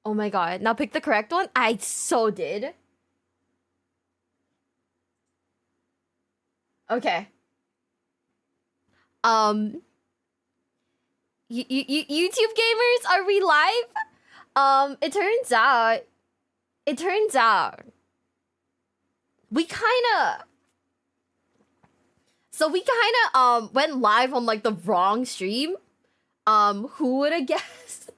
Oh my god. Now pick the correct one. I so did. Okay. YouTube gamers, are we live? It turns out we kind of went live on like the wrong stream. Who would have guessed?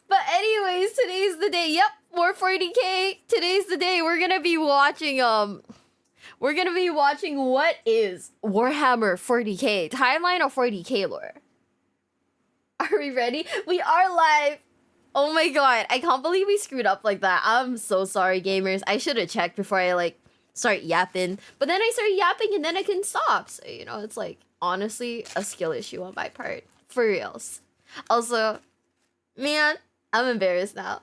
But anyways, today's the day. Yep, more 40k. Today's the day. We're gonna be watching what is Warhammer 40k timeline or 40k lore. Are we ready? We are live. Oh my god, I can't believe we screwed up like that. I'm so sorry, gamers. I should have checked before I like start yapping. But then I started yapping and then I couldn't stop. So, you know, it's like honestly a skill issue on my part. For reals. Also, man, I'm embarrassed now.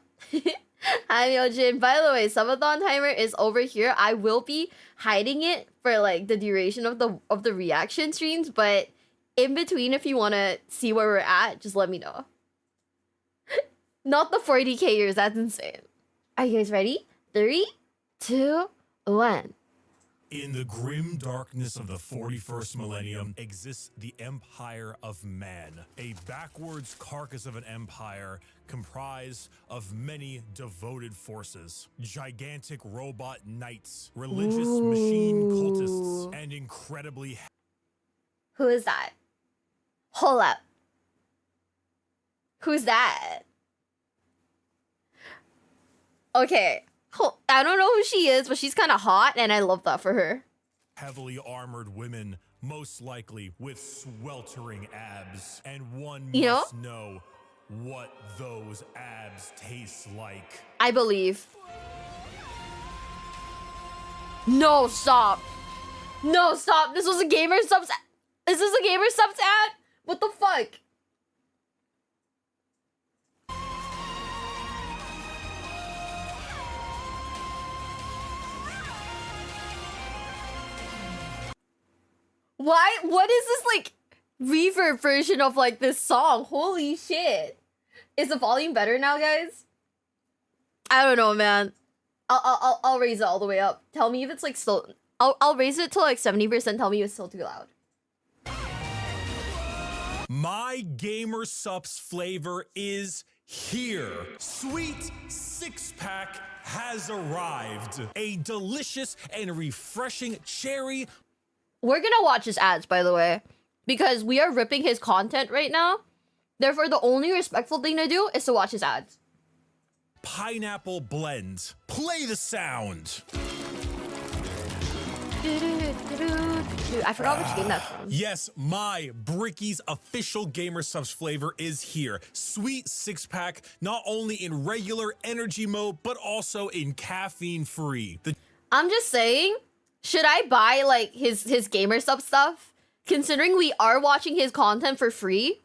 Hi, Yojin. By the way, subathon timer is over here. I will be hiding it for like the duration of the reaction streams, but in between, if you want to see where we're at, just let me know. Not the 40kers, that's insane. Are you guys ready? 3, 2, 1. In the grim darkness of the 41st millennium exists the Empire of Man, a backwards carcass of an empire comprised of many devoted forces, gigantic robot knights, religious machine cultists, and incredibly... Who is that? Hold up. Who's that? Okay. I don't know who she is, but she's kind of hot, and I love that for her. Heavily armored women, most likely with sweltering abs, and one You must know what those abs taste like. I believe. No, stop. No, stop. This was a Gamer Subs. Is this a Gamer Subs ad? What the fuck? Why? What is this like reverb version of like this song? Holy shit! Is the volume better now, guys? I don't know, man. I'll raise it all the way up. Tell me if it's like still. I'll raise it to like 70%. Tell me if it's still too loud. My gamer subs flavor is here. Sweet six-pack has arrived. A delicious and refreshing cherry. We're gonna watch his ads, by the way, because we are ripping his content right now. Therefore, the only respectful thing to do is to watch his ads. Pineapple blend. Play the sound. I forgot which game that's from. Yes, my Bricky's official gamer subs flavor is here. Sweet six-pack, not only in regular energy mode, but also in caffeine-free. I'm just saying, should I buy like his gamer sub stuff? Considering we are watching his content for free,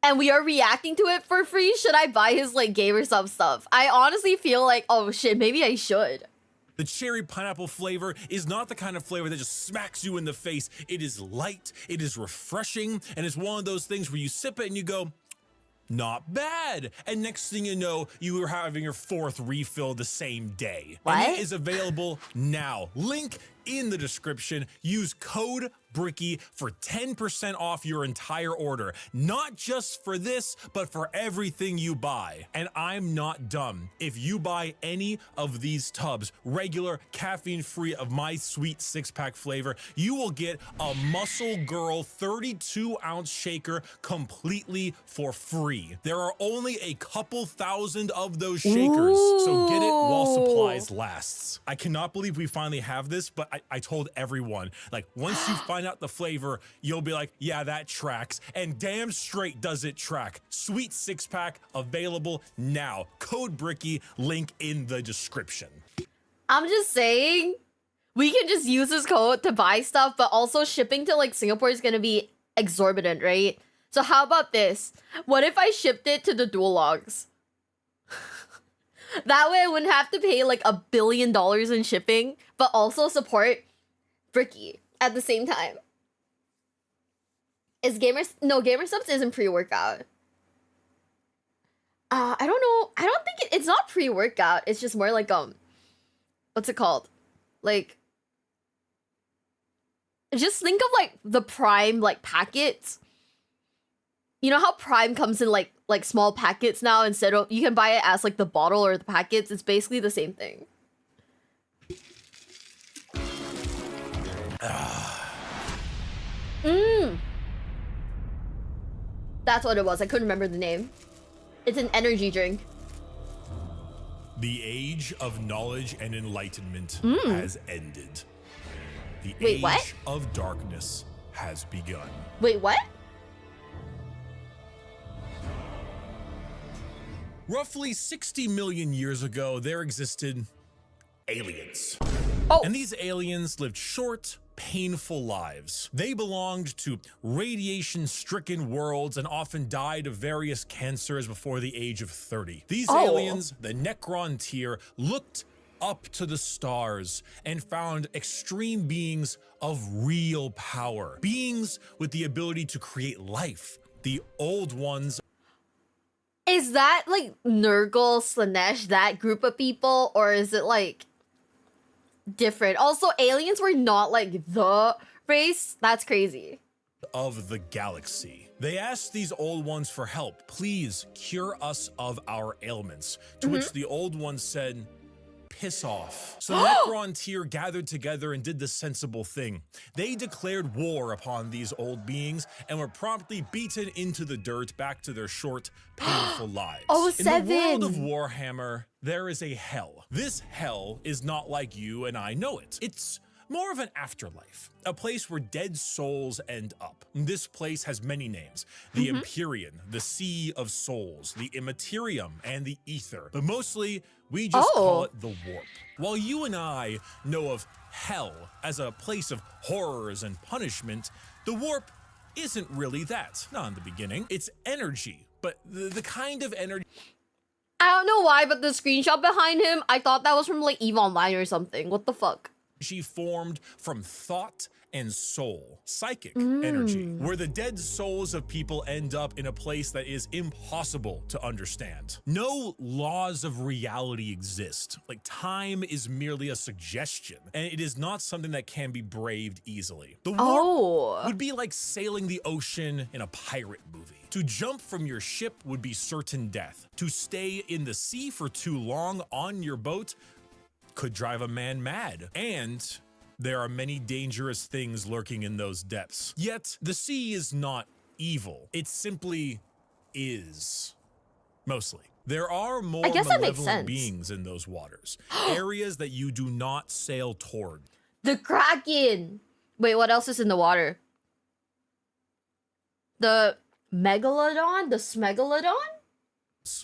and we are reacting to it for free, should I buy his like gamer sub stuff? I honestly feel like, oh shit, maybe I should. The cherry pineapple flavor is not the kind of flavor that just smacks you in the face. It is light, it is refreshing, and it's one of those things where you sip it and you go, not bad. And next thing you know, you are having your 4th refill the same day. What? And it is available now. Link in the description. Use code Bricky for 10% off your entire order. Not just for this, but for everything you buy. And I'm not dumb. If you buy any of these tubs, regular, caffeine-free of my sweet six-pack flavor, you will get a Muscle Girl 32-ounce shaker completely for free. There are only a couple thousand of those shakers, so get it while supplies lasts. I cannot believe we finally have this, but I told everyone, like, once you find out the flavor, you'll be like, yeah, that tracks. And damn straight does it track. Sweet six-pack available now. Code Bricky, link in the description. I'm just saying, we can just use this code to buy stuff, but also shipping to like Singapore is gonna be exorbitant, right? So how about this? What if I shipped it to the dual logs? That way I wouldn't have to pay like $1 billion in shipping, but also support Bricky at the same time. Is gamer subs isn't pre-workout. I don't know. I don't think it's not pre-workout. It's just more like what's it called? Like, just think of like the Prime like packets. You know how Prime comes in like small packets now instead of you can buy it as like the bottle or the packets. It's basically the same thing. That's what it was. I couldn't remember the name. It's an energy drink. The age of knowledge and enlightenment has ended. The age what? of darkness has begun. Wait, what? Roughly 60 million years ago, there existed aliens. Oh. And these aliens lived short, painful lives. They belonged to radiation-stricken worlds and often died of various cancers before the age of 30. These aliens, the Necron tier, looked up to the stars and found extreme beings of real power. Beings with the ability to create life. The old ones. Is that like Nurgle, Slanesh, that group of people, or is it like different? Also, aliens were not like the race. That's crazy. Of the galaxy. They asked these old ones for help. Please cure us of our ailments. To which the old ones said, piss off. So the Necron tier gathered together and did the sensible thing. They declared war upon these old beings and were promptly beaten into the dirt back to their short, painful lives. In the world of Warhammer, there is a hell. This hell is not like you and I know it. It's more of an afterlife, a place where dead souls end up. This place has many names: the Imperium, the Sea of Souls, the Imperium, and the Ether. But mostly, we just call it the Warp. While you and I know of hell as a place of horrors and punishment, the Warp isn't really that. Not in the beginning. It's energy, but the kind of energy. I don't know why, but the screenshot behind him, I thought that was from like EVE Online or something. What the fuck? She formed from thought and soul, psychic energy, where the dead souls of people end up in a place that is impossible to understand. No laws of reality exist. Like, time is merely a suggestion, and it is not something that can be braved easily. The warp would be like sailing the ocean in a pirate movie. To jump from your ship would be certain death. To stay in the sea for too long on your boat could drive a man mad. And there are many dangerous things lurking in those depths. Yet, the sea is not evil. It simply is. Mostly. There are more malevolent beings in those waters. Areas that you do not sail toward. The Kraken! Wait, what else is in the water? The Megalodon? The Smegalodon?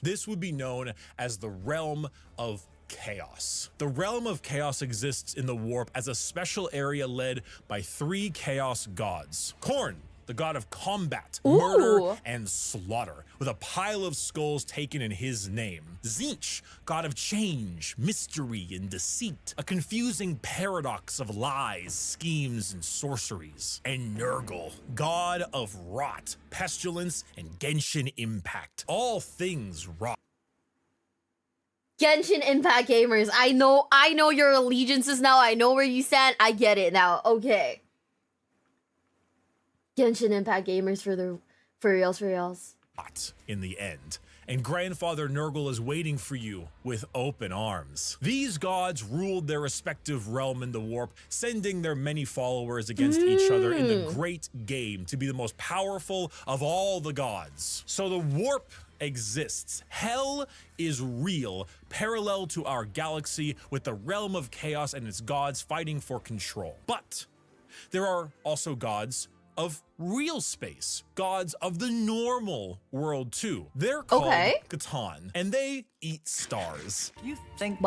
This would be known as the realm of chaos. The realm of chaos exists in the warp as a special area led by 3 chaos gods. Khorne, the god of combat, murder, and slaughter, with a pile of skulls taken in his name. Tzeentch, god of change, mystery, and deceit, a confusing paradox of lies, schemes, and sorceries. And Nurgle, god of rot, pestilence, and Genshin impact. All things rot. Genshin Impact gamers, I know your allegiances now. I know where you stand. I get it now. Okay. Genshin Impact gamers for reals. In the end, and Grandfather Nurgle is waiting for you with open arms. These gods ruled their respective realm in the warp, sending their many followers against each other in the great game to be the most powerful of all the gods. So the warp exists. Hell is real, parallel to our galaxy, with the realm of chaos and its gods fighting for control. But there are also gods of real space, gods of the normal world too. They're called Catan, and they eat stars. You think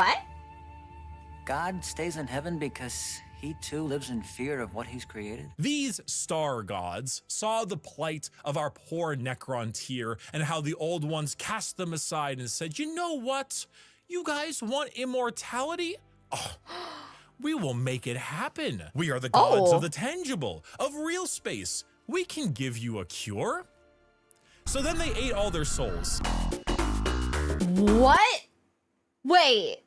God stays in heaven because he too lives in fear of what he's created? These star gods saw the plight of our poor Necron tier and how the old ones cast them aside and said, you know what? You guys want immortality? Oh, we will make it happen. We are the gods of the tangible, of real space. We can give you a cure. So then they ate all their souls. What? Wait.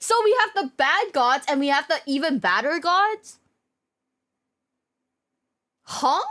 So we have the bad gods and we have the even badder gods? Huh?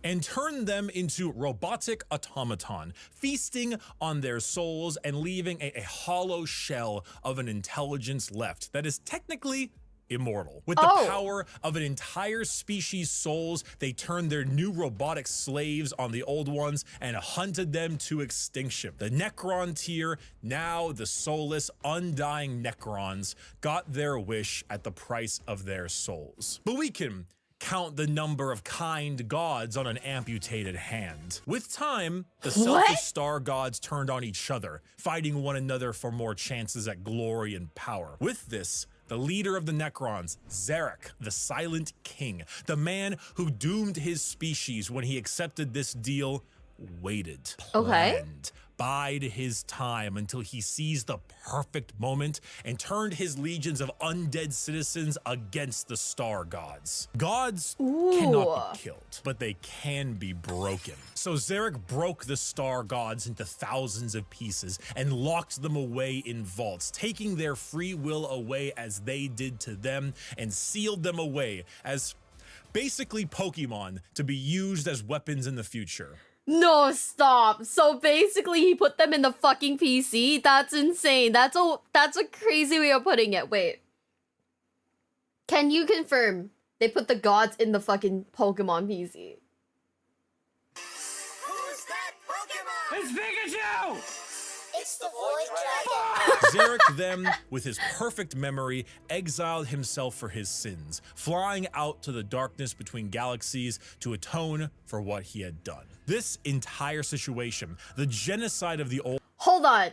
And turn them into robotic automaton, feasting on their souls and leaving a hollow shell of an intelligence left that is technically immortal. With the power of an entire species' souls, they turned their new robotic slaves on the old ones and hunted them to extinction. The Necron tier, now the soulless, undying Necrons, got their wish at the price of their souls. But we can count the number of kind gods on an amputated hand. With time, the selfish star gods turned on each other, fighting one another for more chances at glory and power. With this, the leader of the Necrons, Zarek, the Silent King, the man who doomed his species when he accepted this deal, waited, planned, bide his time until he seized the perfect moment and turned his legions of undead citizens against the star gods. Gods cannot be killed, but they can be broken. So Zarek broke the star gods into thousands of pieces and locked them away in vaults, taking their free will away as they did to them, and sealed them away as basically Pokemon to be used as weapons in the future. No, stop. So basically he put them in the fucking PC? That's insane. That's a crazy way of putting it. Wait. Can you confirm they put the gods in the fucking Pokemon PC? Who's that Pokemon? It's Pikachu! It's the Void Dragon. Zarek then, with his perfect memory, exiled himself for his sins, flying out to the darkness between galaxies to atone for what he had done. This entire situation, the genocide of the old— Hold on.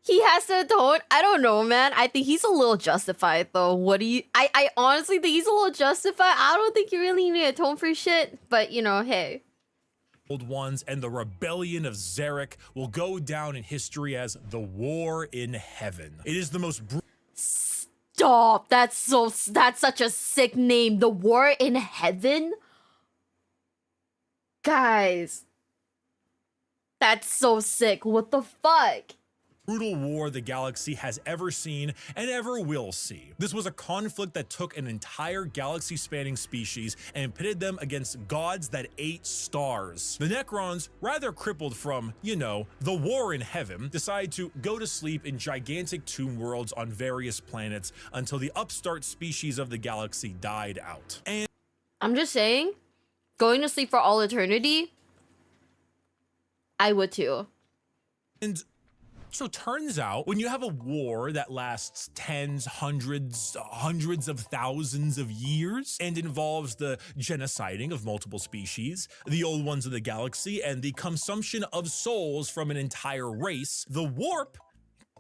He has to atone? I don't know, man. I think he's a little justified, though. What do you... I honestly think he's a little justified. I don't think you really need to atone for shit. But, you know, hey. Old ones and the rebellion of Zarek will go down in history as the War in Heaven. It is the most Stop. That's such a sick name. The War in Heaven? Guys. That's so sick. What the fuck? brutal war the galaxy has ever seen and ever will see. This was a conflict that took an entire galaxy-spanning species and pitted them against gods that ate stars. The Necrons, rather crippled from, you know, the war in heaven, decide to go to sleep in gigantic tomb worlds on various planets until the upstart species of the galaxy died out. And I'm just saying, going to sleep for all eternity, I would too. And so turns out when you have a war that lasts tens, hundreds of thousands of years and involves the genociding of multiple species, the old ones of the galaxy, and the consumption of souls from an entire race, the warp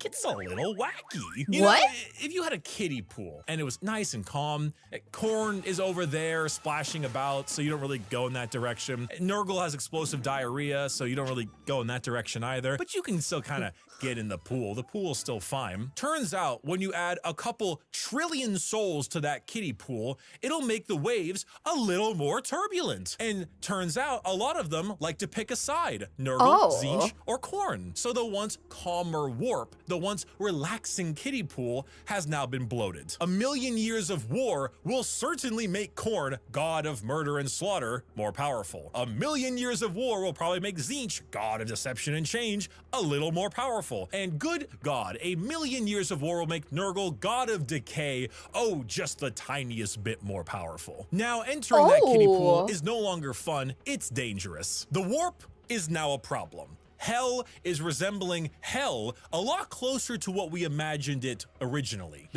gets a little wacky. You know, if you had a kiddie pool and it was nice and calm, Korn is over there splashing about, so you don't really go in that direction. Nurgle has explosive diarrhea, so you don't really go in that direction either, but you can still kind of get in the pool. The pool's still fine. Turns out when you add a couple trillion souls to that kiddie pool, it'll make the waves a little more turbulent. And turns out a lot of them like to pick a side, Nurgle, Tzeentch, or Korn. So the once calmer warp, the once relaxing kiddie pool, has now been bloated. A million years of war will certainly make Korn, god of murder and slaughter, more powerful. A million years of war will probably make Tzeentch, god of deception and change, a little more powerful. And good God, a million years of war will make Nurgle, god of decay, oh, just the tiniest bit more powerful. Now, entering that kiddie pool is no longer fun, it's dangerous. The warp is now a problem. Hell is resembling hell a lot closer to what we imagined it originally.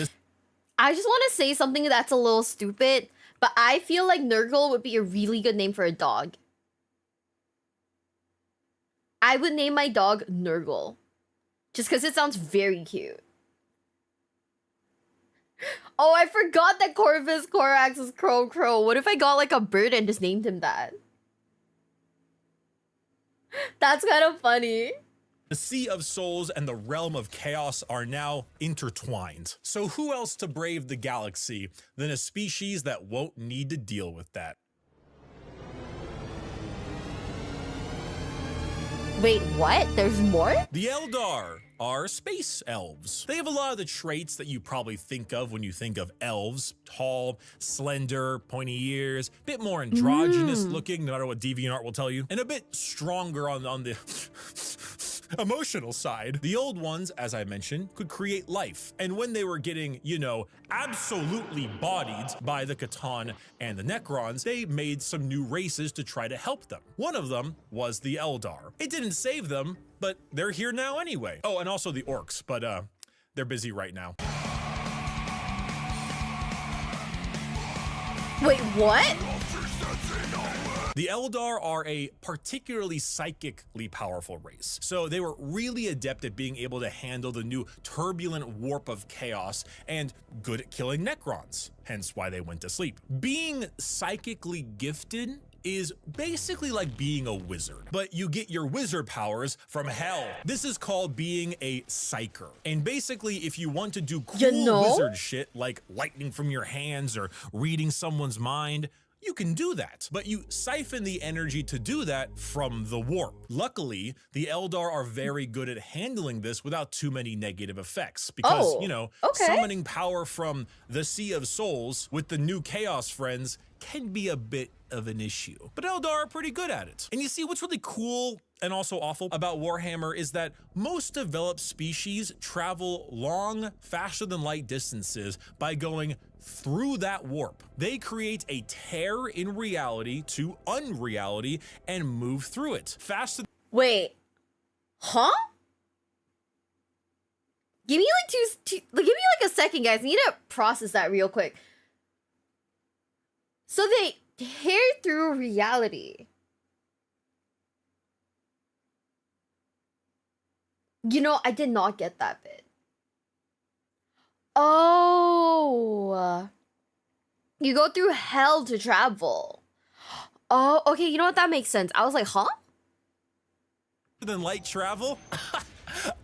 I just want to say something that's a little stupid, but I feel like Nurgle would be a really good name for a dog. I would name my dog Nurgle. Just because it sounds very cute. Oh, I forgot that Corvus Corax is Crow Crow. What if I got like a bird and just named him that? That's kind of funny. The Sea of Souls and the Realm of Chaos are now intertwined. So who else to brave the galaxy than a species that won't need to deal with that? Wait, what? There's more? The Eldar are space elves. They have a lot of the traits that you probably think of when you think of elves. Tall, slender, pointy ears, bit more androgynous looking, no matter what DeviantArt will tell you, and a bit stronger on the emotional side. The old ones, as I mentioned, could create life. And when they were getting, you know, absolutely bodied by the Catan and the Necrons, they made some new races to try to help them. One of them was the Eldar. It didn't save them, but they're here now anyway. Oh, and also the orcs, but they're busy right now. Wait, what? The Eldar are a particularly psychically powerful race, so they were really adept at being able to handle the new turbulent warp of chaos and good at killing Necrons, hence why they went to sleep. Being psychically gifted is basically like being a wizard, but you get your wizard powers from hell. This is called being a psyker. And basically, if you want to do cool wizard shit like lightning from your hands or reading someone's mind, you can do that, but you siphon the energy to do that from the warp. Luckily, the Eldar are very good at handling this without too many negative effects because, you know, summoning power from the Sea of Souls with the new Chaos friends can be a bit of an issue. But Eldar are pretty good at it. And you see, what's really cool and also awful about Warhammer is that most developed species travel long, faster than light distances by going through that warp. They create a tear in reality to unreality and move through it faster. Wait, huh? Give me like give me like a second, guys. I need to process that real quick. So they tear through reality. You know, I did not get that bit. Oh, you go through hell to travel. Oh, okay. You know what? That makes sense. I was like, huh? Than light travel?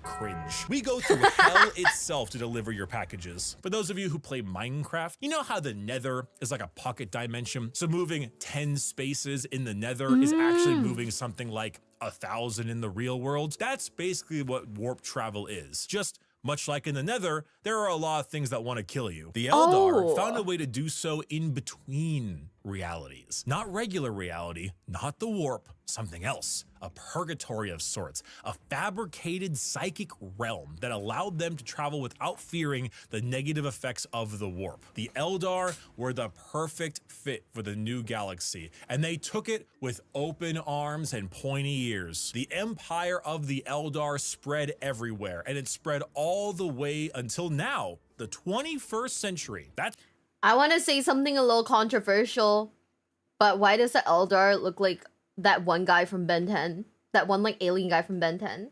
Cringe. We go through hell itself to deliver your packages. For those of you who play Minecraft, you know how the nether is like a pocket dimension? So moving 10 spaces in the nether is actually moving something like 1,000 in the real world. That's basically what warp travel is. Just much like in the nether, there are a lot of things that want to kill you. The Eldar found a way to do so in between realities. Not regular reality, not the warp, something else. A purgatory of sorts, a fabricated psychic realm that allowed them to travel without fearing the negative effects of the warp. The Eldar were the perfect fit for the new galaxy, and they took it with open arms and pointy ears. The empire of the Eldar spread everywhere, and it spread all the way until now, the 21st century. I want to say something a little controversial, but why does the Eldar look like that one guy from Ben 10? That one like alien guy from Ben 10?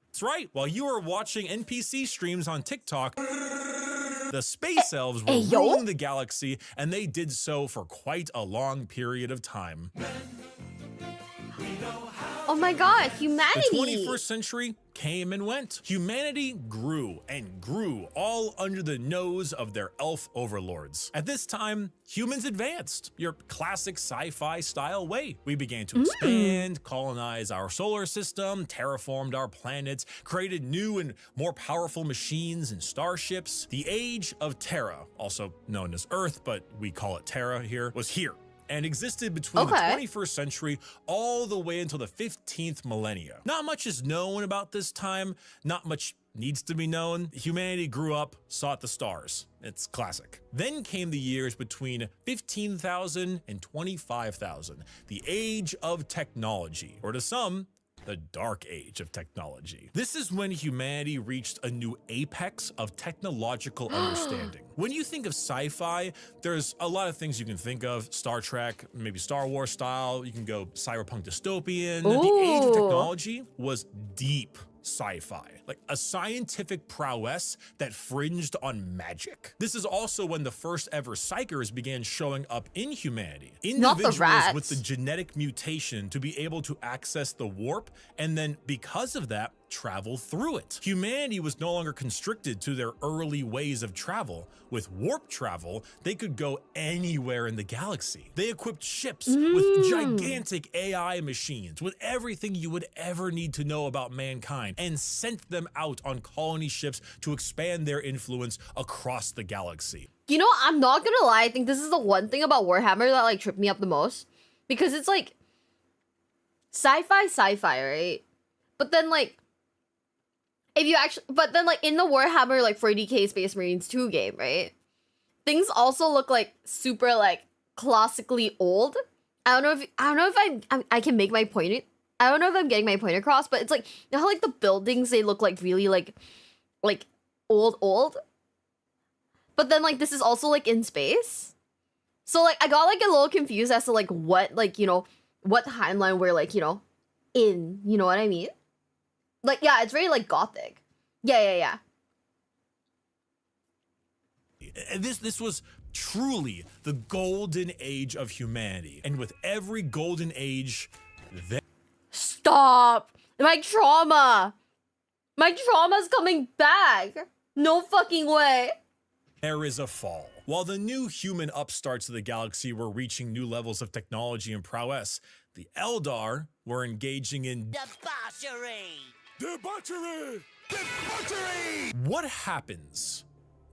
That's right. While you were watching NPC streams on TikTok, the space elves were ruling the galaxy, and they did so for quite a long period of time. Oh my god, humanity! The 21st century came and went. Humanity grew and grew, all under the nose of their elf overlords. At this time, humans advanced, your classic sci-fi style way. We began to expand, colonize our solar system, terraformed our planets, created new and more powerful machines and starships. The age of Terra, also known as Earth, but we call it Terra here, was here, and existed between the 21st century all the way until the 15th millennia. Not much is known about this time, not much needs to be known. Humanity grew up, sought the stars. It's classic. Then came the years between 15,000 and 25,000, the age of technology, or to some, the dark age of technology. This is when humanity reached a new apex of technological understanding. When you think of sci-fi, there's a lot of things you can think of. Star Trek, maybe Star Wars style. You can go cyberpunk dystopian. The age of technology was deep sci-fi, like a scientific prowess that fringed on magic. This is also when the first ever psychers began showing up in humanity. Individuals with the genetic mutation to be able to access the warp, and then because of that, travel through it. Humanity was no longer constricted to their early ways of travel. With warp travel, they could go anywhere in the galaxy. They equipped ships with gigantic AI machines, with everything you would ever need to know about mankind, and sent them out on colony ships to expand their influence across the galaxy. You know, I'm not gonna lie, I think this is the one thing about Warhammer that like tripped me up the most. Because it's like sci-fi, right? But then like if you actually, but then like in the Warhammer like 40k Space Marines 2 game, right? Things also look like super like classically old. I don't know if I can make my point. I don't know if I'm getting my point across, but it's like, you know how like the buildings, they look like really like old. But then like this is also like in space. So like I got like a little confused as to like what like, you know, what timeline we're like, you know, in, you know what I mean? Like, yeah, it's very like gothic. Yeah. This was truly the golden age of humanity. And with every golden age, Stop! My trauma's coming back! No fucking way! there is a fall. While the new human upstarts of the galaxy were reaching new levels of technology and prowess, the Eldar were engaging in Debauchery! What happens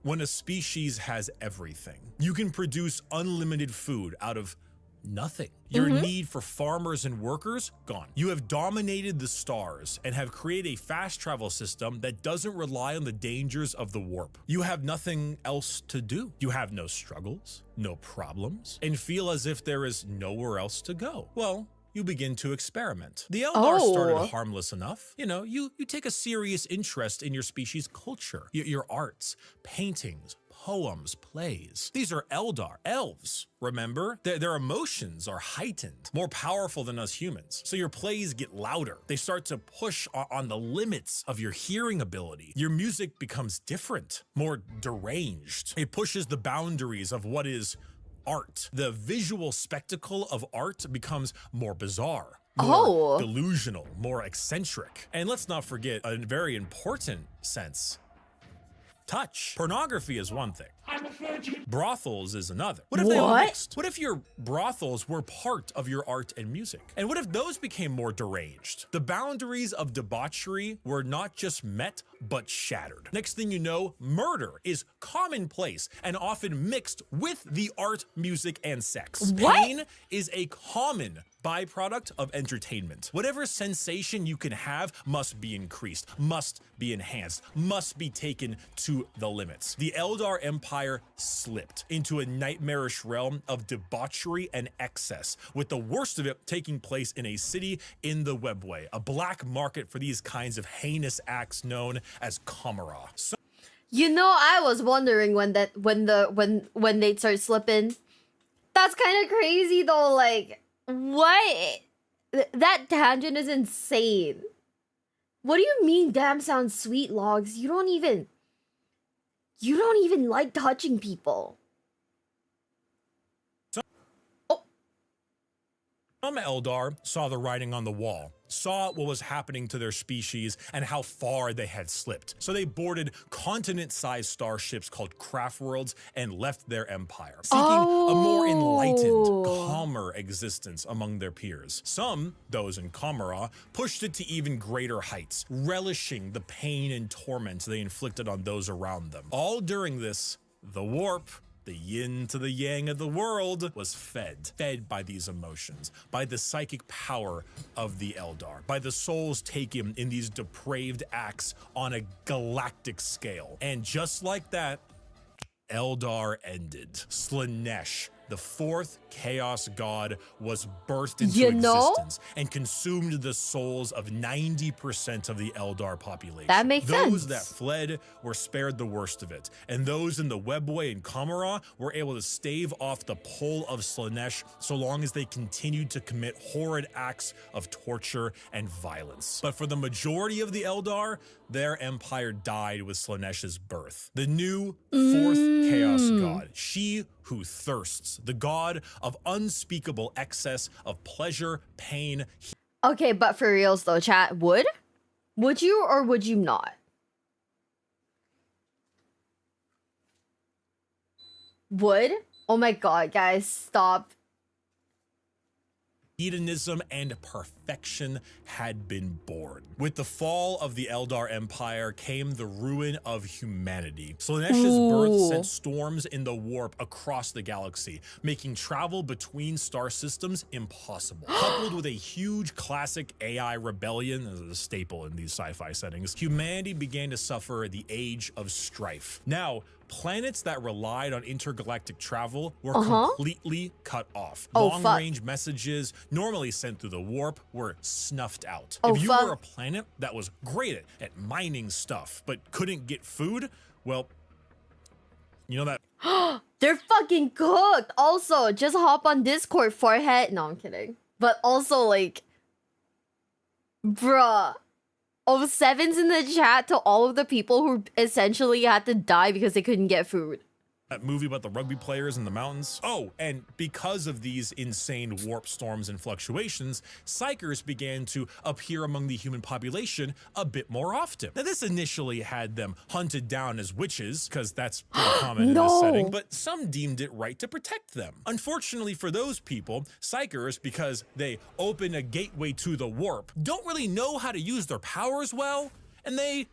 when a species has everything? You can produce unlimited food out of nothing. Your need for farmers and workers, gone. You have dominated the stars and have created a fast travel system that doesn't rely on the dangers of the warp. You have nothing else to do. You have no struggles, no problems, and feel as if there is nowhere else to go. Well, you begin to experiment. The Eldar started harmless enough. You know, you take a serious interest in your species' culture, your arts, paintings, poems, plays. These are Eldar, elves, remember? Their emotions are heightened, more powerful than us humans. So your plays get louder. They start to push on the limits of your hearing ability. Your music becomes different, more deranged. It pushes the boundaries of what is art. The visual spectacle of art becomes more bizarre, more delusional, more eccentric. And let's not forget a very important sense. Touch. Pornography is one thing. I'm a virgin. Brothels is another. What if they all mixed? What if your brothels were part of your art and music? And what if those became more deranged? The boundaries of debauchery were not just met, but shattered. Next thing you know, murder is commonplace and often mixed with the art, music, and sex. Pain is a common byproduct of entertainment. Whatever sensation you can have must be increased, must be enhanced, must be taken to the limits. The Eldar Empire slipped into a nightmarish realm of debauchery and excess, with the worst of it taking place in a city in the Webway, a black market for these kinds of heinous acts known as Kamara. So you know, I was wondering when they'd start slipping. That's kind of crazy though, like, what? That tangent is insane. What do you mean, damn sounds sweet, Logs? You don't even like touching people. some Eldar saw the writing on the wall, saw what was happening to their species and how far they had slipped. So they boarded continent-sized starships called craft worlds and left their empire, seeking a more enlightened, calmer existence among their peers. Some, those in Kamara, pushed it to even greater heights, relishing the pain and torment they inflicted on those around them. All during this, the warp, the yin to the yang of the world, was fed by these emotions, by the psychic power of the Eldar, by the souls taken in these depraved acts on a galactic scale. And just like that, Eldar ended. Slaanesh, the fourth chaos god, was birthed into existence and consumed the souls of 90% of the Eldar population. That makes sense. Those that fled were spared the worst of it, and those in the Webway and Kamara were able to stave off the pull of Slaanesh so long as they continued to commit horrid acts of torture and violence. But for the majority of the Eldar, their empire died with Slaanesh's birth. The new fourth chaos god, she who thirsts, the god of unspeakable excess of pleasure, pain. Okay, but for reals though, chat, would? Would you or would you not? Would? Oh my god, guys, stop. Hedonism and perfection had been born. With the fall of the Eldar Empire came the ruin of humanity. Slaanesh's birth sent storms in the warp across the galaxy, making travel between star systems impossible. Coupled with a huge classic AI rebellion, as a staple in these sci-fi settings, humanity began to suffer the age of strife. Now, planets that relied on intergalactic travel were completely cut off. Long-range messages normally sent through the warp were snuffed out. If you were a planet that was great at mining stuff but couldn't get food, well, you know that They're fucking cooked. Also, just hop on Discord, forehead. No, I'm kidding. But also, like, bruh. Oh, sevens in the chat to all of the people who essentially had to die because they couldn't get food. that movie about the rugby players in the mountains. Oh, and because of these insane warp storms and fluctuations, psychers began to appear among the human population a bit more often. Now, this initially had them hunted down as witches, because that's pretty common in this setting, but some deemed it right to protect them. Unfortunately for those people, psychers, because they open a gateway to the warp, don't really know how to use their powers well, and they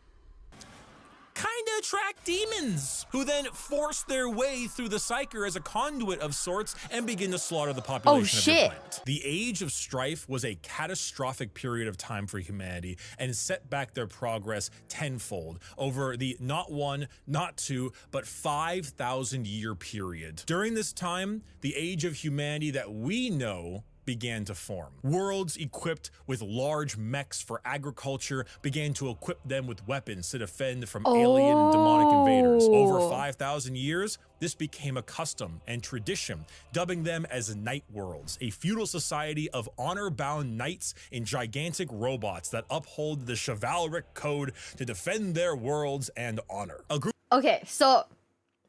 kind of attract demons, who then force their way through the psyker as a conduit of sorts and begin to slaughter the population of the planet. The Age of Strife was a catastrophic period of time for humanity and set back their progress tenfold over the not one, not two, but 5,000 year period. During this time, the age of humanity that we know began to form. Worlds equipped with large mechs for agriculture began to equip them with weapons to defend from alien and demonic invaders. Over 5,000 years, this became a custom and tradition, dubbing them as night worlds, a feudal society of honor-bound knights in gigantic robots that uphold the chivalric code to defend their worlds and honor. Okay, so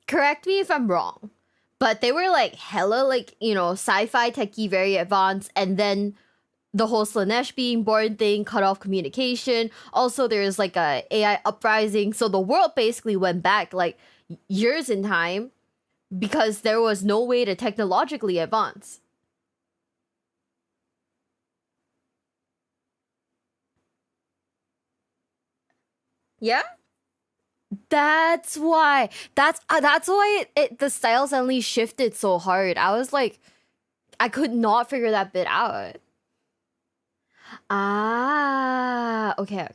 correct me if I'm wrong, but they were like hella like, you know, sci-fi techie, very advanced, and then the whole Slaanesh being born thing cut off communication. Also, there's like a AI uprising, so the world basically went back like years in time because there was no way to technologically advance. Yeah? That's why. That's why the style suddenly shifted so hard. I was like, I could not figure that bit out. Ah, okay.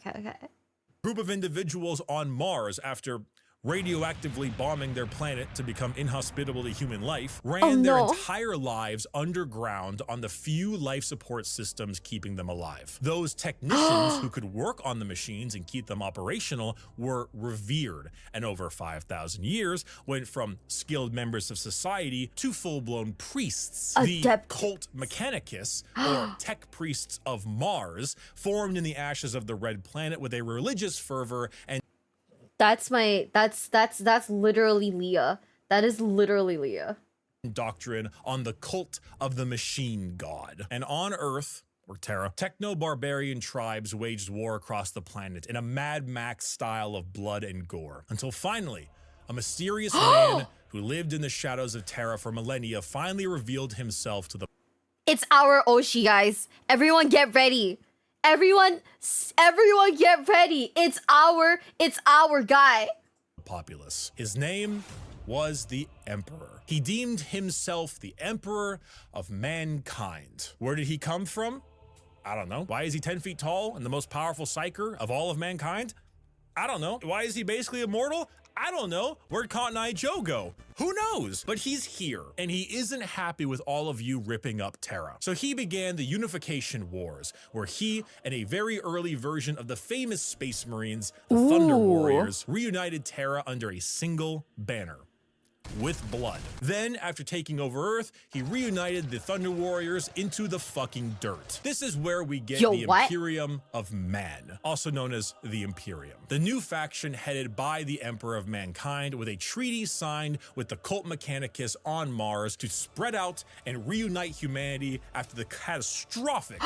Group of individuals on Mars, after radioactively bombing their planet to become inhospitable to human life, ran their entire lives underground on the few life support systems keeping them alive. Those technicians who could work on the machines and keep them operational were revered, and over 5,000 years went from skilled members of society to full-blown priests. The cult Mechanicus, or tech priests of Mars, formed in the ashes of the Red Planet with a religious fervor and that's literally Leah. That is literally Leah. Doctrine on the cult of the machine god. And on Earth, or Terra, techno-barbarian tribes waged war across the planet in a Mad Max style of blood and gore. Until finally, a mysterious man who lived in the shadows of Terra for millennia finally revealed himself to the... It's our Oshi, guys. Everyone get ready. Everyone get ready. It's our guy. Populace. His name was the Emperor. He deemed himself the Emperor of mankind. Where did he come from? I don't know. Why is he 10 feet tall and the most powerful psyker of all of mankind? I don't know. Why is he basically immortal? I don't know. Where'd Cotton Eye Joe go? Who knows? But he's here, and he isn't happy with all of you ripping up Terra. So he began the Unification Wars, where he and a very early version of the famous Space Marines, the Thunder Warriors, reunited Terra under a single banner. With blood. Then, after taking over Earth, he reunited the Thunder Warriors into the fucking dirt. This is where we get the Imperium of Man, also known as the Imperium. The new faction headed by the Emperor of Mankind, with a treaty signed with the cult Mechanicus on Mars to spread out and reunite humanity after the catastrophic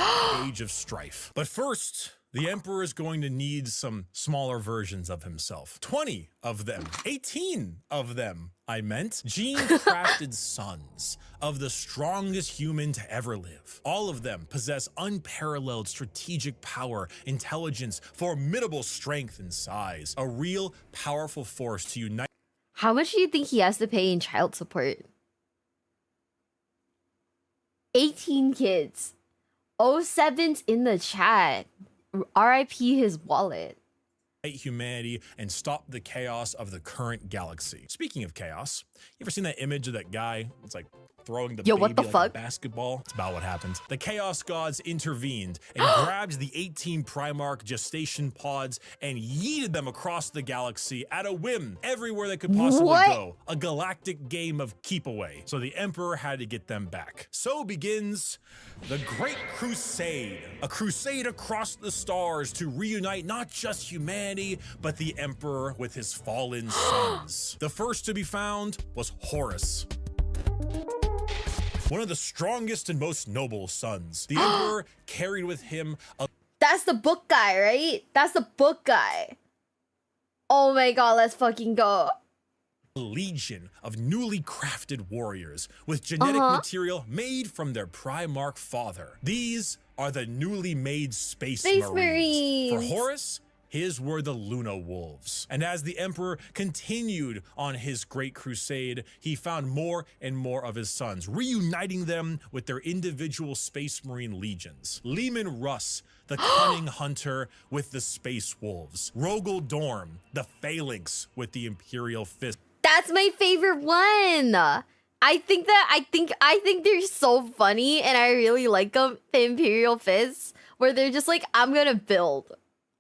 Age of Strife. But first, The Emperor is going to need some smaller versions of himself. 20 of them, 18 of them, I meant. Gene-crafted sons of the strongest human to ever live. All of them possess unparalleled strategic power, intelligence, formidable strength and size. A real powerful force to unite. How much do you think he has to pay in child support? 18 kids. 07's in the chat. RIP his wallet. Humanity and stop the chaos of the current galaxy. Speaking of chaos, you ever seen that image of that guy? It's like throwing the Yo, baby what the like fuck? a basketball. It's about what happened. The Chaos Gods intervened and grabbed the 18 Primarch gestation pods and yeeted them across the galaxy at a whim, everywhere they could possibly go. A galactic game of keep away. So the Emperor had to get them back. So begins the Great Crusade, a crusade across the stars to reunite not just humanity, but the Emperor with his fallen sons. The first to be found was Horus, one of the strongest and most noble sons. The Emperor carried with him a That's the book guy, right? That's the book guy. Oh my god, let's fucking go. legion of newly crafted warriors with genetic material made from their Primarch father. These are the newly made Space Marines. For Horus, his were the Luna Wolves. And as the Emperor continued on his great crusade, he found more and more of his sons, reuniting them with their individual Space Marine legions. Leman Russ, the cunning hunter with the Space Wolves. Rogel Dorm, the Phalanx with the Imperial Fist. That's my favorite one. I think they're so funny, and I really like them. The Imperial Fists, where they're just like, I'm gonna build.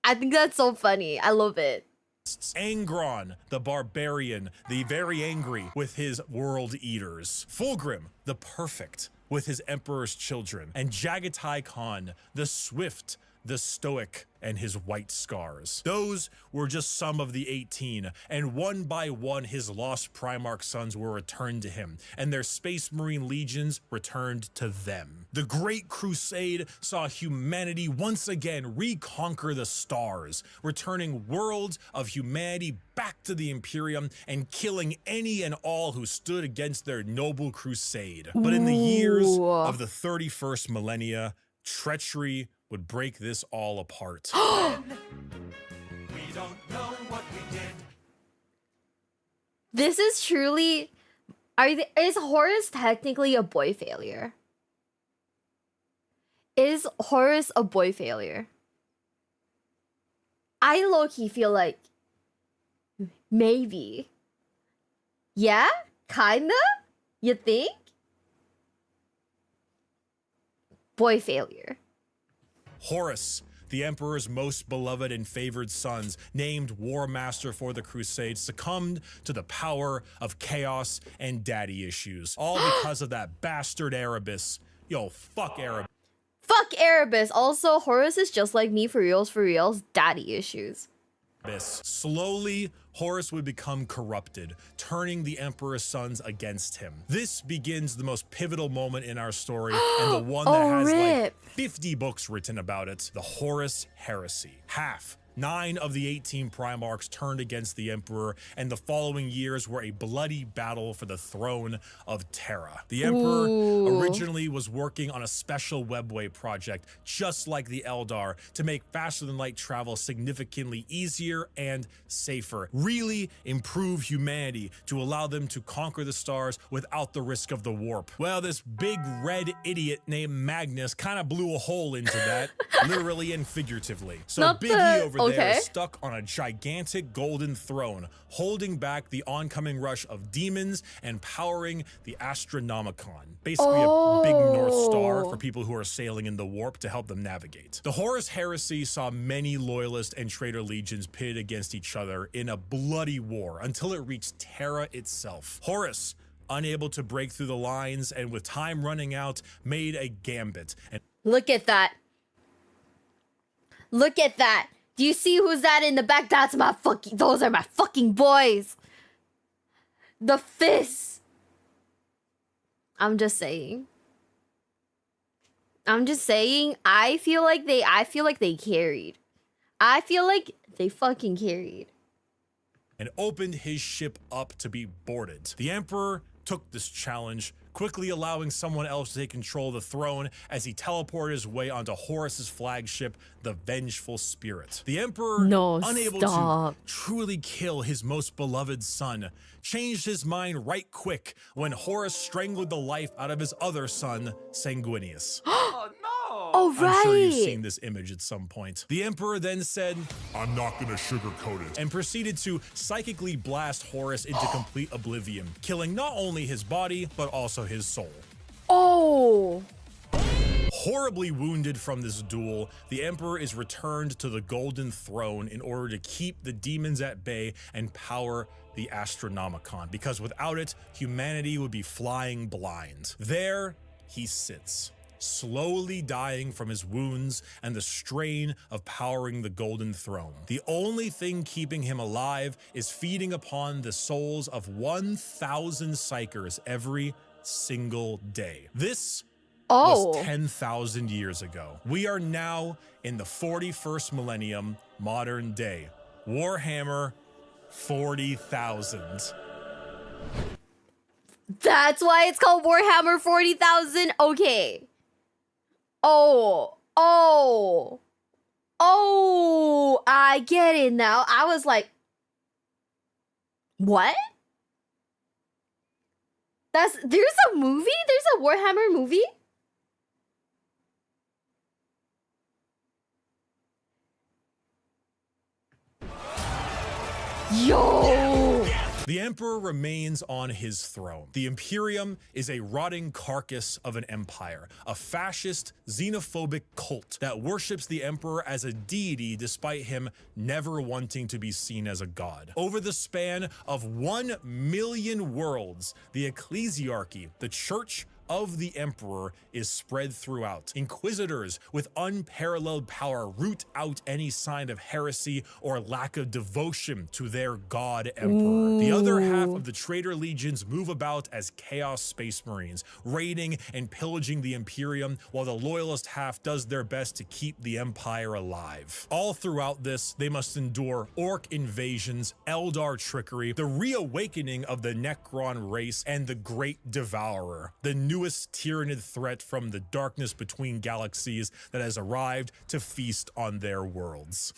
I think that's so funny. I love it. Angron, the barbarian, the very angry with his world eaters. Fulgrim, the perfect with his emperor's children. And Jagatai Khan, the swift, the stoic, and his white scars. Those were just some of the 18, and one by one his lost Primarch sons were returned to him, and their Space Marine legions returned to them. The Great Crusade saw humanity once again reconquer the stars, returning worlds of humanity back to the Imperium and killing any and all who stood against their noble crusade. But in the years of the 31st millennia, treachery would break this all apart. We don't know what we did. This is truly... is Horus technically a boy failure? Is Horus a boy failure? I low-key feel like... maybe. Yeah? Kinda? You think? Boy failure. Horus, the Emperor's most beloved and favored sons, named War Master for the Crusade, succumbed to the power of chaos and daddy issues. All because of that bastard Erebus. Yo, fuck Erebus. Fuck Erebus. Also, Horus is just like me, for reals, daddy issues. Slowly, Horus would become corrupted, turning the Emperor's sons against him. This begins the most pivotal moment in our story, and the one that has like 50 books written about it, the Horus heresy. 9 of the 18 Primarchs turned against the Emperor, and the following years were a bloody battle for the throne of Terra. The Emperor originally was working on a special webway project, just like the Eldar, to make faster-than-light travel significantly easier and safer. Really improve humanity to allow them to conquer the stars without the risk of the warp. Well, this big red idiot named Magnus kind of blew a hole into that, literally and figuratively. So Biggie over there is stuck on a gigantic golden throne, holding back the oncoming rush of demons and powering the Astronomicon. Basically a big North Star for people who are sailing in the warp to help them navigate. The Horus heresy saw many loyalist and traitor legions pitted against each other in a bloody war until it reached Terra itself. Horus, unable to break through the lines and with time running out, made a gambit. And look at that. Look at that. Do you see who's that in the back? That's my fucking... those are my fucking boys. The fists. I'm just saying. I feel like they carried. I feel like they fucking carried. And opened his ship up to be boarded. The Emperor took this challenge, quickly allowing someone else to take control of the throne as he teleported his way onto Horus's flagship, the Vengeful Spirit. The Emperor, unable to truly kill his most beloved son, changed his mind right quick when Horus strangled the life out of his other son, Sanguinius. Oh no! Oh, right. I'm sure you've seen this image at some point. The Emperor then said, "I'm not gonna sugarcoat it," and proceeded to psychically blast Horus into complete oblivion, killing not only his body, but also his soul. Oh. Horribly wounded from this duel, the Emperor is returned to the Golden Throne in order to keep the demons at bay and power the Astronomicon, because without it, humanity would be flying blind. There he sits, slowly dying from his wounds and the strain of powering the Golden Throne. The only thing keeping him alive is feeding upon the souls of 1,000 psychers every single day. This was 10,000 years ago. We are now in the 41st millennium, modern day. Warhammer 40,000. That's why it's called Warhammer 40,000? Okay. Oh, I get it now. I was like, what? There's a movie? There's a Warhammer movie? Yo! The Emperor remains on his throne. The Imperium is a rotting carcass of an empire, a fascist, xenophobic cult that worships the Emperor as a deity despite him never wanting to be seen as a god. Over the span of 1 million worlds, the ecclesiarchy, the church of the Emperor, is spread throughout. Inquisitors with unparalleled power root out any sign of heresy or lack of devotion to their god Emperor. The other half of the traitor legions move about as Chaos Space Marines, raiding and pillaging the Imperium, while the loyalist half does their best to keep the Empire alive. All throughout this, they must endure orc invasions, Eldar trickery, the reawakening of the Necron race, and the Great Devourer, the newest tyrannid threat from the darkness between galaxies that has arrived to feast on their worlds.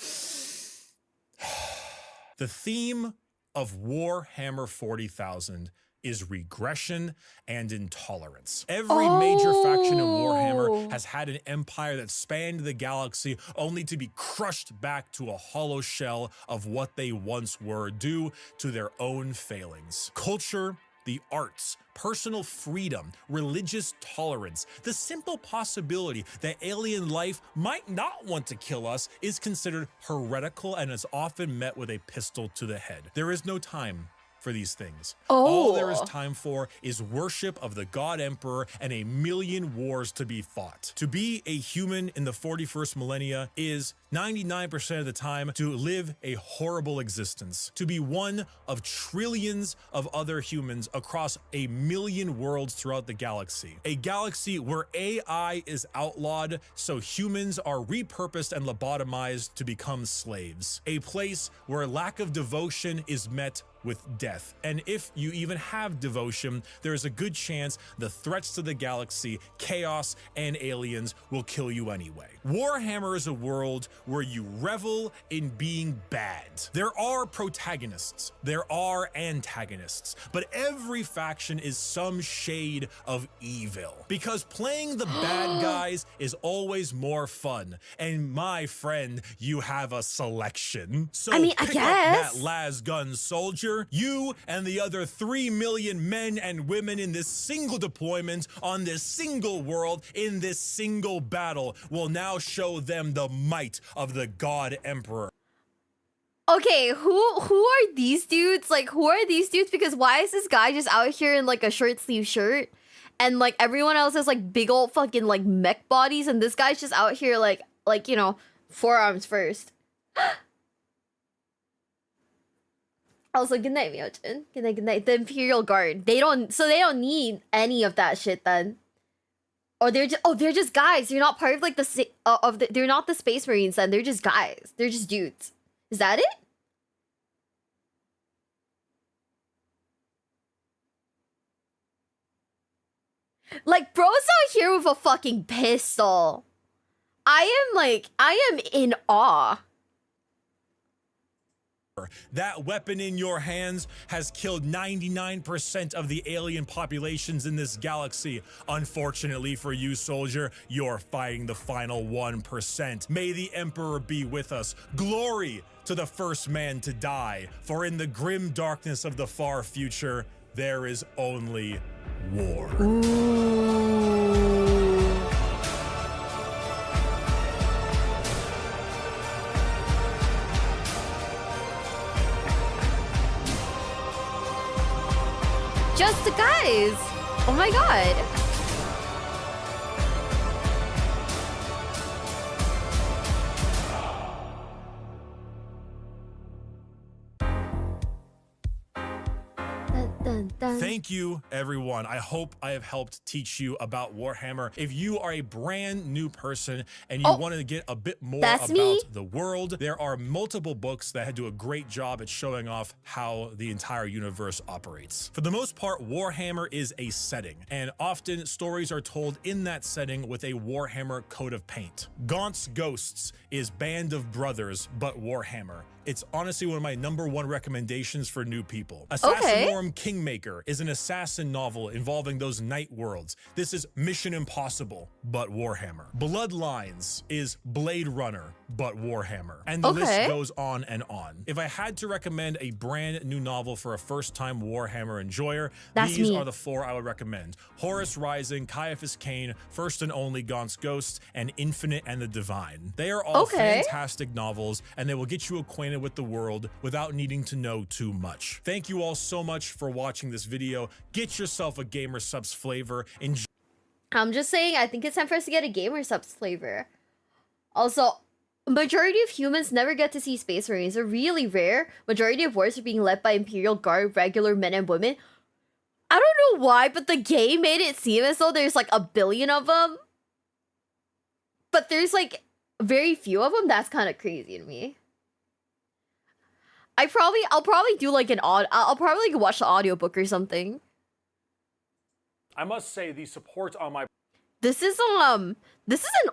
The theme of Warhammer 40,000 is regression and intolerance. Every major faction in Warhammer has had an empire that spanned the galaxy only to be crushed back to a hollow shell of what they once were due to their own failings. Culture, the arts, personal freedom, religious tolerance, the simple possibility that alien life might not want to kill us is considered heretical and is often met with a pistol to the head. There is no time for these things. All there is time for is worship of the God Emperor and a million wars to be fought. To be a human in the 41st millennia is 99% of the time to live a horrible existence, to be one of trillions of other humans across a million worlds throughout the galaxy. A galaxy where AI is outlawed, so humans are repurposed and lobotomized to become slaves. A place where lack of devotion is met with death. And if you even have devotion, there is a good chance the threats to the galaxy, chaos, and aliens will kill you anyway. Warhammer is a world where you revel in being bad. There are protagonists, there are antagonists, but every faction is some shade of evil. Because playing the bad guys is always more fun. And my friend, you have a selection. So I pick guess. up that las gun soldier. You and the other 3 million men and women in this single deployment on this single world in this single battle will now show them the might of the God Emperor. Okay, who are these dudes? Like, who are these dudes? Because why is this guy just out here in like a short sleeve shirt, and like everyone else has like big old fucking like mech bodies, and this guy's just out here like you know, forearms first. Also, good night, Miochin. Good night, good night. The Imperial Guard. They don't need any of that shit then. Or they're just guys. They're not part of like they're not the Space Marines. Then they're just guys. They're just dudes. Is that it? Like, bro's out here with a fucking pistol. I am in awe. That weapon in your hands has killed 99% of the alien populations in this galaxy. Unfortunately for you, soldier, you're fighting the final 1%. May the Emperor be with us. Glory to the first man to die, for in the grim darkness of the far future, there is only war. Just the guys. Oh my god. Dun, dun. Thank you, everyone. I hope I have helped teach you about Warhammer. If you are a brand new person and you want to get a bit more about the world, there are multiple books that do a great job at showing off how the entire universe operates. For the most part, Warhammer is a setting, and often stories are told in that setting with a Warhammer coat of paint. Gaunt's Ghosts is Band of Brothers, but Warhammer. It's honestly one of my #1 recommendations for new people. Assassinorum Kingmaker is an assassin novel involving those night worlds. This is Mission Impossible, but Warhammer. Bloodlines is Blade Runner, but Warhammer. And the list goes on and on. If I had to recommend a brand new novel for a first-time Warhammer enjoyer, these are the 4 I would recommend. Horus Rising, Caiaphas Cain, First and Only Gaunt's Ghost, and Infinite and the Divine. They are all fantastic novels, and they will get you acquainted with the world without needing to know too much. Thank you all so much for watching this video. Get yourself a Gamer Subs flavor. I'm just saying, I think it's time for us to get a Gamer Subs flavor. Also, majority of humans never get to see Space Marines. They're really rare. Majority of wars are being led by Imperial Guard, regular men and women. I don't know why, but the game made it seem as though there's like a billion of them. But there's like very few of them. That's kind of crazy to me. I'll probably do like I'll probably like watch the audiobook or something. I must say the support on my This is an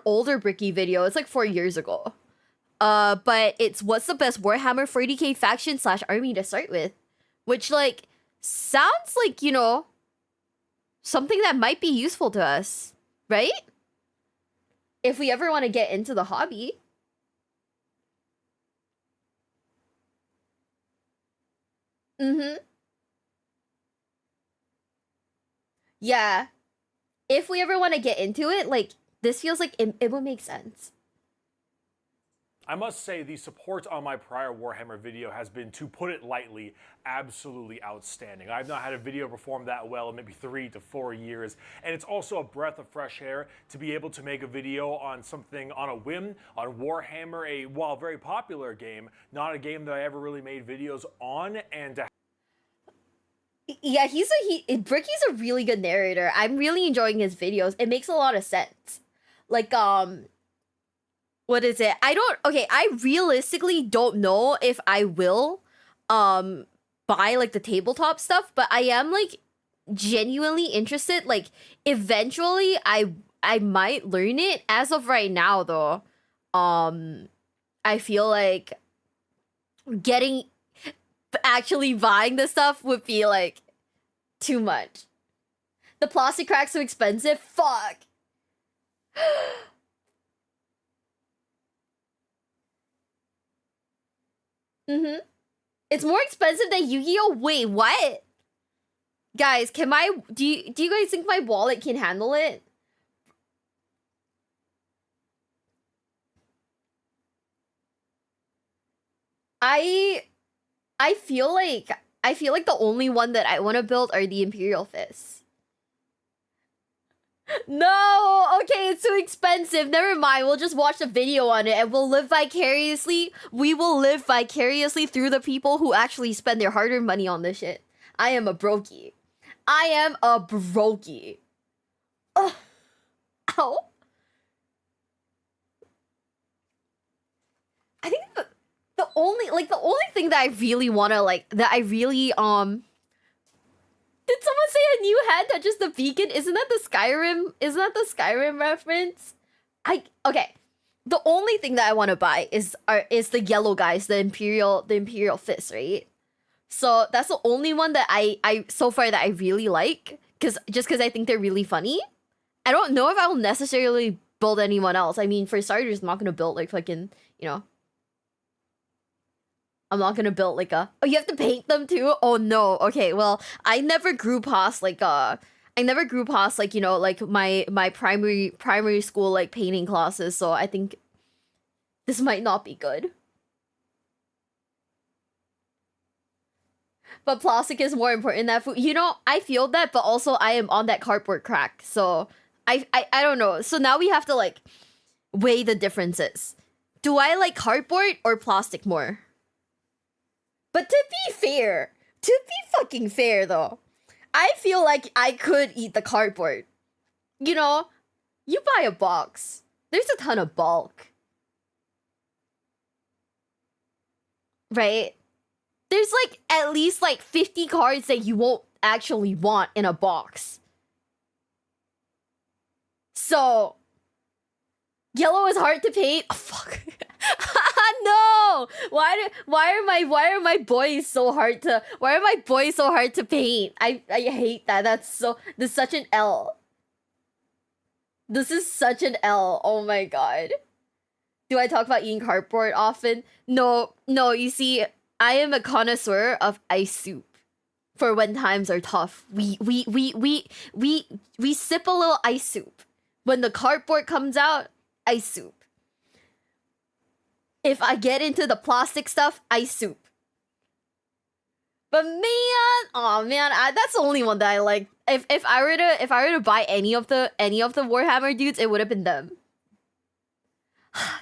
older Bricky video. It's like 4 years ago. But it's what's the best Warhammer 40k faction / army to start with, which like sounds like, you know, something that might be useful to us, right? If we ever want to get into the hobby. Yeah. If we ever want to get into it, like, this feels like it would make sense. I must say the support on my prior Warhammer video has been, to put it lightly, absolutely outstanding. I've not had a video perform that well in maybe 3 to 4 years, and it's also a breath of fresh air to be able to make a video on something on a whim, on Warhammer, a, while very popular game, not a game that I ever really made videos on, and to yeah, Bricky's a really good narrator. I'm really enjoying his videos. It makes a lot of sense. Like, what is it? I realistically don't know if I will, buy, like, the tabletop stuff, but I am, like, genuinely interested. Like, eventually, I might learn it. As of right now, though, I feel like actually buying this stuff would be like too much. The plastic crack's so expensive. Fuck. It's more expensive than Yu-Gi-Oh! Wait, what? Guys, do you guys think my wallet can handle it? I feel like the only one that I want to build are the Imperial Fists. No, okay, it's too expensive. Never mind. We'll just watch a video on it and we'll live vicariously. We will live vicariously through the people who actually spend their hard-earned money on this shit. I am a brokey. I am a brokey. Ugh. Ow. I think the only thing that I really wanna like that I really did someone say a new hand touches the beacon? Isn't that the Skyrim? Isn't that the Skyrim reference? Okay. The only thing that I want to buy is the yellow guys, the Imperial Fist, right? So that's the only one that I so far that I really like, because I think they're really funny. I don't know if I will necessarily build anyone else. I mean, for starters, I'm not gonna build like fucking, you know. I'm not gonna build like a. Oh, you have to paint them too. Oh no. Okay, well, I never grew past like you know, like my primary school like painting classes. So I think this might not be good. But plastic is more important than food. You know, I feel that, but also I am on that cardboard crack. So I don't know. So now we have to like weigh the differences. Do I like cardboard or plastic more? But to be fucking fair though, I feel like I could eat the cardboard. You know, you buy a box, there's a ton of bulk. Right? There's like at least like 50 cards that you won't actually want in a box. So, yellow is hard to paint. Oh, fuck. No! Why are my boys so hard to paint? I hate that. This is such an L. This is such an L. Oh my god. Do I talk about eating cardboard often? No, you see, I am a connoisseur of ice soup. For when times are tough. We sip a little ice soup. When the cardboard comes out, ice soup. If I get into the plastic stuff, ice soup. But man, that's the only one that I like. If I were to buy any of the Warhammer dudes, it would have been them.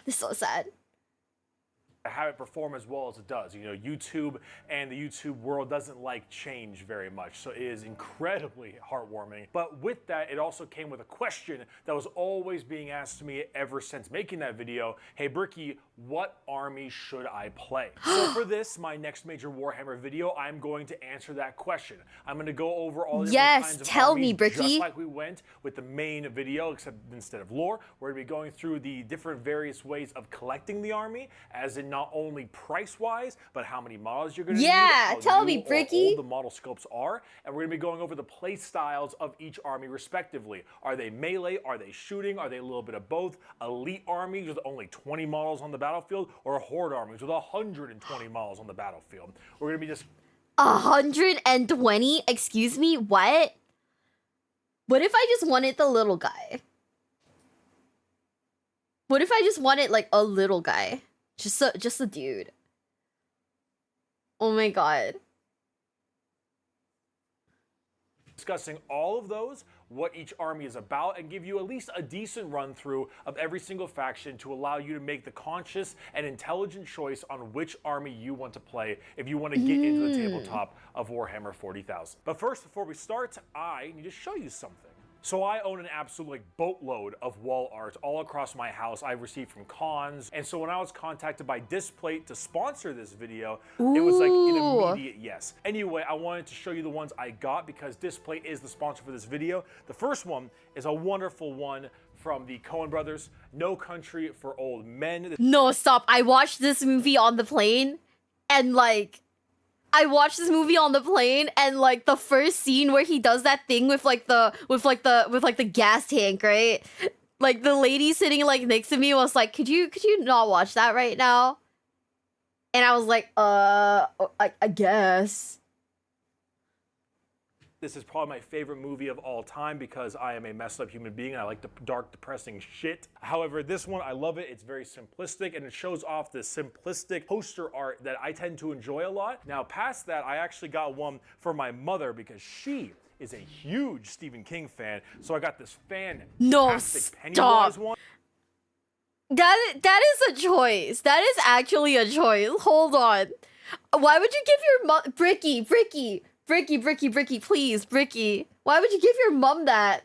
This is so sad. Have it perform as well as it does. You know, YouTube and the YouTube world doesn't like change very much, so it is incredibly heartwarming. But with that, it also came with a question that was always being asked to me ever since making that video. Hey Bricky, what army should I play? So for this, my next major Warhammer video, I'm going to answer that question. I'm going to go over all the different kinds of tell me, armies, Bricky. just like we went with the main video, except instead of lore, we're going to be going through the different various ways of collecting the army, as in not only price-wise, but how many models you're going to need. Yeah, tell me, how Bricky. old the model scopes are, and we're going to be going over the play styles of each army respectively. Are they melee? Are they shooting? Are they a little bit of both? Elite armies with only 20 models on the battlefield, or horde armies with 120 models on the battlefield? We're going to be just 120? Excuse me, what? What if I just wanted the little guy? What if I just wanted like a little guy? Just a dude. Oh my god. discussing all of those, what each army is about, and give you at least a decent run through of every single faction to allow you to make the conscious and intelligent choice on which army you want to play if you want to get into the tabletop of Warhammer 40,000. But first, before we start, I need to show you something. So I own an absolute boatload of wall art all across my house I've received from cons. And so when I was contacted by Displate to sponsor this video, it was like an immediate yes. Anyway, I wanted to show you the ones I got because Displate is the sponsor for this video. The first one is a wonderful one from the Coen brothers, No Country for Old Men. No, stop. I watched this movie on the plane and the first scene where he does that thing with the gas tank, right? Like the lady sitting like next to me was like, could you not watch that right now? And I was like, I guess. This is probably my favorite movie of all time because I am a messed up human being and I like the dark, depressing shit. However, this one, I love it. It's very simplistic and it shows off the simplistic poster art that I tend to enjoy a lot. Now, past that, I actually got one for my mother because she is a huge Stephen King fan. So I got this fantastic Pennywise one. That is a choice. That is actually a choice. Hold on. Why would you give your mom... Bricky, please, Bricky. Why would you give your mom that?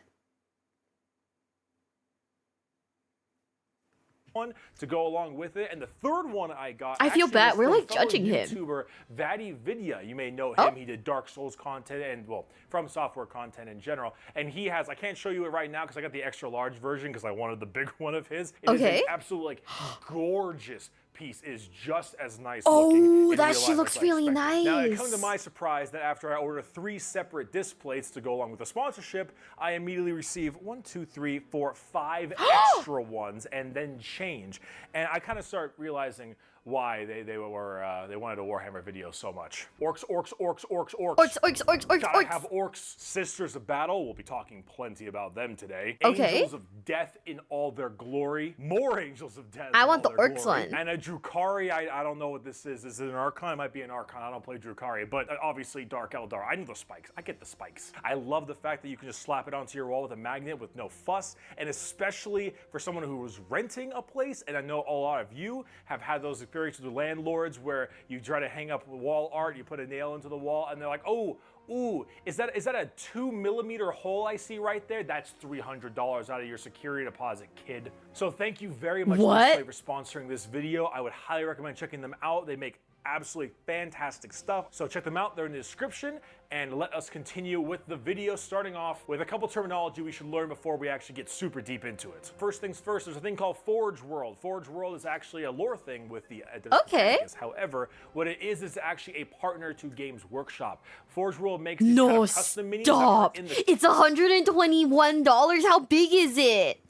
one to go along with it. And the third one I got, I feel actually bad. was We're, from like, fellow judging him. YouTuber Vadi Vidya. You may know him. Oh. He did Dark Souls content and, well, From Software content in general. And he has, I can't show you it right now because I got the extra large version because I wanted the big one of his. It is Okay. an absolute, like, gorgeous piece. It is just as nice Oh, looking in that real shit life looks as I really expected. Now, it nice. comes to my surprise that after I order 3 separate disc plates to go along with the sponsorship, I immediately receive 1, 2, 3, 4, 5 extra ones and then change. And I kind of start realizing why they wanted a Warhammer video so much. Orcs, orcs, orcs, orcs, orcs. Orcs, orcs, orcs, orcs, Gotta orcs. have orcs, sisters of battle. We'll be talking plenty about them today. Okay. Angels of death in all their glory. More angels of death. I in want all the their orcs glory. one. And a Drukhari, I don't know what this is. Is it an Archon? It might be an Archon. I don't play Drukhari, but obviously Dark Eldar. I know the spikes. I get the spikes. I love the fact that you can just slap it onto your wall with a magnet with no fuss, and especially for someone who was renting a place, and I know a lot of you have had those experiences with landlords where you try to hang up wall art, you put a nail into the wall, and they're like, oh, ooh, is that a 2mm hole I see right there? That's $300 out of your security deposit, kid. So thank you very much What? to Display for sponsoring this video. I would highly recommend checking them out. They make absolutely fantastic stuff. So check them out, they're in the description, and let us continue with the video, starting off with a couple terminology we should learn before we actually get super deep into it. First things first, there's a thing called Forge World. Forge World is actually a lore thing with the Okay. However, what it is actually a partner to Games Workshop. Forge World makes these No, kind of custom minis that are stop. in the It's $121. How big is it?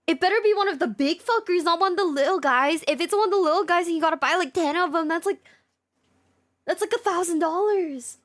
It better be one of the big fuckers, not one of the little guys. If it's one of the little guys and you gotta buy like 10 of them, that's like $1,000.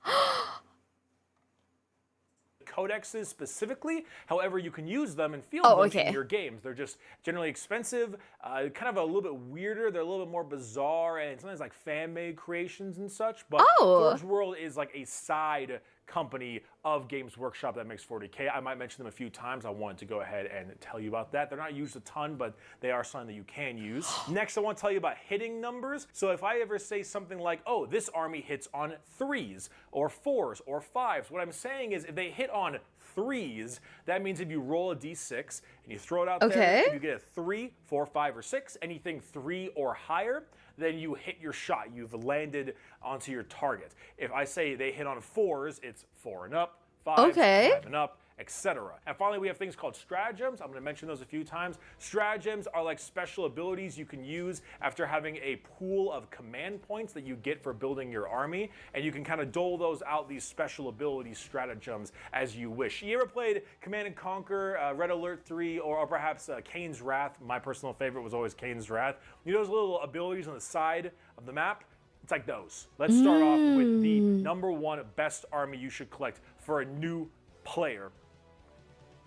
codexes specifically. However, you can use them and field Oh, them okay. in your games. They're just generally expensive, kind of a little bit weirder. They're a little bit more bizarre, and sometimes like fan-made creations and such. But Oh. Forge World is like a side company of Games Workshop that makes 40K. I might mention them a few times. I wanted to go ahead and tell you about that. They're not used a ton, but they are something that you can use. Next, I want to tell you about hitting numbers. So if I ever say something like, oh, this army hits on 3s or 4s or 5s, what I'm saying is if they hit on 3s, that means if you roll a d6 and you throw it out Okay. there, if you get a 3, 4, 5, or 6, anything 3 or higher, then you hit your shot. You've landed onto your target. If I say they hit on 4s, it's 4 and up, 5, Okay. 5 and up, etc. And finally, we have things called stratagems. I'm going to mention those a few times. Stratagems are like special abilities you can use after having a pool of command points that you get for building your army, and you can kind of dole those out, these special abilities, stratagems, as you wish. You ever played Command and Conquer, Red Alert 3, or perhaps Kane's Wrath? My personal favorite was always Kane's Wrath. You know those little abilities on the side of the map? It's like those. Let's start off with the #1 best army you should collect for a new player.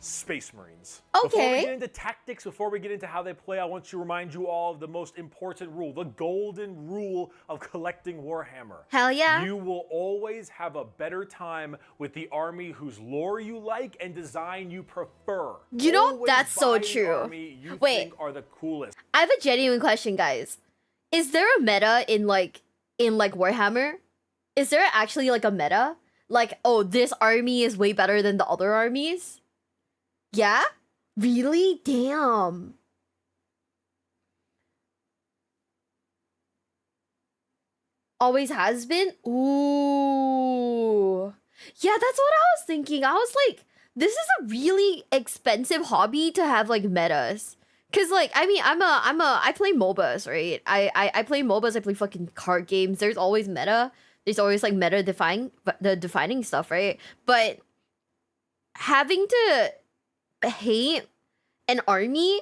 Space Marines. Before we Okay. get into tactics, before we get into how they play, I want to remind you all of the most important rule, the golden rule of collecting Warhammer. Hell yeah. You will always have a better time with the army whose lore you like and design you prefer. You know, Always that's so buy the true. army you Wait. think are the coolest. I have a genuine question, guys. Is there a meta in Warhammer? Is there actually like a meta? Like, oh, this army is way better than the other armies? Yeah? Really? Damn. Always has been? Ooh. Yeah, that's what I was thinking. I was like, this is a really expensive hobby to have like metas. Cause like, I mean, I play MOBAs, right? I play MOBAs, I play fucking card games. There's always meta. There's always like meta defining stuff, right? But having to hate an army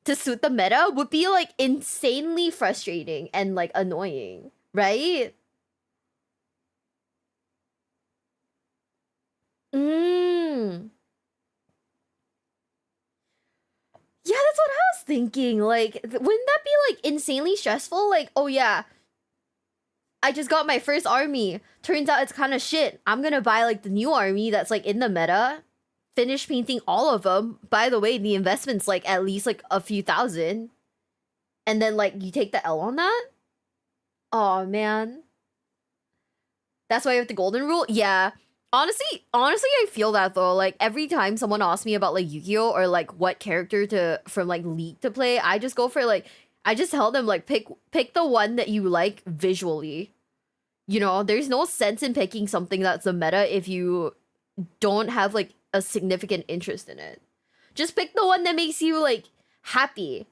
to suit the meta would be like insanely frustrating and like annoying, right? Yeah, that's what I was thinking. Like, wouldn't that be like insanely stressful? Like, oh yeah, I just got my first army. Turns out it's kind of shit. I'm gonna buy like the new army that's like in the meta. Finish painting all of them. By the way, the investment's like at least like a few thousand. And then like you take the L on that? Oh man. That's why you have the golden rule? Yeah. Honestly, I feel that though. Like every time someone asks me about like Yu-Gi-Oh or like what character to from like League to play, I just go for like I just tell them like pick the one that you like visually. You know, there's no sense in picking something that's a meta if you don't have like a significant interest in it. Just pick the one that makes you like happy.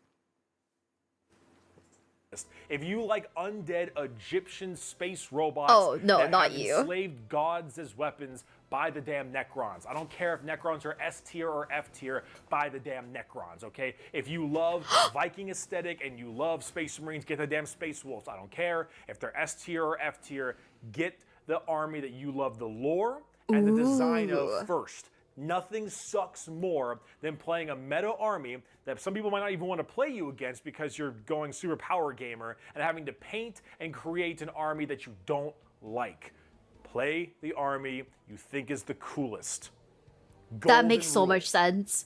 If you like undead Egyptian space robots that not you. enslaved gods as weapons, buy the damn Necrons. I don't care if Necrons are S tier or F tier, buy the damn Necrons, okay? If you love Viking aesthetic and you love Space Marines, get the damn Space Wolves. I don't care if they're S tier or F tier, get the army that you love the lore and the design of first. Nothing sucks more than playing a meta army that some people might not even want to play you against because you're going super power gamer and having to paint and create an army that you don't like. Play the army you think is the coolest. That makes so rule. much sense.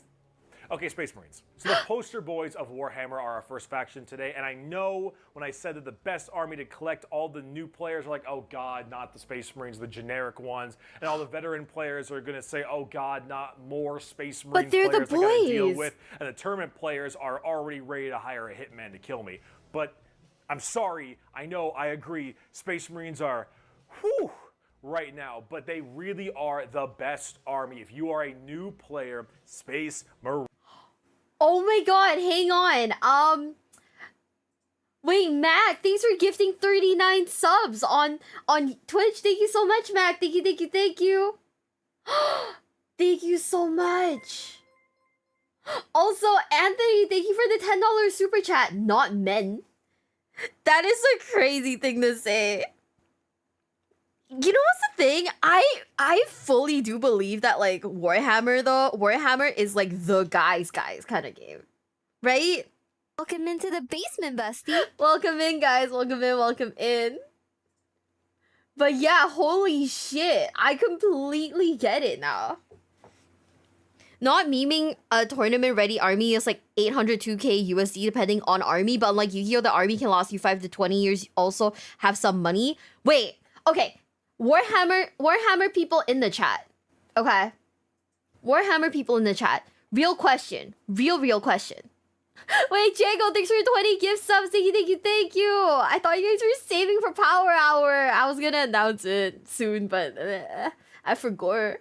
Okay, Space Marines. So the poster boys of Warhammer are our first faction today, and I know when I said that the best army to collect, all the new players are like, oh god, not the Space Marines, the generic ones, and all the veteran players are gonna say, oh god, not more Space Marine But they're players the I gotta deal boys. with, and the tournament players are already ready to hire a hitman to kill me. But I'm sorry, I know, I agree, Space Marines are, whew, right now, but they really are the best army. If you are a new player, Space Marines. Oh my god, hang on. Wait, Mac, thanks for gifting 39 subs on Twitch. Thank you so much, Mac. Thank you. Thank you so much. Also, Anthony, thank you for the $10 super chat. Not men. That is a crazy thing to say. You know what's the thing? I fully do believe that like Warhammer is like the guys kind of game. Right? Welcome into the basement, bestie. Welcome in, guys. Welcome in. But yeah, holy shit. I completely get it now. Not memeing a tournament ready army is like 802k USD depending on army, but unlike Yu-Gi-Oh, the army can last you 5 to 20 years. You also have some money. Wait, okay. Warhammer people in the chat. Okay. Warhammer people in the chat. Real question. Real question. Wait, Jago, thanks for 20 gift subs. Thank you. I thought you guys were saving for Power Hour. I was gonna announce it soon, but I forgot.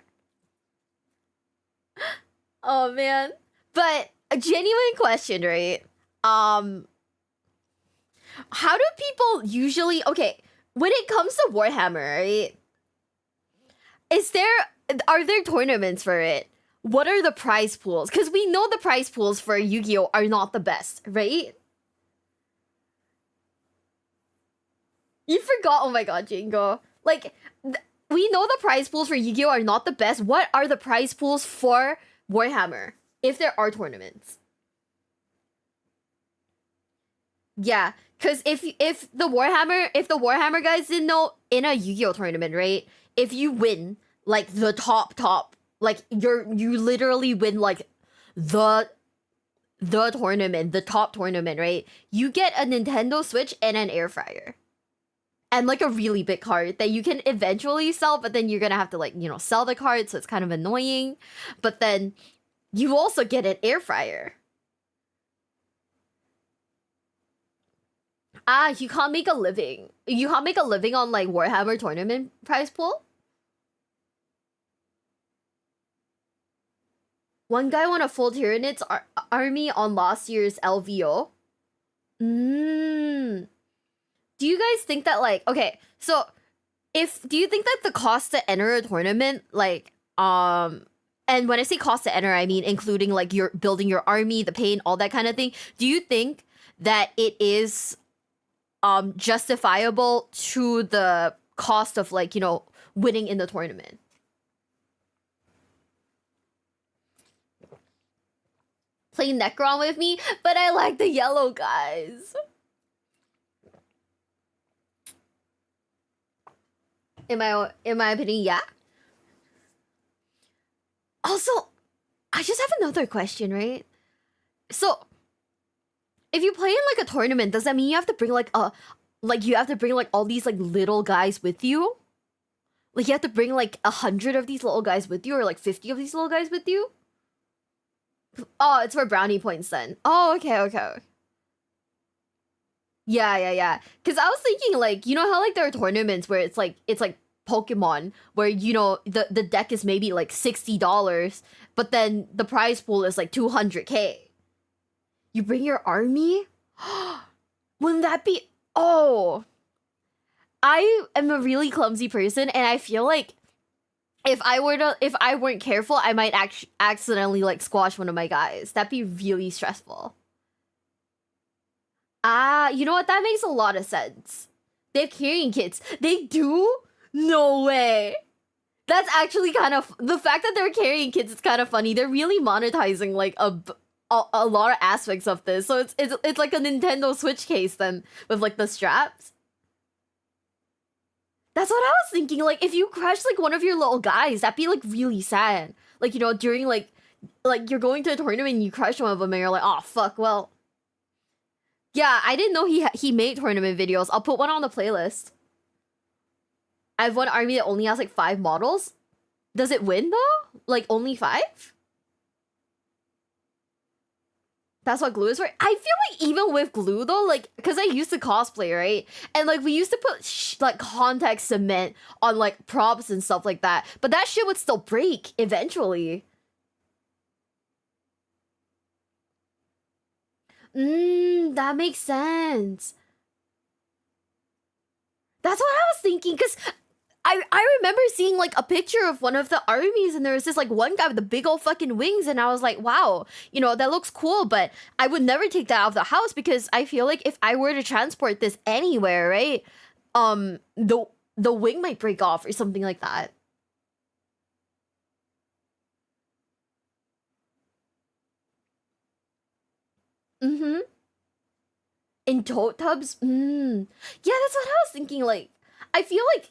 Oh man. But a genuine question, right? How do people usually when it comes to Warhammer, right? Are there tournaments for it? What are the prize pools? Because we know the prize pools for Yu-Gi-Oh are not the best, right? You forgot, oh my god, Jingo. Like, we know the prize pools for Yu-Gi-Oh are not the best. What are the prize pools for Warhammer? If there are tournaments. Yeah, because if the Warhammer guys didn't know, in a Yu-Gi-Oh tournament, right? If you win like the top, like you literally win like the tournament, the top tournament, right? You get a Nintendo Switch and an air fryer. And like a really big card that you can eventually sell, but then you're gonna have to like, you know, sell the card, so it's kind of annoying. But then you also get an air fryer. You can't make a living. You can't make a living on like Warhammer tournament prize pool? One guy won a full Tyranids army on last year's LVO. Do you guys think that like, okay, so do you think that the cost to enter a tournament, like, and when I say cost to enter, I mean including like your building your army, the paint, all that kind of thing. Do you think that it is justifiable to the cost of like, you know, winning in the tournament? Play Necron with me, but I like the yellow guys. In my opinion, yeah. Also, I just have another question, right? So, if you play in like a tournament, does that mean you have to bring like all these like little guys with you? Like you have to bring like 100 of these little guys with you, or like 50 of these little guys with you. Oh, it's for brownie points then. Oh, okay. Yeah. Because I was thinking, like, you know how like there are tournaments where it's like Pokemon, where you know the deck is maybe like $60, but then the prize pool is like 200K. You bring your army? Wouldn't that be? Oh, I am a really clumsy person, and I feel like if I weren't careful, I might accidentally like squash one of my guys. That'd be really stressful. Ah, you know what? That makes a lot of sense. They have carrying kits. They do? No way. That's actually kind of, the fact that they're carrying kits is kind of funny. They're really monetizing like a lot of aspects of this. So it's like a Nintendo Switch case then with like the straps. That's what I was thinking. Like if you crush like one of your little guys, that'd be like really sad. Like, you know, during like you're going to a tournament and you crush one of them and you're like, oh fuck, well. Yeah, I didn't know he made tournament videos. I'll put one on the playlist. I have one army that only has like 5 models. Does it win though? Like only 5? That's what glue is for. I feel like even with glue though, like, because I used to cosplay, right? And like we used to put like contact cement on like props and stuff like that. But that shit would still break eventually. That makes sense. That's what I was thinking, because I remember seeing like a picture of one of the armies, and there was this like one guy with the big old fucking wings, and I was like, wow, you know, that looks cool, but I would never take that out of the house, because I feel like if I were to transport this anywhere, right, the wing might break off or something like that. In tote tubs? Yeah, that's what I was thinking. Like, I feel like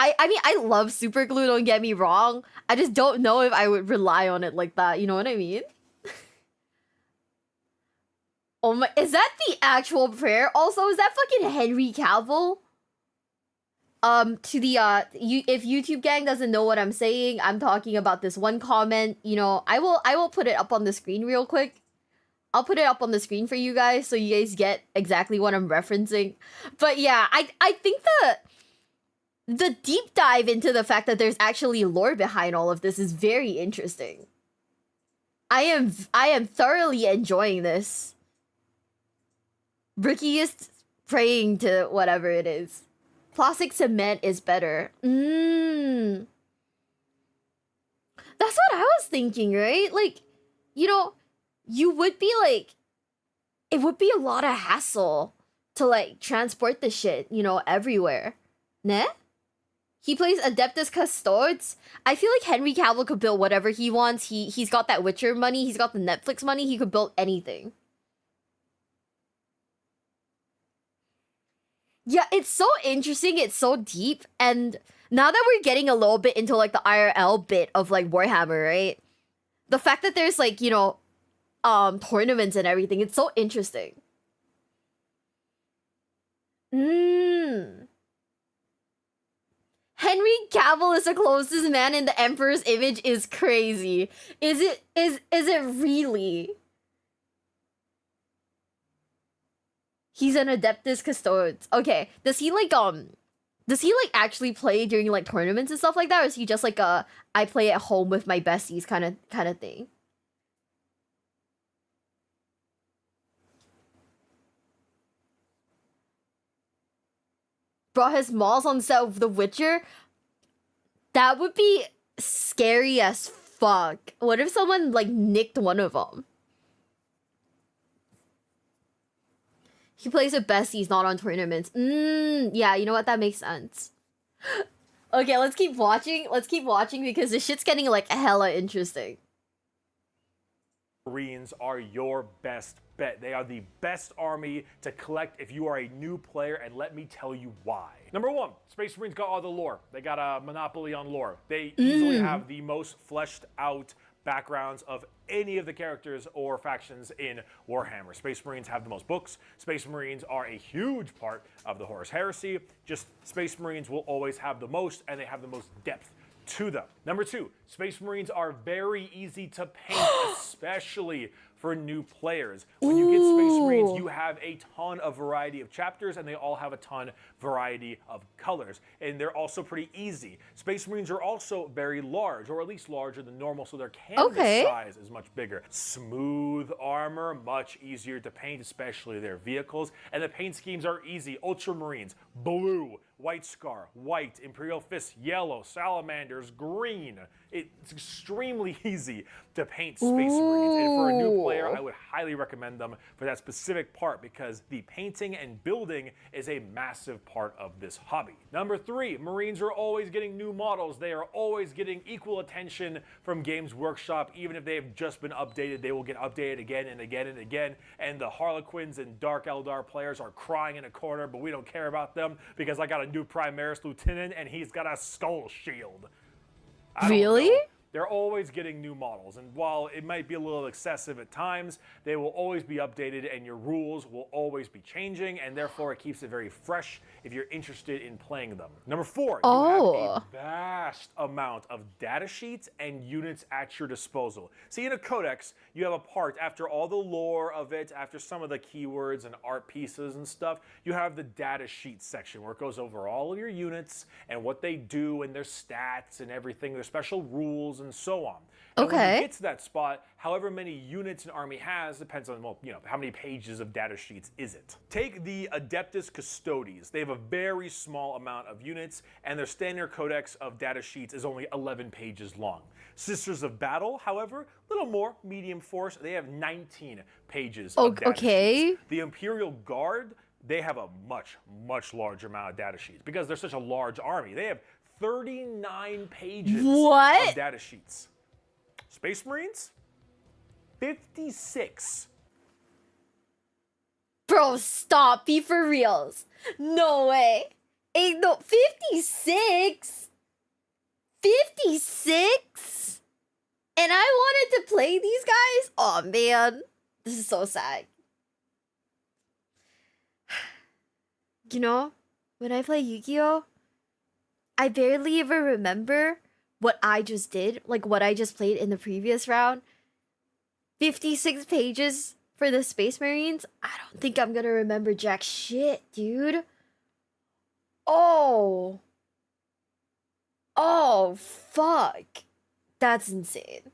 I mean, I love super glue, don't get me wrong. I just don't know if I would rely on it like that, you know what I mean? Oh my, is that the actual prayer? Also, is that fucking Henry Cavill? To the if YouTube gang doesn't know what I'm saying, I'm talking about this one comment. You know, I will put it up on the screen real quick. I'll put it up on the screen for you guys so you guys get exactly what I'm referencing. But yeah, I think the deep dive into the fact that there's actually lore behind all of this is very interesting. I am thoroughly enjoying this. Ricky is praying to whatever it is. Plastic cement is better. That's what I was thinking, right? Like, you know, you would be like, it would be a lot of hassle to like transport the shit, you know, everywhere. Ne? He plays Adeptus Custodes. I feel like Henry Cavill could build whatever he wants. He's got that Witcher money. He's got the Netflix money. He could build anything. Yeah, it's so interesting. It's so deep. And now that we're getting a little bit into like the IRL bit of like Warhammer, right? The fact that there's like, you know, tournaments and everything, it's so interesting. Henry Cavill is the closest man in the Emperor's image is crazy. Is it really? He's an Adeptus Custodes. Okay, does he like actually play during like tournaments and stuff like that, or is he just like a I play at home with my besties kind of thing? Brought his malls on set of The Witcher? That would be scary as fuck. What if someone like nicked one of them? He plays with besties, not on tournaments. Yeah, you know what? That makes sense. Okay, let's keep watching. Let's keep watching because this shit's getting like hella interesting. Marines are your best bet. They are the best army to collect if you are a new player, and let me tell you why. Number one, Space Marines got all the lore. They got a monopoly on lore. They easily have the most fleshed out backgrounds of any of the characters or factions in Warhammer. Space Marines have the most books. Space Marines are a huge part of the Horus heresy. Just Space Marines will always have the most, and they have the most depth to them. Number 2, Space Marines are very easy to paint, especially for new players. When you get Space Marines, you have a ton of variety of chapters, and they all have a ton variety of colors. And they're also pretty easy. Space Marines are also very large, or at least larger than normal, so their canvas size is much bigger. Smooth armor, much easier to paint, especially their vehicles. And the paint schemes are easy. Ultramarines, blue, White Scar, white, Imperial Fist, yellow, Salamanders, green. It's extremely easy to paint Space Marines. And for a new player, I would highly recommend them for that specific part because the painting and building is a massive part of this hobby. Number 3, Marines are always getting new models. They are always getting equal attention from Games Workshop. Even if they have just been updated, they will get updated again and again and again. And the Harlequins and Dark Eldar players are crying in a corner, but we don't care about them because I got a new Primaris Lieutenant and he's got a skull shield. Really? They're always getting new models, and while it might be a little excessive at times, they will always be updated and your rules will always be changing, and therefore it keeps it very fresh if you're interested in playing them. Number 4, you have a vast amount of data sheets and units at your disposal. See, in a codex, you have a part after all the lore of it, after some of the keywords and art pieces and stuff, you have the data sheet section where it goes over all of your units and what they do and their stats and everything, their special rules and so on. And when you get to that spot, however many units an army has depends on, well, you know, how many pages of data sheets is it. Take the Adeptus Custodes. They have a very small amount of units, and their standard codex of data sheets is only 11 pages long. Sisters of Battle, however, a little more medium force. They have 19 pages of data sheets. The Imperial Guard, they have a much, much larger amount of data sheets because they're such a large army. They have 39 pages of data sheets. Space Marines, 56. Bro, stop. Be for reals. No way. Ain't no 56. 56? And I wanted to play these guys? Oh man. This is so sad. You know, when I play Yu-Gi-Oh!, I barely even remember what I just did, like what I just played in the previous round. 56 pages for the Space Marines? I don't think I'm gonna remember jack shit, dude. Oh, fuck. That's insane.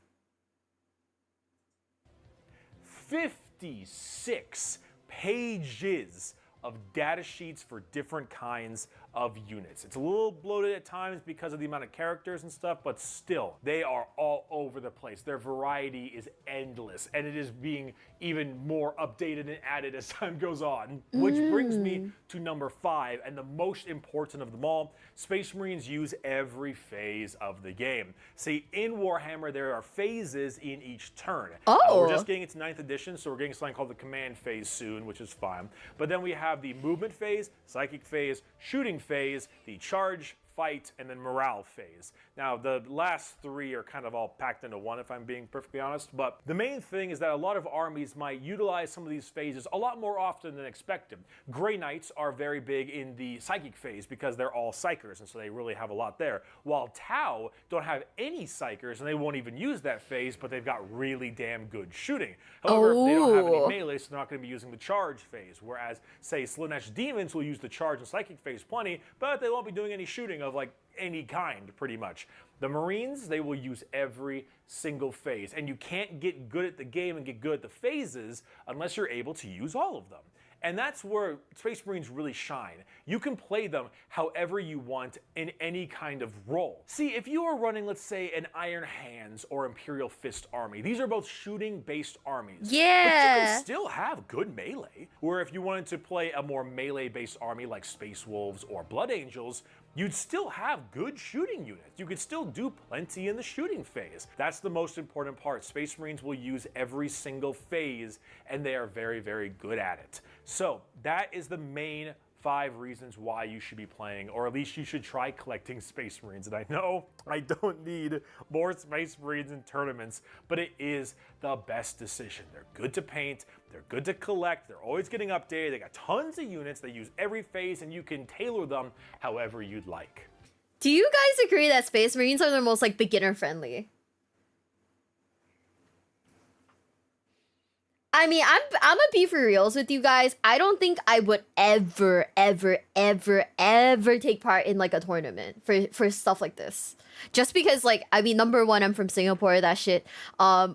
56 pages of data sheets for different kinds of units. It's a little bloated at times because of the amount of characters and stuff, but still, they are all over the place. Their variety is endless, and it is being even more updated and added as time goes on. Which brings me to number 5, and the most important of them all. Space Marines use every phase of the game. See, in Warhammer, there are phases in each turn. We're just getting into 9th edition, so we're getting something called the command phase soon, which is fine. But then we have the movement phase, psychic phase, shooting phase, the charge, fight, and then morale phase. Now, the last 3 are kind of all packed into one, if I'm being perfectly honest, but the main thing is that a lot of armies might utilize some of these phases a lot more often than expected. Grey Knights are very big in the psychic phase because they're all psychers, and so they really have a lot there, while Tau don't have any psychers, and they won't even use that phase, but they've got really damn good shooting. However, they don't have any melee, so they're not going to be using the charge phase, whereas, say, Slanesh Demons will use the charge and psychic phase plenty, but they won't be doing any shooting of like any kind, pretty much. The Marines, they will use every single phase, and you can't get good at the game and get good at the phases unless you're able to use all of them. And that's where Space Marines really shine. You can play them however you want in any kind of role. See, if you are running, let's say, an Iron Hands or Imperial Fist army, these are both shooting-based armies. Yeah. But you can still have good melee. Where if you wanted to play a more melee-based army like Space Wolves or Blood Angels, you'd still have good shooting units. You could still do plenty in the shooting phase. That's the most important part. Space Marines will use every single phase, and they are very, very good at it. So that is the main 5 reasons why you should be playing, or at least you should try collecting Space Marines. And I know I don't need more Space Marines in tournaments, but it is the best decision. They're good to paint, they're good to collect, they're always getting updated, they got tons of units, they use every phase, and you can tailor them however you'd like. Do you guys agree that Space Marines are the most like beginner friendly? I mean, I'm gonna be for reals with you guys. I don't think I would ever take part in like a tournament for stuff like this. Just because, like, I mean, number one, I'm from Singapore, that shit.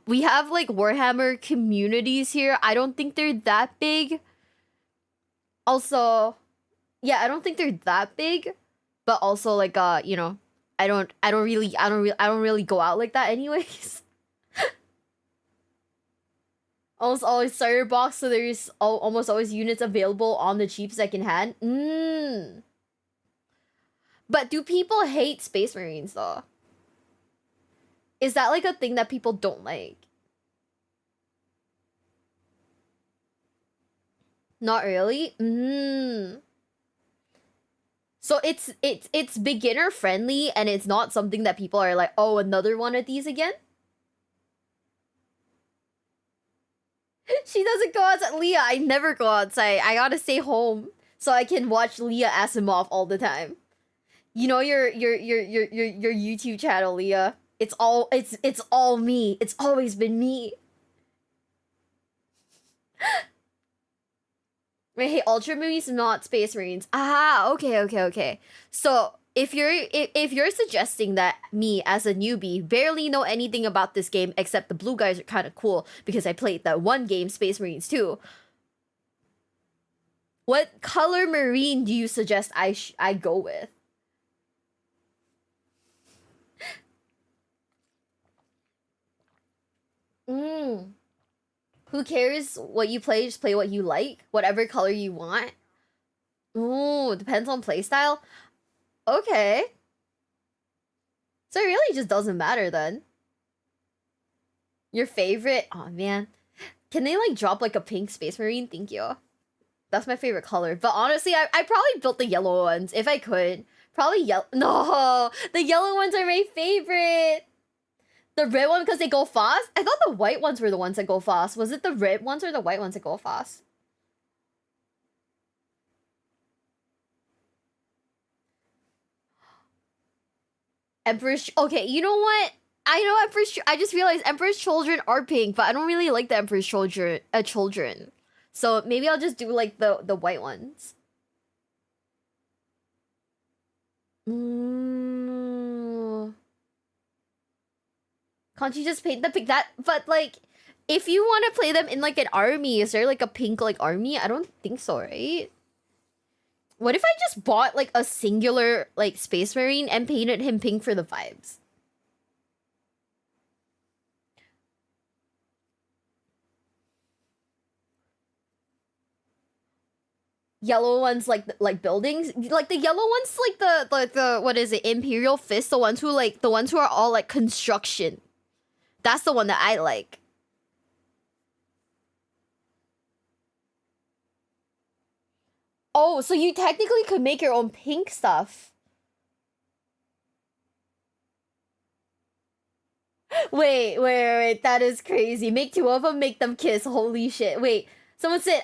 We have like Warhammer communities here. I don't think they're that big. Also, yeah, I don't think they're that big. But also, like, you know, I don't really go out like that anyways. Almost always starter box, so there's almost always units available on the cheap second hand. But do people hate Space Marines though? Is that like a thing that people don't like? Not really. So it's beginner friendly, and it's not something that people are like, oh, another one of these again. She doesn't go outside. Leah, I never go outside. I gotta stay home so I can watch Leah Asimov all the time. You know your YouTube channel, Leah. It's all me. It's always been me. Wait, hey, Ultra movies, not Space Marines. Ah, okay. So if you're suggesting that me as a newbie barely know anything about this game except the blue guys are kind of cool because I played that one game, Space Marines 2. What color Marine do you suggest I go with? Who cares what you play? Just play what you like. Whatever color you want. Ooh, depends on playstyle. Okay. So it really just doesn't matter then. Your favorite? Oh man. Can they like drop like a pink Space Marine? Thank you. That's my favorite color. But honestly, I probably built the yellow ones if I could. Probably yellow. No, the yellow ones are my favorite. The red one because they go fast? I thought the white ones were the ones that go fast. Was it the red ones or the white ones that go fast? Emperor's... Okay, you know what? I know Emperor's... I just realized Emperor's Children are pink, but I don't really like the Emperor's Children. So maybe I'll just do like the white ones. Can't you just paint the pink? That, but like, if you want to play them in like an army, is there like a pink like army? I don't think so, right? What if I just bought like a singular like Space Marine and painted him pink for the vibes? Yellow ones like buildings, like the yellow ones, like the what is it, Imperial Fist, the ones who are all like construction. That's the one that I like. Oh, so you technically could make your own pink stuff. Wait, that is crazy. Make 2 of them, make them kiss. Holy shit. Wait, someone said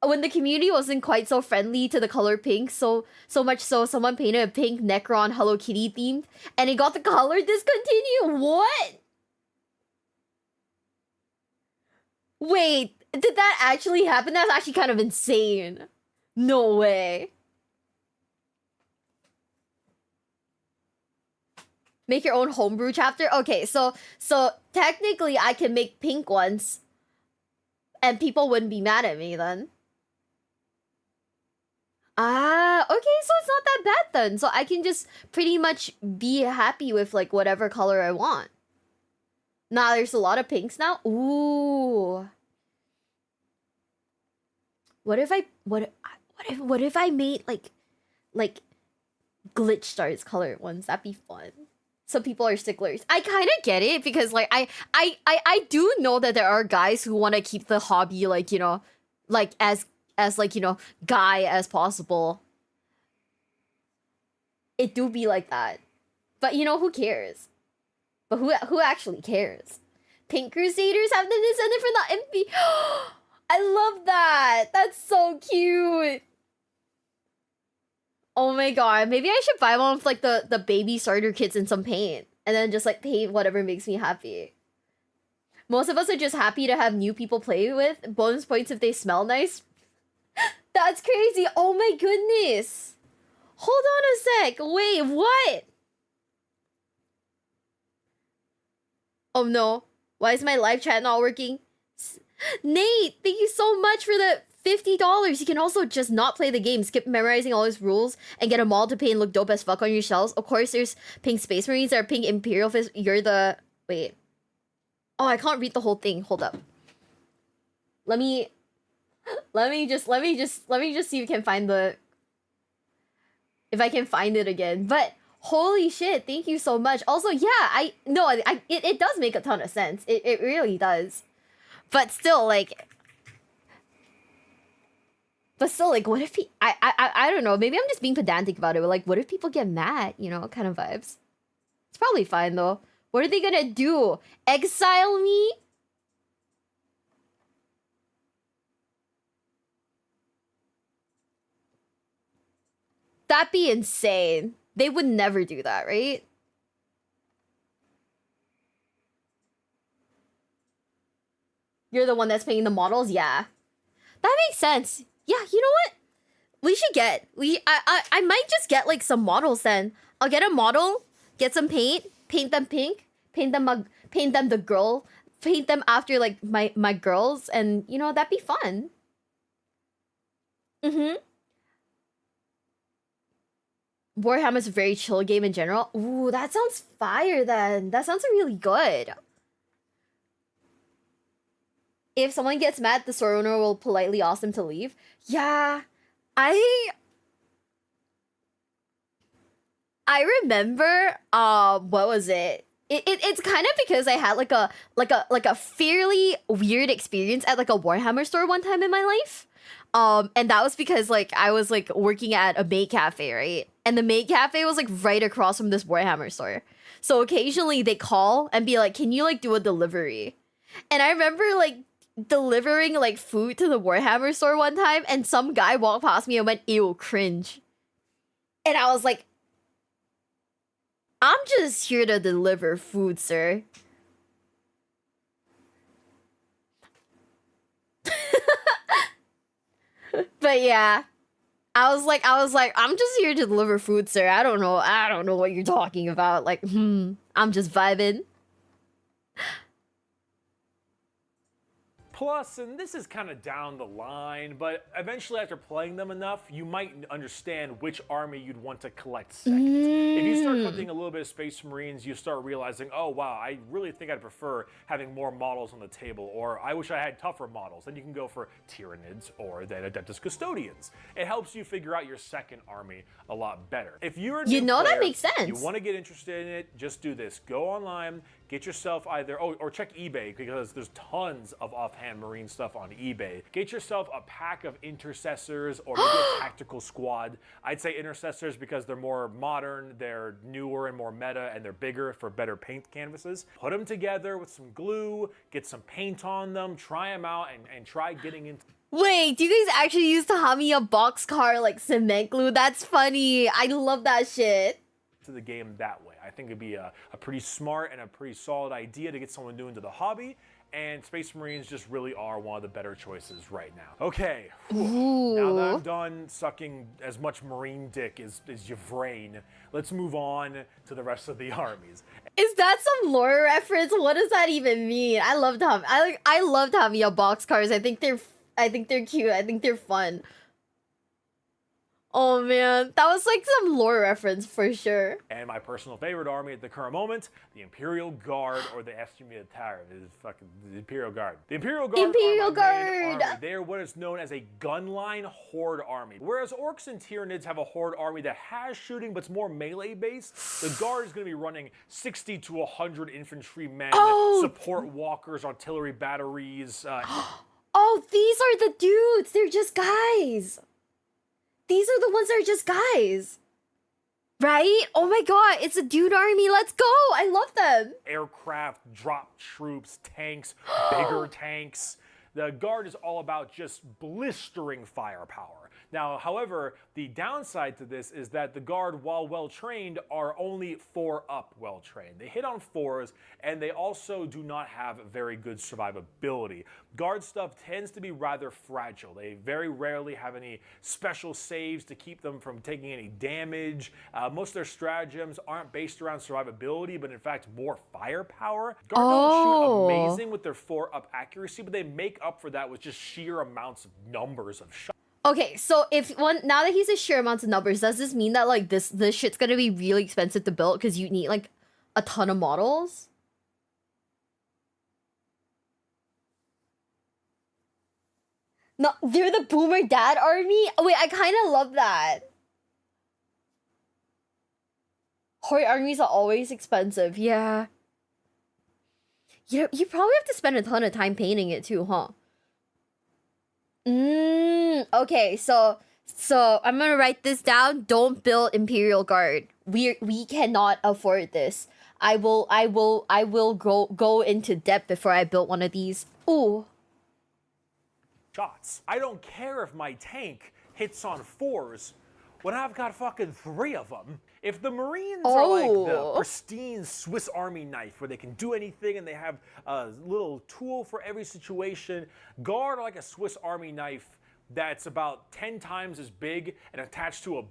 when the community wasn't quite so friendly to the color pink, so much so someone painted a pink Necron Hello Kitty themed, and it got the color discontinued. What? Wait, did that actually happen? That's actually kind of insane. No way. Make your own homebrew chapter? Okay, so technically I can make pink ones and people wouldn't be mad at me then. Ah, okay, so it's not that bad then. So I can just pretty much be happy with like whatever color I want. Nah, there's a lot of pinks now. Ooh. What if I made like glitch stars colored ones? That'd be fun. Some people are sticklers. I kind of get it because like I do know that there are guys who want to keep the hobby like, you know, like as as like, you know, guy as possible. It do be like that. But you know, who cares? But who actually cares? Pink Crusaders have the descendant from the MP. I love that. That's so cute. Oh my god. Maybe I should buy one with like the baby starter kits and some paint. And then just like paint whatever makes me happy. Most of us are just happy to have new people play with. Bonus points if they smell nice. That's crazy. Oh my goodness. Hold on a sec. Wait, what? Oh no. Why is my live chat not working? Nate, thank you so much for the $50. You can also just not play the game, skip memorizing all its rules, and get a model to paint and look dope as fuck on your shelves. Of course, there's pink Space Marines, there are pink Imperial Fist. You're the... Wait. Oh, I can't read the whole thing. Hold up. Let me just see if I can find the... If I can find it again. But holy shit, thank you so much. Also, yeah, it does make a ton of sense. It really does. But still, like... what if I don't know, maybe I'm just being pedantic about it, but like, what if people get mad, you know, kind of vibes. It's probably fine, though. What are they gonna do? Exile me? That'd be insane. They would never do that, right? You're the one that's painting the models? Yeah. That makes sense. Yeah, you know what? We should get... I might just get, like, some models then. I'll get a model, get some paint, paint them pink, paint them the girl, paint them after, like, my girls, and, you know, that'd be fun. Warhammer's a very chill game in general. Ooh, that sounds fire then. That sounds really good. If someone gets mad, the store owner will politely ask them to leave. Yeah, I remember, what was it? It's kind of because I had like a fairly weird experience at like a Warhammer store one time in my life. And that was because like I was like working at a maid cafe, right? And the maid cafe was like right across from this Warhammer store. So occasionally they call and be like, "Can you like do a delivery?" And I remember like delivering like food to the Warhammer store one time, and some guy walked past me and went, "Ew, cringe." And I was like, "I'm just here to deliver food, sir." But yeah, I was like, "I'm just here to deliver food, sir. I don't know what you're talking about. Like, I'm just vibing." Plus, and this is kind of down the line, but eventually after playing them enough, you might understand which army you'd want to collect second. If you start collecting a little bit of Space Marines, you start realizing, oh wow, I really think I'd prefer having more models on the table, or I wish I had tougher models. Then you can go for Tyranids or then Adeptus Custodians. It helps you figure out your second army a lot better. If you're a new that player, makes sense. you want to get interested in it, just do this. Go online, get yourself either, or check eBay, because there's tons of offhand Marine stuff on eBay. Get yourself a pack of Intercessors or maybe a tactical squad. I'd say Intercessors because they're more modern, they're newer and more meta, and they're bigger for better paint canvases. Put them together with some glue, get some paint on them, try them out, and try getting into... Wait, do you guys actually use Tahamiya boxcar like cement glue? That's funny. I love that shit. To the game that way. I think it'd be a pretty smart and a pretty solid idea to get someone new into the hobby, and Space Marines just really are one of the better choices right now. Okay, now that I'm done sucking as much Marine dick as Yvrain, let's move on to the rest of the armies. Is that some lore reference? What does that even mean? I love Tahamiya boxcars. I think they're cute. I think they're fun. Oh man, that was like some lore reference for sure. And my personal favorite army at the current moment, the Imperial Guard, or the Militare, is fucking the Imperial Guard. The Imperial Guard are my main army. They are what is known as a gunline horde army. Whereas Orcs and Tyranids have a horde army that has shooting but it's more melee based, the Guard is going to be running 60 to 100 infantry men, support walkers, artillery batteries. Oh, these are the dudes. They're just guys. These are the ones that are just guys. Right? Oh my god, it's a dude army. Let's go. I love them. Aircraft, drop troops, tanks, bigger tanks. The Guard is all about just blistering firepower. Now, however, the downside to this is that the Guard, while well-trained, are only 4-up well-trained. They hit on 4s, and they also do not have very good survivability. Guard stuff tends to be rather fragile. They very rarely have any special saves to keep them from taking any damage. Most of their stratagems aren't based around survivability, but in fact more firepower. Guard don't shoot amazing with their 4-up accuracy, but they make up for that with just sheer amounts of numbers of shots. Okay, so now that he's a sheer amounts of numbers, does this mean that like this shit's gonna be really expensive to build because you need like a ton of models? No, they're the boomer dad army? Oh, wait, I kind of love that. Horde armies are always expensive, yeah. You probably have to spend a ton of time painting it too, huh? Okay, so I'm gonna write this down. Don't build Imperial Guard. We cannot afford this. I will go into depth before I build one of these. Ooh. Shots. I don't care if my tank hits on 4s when I've got fucking 3 of them. If the Marines are like the pristine Swiss Army knife where they can do anything and they have a little tool for every situation, Guard are like a Swiss Army knife that's about 10 times as big and attached to a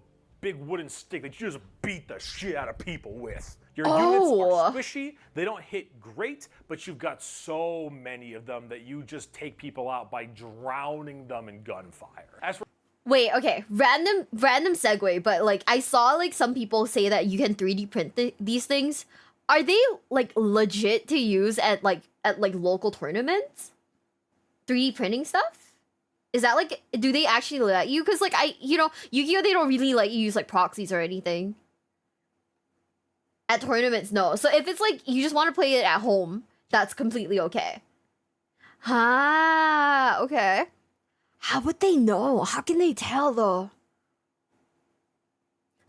big wooden stick that you just beat the shit out of people with. Your units are squishy, they don't hit great, but you've got so many of them that you just take people out by drowning them in gunfire. As for Wait, okay, random segue, but like I saw like some people say that you can 3D print these things. Are they like legit to use at local tournaments? 3D printing stuff? Is that like, do they actually let you? Because like Yu-Gi-Oh, they don't really let you use like proxies or anything. At tournaments, no. So if it's like you just want to play it at home, that's completely okay. Ah, okay. How would they know? How can they tell though?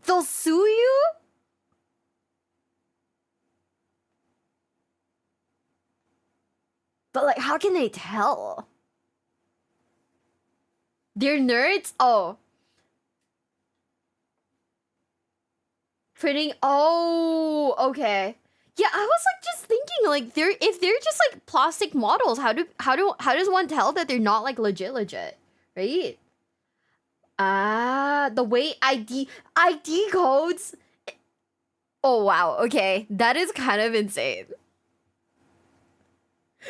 They'll sue you? But like, how can they tell? They're nerds? Oh. Printing, oh, okay. Yeah, I was like just thinking like if they're just like plastic models, how does one tell that they're not like legit, right? Ah, the way ID codes. Oh wow, okay, that is kind of insane.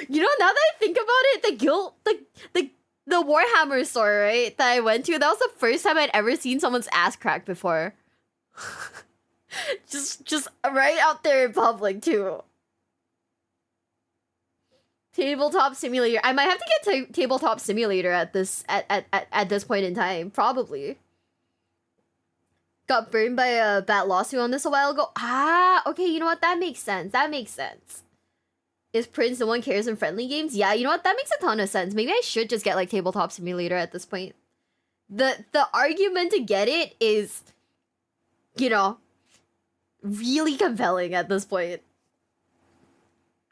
You know, now that I think about it, the Warhammer store, right, that I went to, that was the first time I'd ever seen someone's ass crack before. just right out there in public too. Tabletop simulator. I might have to get tabletop simulator at this point in time, probably. Got burned by a bad lawsuit on this a while ago. Ah, okay, you know what? That makes sense. Is Prince the one cares in friendly games? Yeah, you know what? That makes a ton of sense. Maybe I should just get like tabletop simulator at this point. The argument to get it is, you know, really compelling at this point.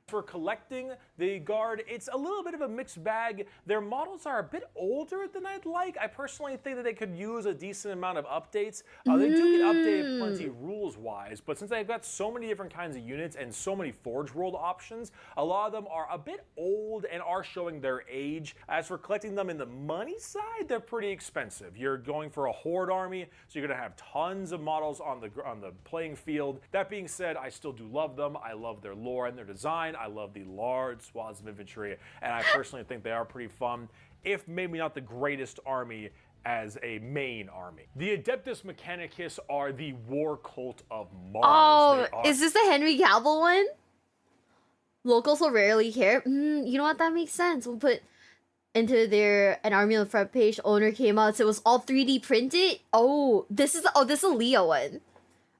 For collecting the Guard, it's a little bit of a mixed bag. Their models are a bit older than I'd like. I personally think that they could use a decent amount of updates. They do get updated plenty rules-wise, but since they've got so many different kinds of units and so many Forge World options, a lot of them are a bit old and are showing their age. As for collecting them in the money side, they're pretty expensive. You're going for a Horde army, so you're gonna have tons of models on the playing field. That being said, I still do love them. I love their lore and their design. I love the large swaths of infantry, and I personally think they are pretty fun, if maybe not the greatest army as a main army. The Adeptus Mechanicus are the war cult of Mars. Oh, is this the Henry Cavill one? Locals will rarely care. You know what? That makes sense. We'll put into an army on the front page. Owner came out, so it was all 3D printed. Oh, this is a Leah one.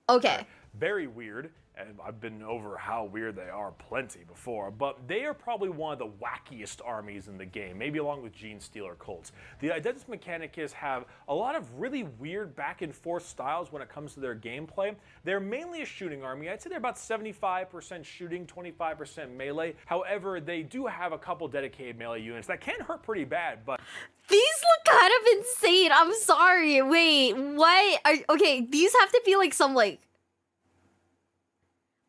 Okay. Very weird. and I've been over how weird they are plenty before, but they are probably one of the wackiest armies in the game, maybe along with Gene Stealer cults. The Identitas Mechanicus have a lot of really weird back and forth styles when it comes to their gameplay. They're mainly a shooting army. I'd say they're about 75% shooting, 25% melee. However, they do have a couple dedicated melee units that can hurt pretty bad, but These look kind of insane. I'm sorry. Wait, what? Okay, these have to be like some like.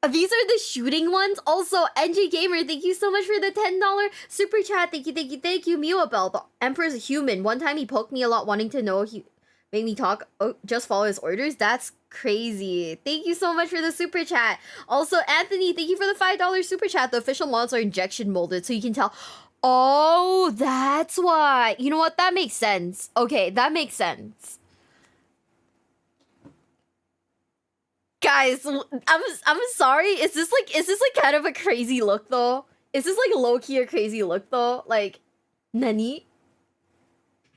These are the shooting ones. Also, NJ Gamer, thank you so much for the $10 super chat. Thank you, thank you, thank you. Miwabelle, the Emperor's a human. One time he poked me a lot, wanting to know. He made me talk. Oh, just follow his orders. That's crazy. Thank you so much for the super chat. Also, Anthony, thank you for the $5 super chat. The official models are injection molded, so you can tell. Oh, that's why. You know what? That makes sense. Okay, that makes sense. Guys, I'm sorry. Is this like kind of a crazy look though? Is this like low key a crazy look though? Like, nani?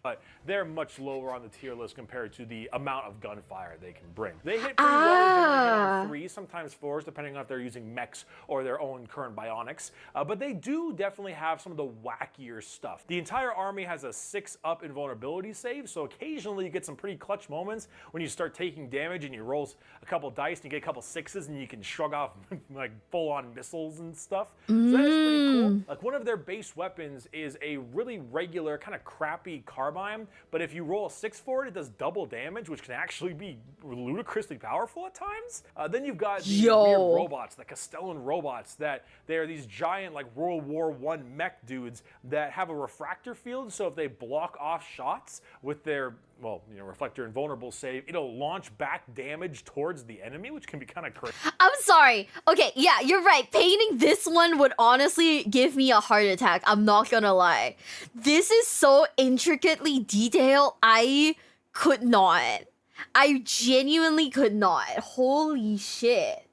but they're much lower on the tier list compared to the amount of gunfire they can bring. They hit pretty well, generally hit on 3, sometimes 4s, depending on if they're using mechs or their own current bionics. But they do definitely have some of the wackier stuff. The entire army has a 6-up invulnerability save, so occasionally you get some pretty clutch moments when you start taking damage and you roll a couple dice and you get a couple 6s and you can shrug off like full-on missiles and stuff. So that is pretty cool. Like one of their base weapons is a really regular, kind of crappy carbine, but if you roll a 6 for it, it does double damage, which can actually be ludicrously powerful at times. Then you've got the weird robots, the Castellan robots, that they're these giant like World War I mech dudes that have a refractor field, so if they block off shots with their, well, you know, reflector invulnerable save, it'll launch back damage towards the enemy, which can be kind of crazy. I'm sorry. Okay, yeah, you're right. Painting this one would honestly give me a heart attack. I'm not gonna lie. This is so intricately detailed. I could not. I genuinely could not. Holy shit.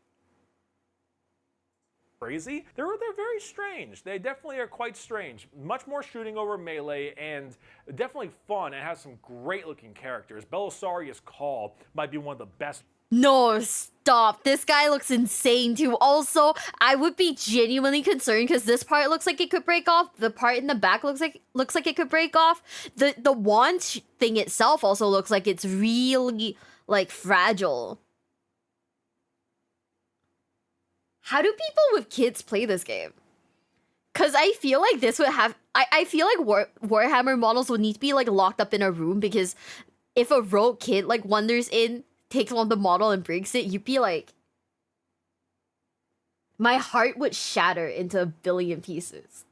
Crazy. They're very strange. They definitely are quite strange. Much more shooting over melee and definitely fun and has some great looking characters. Belisarius Call might be one of the best. No, stop. This guy looks insane too. Also, I would be genuinely concerned because this part looks like it could break off. The part in the back looks like it could break off. The wand thing itself also looks like it's really like fragile. How do people with kids play this game? Because I feel like this would have... I feel like Warhammer models would need to be like locked up in a room, because if a rogue kid like wanders in, takes on the model and breaks it, you'd be like... My heart would shatter into a billion pieces.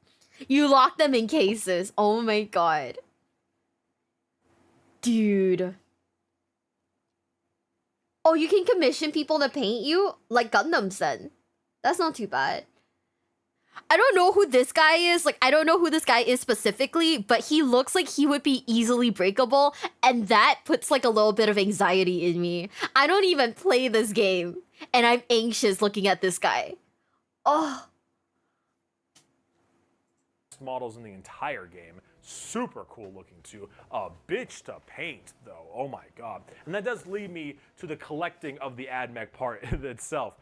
You lock them in cases. Oh my god. Dude. Oh, you can commission people to paint you? Like Gundams then. That's not too bad. I don't know who this guy is. Like, I don't know who this guy is specifically, but he looks like he would be easily breakable, and that puts like a little bit of anxiety in me. I don't even play this game, and I'm anxious looking at this guy. Oh. Models in the entire game. Super cool looking too. A bitch to paint though. Oh my god. And that does lead me to the collecting of the AdMech part itself.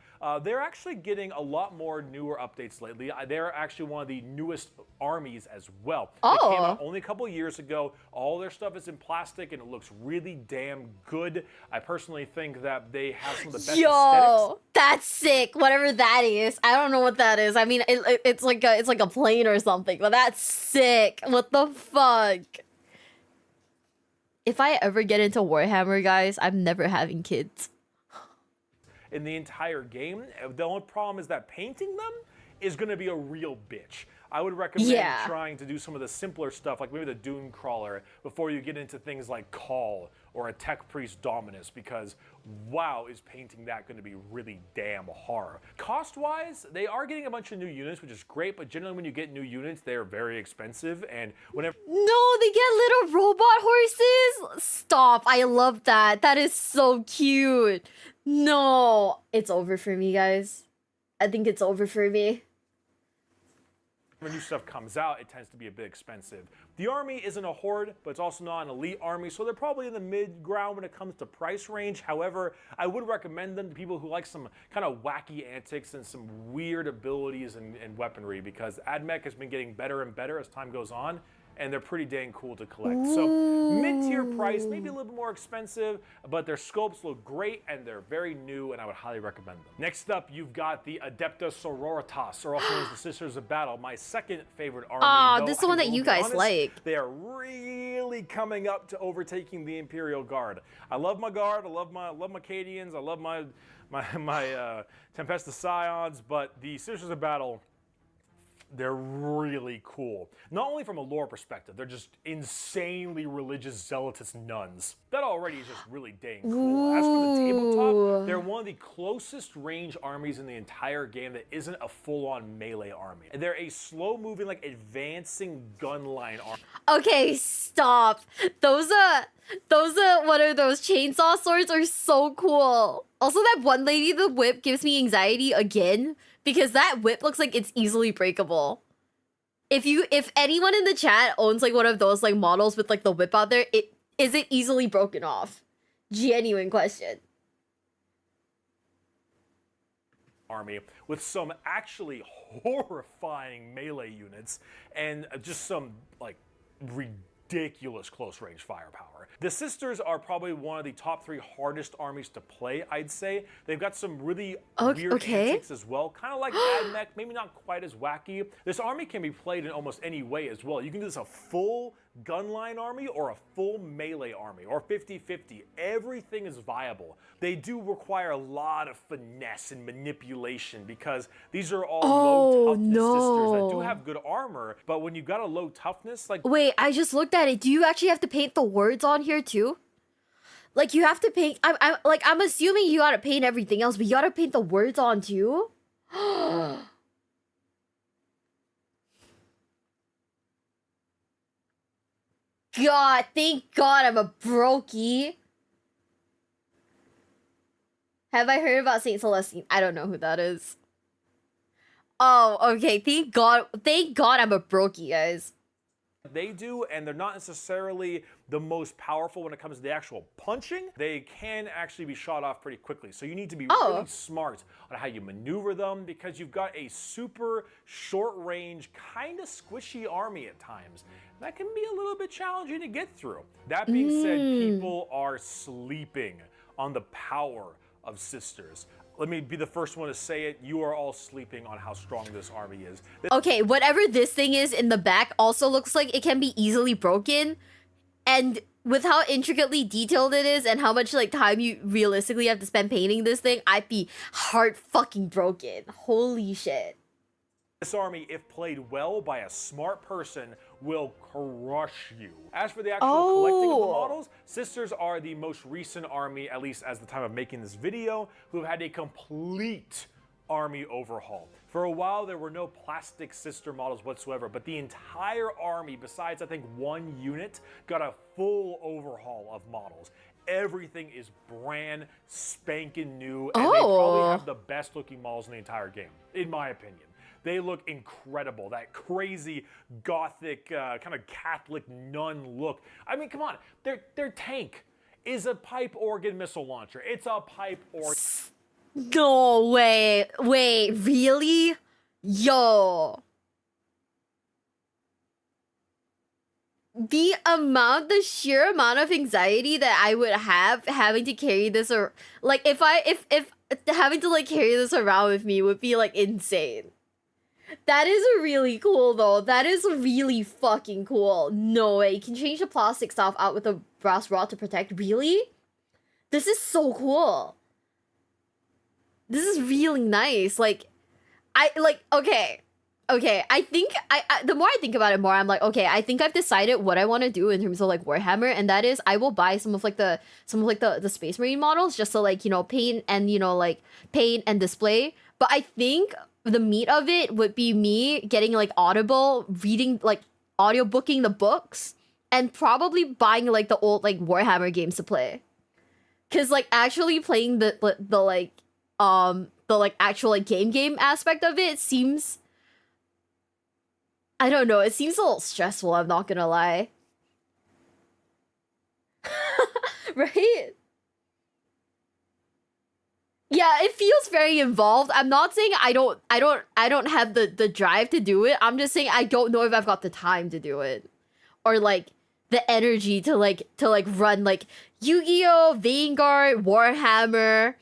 They're actually getting a lot more newer updates lately. They're actually one of the newest armies as well. They came out only a couple years ago. All their stuff is in plastic and it looks really damn good. I personally think that they have some of the best aesthetics. That's sick. Whatever that is. I don't know what that is. I mean, it's like a plane or something, but that's sick. What the fuck? If I ever get into Warhammer, guys, I'm never having kids. In the entire game, the only problem is that painting them is going to be a real bitch. I would recommend trying to do some of the simpler stuff, like maybe the Dune Crawler, before you get into things like Call or a Tech Priest Dominus, because wow, is painting that going to be really damn hard. Cost-wise, they are getting a bunch of new units, which is great, but generally when you get new units, they're very expensive, and whenever... No, they get little robot horses? Stop, I love that. That is so cute. No, it's over for me, guys. I think it's over for me. when new stuff comes out, it tends to be a bit expensive. The army isn't a horde, but it's also not an elite army, so they're probably in the mid-ground when it comes to price range. However, I would recommend them to people who like some kind of wacky antics and some weird abilities and weaponry, because AdMech has been getting better and better as time goes on, and they're pretty dang cool to collect. So mid-tier price, maybe a little bit more expensive, but their sculpts look great and they're very new, and I would highly recommend them. Next up, you've got the Adepta Sororitas, or also known as the Sisters of Battle, my second favorite army. This is the one that you guys like. They are really coming up to overtaking the Imperial Guard. I love my Guard, I love my Cadians, I love my Tempesta Scions, but the Sisters of Battle, they're really cool. Not only from a lore perspective, they're just insanely religious, zealotous nuns. That already is just really dang cool. As for the tabletop, they're one of the closest range armies in the entire game that isn't a full-on melee army. They're a slow-moving, like, advancing gun line army. Okay, stop. Those what are those chainsaw swords are so cool. Also, that one lady, the whip, gives me anxiety again, because that whip looks like it's easily breakable. If anyone in the chat owns like one of those like models with like the whip out there, is it easily broken off? Genuine question. Army with some actually horrifying melee units and just some like ridiculous close range firepower. The Sisters are probably one of the top 3 hardest armies to play, I'd say. They've got some really weird antics as well, kind of like AdMech, maybe not quite as wacky. This army can be played in almost any way as well. You can do this a full gunline army or a full melee army, or 50-50. Everything is viable. They do require a lot of finesse and manipulation because these are all low toughness sisters that do have good armor, but when you've got a low toughness, like... Wait, I just looked at it. Do you actually have to paint the words on here too? Like, you have to paint... I'm assuming you gotta paint everything else, but you gotta paint the words on too? God, thank God I'm a brokey. Have I heard about Saint Celestine? I don't know who that is. Oh, okay. Thank God I'm a brokey, guys. They do, and they're not necessarily the most powerful when it comes to the actual punching. They can actually be shot off pretty quickly, so you need to be really smart on how you maneuver them, because you've got a super short-range, kind of squishy army at times. That can be a little bit challenging to get through. That being said, people are sleeping on the power of Sisters. Let me be the first one to say it. You are all sleeping on how strong this army is. Okay, whatever this thing is in the back also looks like it can be easily broken. And with how intricately detailed it is and how much like time you realistically have to spend painting this thing, I'd be heart fucking broken. Holy shit. This army, if played well by a smart person, will crush you. As for the actual collecting of the models, Sisters are the most recent army, at least as the time of making this video, who have had a complete army overhaul. For a while, there were no plastic sister models whatsoever, but the entire army, besides I think one unit, got a full overhaul of models. Everything is brand spanking new, and they probably have the best looking models in the entire game, in my opinion. They look incredible. That crazy gothic, kind of Catholic nun look. I mean, come on. Their tank is a pipe organ missile launcher. It's a pipe organ. No, wait, really? Yo. The sheer amount of anxiety that I would have having to carry this, or like if having to like carry this around with me would be like insane. That is really cool though. That is really fucking cool. No way. You can change the plastic stuff out with a brass rod to protect. Really? This is so cool. This is really nice. Okay. I think the more I think about it more, I'm like, okay, I think I've decided what I want to do in terms of like Warhammer, and that is I will buy some of the Space Marine models just to like, you know, paint and display. But I think the meat of it would be me getting like Audible, reading like audiobooking the books, and probably buying like the old like Warhammer games to play. Cause like actually playing the actual like game aspect of it seems I don't know. It seems a little stressful, I'm not gonna lie. Right? Yeah, it feels very involved. I'm not saying I don't have the drive to do it. I'm just saying I don't know if I've got the time to do it. Or like the energy to run like Yu-Gi-Oh, Vanguard, Warhammer.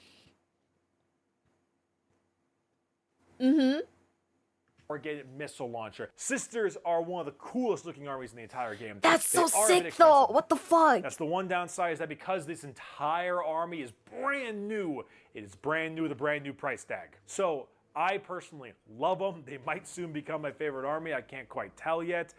Target missile launcher. Sisters are one of the coolest looking armies in the entire game. That's They so are a bit sick expensive. though. What the fuck? That's the one downside, is that because this entire army is brand new, it is brand new with a brand new price tag. So I personally love them. They might soon become my favorite army. I can't quite tell yet.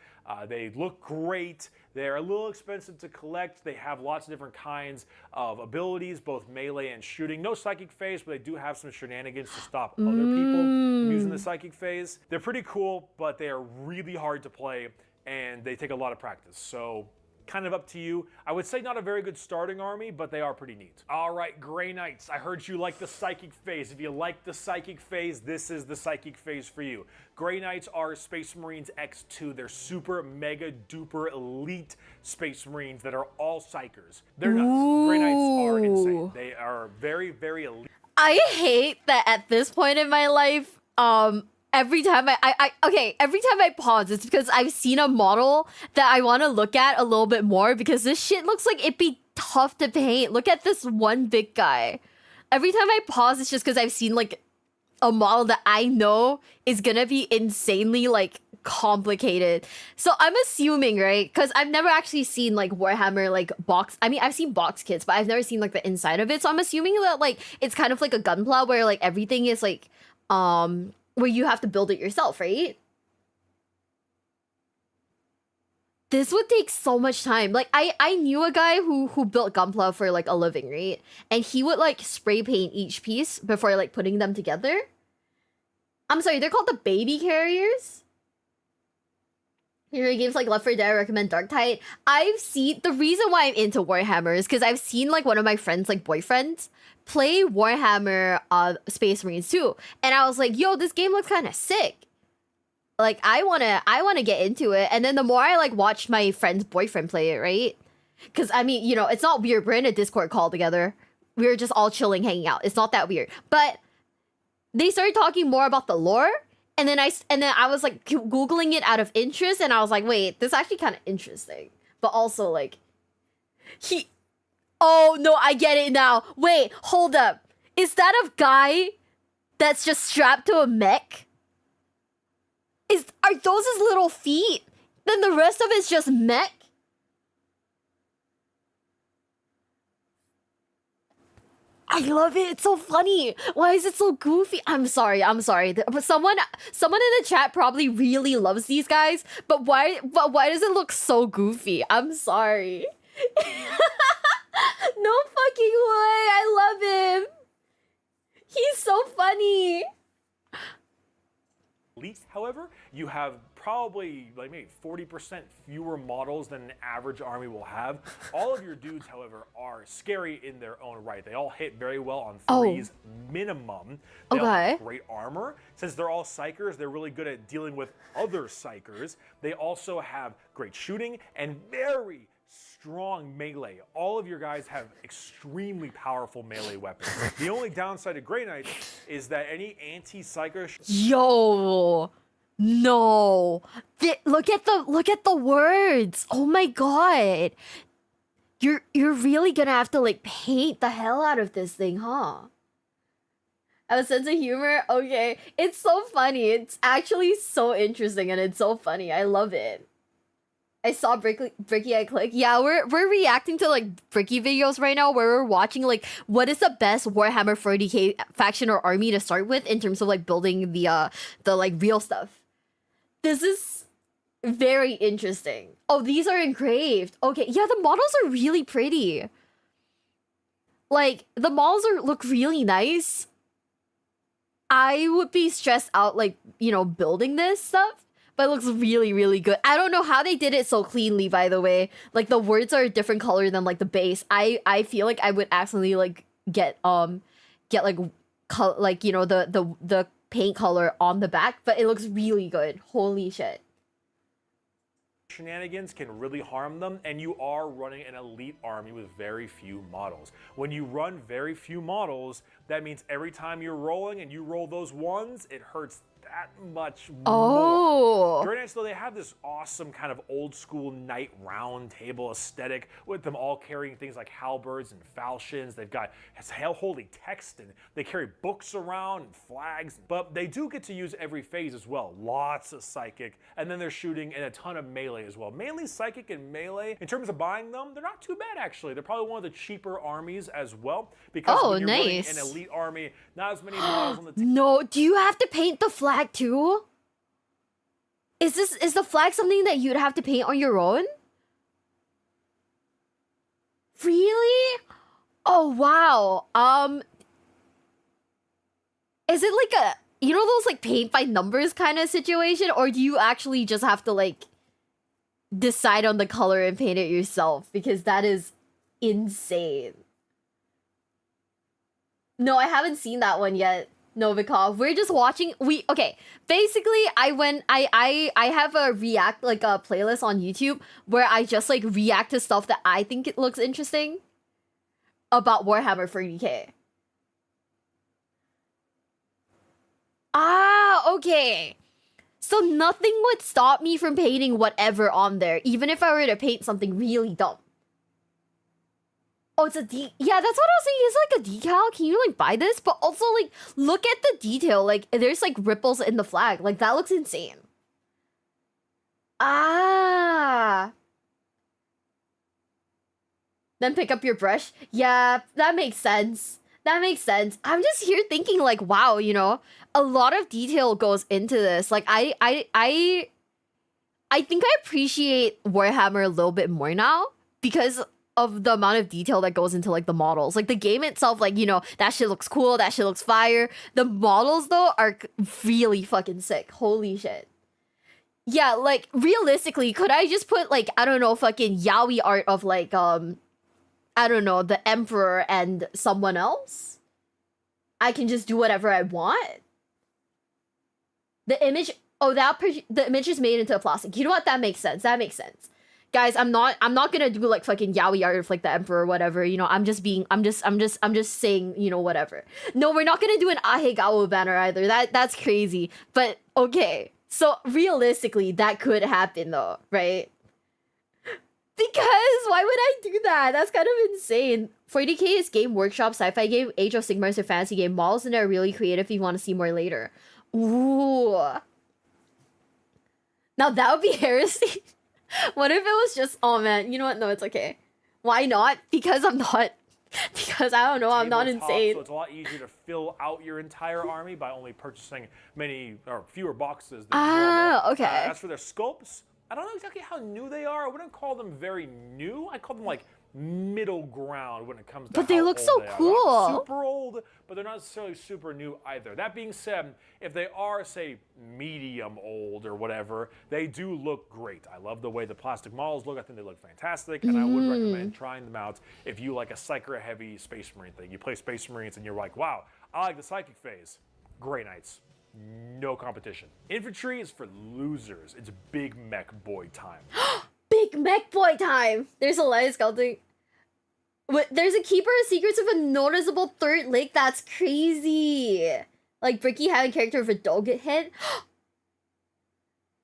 They look great. They're a little expensive to collect. They have lots of different kinds of abilities, both melee and shooting. No psychic phase, but they do have some shenanigans to stop other people from using the psychic phase. They're pretty cool, but they are really hard to play, and they take a lot of practice. So kind of up to you. I would say not a very good starting army, but they are pretty neat. All right, Grey Knights. I heard you like the psychic phase. If you like the psychic phase, this is the psychic phase for you. Grey Knights are Space Marines X2. They're super mega duper elite Space Marines that are all psychers. They're nuts. Grey Knights are insane. They are very, very elite. I hate that at this point in my life, every time every time I pause, it's because I've seen a model that I want to look at a little bit more, because this shit looks like it'd be tough to paint. Look at this one big guy. Every time I pause, it's just because I've seen like a model that I know is gonna be insanely like complicated. So I'm assuming, right? Because I've never actually seen like Warhammer like box. I mean, I've seen box kits, but I've never seen like the inside of it. So I'm assuming that like it's kind of like a gunpla where like everything is like where you have to build it yourself, right? This would take so much time. Like I knew a guy who built gunpla for like a living, right? And he would like spray paint each piece before like putting them together. I'm sorry, they're called the baby carriers. Here games like Left 4 Dead, I recommend Dark Tide. I've seen the reason why I'm into Warhammer is because I've seen like one of my friends, like boyfriends, play Warhammer Space Marines too. And I was like, yo, this game looks kind of sick. Like I wanna get into it. And then the more I like watched my friend's boyfriend play it, right? Because I mean, you know, it's not weird. We're in a Discord call together. We were just all chilling, hanging out. It's not that weird. But they started talking more about the lore. And then I was like Googling it out of interest, and I was like, wait, this is actually kind of interesting. But also like oh no, I get it now. Wait, hold up. Is that a guy that's just strapped to a mech? Are those his little feet? Then the rest of it's just mech? I love it. It's so funny. Why is it so goofy? I'm sorry. But someone in the chat probably really loves these guys. But why does it look so goofy? I'm sorry. No fucking way. I love him. He's so funny. However, you have probably like maybe 40% fewer models than an average army will have. All of your dudes, however, are scary in their own right. They all hit very well on threes minimum. They all have great armor. Since they're all psychers, they're really good at dealing with other psychers. They also have great shooting and very strong melee. All of your guys have extremely powerful melee weapons. The only downside of Grey Knights is that any anti-psyker... Yo, no. Look at the words. Oh my god. You're really gonna have to like paint the hell out of this thing, huh? I have a sense of humor. Okay, it's so funny. It's so interesting and it's so funny. I love it. I saw Bricky I click. Yeah, we're reacting to like Bricky videos right now where we're watching like what is the best Warhammer 40k faction or army to start with in terms of like building the like real stuff. This is very interesting. Oh, these are engraved. Okay, yeah, the models are really pretty. Like the models look really nice. I would be stressed out like, you know, building this stuff. But it looks really, really good. I don't know how they did it so cleanly, by the way. Like, the words are a different color than, like, the base. I feel like I would accidentally, like, get like, you know, the paint color on the back. But it looks really good. Holy shit. shenanigans can really harm them, and you are running an elite army with very few models. When you run very few models, that means every time you're rolling and you roll those ones, it hurts that much more. Oh. Grey Knights, though, they have this awesome kind of old school knight round table aesthetic with them all carrying things like halberds and falchions. They've got holy text and they carry books around and flags, but they do get to use every phase as well. Lots of psychic, and then they're shooting and a ton of melee as well. Mainly psychic and melee. In terms of buying them, they're not too bad actually. They're probably one of the cheaper armies as well because when you're running nice. an elite army, not as many models on the team. No, do you have to paint the flag too? Is the flag something that you'd have to paint on your own? Really? Oh wow. Is it like a, you know, those like paint by numbers kind of situation, or do you actually just have to like decide on the color and paint it yourself? Because that is insane. No, I haven't seen that one yet, Novikov. We're just watching. Okay. Basically, I have a react, like a playlist on YouTube where I just like react to stuff that I think it looks interesting about Warhammer 40K. Ah, okay. So nothing would stop me from painting whatever on there, even if I were to paint something really dumb. Oh, it's a yeah, that's what I was saying. It's like a decal. Can you like buy this? But also like look at the detail. Like there's like ripples in the flag. Like that looks insane. Ah. Then pick up your brush. Yeah, that makes sense. That makes sense. I'm just here thinking like, wow, you know, a lot of detail goes into this. Like I think I appreciate Warhammer a little bit more now because of the amount of detail that goes into like the models. Like the game itself, like, you know, that shit looks cool, that shit looks fire. The models though are really fucking sick. Holy shit. Yeah, like realistically, could I just put like, I don't know, fucking yaoi art of like I don't know, the Emperor and someone else? I can just do whatever I want. The image, oh, the image is made into a plastic. You know what? That makes sense. That makes sense. Guys, I'm not gonna do like fucking yaoi art of like the Emperor or whatever, you know. I'm just saying, you know, whatever. No, we're not gonna do an Ahegawa banner either. That's crazy. But okay. So realistically, that could happen though, right? Because why would I do that? That's kind of insane. 40K is Game Workshop, sci-fi game, Age of Sigmar is a fantasy game. Models in there are really creative if you want to see more later. Ooh. Now that would be heresy. What if it was just, oh man, you know what? No, it's okay. Why not? Because I'm not, because I don't know, I'm not insane. So it's a lot easier to fill out your entire army by only purchasing many or fewer boxes than normal. Okay. As for their sculpts, I don't know exactly how new they are. I wouldn't call them very new. I call them like middle ground when it comes to But they look so cool. They're not super old, but they're not necessarily super new either. That being said, if they are, say, medium old or whatever, they do look great. I love the way the plastic models look. I think they look fantastic, and I would recommend trying them out if you like a Psyker-heavy Space Marine thing. You play Space Marines and you're like, wow, I like the Psychic phase. Grey Knights. No competition. Infantry is for losers. It's big mech boy time. Big mech boy time. There's a light sculpting. There's a Keeper of Secrets of a noticeable third leg. That's crazy. Like Bricky having character of a dog head.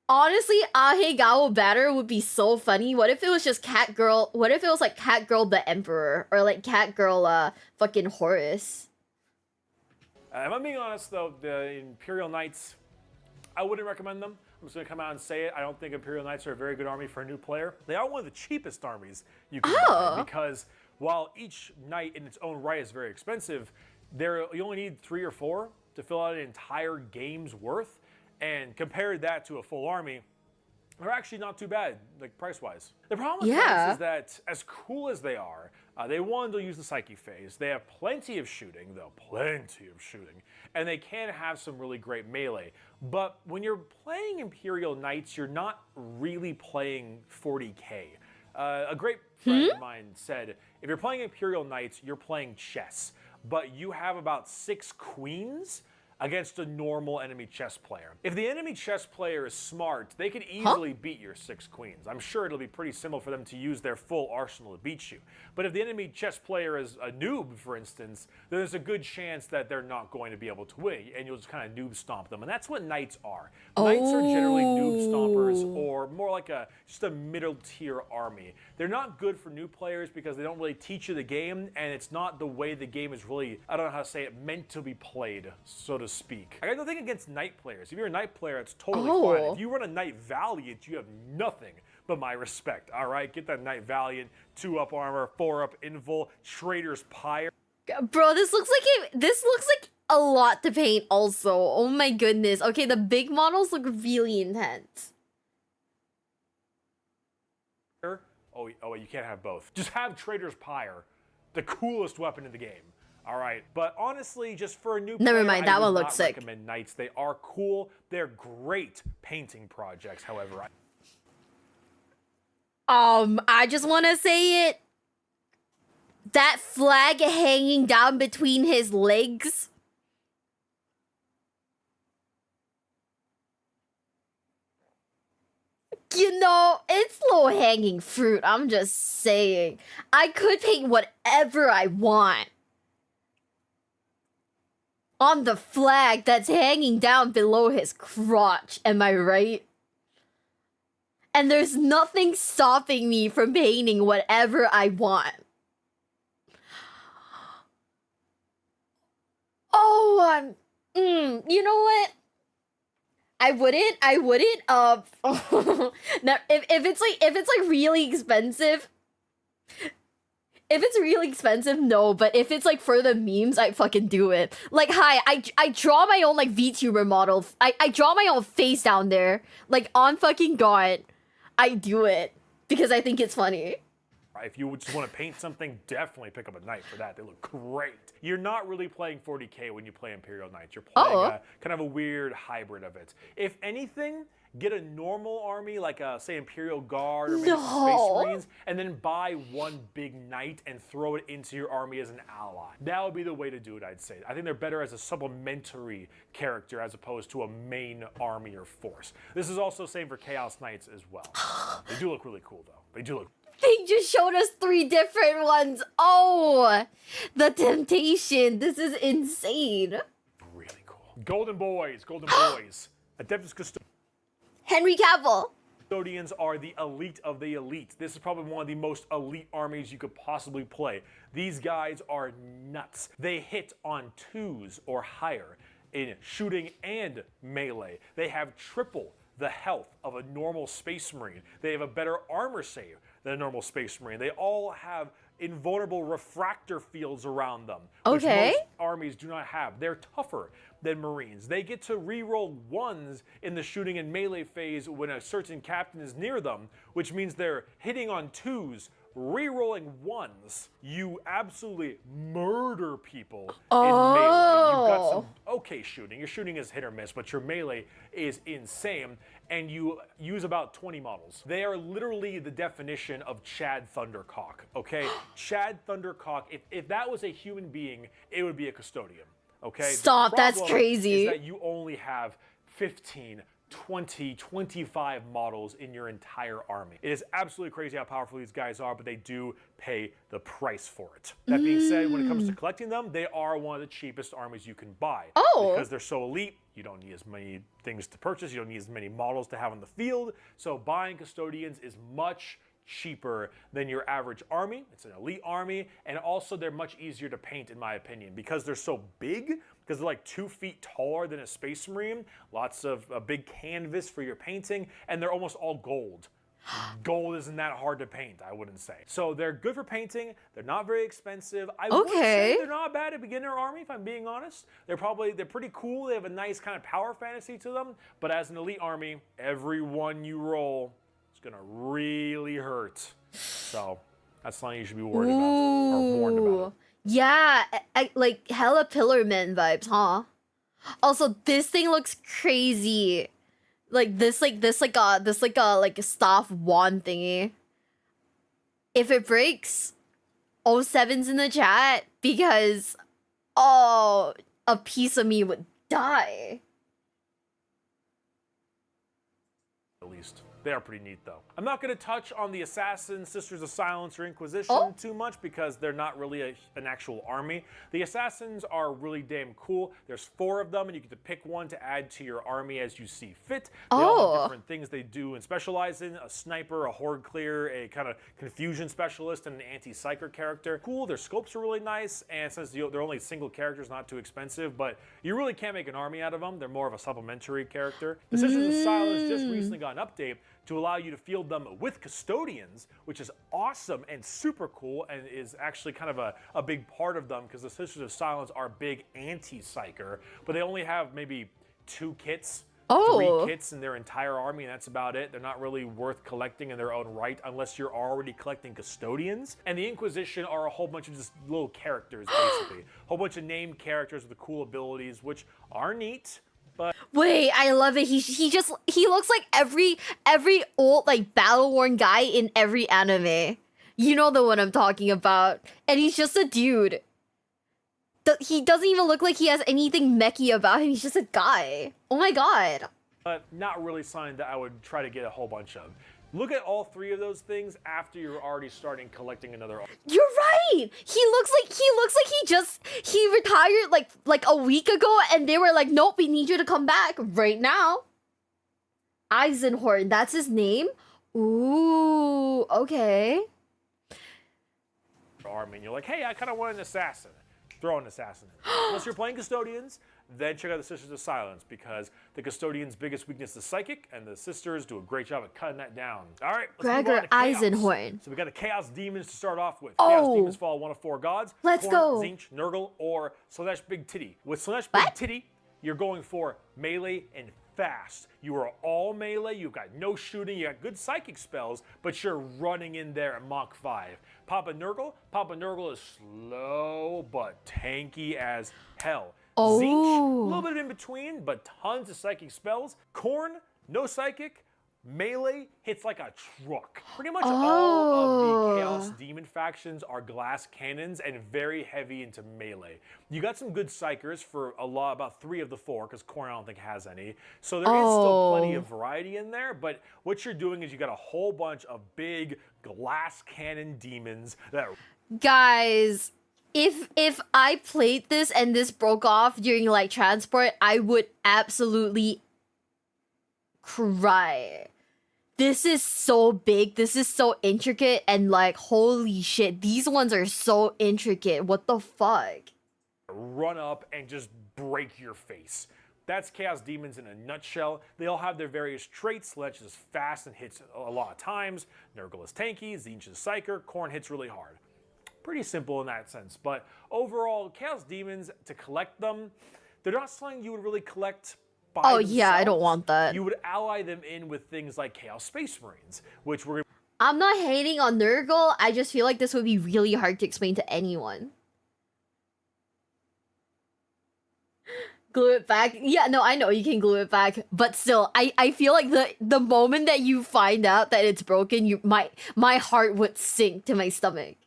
Honestly, Ahegawa banner would be so funny. What if it was just Cat Girl? What if it was like Cat Girl the Emperor or like Cat Girl fucking Horus? If I'm being honest though, the Imperial Knights, I wouldn't recommend them. I'm just going to come out and say it. I don't think Imperial Knights are a very good army for a new player. They are one of the cheapest armies you can buy because while each knight in its own right is very expensive, you only need 3 or 4 to fill out an entire game's worth. And compared that to a full army, they're actually not too bad, like price-wise. The problem with these is that as cool as they are, they want to use the Psyche phase. They have plenty of shooting, though, plenty of shooting. And they can have some really great melee. But when you're playing Imperial Knights, you're not really playing 40K. A great friend of mine said, if you're playing Imperial Knights, you're playing chess. But you have about 6 queens against a normal enemy chess player. If the enemy chess player is smart, they can easily beat your 6 queens. I'm sure it'll be pretty simple for them to use their full arsenal to beat you. But if the enemy chess player is a noob, for instance, then there's a good chance that they're not going to be able to win, and you'll just kind of noob stomp them. And that's what knights are. Knights are generally noob stompers, or more like just a middle tier army. They're not good for new players because they don't really teach you the game, and it's not the way the game is really, I don't know how to say it, meant to be played, so to speak. I got nothing against knight players. If you're a knight player, it's totally fine. If you run a knight valiant, you have nothing but my respect. All right, get that knight valiant, 2-up armor, 4-up invul, traitor's pyre. Bro, this looks like a lot to paint also. Oh my goodness. Okay, the big models look really intense. Oh, you can't have both. Just have traitor's pyre, the coolest weapon in the game. All right, but honestly, just for a new player, Never mind, that one looks sick. I recommend knights. They are cool. They're great painting projects. However, I just want to say it. That flag hanging down between his legs. You know, it's low-hanging fruit. I'm just saying. I could paint whatever I want on the flag that's hanging down below his crotch. Am I right? And there's nothing stopping me from painting whatever I want. Oh, you know what? I wouldn't, now, if it's like really expensive, if it's really expensive, no, but if it's like for the memes, I fucking do it. Like, hi, I draw my own like VTuber model. I draw my own face down there. Like, on fucking God, I do it because I think it's funny. if you just want to paint something, definitely pick up a knight for that. They look great. You're not really playing 40k when you play Imperial Knights. You're playing kind of a weird hybrid of it. If anything, get a normal army like say Imperial Guard or maybe Space Marines, and then buy one big knight and throw it into your army as an ally. That would be the way to do it, I'd say. I think they're better as a supplementary character as opposed to a main army or force. This is also the same for Chaos Knights as well. They do look really cool though. They do look. They just showed us 3 different ones. Oh, the temptation. This is insane. Really cool. Golden Boys, Golden Boys. Adeptus Custodians. Henry Cavill. Custodians are the elite of the elite. This is probably one of the most elite armies you could possibly play. These guys are nuts. They hit on 2s or higher in shooting and melee. They have triple the health of a normal Space Marine. They have a better armor save than a normal Space Marine. They all have invulnerable refractor fields around them, which most armies do not have. They're tougher than Marines. They get to reroll 1s in the shooting and melee phase when a certain captain is near them, which means they're hitting on 2s, rerolling 1s. You absolutely murder people in melee. You've got some okay shooting. Your shooting is hit or miss, but your melee is insane, and you use about 20 models. They are literally the definition of Chad Thundercock, okay? Chad Thundercock, if that was a human being, it would be a custodian, okay? Stop, that's crazy. Is that you only have 15, 20, 25 models in your entire army. It is absolutely crazy how powerful these guys are, but they do pay the price for it. That being said, when it comes to collecting them, they are one of the cheapest armies you can buy. Because they're so elite, you don't need as many things to purchase, you don't need as many models to have on the field, so buying custodians is much cheaper than your average army. It's an elite army, and also they're much easier to paint in my opinion because they're so big, because they're like 2 feet taller than a Space Marine, lots of a big canvas for your painting, and they're almost all gold. Gold isn't that hard to paint, I wouldn't say. So they're good for painting, they're not very expensive. I would say they're not bad at beginner army, if I'm being honest. They're pretty cool, they have a nice kind of power fantasy to them, but as an elite army, every one you roll, gonna really hurt. So that's something you should be worried about or warned about. Yeah, like hella Pillarman vibes, huh? Also, this thing looks crazy. Like this a staff wand thingy. If it breaks, 07's in the chat because a piece of me would die. At least. They are pretty neat, though. I'm not going to touch on the Assassins, Sisters of Silence, or Inquisition Oh. too much because they're not really an actual army. The Assassins are really damn cool. There's 4 of them, and you get to pick one to add to your army as you see fit. They all have different things they do and specialize in. A sniper, a horde clear, a kind of confusion specialist, and an anti-psyker character. Cool, their scopes are really nice, and since they're only single characters, not too expensive, but you really can't make an army out of them. They're more of a supplementary character. The Sisters of Silence just recently got an update to allow you to field them with custodians, which is awesome and super cool and is actually kind of a big part of them because the Sisters of Silence are big anti-psyker, but they only have maybe 2 kits, 3 kits in their entire army, and that's about it. They're not really worth collecting in their own right unless you're already collecting custodians. And the Inquisition are a whole bunch of just little characters, basically. A whole bunch of named characters with cool abilities, which are neat. Wait, I love it. He looks like every old like battle worn guy in every anime. You know the one I'm talking about. And he's just a dude. He doesn't even look like he has anything mechy about him. He's just a guy. Oh my god. But not really something that I would try to get a whole bunch of. Look at all 3 of those things after you're already starting collecting another. You're right. He looks like he retired like a week ago, and they were like, nope, we need you to come back right now. Eisenhorn, that's his name. Ooh, okay. Army, and you're like, hey, I kind of want an assassin. Throw an assassin in. Unless you're playing custodians, then check out the Sisters of Silence because the custodian's biggest weakness is psychic, and the sisters do a great job at cutting that down. All right, let's move on Gregor to Chaos. Eisenhorn. So we got the Chaos Demons to start off with. Oh. Chaos Demons follow one of 4 gods. Let's Khorne, go. Tzeentch, Nurgle, or Slanesh Big Titty. With Slanesh What? Big Titty, you're going for melee and fast. You are all melee, you've got no shooting, you got good psychic spells, but you're running in there at Mach 5. Papa Nurgle is slow but tanky as hell. Oh. Tzeentch, a little bit in between, but tons of psychic spells. Khorne, no psychic, melee hits like a truck. Pretty much all of the Chaos Demon factions are glass cannons and very heavy into melee. You got some good psychers for about 3 of the 4, because Khorne I don't think has any. So there is still plenty of variety in there, but what you're doing is you got a whole bunch of big glass cannon demons that... Guys, if I played this and this broke off during like transport, I would absolutely cry. This is so big, this is so intricate, and like holy shit, these ones are so intricate. What the fuck? Run up and just break your face. That's Chaos Demons in a nutshell. They all have their various traits. Slanesh is fast and hits a lot of times. Nurgle is tanky, Tzeentch is psyker, Khorne hits really hard. Pretty simple in that sense, but overall, Chaos Demons, to collect them, they're not something you would really collect by themselves. Yeah, I don't want that. You would ally them in with things like Chaos Space Marines, which we're I'm not hating on Nurgle, I just feel like this would be really hard to explain to anyone. Glue it back. Yeah, no, I know you can glue it back, but still, I feel like the moment that you find out that it's broken, my heart would sink to my stomach.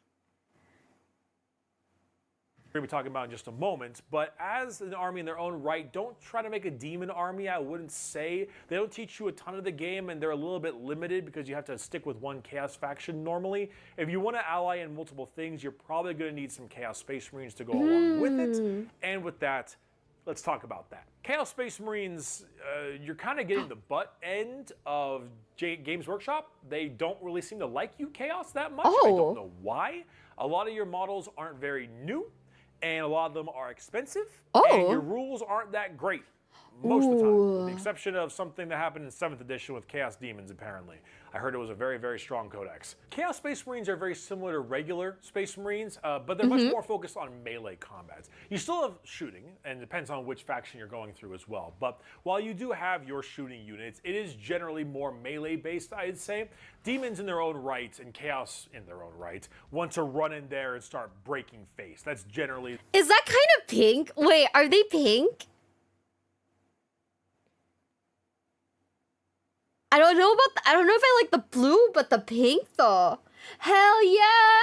we're going to be talking about in just a moment, but as an army in their own right, don't try to make a demon army, I wouldn't say. They don't teach you a ton of the game, and they're a little bit limited because you have to stick with one Chaos faction normally. If you want to ally in multiple things, you're probably going to need some Chaos Space Marines to go along with it, and with that, let's talk about that. Chaos Space Marines, you're kind of getting the butt end of Games Workshop. They don't really seem to like you, Chaos, that much. I don't know why. A lot of your models aren't very new, and a lot of them are expensive, and your rules aren't that great most of the time, with the exception of something that happened in 7th edition with Chaos Demons, apparently. I heard it was a very, very strong codex. Chaos Space Marines are very similar to regular Space Marines, but they're much more focused on melee combats. You still have shooting, and it depends on which faction you're going through as well, but while you do have your shooting units, it is generally more melee-based, I'd say. Demons in their own right, and Chaos in their own right, want to run in there and start breaking face. That's generally... Is that kind of pink? Wait, are they pink? I don't know if I like the blue, but the pink though. Hell yeah!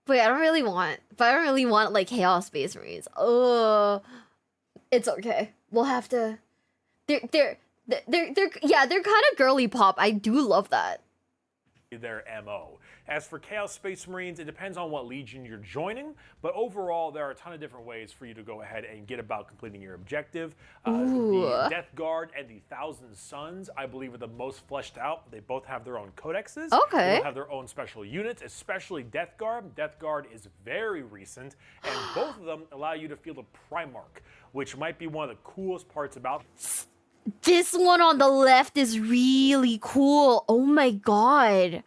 Wait, I don't really want like Chaos Space Marines. It's okay. we'll have to. They're yeah, they're kind of girly pop. I do love that. Their MO. As for Chaos Space Marines, it depends on what Legion you're joining, but overall, there are a ton of different ways for you to go ahead and get about completing your objective. The Death Guard and the Thousand Suns, I believe, are the most fleshed out. They both have their own codexes. Okay. They both have their own special units, especially Death Guard. Death Guard is very recent, and both of them allow you to field a Primarch, which might be one of the coolest parts about. This one on the left is really cool. Oh my god.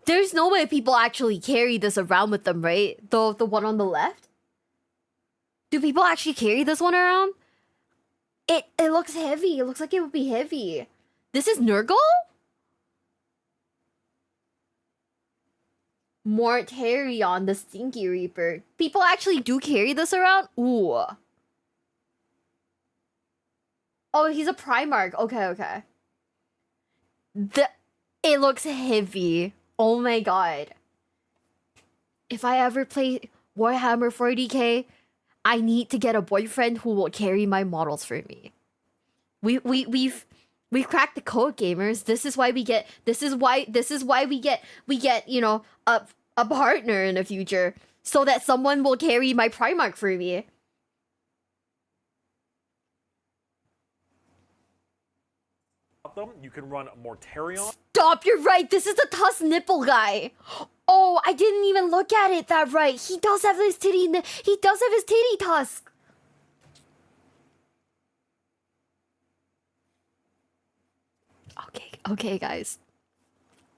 There's no way people actually carry this around with them, right? The one on the left? Do people actually carry this one around? It looks heavy. It looks like it would be heavy. This is Nurgle? Mortarion, the Stinky Reaper. People actually do carry this around? Ooh. Oh, he's a Primarch. Okay. It looks heavy. Oh my god. If I ever play Warhammer 40k, I need to get a boyfriend who will carry my models for me. We've cracked the code, gamers. This is why we get we get, you know, a partner in the future so that someone will carry my Primarch for me. Them, you can run Mortarion. Stop, you're right. This is the Tusk nipple guy. Oh, I didn't even look at it that right. He does have his titty tusk. Okay, guys.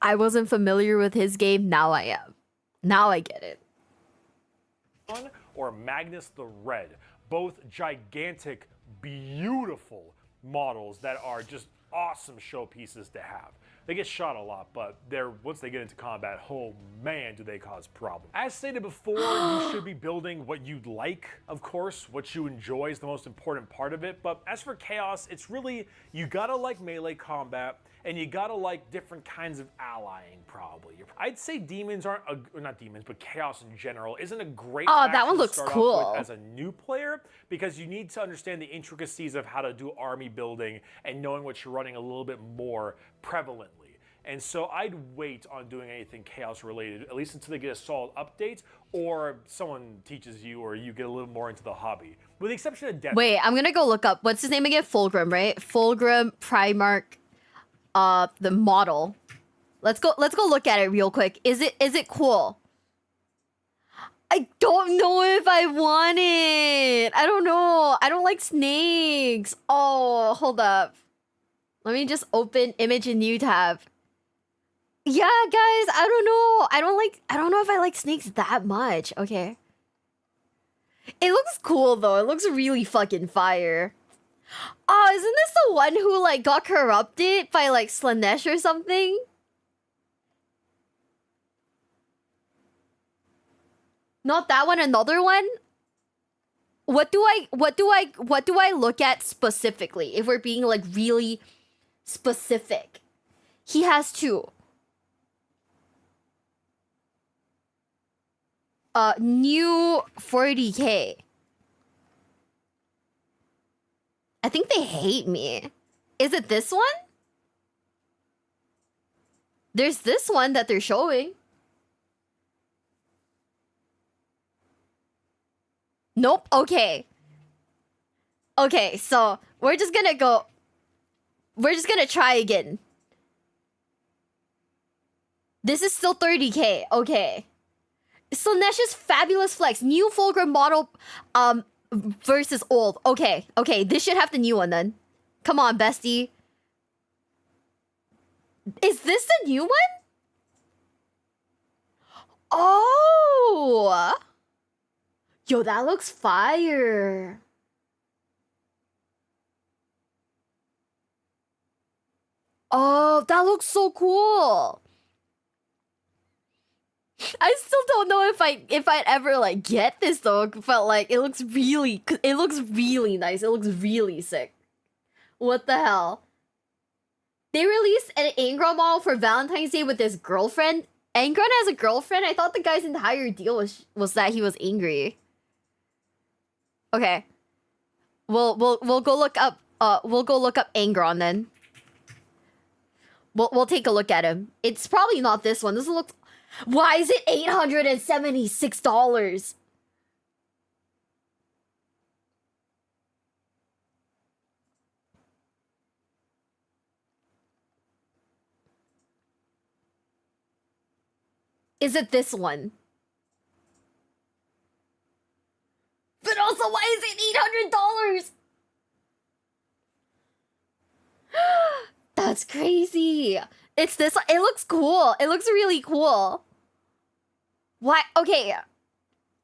I wasn't familiar with his game. Now I am. Now I get it. Or Magnus the Red. Both gigantic, beautiful models that are just awesome showpieces to have. They get shot a lot, but once they get into combat, oh man, do they cause problems. As stated before, you should be building what you like, of course. What you enjoy is the most important part of it. But as for Chaos, it's really, you gotta like melee combat, and you gotta like different kinds of allying, probably. I'd say demons aren't, or not demons, but Chaos in general isn't a great Oh, that faction one to looks start cool. off with as a new player, because you need to understand the intricacies of how to do army building and knowing what you're running a little bit more prevalently. And so I'd wait on doing anything Chaos related, at least until they get a solid update, or someone teaches you, or you get a little more into the hobby. With the exception of Death. Wait, I'm gonna go look up. What's his name again? Fulgrim, right? Fulgrim Primarch, the model. Let's go look at it real quick. Is it cool? I don't know if I want it. I don't know. I don't like snakes. Oh, hold up. Let me just open image in new tab. Yeah, guys, I don't know. I don't know if I like snakes that much. Okay. It looks cool though. It looks really fucking fire. Oh, isn't this the one who like got corrupted by like Slanesh or something? Not that one, another one? What do I look at specifically if we're being like really specific? He has two. New 40k. I think they hate me. Is it this one? There's this one that they're showing. Nope. Okay. Okay, so we're just gonna try again. This is still 30k. Okay. Slanesh's fabulous flex. New Fulgrim model versus old. Okay, this should have the new one then. Come on, bestie. Is this the new one? Oh! Yo, that looks fire. Oh, that looks so cool. I still don't know if I'd ever like get this though, but like it looks really nice. It looks really sick. What the hell? They released an Angron model for Valentine's Day with his girlfriend. Angron has a girlfriend? I thought the guy's entire deal was that he was angry. Okay. We'll go look up Angron then. We'll take a look at him. It's probably not this one. This looks. Why is it $876? Is it this one? But also, why is it $800? That's crazy. It's this. It looks cool. It looks really cool. Why? Okay.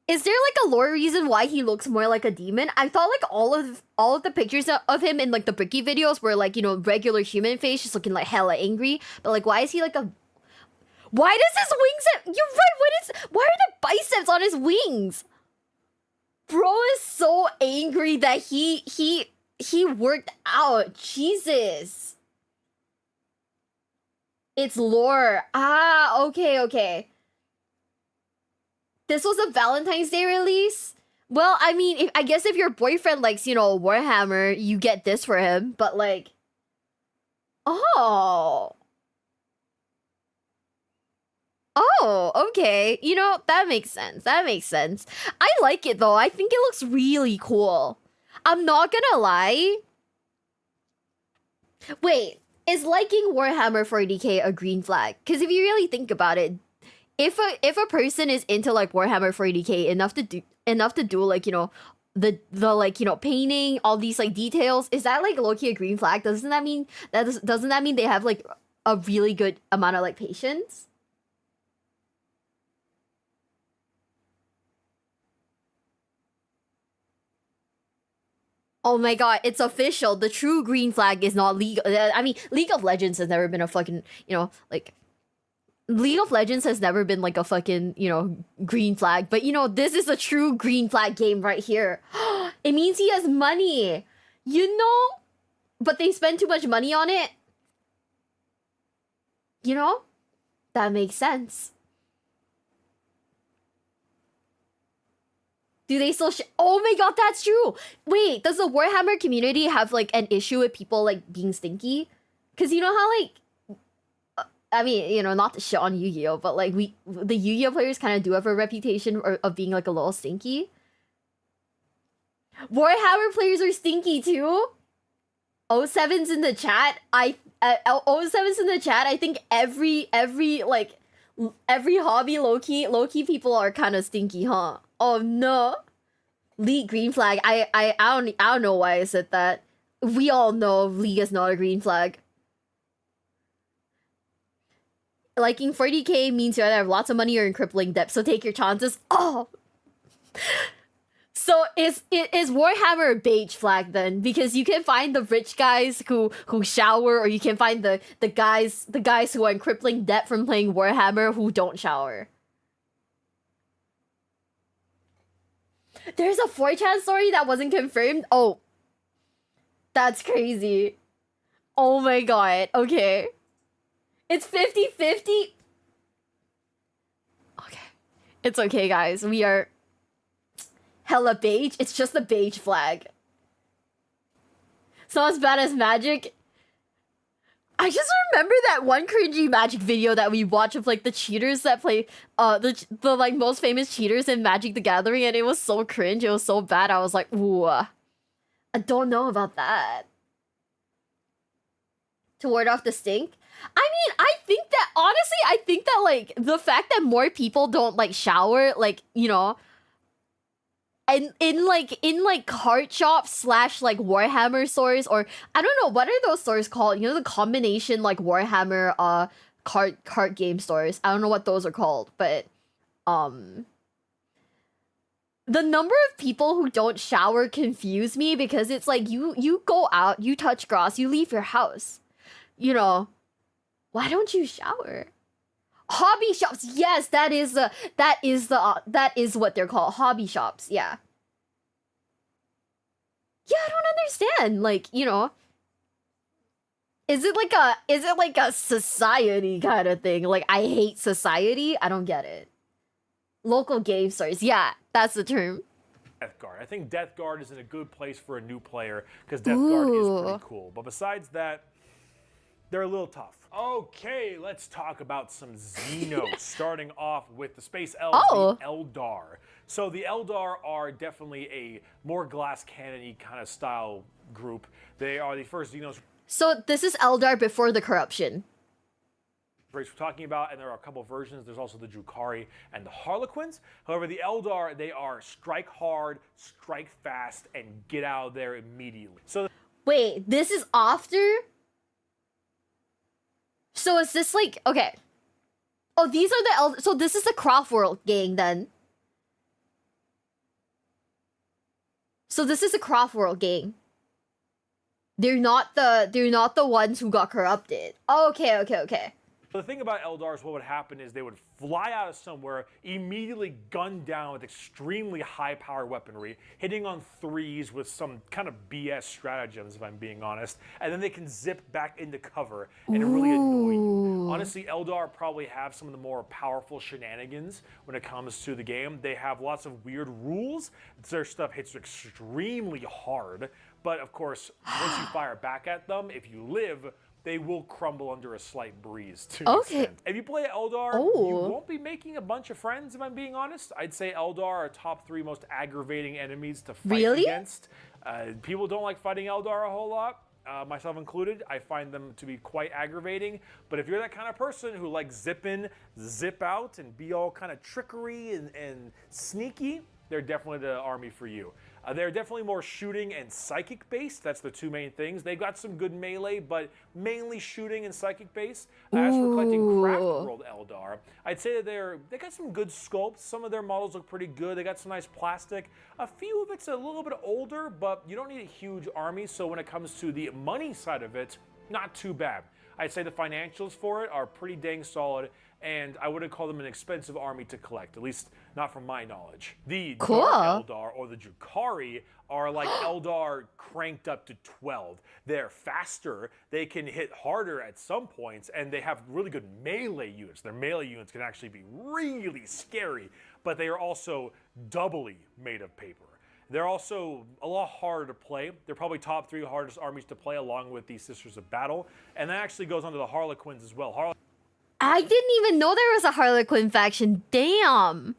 Is there like a lore reason why he looks more like a demon? I thought like all of the pictures of him in like the Bricky videos were like, you know, regular human face, just looking like hella angry. But like, why is he like a? Why does his wings? You're right. Why are the biceps on his wings? Bro is so angry that he worked out. Jesus. It's lore. Ah, okay. This was a Valentine's Day release? Well, I mean, I guess if your boyfriend likes, you know, Warhammer, you get this for him. But like... Oh, okay. You know, that makes sense. I like it, though. I think it looks really cool. I'm not gonna lie. Wait, is liking Warhammer 40k a green flag? Because if you really think about it, if a person is into like Warhammer 40k enough to do like, you know, the like, you know, painting, all these like details, is that like low-key a green flag? Doesn't that mean they have like a really good amount of like patience? Oh my god, it's official. The true green flag is not League. I mean, League of Legends has never been a fucking, you know, like... League of Legends has never been like a fucking, you know, green flag. But, you know, this is a true green flag game right here. It means he has money. You know? But they spend too much money on it. You know? That makes sense. Do they still oh my god, that's true! Wait, does the Warhammer community have, like, an issue with people, like, being stinky? Because you know how, like... I mean, you know, not to shit on Yu-Gi-Oh, but, like, the Yu-Gi-Oh players kind of do have a reputation of being, like, a little stinky. Warhammer players are stinky, too? 07's in the chat. 07's in the chat. I think every hobby low-key people are kind of stinky, huh? Oh no. League green flag. I don't know why I said that. We all know League is not a green flag. Liking 40k means you either have lots of money or in crippling debt, so take your chances. Oh. So is Warhammer a beige flag then? Because you can find the rich guys who shower, or you can find the guys who are in crippling debt from playing Warhammer who don't shower. There's a 4chan story that wasn't confirmed? Oh. That's crazy. Oh my god. Okay. It's 50-50? Okay. It's okay, guys. We are hella beige. It's just a beige flag. It's not as bad as Magic. I just remember that one cringy Magic video that we watched of like the cheaters that play the like most famous cheaters in Magic the Gathering, and it was so cringe. It was so bad. I was like, ooh, I don't know about that. To ward off the stink? I mean, I think that like the fact that more people don't like shower, like, you know, and in like card shops / like Warhammer stores, or I don't know, what are those stores called? You know, the combination like Warhammer card game stores. I don't know what those are called, but the number of people who don't shower confuse me, because it's like you go out, you touch grass, you leave your house. You know, why don't you shower? Hobby shops, yes, that is what they're called, hobby shops. Yeah, I don't understand. Like, you know, is it like a society kind of thing? Like, I hate society. I don't get it. Local game stores, yeah, that's the term. Death Guard. I think Death Guard is in a good place for a new player because Death Guard is pretty cool. But besides that, they're a little tough. Okay, let's talk about some Xenos, starting off with the Space Elves, the Eldar. So the Eldar are definitely a more glass cannon-y kind of style group. They are the first Xenos So this is Eldar before the corruption. race we're talking about, and there are a couple versions. There's also the Drukhari and the Harlequins. However, the Eldar, they are strike hard, strike fast, and get out of there immediately. So Wait, this is after? So is this like, okay. Oh, these are the so this is the Craftworld gang then. So this is the Craftworld gang. They're not the ones who got corrupted. Oh, okay. the thing about Eldars, what would happen is they would fly out of somewhere, immediately gun down with extremely high-powered weaponry, hitting on threes with some kind of BS stratagems, if I'm being honest, and then they can zip back into cover and really annoy you. Honestly, Eldar probably have some of the more powerful shenanigans when it comes to the game. They have lots of weird rules. Their stuff hits extremely hard, but of course, once you fire back at them, if you live, they will crumble under a slight breeze to an extent. If you play Eldar, you won't be making a bunch of friends, if I'm being honest. I'd say Eldar are top 3 most aggravating enemies to fight against. People don't like fighting Eldar a whole lot, myself included. I find them to be quite aggravating. But if you're that kind of person who likes zip in, zip out, and be all kind of trickery and sneaky, they're definitely the army for you. They're definitely more shooting and psychic based. That's the 2 main things. They've got some good melee, but mainly shooting and psychic based. As for collecting Craft World Eldar, I'd say that they got some good sculpts. Some of their models look pretty good. They got some nice plastic. A few of it's a little bit older, but you don't need a huge army. So when it comes to the money side of it, not too bad. I'd say the financials for it are pretty dang solid, and I wouldn't call them an expensive army to collect, at least not from my knowledge. The Dark Eldar, or the Drukhari, are like Eldar cranked up to 12. They're faster, they can hit harder at some points, and they have really good melee units. Their melee units can actually be really scary, but they are also doubly made of paper. They're also a lot harder to play. They're probably top 3 hardest armies to play, along with the Sisters of Battle. And that actually goes on to the Harlequins as well. I didn't even know there was a Harlequin faction. Damn.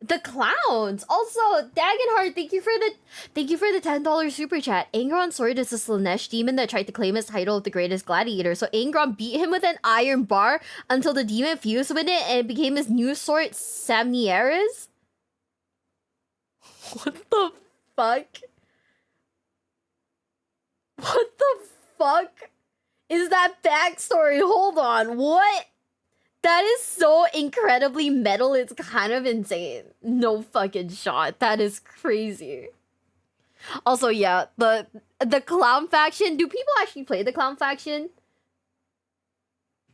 The clowns. Also, Dagenhard, thank you for the $10 super chat. Angron's sword is a Slanesh demon that tried to claim his title of the greatest gladiator. So Angron beat him with an iron bar until the demon fused with it and it became his new sword, Samnieres. What the fuck? What the fuck is that backstory? Hold on, what? That is so incredibly metal, it's kind of insane. No fucking shot. That is crazy. Also, yeah, the clown faction. Do people actually play the clown faction?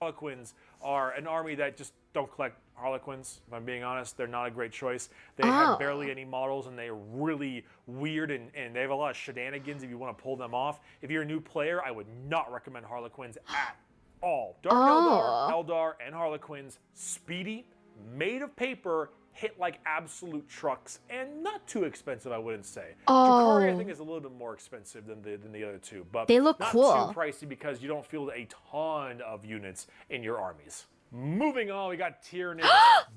Harlequins are an army that just don't collect Harlequins, if I'm being honest. They're not a great choice. They have barely any models, and they're really weird, and they have a lot of shenanigans if you want to pull them off. If you're a new player, I would not recommend Harlequins at all. Dark Eldar, and Harlequins, speedy, made of paper, hit like absolute trucks, and not too expensive, I wouldn't say. Drukhari, I think, is a little bit more expensive than the other 2, but they look not cool. Too pricey because you don't field a ton of units in your armies. Moving on, we got Tyranids,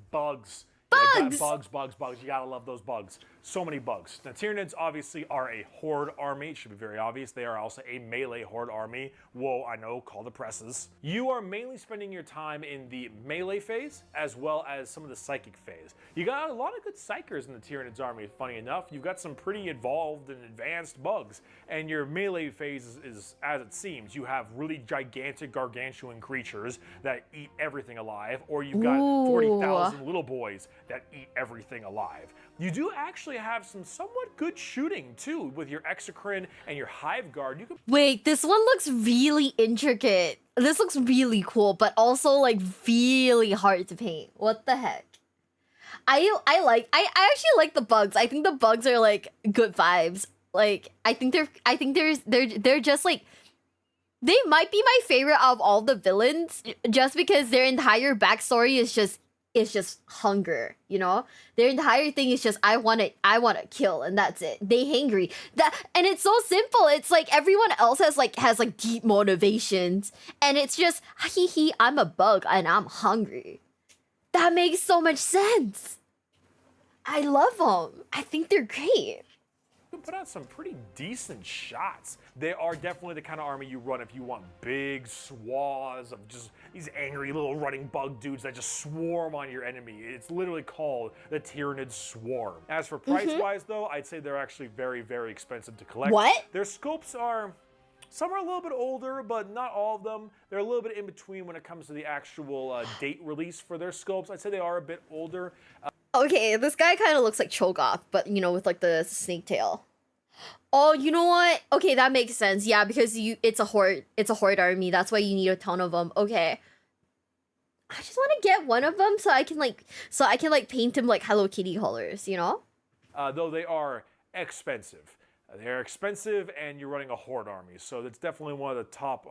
bugs. Bugs! Bugs. You gotta love those bugs. So many bugs. Now, Tyranids obviously are a horde army. It should be very obvious. They are also a melee horde army. Whoa, I know, call the presses. You are mainly spending your time in the melee phase, as well as some of the psychic phase. You got a lot of good psychers in the Tyranids army, funny enough. You've got some pretty involved and advanced bugs. And your melee phase is as it seems. You have really gigantic, gargantuan creatures that eat everything alive, or you've got 40,000 little boys that eat everything alive. You do actually have some somewhat good shooting too with your Exocrine and your Hive Guard. You can Wait, this one looks really intricate. This looks really cool, but also like really hard to paint. What the heck? I actually like the bugs. I think the bugs are like good vibes. Like I think they're just like, they might be my favorite of all the villains just because their entire backstory is just is just hunger, you know? Their entire thing is just I want to kill, and that's it. They hangry. And it's so simple. It's like everyone else has deep motivations, and it's just I'm a bug and I'm hungry. That makes so much sense. I love them. I think they're great. You put out some pretty decent shots. They are definitely the kind of army you run if you want big swaths of just these angry little running bug dudes that just swarm on your enemy. It's literally called the Tyrannid Swarm. As for price-wise, though, I'd say they're actually very, very expensive to collect. What? Their sculpts are... Some are a little bit older, but not all of them. They're a little bit in between when it comes to the actual date release for their sculpts. I'd say they are a bit older. Okay, this guy kind of looks like Cho'Gath, but you know, with like the snake tail. Oh, you know what? Okay, that makes sense. Yeah, because it's a horde army. That's why you need a ton of them. Okay. I just want to get one of them so I can paint him like Hello Kitty colors, you know? Though they are expensive. They're expensive, and you're running a horde army, so that's definitely one of the top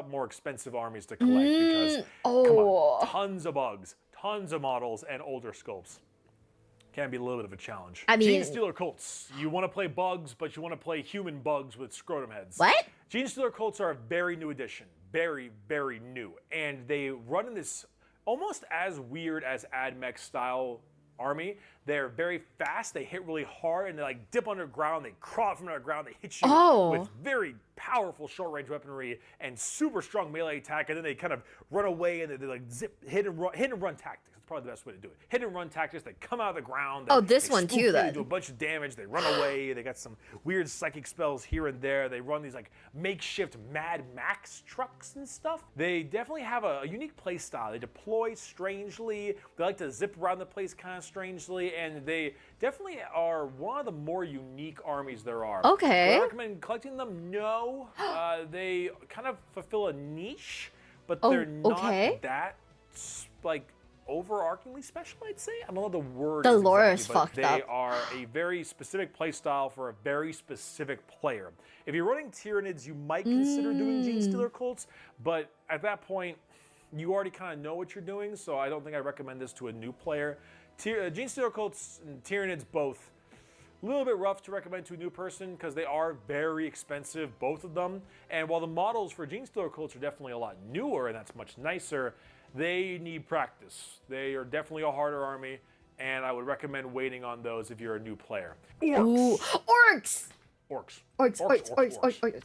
more expensive armies to collect because come on, tons of bugs, tons of models, and older sculpts. Can be a little bit of a challenge. I mean, Genestealer cults. You want to play bugs, but you want to play human bugs with scrotum heads. What? Genestealer cults are a very new addition. Very, very new. And they run in this almost as weird as AdMech style army. They're very fast, they hit really hard, and they like dip underground, they crawl from underground, they hit you with very powerful short-range weaponry and super strong melee attack, and then they kind of run away and they like hit and run tactics. That's probably the best way to do it. Hit and run tactics, they come out of the ground. This one too, then. They do a bunch of damage, they run away, they got some weird psychic spells here and there, they run these like makeshift Mad Max trucks and stuff. They definitely have a unique play style. They deploy strangely, they like to zip around the place kind of strangely, and they definitely are one of the more unique armies there are. Okay. Do I recommend collecting them? No. They kind of fulfill a niche, but they're not that like overarchingly special, I'd say. I don't know the word. The lore is exactly, fucked up. They are a very specific play style for a very specific player. If you're running Tyrannids, you might consider doing Genestealer cults, but at that point, you already kind of know what you're doing, so I don't think I recommend this to a new player. Genestealer cults and Tyrannids both a little bit rough to recommend to a new person because they are very expensive, both of them. And while the models for Genestealer cults are definitely a lot newer and that's much nicer, they need practice. They are definitely a harder army, and I would recommend waiting on those if you're a new player. Orcs. Ooh, orcs.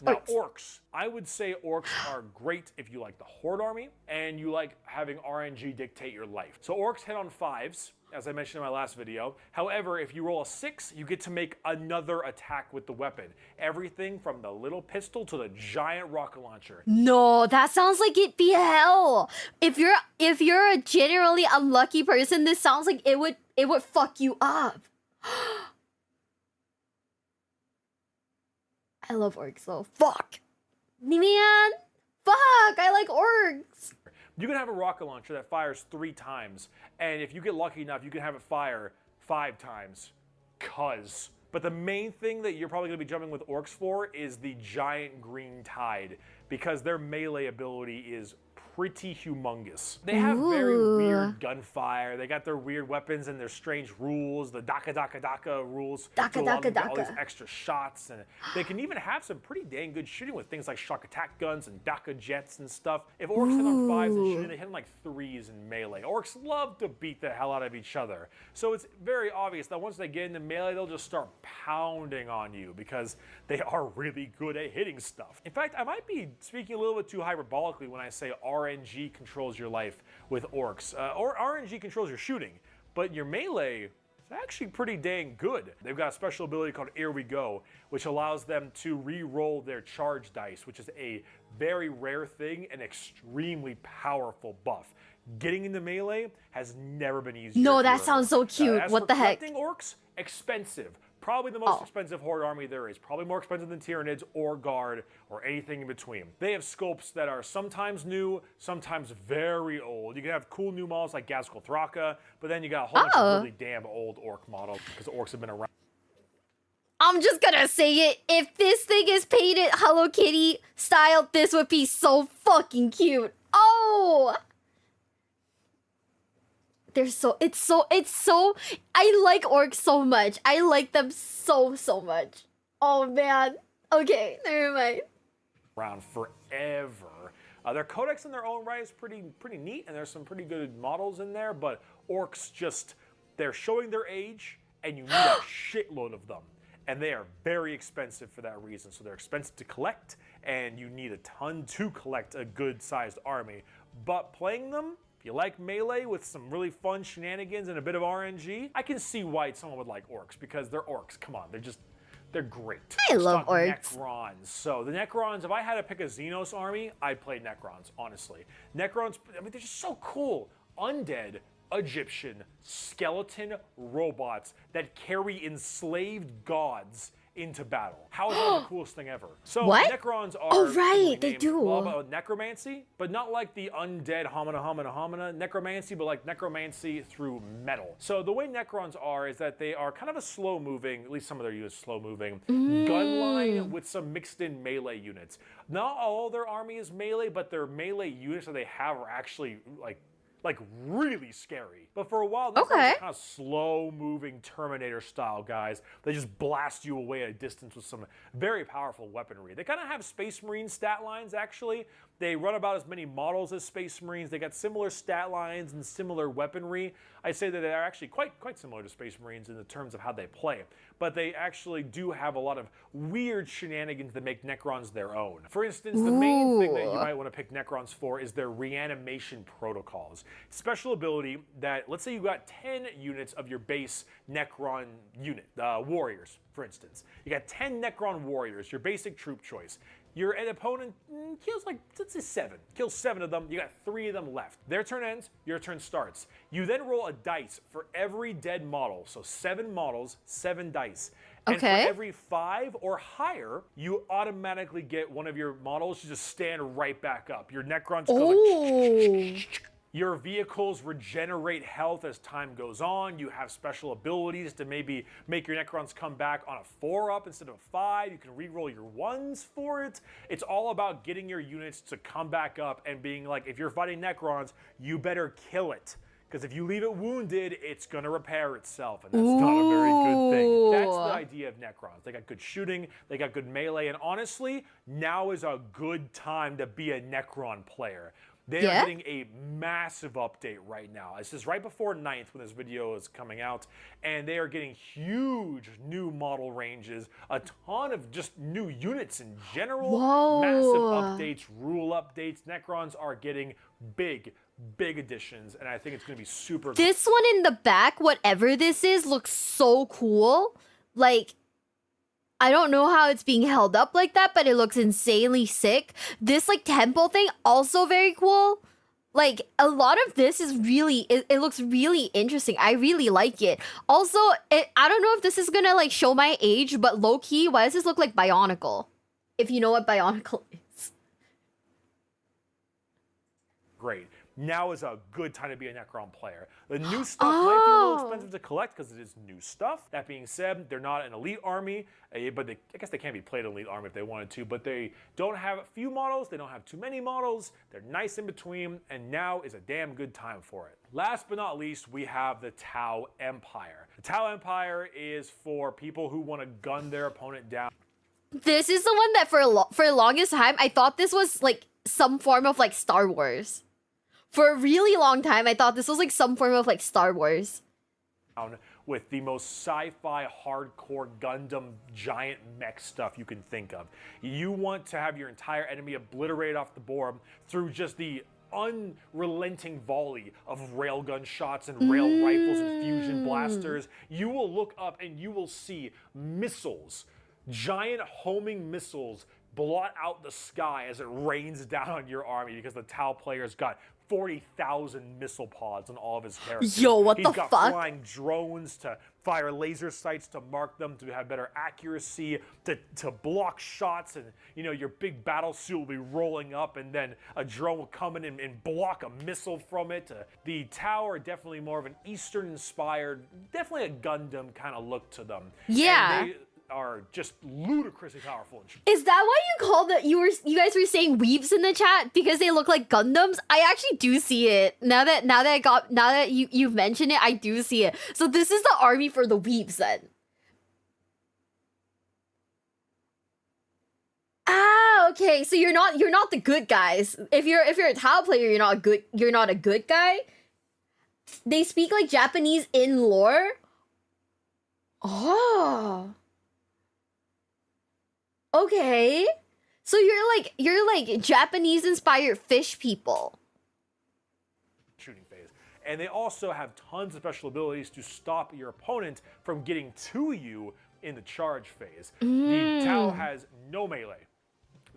Now, orcs. I would say orcs are great if you like the horde army and you like having RNG dictate your life. So orcs hit on 5s, as I mentioned in my last video. However, if you roll a 6, you get to make another attack with the weapon. Everything from the little pistol to the giant rocket launcher. No, that sounds like it'd be hell. If you're a generally unlucky person, this sounds like it would fuck you up. I love orcs though. Fuck. Man. Fuck. I like orcs. You can have a rocket launcher that fires 3 times, and if you get lucky enough, you can have it fire 5 times. But the main thing that you're probably going to be jumping with orcs for is the giant green tide, because their melee ability is pretty humongous. They have very weird gunfire. They got their weird weapons and their strange rules, the Daka rules. All these extra shots, and they can even have some pretty dang good shooting with things like shock attack guns and Daka jets and stuff. If orcs hit on 5s and shooting, they hit on like 3s in melee. Orcs love to beat the hell out of each other. So it's very obvious that once they get into melee, they'll just start pounding on you because they are really good at hitting stuff. In fact, I might be speaking a little bit too hyperbolically when I say RNG controls your life with orcs. Or RNG controls your shooting, but your melee is actually pretty dang good. They've got a special ability called Here We Go, which allows them to re-roll their charge dice, which is a very rare thing and extremely powerful buff. Getting into melee has never been easier. No, that sounds so cute. What the heck? Collecting orcs, expensive. Probably the most expensive horde army there is. Probably more expensive than Tyrannids or Guard or anything in between. They have sculpts that are sometimes new, sometimes very old. You can have cool new models like Gazgul Thraka, but then you got a whole bunch of really damn old orc models because orcs have been around. I'm just gonna say it. If this thing is painted Hello Kitty style, this would be so fucking cute. Oh! it's so I like orcs so much. I like them so much. Oh man. Okay, never mind. Around forever. Their codex in their own right is pretty neat, and there's some pretty good models in there, but orcs just, they're showing their age, and you need a shitload of them. And they are very expensive for that reason. So they're expensive to collect, and you need a ton to collect a good-sized army. But playing them, if you like melee with some really fun shenanigans and a bit of RNG, I can see why someone would like orcs, because they're orcs. Come on, they're great. I love It's not orcs. Necrons. So the Necrons, if I had to pick a Xenos army, I'd play Necrons, honestly. Necrons, I mean, they're just so cool. Undead, Egyptian, skeleton robots that carry enslaved gods into battle. How is that the coolest thing ever? So What? Necrons are Oh, right, they named do. all about necromancy, but not like the undead homina necromancy, but like necromancy through metal. So the way Necrons are is that they are kind of a slow-moving, at least some of their units slow-moving, gun line with some mixed-in melee units. Not all their army is melee, but their melee units that they have are actually like really scary. But for a while, these guys are kind of slow-moving Terminator-style guys. They just blast you away at a distance with some very powerful weaponry. They kind of have Space Marine stat lines, actually. They run about as many models as Space Marines. They got similar stat lines and similar weaponry. I say that they are actually quite similar to Space Marines in the terms of how they play. But they actually do have a lot of weird shenanigans that make Necrons their own. For instance, the main thing that you might want to pick Necrons for is their reanimation protocols. Special ability that, let's say you got 10 units of your base Necron unit, warriors, for instance. You got 10 Necron warriors, your basic troop choice. Your opponent kills like, let's say 7. Kills 7 of them, you got 3 of them left. Their turn ends, your turn starts. You then roll a dice for every dead model. So 7 models, 7 dice. And for every 5 or higher, you automatically get one of your models to just stand right back up. Your Necrons go like Your vehicles regenerate health as time goes on. You have special abilities to maybe make your Necrons come back on a 4-up instead of a 5. You can re-roll your 1s for it. It's all about getting your units to come back up and being like, if you're fighting Necrons, you better kill it. Because if you leave it wounded, it's going to repair itself, and that's not a very good thing. That's the idea of Necrons. They got good shooting, they got good melee, and honestly, now is a good time to be a Necron player. They are getting a massive update right now. This is right before 9th when this video is coming out, and they are getting huge new model ranges, a ton of just new units in general, massive updates, rule updates. Necrons are getting big additions, and I think it's going to be super. This one in the back, whatever this is, looks so cool. Like, I don't know how it's being held up like that, but it looks insanely sick. This like temple thing, also very cool. Like, a lot of this is really, it looks really interesting. I really like it. Also, I don't know if this is gonna like show my age, but low-key, why does this look like Bionicle? If you know what Bionicle is. Great. Now is a good time to be a Necron player. The new stuff might be a little expensive to collect because it is new stuff. That being said, they're not an elite army, but I guess they can be played an elite army if they wanted to, but they don't have a few models, they don't have too many models, they're nice in between, and now is a damn good time for it. Last but not least, we have the Tau Empire. The Tau Empire is for people who want to gun their opponent down. This is the one that for the longest time, I thought this was like some form of like Star Wars. For a really long time, I thought this was like some form of like Star Wars. With the most sci-fi, hardcore Gundam giant mech stuff you can think of. You want to have your entire enemy obliterated off the board through just the unrelenting volley of railgun shots and rail rifles and fusion blasters. You will look up and you will see missiles, giant homing missiles, blot out the sky as it rains down on your army because the Tau player's got 40,000 missile pods on all of his characters. Yo, what the fuck? He's got flying drones to fire laser sights to mark them, to have better accuracy, to block shots, and you know, your big battle suit will be rolling up and then a drone will come in and block a missile from it. The Tau are definitely more of an Eastern-inspired, definitely a Gundam kind of look to them. Yeah. And are just ludicrously powerful. Is that why you called it? You guys were saying weebs in the chat because they look like Gundams? I actually do see it. Now that you've mentioned it, I do see it. So this is the army for the weebs then. Ah, okay. So you're not the good guys. If you're a Tau player, you're not a good guy. They speak like Japanese in lore. Oh. Okay. So you're like Japanese inspired fish people. Shooting phase. And they also have tons of special abilities to stop your opponent from getting to you in the charge phase. The Tau has no melee.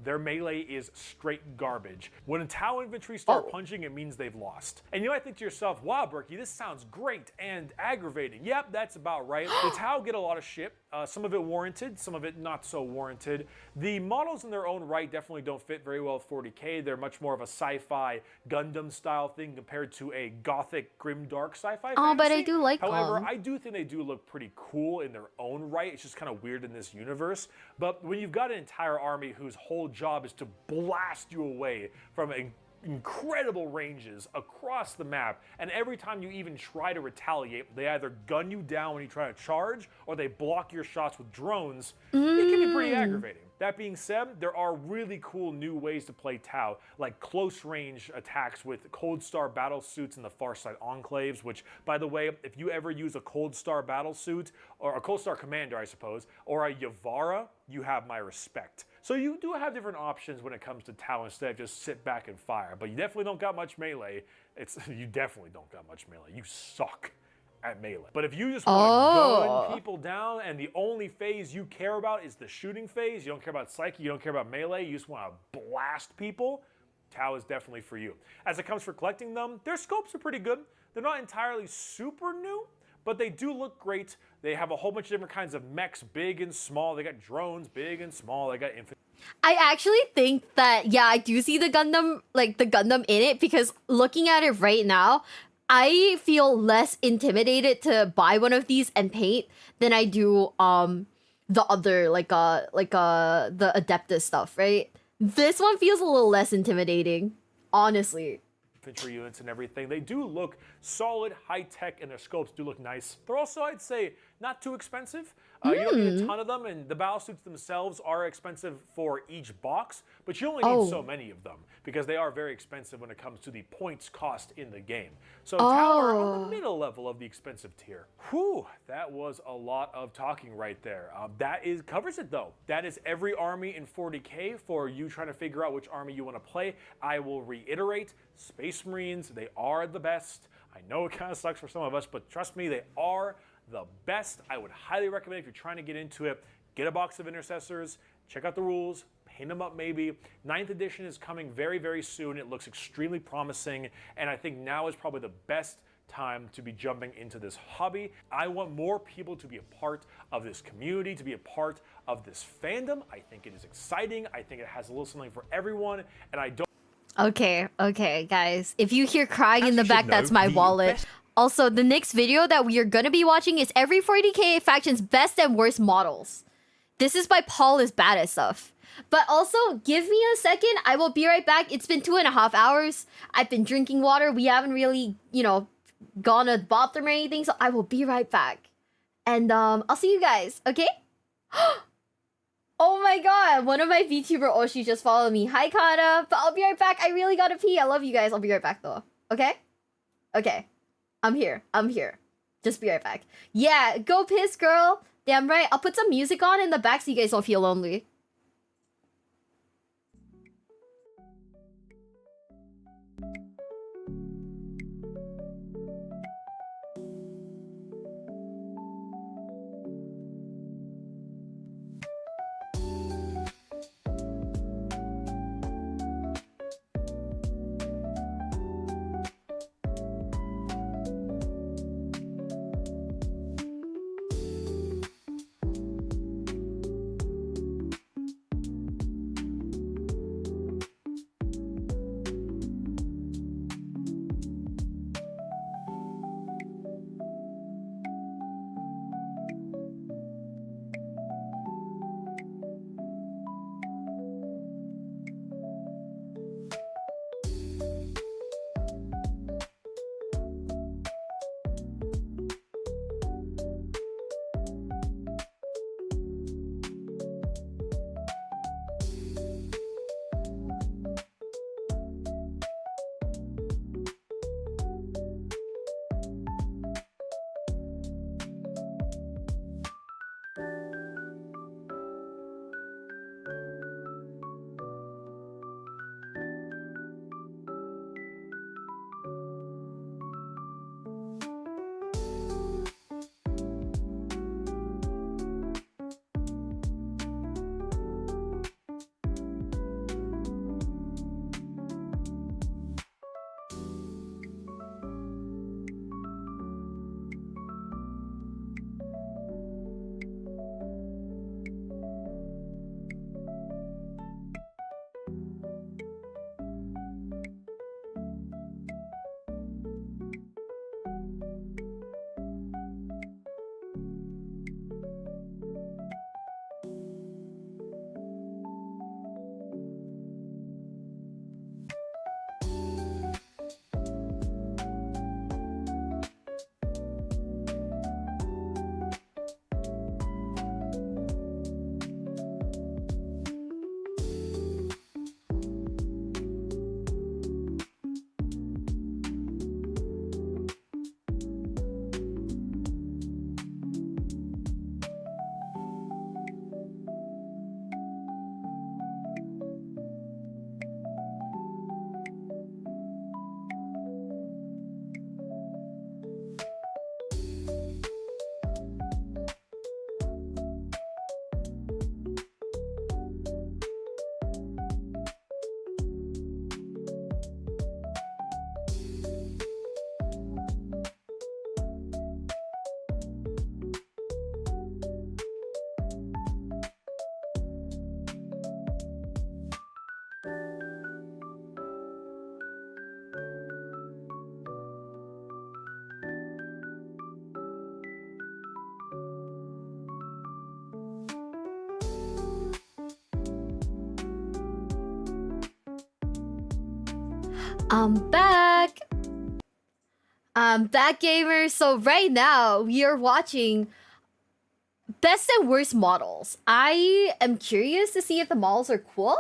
Their melee is straight garbage. When a Tau infantry start punching, it means they've lost. And you might think to yourself, wow, Berkey, this sounds great and aggravating. Yep, that's about right. The Tau get a lot of shit. Some of it warranted, some of it not so warranted. The models in their own right definitely don't fit very well with 40k. They're much more of a sci-fi Gundam style thing compared to a gothic, grimdark sci-fi fantasy. But I do like However, them. I do think they do look pretty cool in their own right. It's just kind of weird in this universe. But when you've got an entire army whose whole job is to blast you away from incredible ranges across the map, and every time you even try to retaliate, they either gun you down when you try to charge, or they block your shots with drones, it can be pretty aggravating. That being said, there are really cool new ways to play Tau, like close range attacks with Cold Star battle suits in the Farside Enclaves, which, by the way, if you ever use a Cold Star battle suit, or a Cold Star commander, I suppose, or a Yavara, you have my respect. So you do have different options when it comes to Tau instead of just sit back and fire, but you definitely don't got much melee. You definitely don't got much melee. You suck at melee. But if you just want to gun people down and the only phase you care about is the shooting phase, you don't care about psyche, you don't care about melee, you just want to blast people, Tau is definitely for you. As it comes for collecting them, their scopes are pretty good. They're not entirely super new, but they do look great. They have a whole bunch of different kinds of mechs, big and small. They got drones, big and small. They got infantry. I actually think that, yeah, I do see the Gundam in it, because looking at it right now, I feel less intimidated to buy one of these and paint than I do the other the Adeptus stuff, right? This one feels a little less intimidating, honestly. Infantry units and everything. They do look solid, high-tech, and their scopes do look nice. They're also, I'd say, not too expensive. You don't need a ton of them, and the battle suits themselves are expensive for each box, but you only need so many of them, because they are very expensive when it comes to the points cost in the game. So Tau are on the middle level of the expensive tier. Whew, that was a lot of talking right there. That covers it though. That is every army in 40k for you trying to figure out which army you want to play. I will reiterate, Space Marines, they are the best. I know it kind of sucks for some of us, but trust me, they are the best. I would highly recommend, if you're trying to get into it, get a box of Intercessors, check out the rules, paint them up maybe. 9th edition is coming very, very soon. It looks extremely promising, and I think now is probably the best time to be jumping into this hobby. I want more people to be a part of this community, to be a part of this fandom. I think it is exciting. I think it has a little something for everyone, and I don't. Okay, guys. If you hear crying in the back, that's my wallet. Also, the next video that we are gonna be watching is every 40k faction's best and worst models. This is by Paul is bad at stuff. But also, give me a second. I will be right back. It's been 2.5 hours. I've been drinking water. We haven't really, gone to the bathroom or anything. So I will be right back. And I'll see you guys, okay? Oh my god, one of my VTuber Oshi just followed me. Hi, Kana. But I'll be right back. I really gotta pee. I love you guys. I'll be right back, though. Okay? Okay. I'm here. Just be right back. Yeah, go piss, girl. Damn right. I'll put some music on in the back so you guys don't feel lonely. I'm back. I'm back, gamers. So right now we are watching best and worst models. I am curious to see if the models are cool.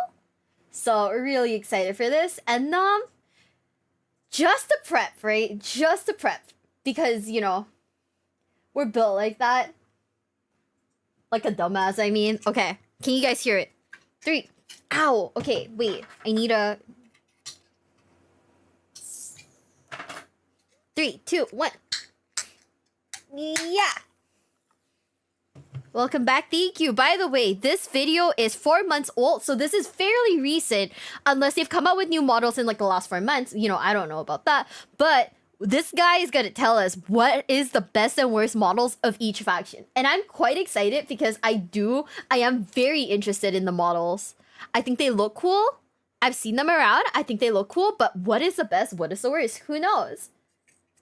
So we're really excited for this. And just to prep, right? Just to prep. Because, you know, we're built like that. Like a dumbass, I mean. Okay. Can you guys hear it? 3. Ow. Okay, wait. I need a... 3, 2, 1. Yeah. Welcome back. Thank you. By the way, this video is 4 months old, so this is fairly recent. Unless they've come out with new models in like the last 4 months. You know, I don't know about that. But this guy is gonna tell us what is the best and worst models of each faction. And I'm quite excited because I am very interested in the models. I think they look cool. I've seen them around. I think they look cool. But what is the best? What is the worst? Who knows?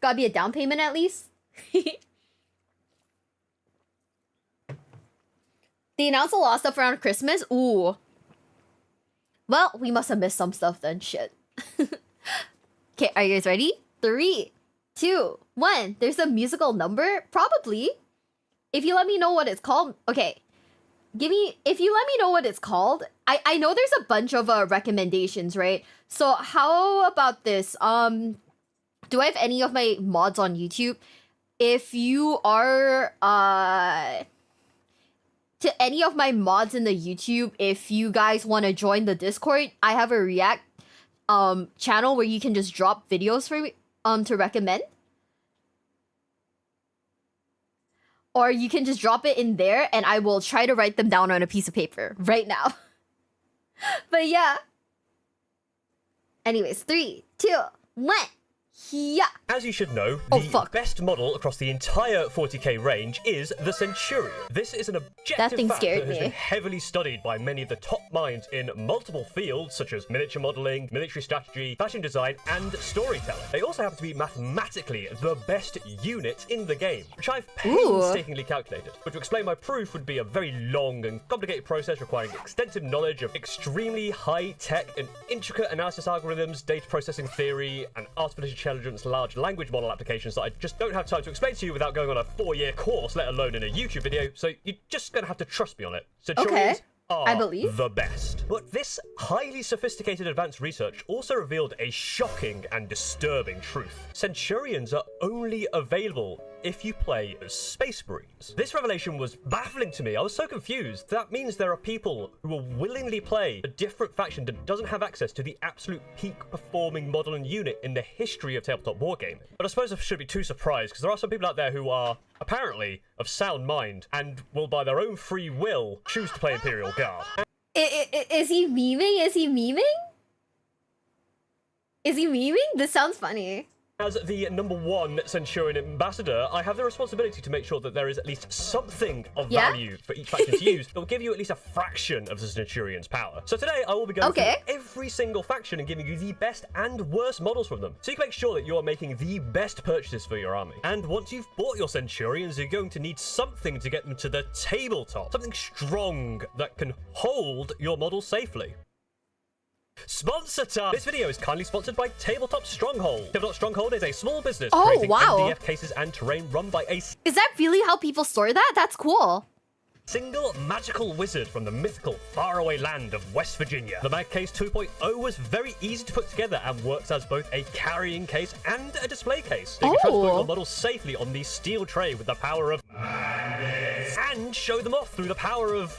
Gotta be a down payment at least. They announced a lot of stuff around Christmas. Ooh. Well, we must have missed some stuff then. Shit. Okay, are you guys ready? 3, 2, 1. There's a musical number? Probably. If you let me know what it's called. Okay. If you let me know what it's called. I know there's a bunch of recommendations, right? So how about this? Do I have any of my mods on YouTube? If you are to any of my mods in the YouTube, if you guys want to join the Discord, I have a React channel where you can just drop videos for me to recommend. Or you can just drop it in there and I will try to write them down on a piece of paper right now. But yeah. Anyways, 3, 2, 1. Yeah. As you should know, the best model across the entire 40k range is the Centurion. This is an objective fact that has been heavily studied by many of the top minds in multiple fields, such as miniature modeling, military strategy, fashion design, and storytelling. They also happen to be mathematically the best unit in the game, which I've painstakingly calculated. But to explain my proof would be a very long and complicated process requiring extensive knowledge of extremely high-tech and intricate analysis algorithms, data processing theory, and artificial intelligence large language model applications that I just don't have time to explain to you without going on a 4-year course, let alone in a YouTube video, so you're just gonna have to trust me on it. Centurions are the best. But this highly sophisticated advanced research also revealed a shocking and disturbing truth. Centurions are only available if you play as Space Marines. This revelation was baffling to me. I was so confused. That means there are people who will willingly play a different faction that doesn't have access to the absolute peak performing model and unit in the history of tabletop wargaming. But I suppose I shouldn't be too surprised, because there are some people out there who are apparently of sound mind and will by their own free will choose to play Imperial Guard. Is he memeing? Is he memeing? Is he memeing? This sounds funny. As the #1 Centurion ambassador, I have the responsibility to make sure that there is at least something of value for each faction to use that will give you at least a fraction of the Centurion's power. So today I will be going through every single faction and giving you the best and worst models from them, so you can make sure that you are making the best purchases for your army. And once you've bought your Centurions, you're going to need something to get them to the tabletop, something strong that can hold your model safely. Sponsor time! This video is kindly sponsored by Tabletop Stronghold. Tabletop Stronghold is a small business creating MDF cases and terrain run by a... Is that really how people store that? That's cool. Single magical wizard from the mythical faraway land of West Virginia. The Mag Case 2.0 was very easy to put together and works as both a carrying case and a display case. So you can transport your models safely on the steel tray with the power of... and show them off through the power of...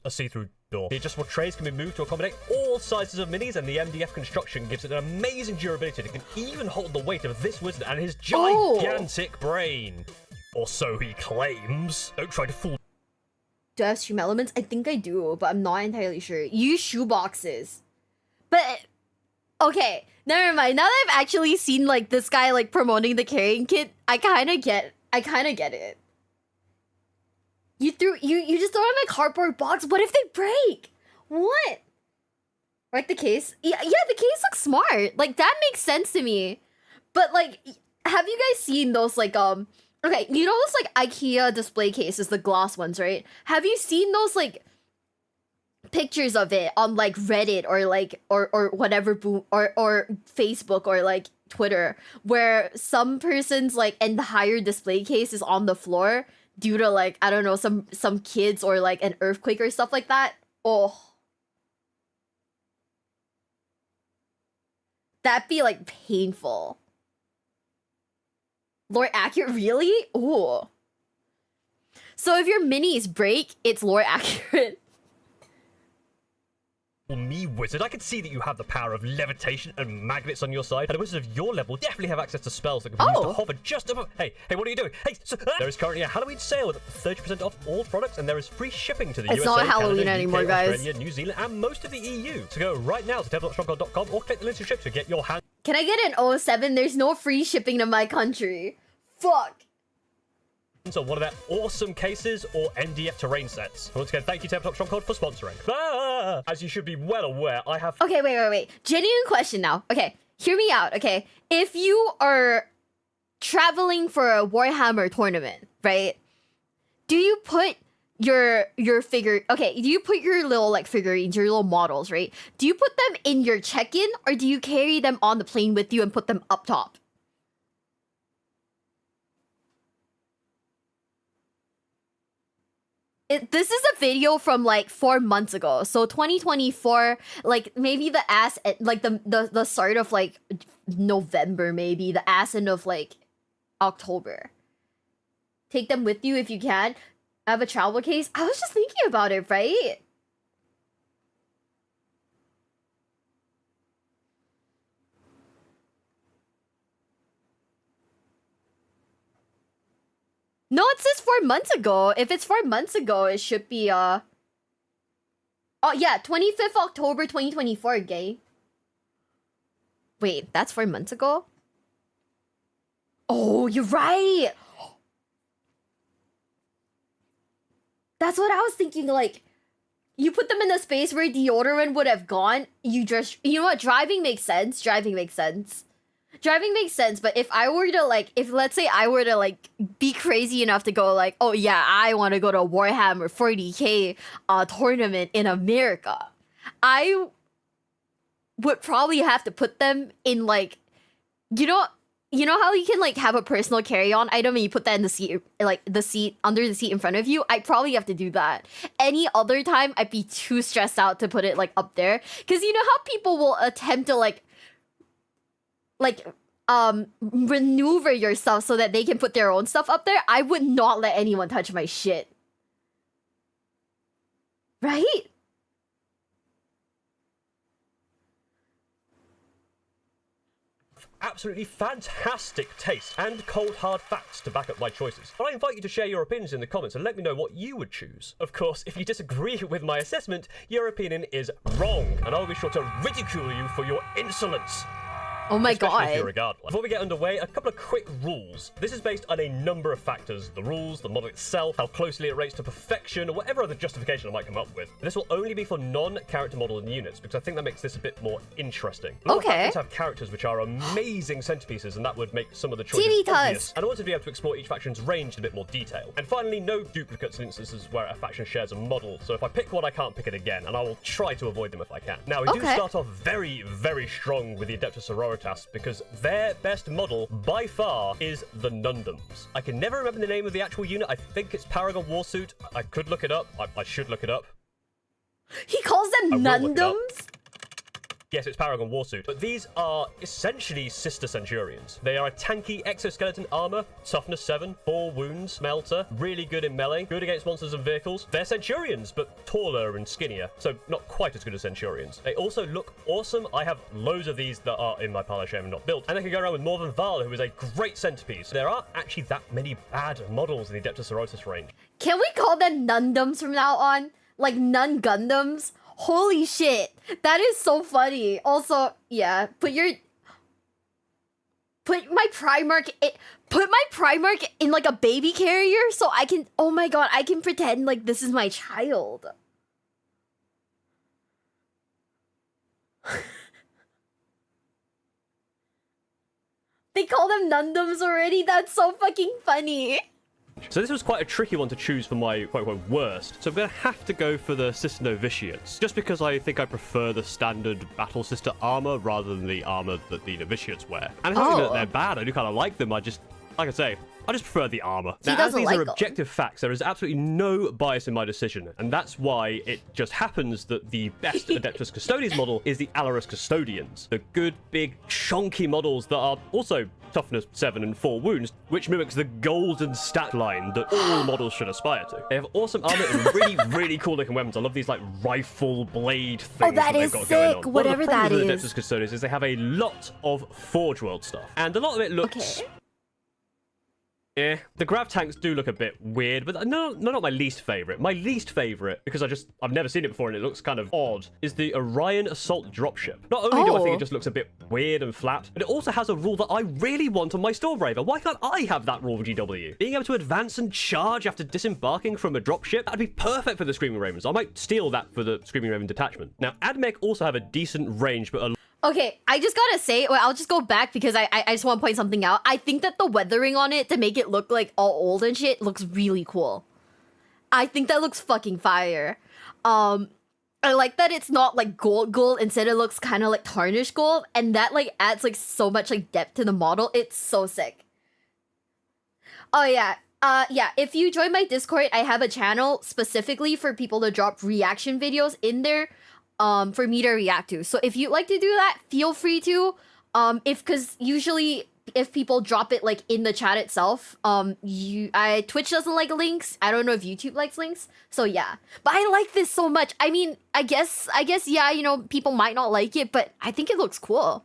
a see-through door. The adjustable trays can be moved to accommodate all sizes of minis, and the MDF construction gives it an amazing durability that can even hold the weight of this wizard and his gigantic brain. Or so he claims. Don't try to fool. Do I have stream elements? I think I do, but I'm not entirely sure. Use shoe boxes. But, okay, never mind. Now that I've actually seen, like, this guy, like, promoting the carrying kit, I kind of get it. You just throw it in a cardboard box. What if they break? What? Right, the case? Yeah, the case looks smart. Like, that makes sense to me. But, like, have you guys seen those, like, okay, you know those, like, IKEA display cases, the glass ones, right? Have you seen those, like, pictures of it on like Reddit or like or whatever or Facebook or like Twitter, where some person's like entire display case is on the floor due to like, I don't know, some kids or like an earthquake or stuff like that. Oh, that'd be like painful. Lore accurate, really? Ooh. So if your minis break, it's lore accurate. Me, wizard, I can see that you have the power of levitation and magnets on your side, and a wizard of your level definitely have access to spells that can be used to hover just above. Hey, what are you doing? Hey, there is currently a Halloween sale with 30% off all products, and there is free shipping to the USA, not Halloween Canada, anymore, UK, guys. Australia, New Zealand, and most of the EU. So go right now to tabletopstronghold.com or click the link to ship to get your hand. Can I get an 07? There's no free shipping to my country. Fuck. So one of their awesome cases or NDF terrain sets. Once again, thank you Tabletop Stronghold for sponsoring. As you should be well aware, I have... Okay, wait. Genuine question now. Okay, hear me out, okay? If you are traveling for a Warhammer tournament, right? Do you put your figure... Okay, do you put your little, like, figurines, your little models, right? Do you put them in your check-in, or do you carry them on the plane with you and put them up top? This is a video from like 4 months ago, so 2024, like maybe the ass, like the start of like November, maybe the ass end of like October. Take them with you if you can. I have a travel case. I was just thinking about it, right? No, it says 4 months ago. If it's 4 months ago, it should be, Oh, yeah, 25th October 2024, gay. Wait, that's 4 months ago? Oh, you're right! That's what I was thinking, like... You put them in the space where deodorant would have gone, you just... You know what, driving makes sense. Driving makes sense, but if I were to, like, if let's say I were to, like, be crazy enough to go, like, oh yeah, I want to go to a Warhammer 40k tournament in America, I would probably have to put them in, like, you know how you can, like, have a personal carry-on item and you put that in the seat, like, the seat, under the seat in front of you? I'd probably have to do that. Any other time, I'd be too stressed out to put it, like, up there. Because you know how people will attempt to, like, maneuver your stuff so that they can put their own stuff up there? I would not let anyone touch my shit. Right? Absolutely fantastic taste and cold hard facts to back up my choices. But I invite you to share your opinions in the comments and let me know what you would choose. Of course, if you disagree with my assessment, your opinion is wrong, and I'll be sure to ridicule you for your insolence. Oh my god. If you're regardless. Before we get underway, a couple of quick rules. This is based on a number of factors: the rules, the model itself, how closely it rates to perfection, or whatever other justification I might come up with. This will only be for non-character model units, because I think that makes this a bit more interesting. A lot of factions have characters which are amazing centerpieces, and that would make some of the choices obvious. And I want to be able to explore each faction's range in a bit more detail. And finally, no duplicates in instances where a faction shares a model. So if I pick one, I can't pick it again, and I will try to avoid them if I can. Now, we do start off very, very strong with the Adeptus Sororitas, because their best model, by far, is the Nundums. I can never remember the name of the actual unit. I think it's Paragon Warsuit. I could look it up. I should look it up. He calls them Nundums? Yes, it's Paragon Warsuit. But these are essentially sister Centurions. They are a tanky exoskeleton armor, toughness 7, 4 wounds, smelter, really good in melee, good against monsters and vehicles. They're Centurions, but taller and skinnier, so not quite as good as Centurions. They also look awesome. I have loads of these that are in my pile of shame and not built. And they can go around with Morven Vala, who is a great centerpiece. There aren't actually that many bad models in the Adeptus Sororitas range. Can we call them Nundums from now on? Like Nun Gundams? Holy shit, that is so funny. Also, yeah, put my Primarch in like a baby carrier so I can, oh my god, I can pretend like this is my child. They call them Nundums already? That's so fucking funny. So this was quite a tricky one to choose for my quote-unquote worst. So I'm going to have to go for the Sister Novitiates, just because I think I prefer the standard Battle Sister armor rather than the armor that the Novitiates wear. And it's not even that they're bad, I do kind of like them, I just, like I say, I just prefer the armor. Now, as these are objective facts, there is absolutely no bias in my decision, and that's why it just happens that the best Adeptus Custodes model is the Alarus Custodians. The good, big, chunky models that are also toughness 7 and 4 wounds, which mimics the golden stat line that all models should aspire to. They have awesome armor and really, really cool looking weapons. I love these like rifle blade things that they've got going on. Whatever that is. One of the Adeptus Custodes is they have a lot of Forge World stuff, and a lot of it looks... Yeah, the grav tanks do look a bit weird, but not my least favorite. My least favorite, because I've never seen it before and it looks kind of odd, is the Orion Assault Dropship. Not only do I think it just looks a bit weird and flat, but it also has a rule that I really want on my Stormbraver. Why can't I have that rule, GW? Being able to advance and charge after disembarking from a dropship, that'd be perfect for the Screaming Ravens. I might steal that for the Screaming Raven detachment. Now, AdMech also have a decent range, but Okay, I just gotta say, well, I'll just go back because I just want to point something out. I think that the weathering on it to make it look like all old and shit looks really cool. I think that looks fucking fire. I like that it's not like gold. Instead it looks kind of like tarnished gold, and that like adds like so much like depth to the model. It's so sick. Oh yeah. Yeah, if you join my Discord, I have a channel specifically for people to drop reaction videos in there. For me to react to. So if you'd like to do that, feel free to. Because usually if people drop it like in the chat itself, Twitch doesn't like links. I don't know if YouTube likes links. So yeah. But I like this so much. I mean, I guess yeah, you know, people might not like it, but I think it looks cool.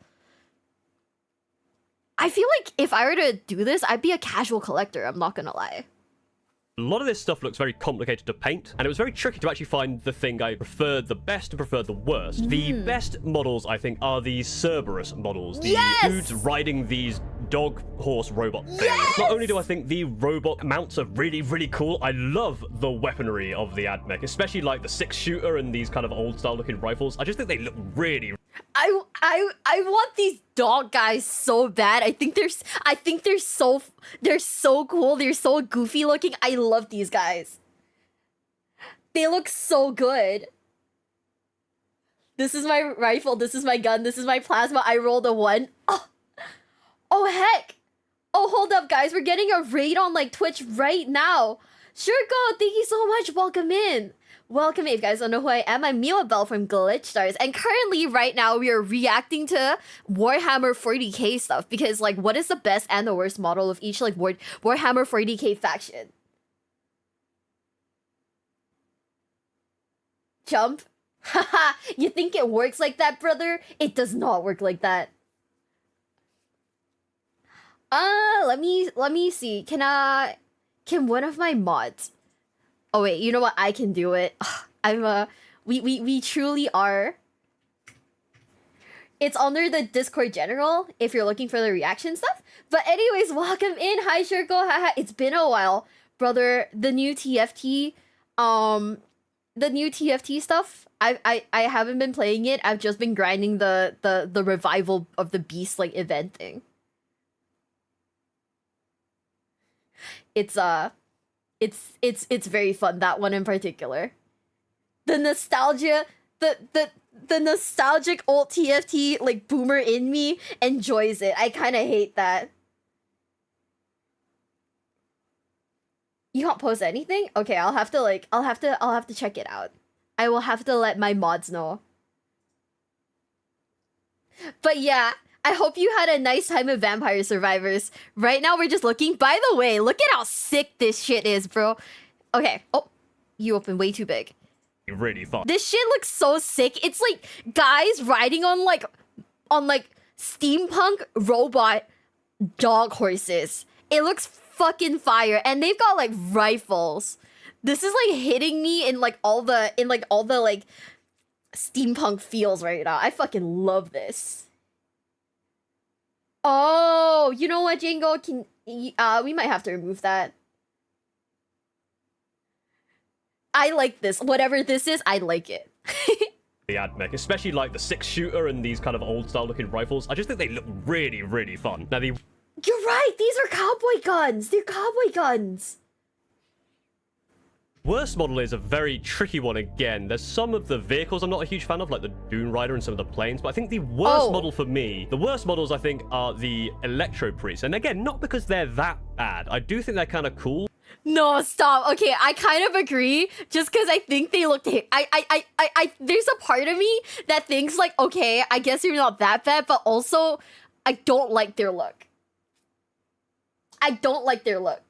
I feel like if I were to do this, I'd be a casual collector, I'm not gonna lie. A lot of this stuff looks very complicated to paint, and it was very tricky to actually find the thing I preferred the best and preferred the worst. The best models, I think, are the Cerberus models. The dudes riding these dog horse robot things. Not only do I think the robot mounts are really, really cool, I love the weaponry of the AdMech, especially like the 6-shooter and these kind of old style looking rifles. I just think they look really... I want these dog guys so bad. I think they're so cool. They're so goofy looking. I love these guys. They look so good. This is my rifle. This is my gun. This is my plasma. I rolled a 1. Oh heck. Oh, hold up, guys. We're getting a raid on like Twitch right now. Shurko, thank you so much. Welcome in. Welcome, if you guys don't know who I am, I'm Miwabelle from Glitch Stars, and currently, right now, we are reacting to Warhammer 40k stuff, because, like, what is the best and the worst model of each, like, Warhammer 40k faction? Jump? Haha, you think it works like that, brother? It does not work like that. Let me see, can one of my mods... Oh wait, you know what? I can do it. We truly are. It's under the Discord general if you're looking for the reaction stuff. But anyways, welcome in. Hi Shurko. Haha. It's been a while, brother. The new TFT stuff. I haven't been playing it. I've just been grinding the revival of the beast like event thing. It's very fun, that one in particular. The nostalgia, the nostalgic old TFT like boomer in me enjoys it. I kind of hate that. You can't post anything? Okay, I'll have to check it out. I will have to let my mods know. But yeah, I hope you had a nice time with Vampire Survivors. Right now, we're just looking. By the way, look at how sick this shit is, bro. Okay. Oh, you opened way too big. Really fun. This shit looks so sick. It's like guys riding on like steampunk robot dog horses. It looks fucking fire, and they've got like rifles. This is like hitting me in like all the like steampunk feels right now. I fucking love this. Oh, you know what, Django? We might have to remove that. I like this. Whatever this is, I like it. The AdMech, especially like the 6-shooter and these kind of old style looking rifles. I just think they look really, really fun. Now You're right, these are cowboy guns. They're cowboy guns. Worst model is a very tricky one again. There's some of the vehicles I'm not a huge fan of, like the Dune Rider and some of the planes, but I think the worst model for me, the worst models I think are the Electro Priests. And again, not because they're that bad. I do think they're kind of cool. No, stop. Okay, I kind of agree. Just because I think they look. There's a part of me that thinks like, okay, I guess you're not that bad, but also, I don't like their look. I don't like their look.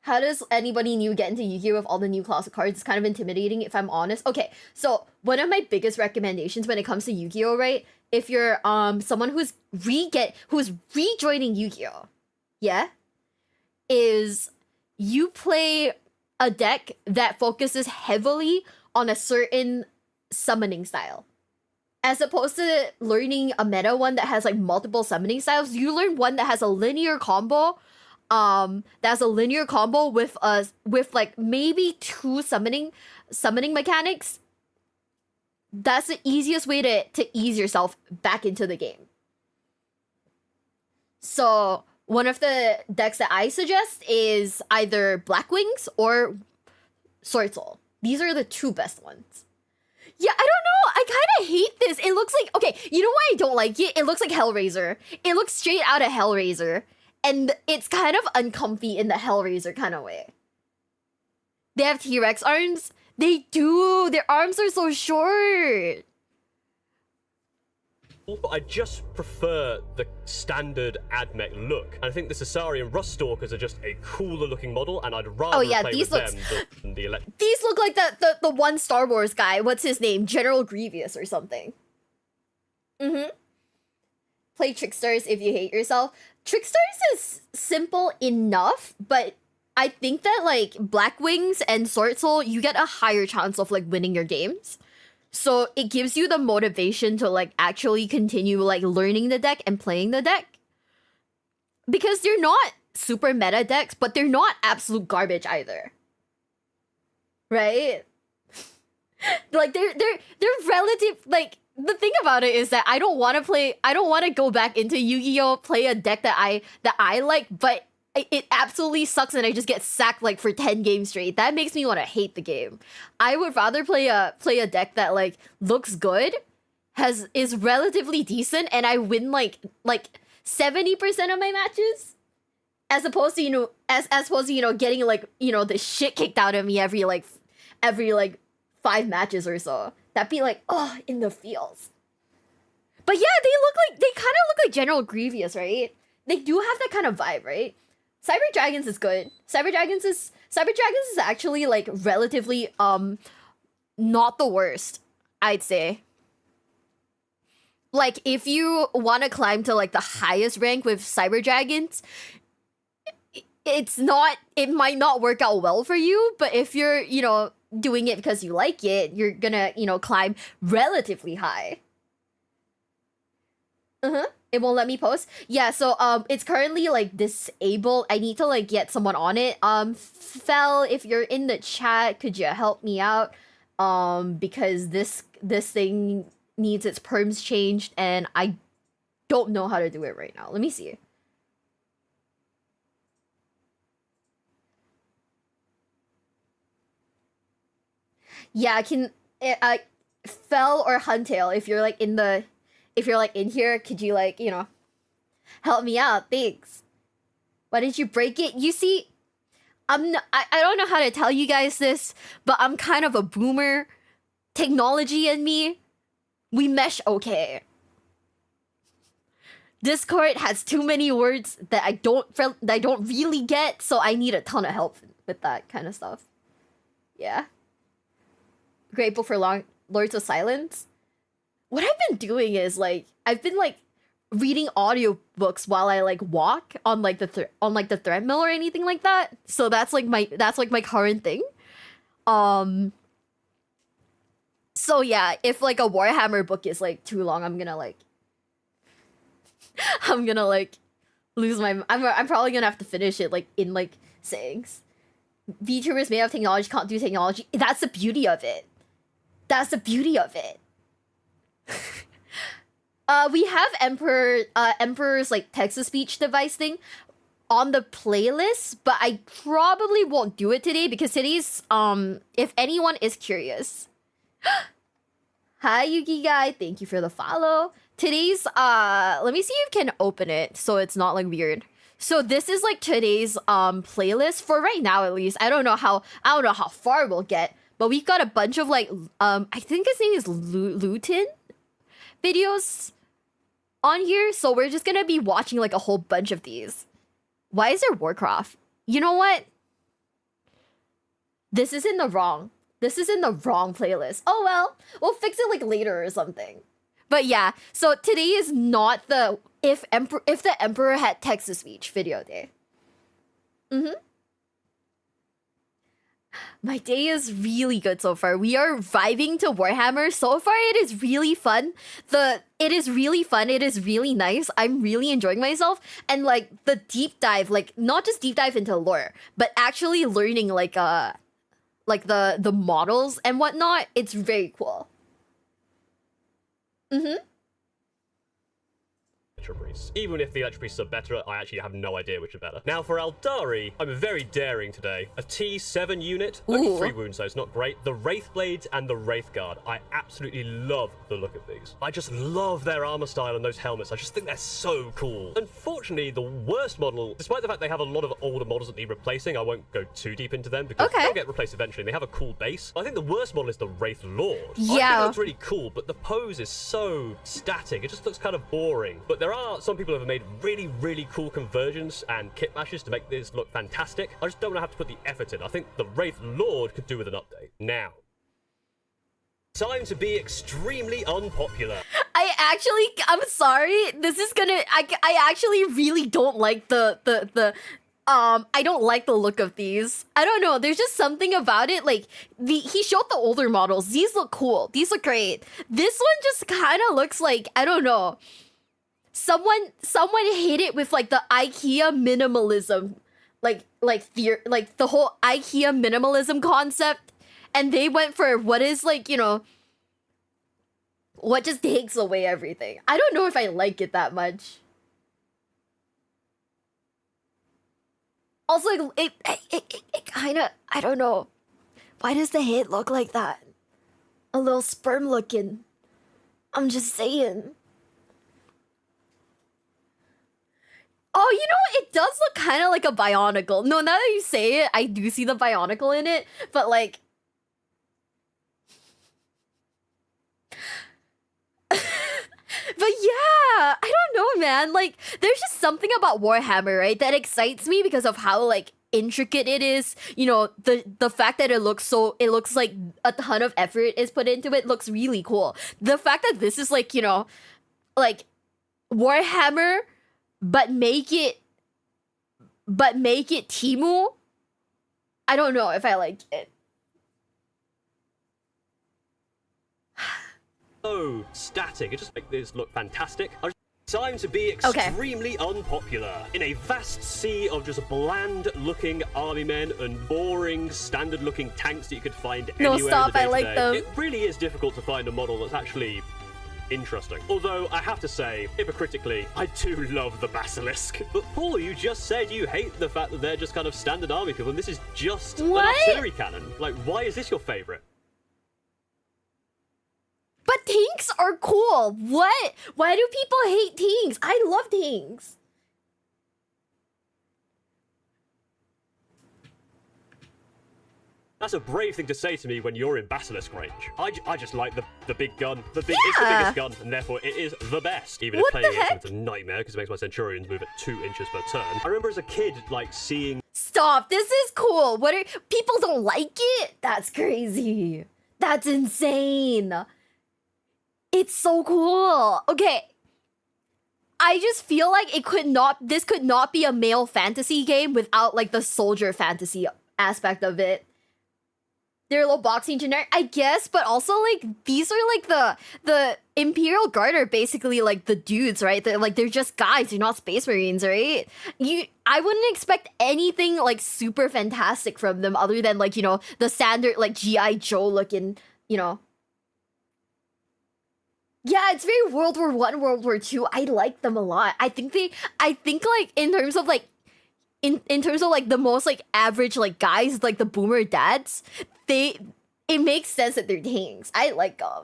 How does anybody new get into Yu-Gi-Oh with all the new classic cards? It's kind of intimidating, if I'm honest. Okay, so one of my biggest recommendations when it comes to Yu-Gi-Oh, right? If you're someone who's rejoining Yu-Gi-Oh, yeah, is you play a deck that focuses heavily on a certain summoning style. As opposed to learning a meta one that has like multiple summoning styles, you learn one that has a linear combo. That's a linear combo with like maybe 2 summoning mechanics. That's the easiest way to ease yourself back into the game. So one of the decks that I suggest is either Black Wings or Sword Soul. These are the 2 best ones. Yeah, I don't know. I kind of hate this. It looks like, okay, you know why I don't like it? It looks like Hellraiser. It looks straight out of Hellraiser. And it's kind of uncomfy in the Hellraiser kind of way. They have T-Rex arms. They do. Their arms are so short. But I just prefer the standard AdMech look. And I think the Cesarian Rust Stalkers are just a cooler looking model, and I'd rather play with them than the These look like the one Star Wars guy. What's his name? General Grievous or something. Play Trickstars if you hate yourself. Trickstars is simple enough, but I think that like Black Wings and Sword Soul, you get a higher chance of like winning your games. So it gives you the motivation to like actually continue like learning the deck and playing the deck. Because they're not super meta decks, but they're not absolute garbage either. Right? Like they're relative, like the thing about it is that I don't want to go back into Yu-Gi-Oh, play a deck that I like, but it absolutely sucks and I just get sacked like for 10 games straight. That makes me want to hate the game. I would rather play a deck that like looks good, is relatively decent, and I win like 70% of my matches, as opposed to getting like the shit kicked out of me every 5 matches or so. That'd be like, oh, in the feels. But yeah, they kind of look like General Grievous, right? They do have that kind of vibe, right? Cyber Dragons is good. Cyber Dragons is actually like relatively not the worst, I'd say. Like if you want to climb to like the highest rank with Cyber Dragons, it might not work out well for you, but if you're, doing it because you like it, you're gonna, climb relatively high. It won't let me post. Yeah, so it's currently like disabled. I need to like get someone on it. Fel, if you're in the chat, could you help me out? Because this thing needs its perms changed and I don't know how to do it right now. Let me see. Yeah, I can Fel or Huntail, if you're like in here, could you like, help me out? Thanks. Why did you break it? You see, I don't know how to tell you guys this, but I'm kind of a boomer. Technology and me, we mesh okay. Discord has too many words that I don't really get, so I need a ton of help with that kind of stuff. Yeah. Grateful for Lords of Silence. What I've been doing is like I've been like reading audiobooks while I like walk on like the treadmill or anything like that. So that's like my current thing. So yeah, if like a Warhammer book is like too long, I'm gonna lose my. I'm probably gonna have to finish it like in like sayings. VTubers made of technology can't do technology. That's the beauty of it. That's the beauty of it. We have Emperor's like text-to-speech device thing. on the playlist, but I probably won't do it today because today's if anyone is curious. Hi Yuki guy, thank you for the follow. Today's let me see if I can open it so it's not like weird. So this is like today's playlist for right now at least. I don't know how far we'll get, but we've got a bunch of like I think his name is Luton videos on here, so we're just gonna be watching like a whole bunch of these. Why is there Warcraft? You know what? This is in the wrong playlist. Oh well, we'll fix it like later or something. But yeah, so today is not the if the Emperor had text-to-speech video day. My day is really good so far. We are vibing to Warhammer. So far, it is really fun. It is really fun. It is really nice. I'm really enjoying myself. And like the deep dive, like not just deep dive into lore, but actually learning like the models and whatnot. It's very cool. Priests. Even if the electric priests are better, I actually have no idea which are better. Now for Eldari, I'm very daring today. A T7 unit, only 3 wounds, so it's not great. The Wraith Blades and the Wraith Guard. I absolutely love the look of these. I just love their armor style and those helmets. I just think they're so cool. Unfortunately, the worst model, despite the fact they have a lot of older models that need replacing, I won't go too deep into them because they'll get replaced eventually. They have a cool base. I think the worst model is the Wraith Lord. Yeah. I think it looks really cool, but the pose is so static. It just looks kind of boring. But there are some people who have made really, really cool conversions and kit mashes to make this look fantastic. I just don't want to have to put the effort in. I think the Wraith Lord could do with an update. Now, time to be extremely unpopular. I'm sorry. This is gonna. I actually really don't like I don't like the look of these. I don't know. There's just something about it. Like he showed the older models. These look cool. These look great. This one just kind of looks like, I don't know. Someone hit it with like the IKEA minimalism, like the whole IKEA minimalism concept, and they went for what is like, you know, what just takes away everything. I don't know if I like it that much. Also, it kind of, I don't know. Why does the head look like that? A little sperm looking. I'm just saying. Oh, you know, it does look kind of like a Bionicle. No, now that you say it, I do see the Bionicle in it, but like... But yeah, I don't know, man. Like, there's just something about Warhammer, right, that excites me because of how, like, intricate it is. You know, the fact that it looks like a ton of effort is put into it looks really cool. The fact that this is like, you know, like Warhammer, but make it Timu. I don't know if I like it. So static. It just makes this look fantastic. Time to be extremely unpopular. In a vast sea of just bland-looking army men and boring, standard-looking tanks that you could find anywhere in the day-to-day, like them. It really is difficult to find a model that's actually interesting. Although, I have to say, hypocritically, I do love the Basilisk. But Paul, you just said you hate the fact that they're just kind of standard army people, and this is just an artillery cannon. Like, why is this your favorite? But tanks are cool. What? Why do people hate tanks? I love tanks. That's a brave thing to say to me when you're in Basilisk range. I just like the big gun. It's the biggest gun, and therefore it is the best. Even if playing against it's a nightmare because it makes my Centurions move at 2 inches per turn. I remember as a kid, like, seeing... Stop, this is cool. People don't like it? That's crazy. That's insane. It's so cool. Okay. I just feel like this could not be a male fantasy game without like the soldier fantasy aspect of it. They're a little boxing generic, I guess, but also like these are like the Imperial Guard are basically like the dudes, right? They're just guys, they're not Space Marines, right? I wouldn't expect anything like super fantastic from them other than like, you know, the standard like G.I. Joe looking, you know. Yeah, it's very World War I, World War II. I like them a lot. I think like in terms of like in terms of like the most like average like guys, like the boomer dads, it makes sense that they're tanks. I like them.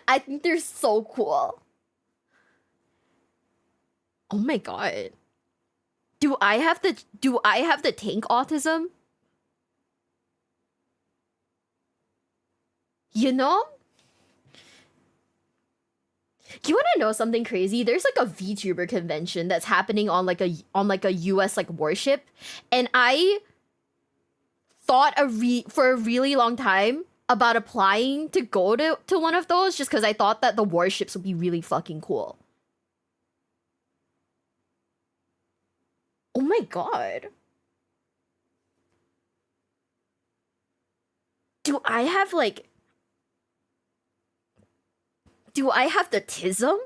I think they're so cool. Oh my god. Do I have the tank autism? You know? You want to know something crazy? There's like a VTuber convention that's happening on like a US like warship, and I thought for a really long time about applying to go to one of those just because I thought that the warships would be really fucking cool. Oh my god. Do I have the tism?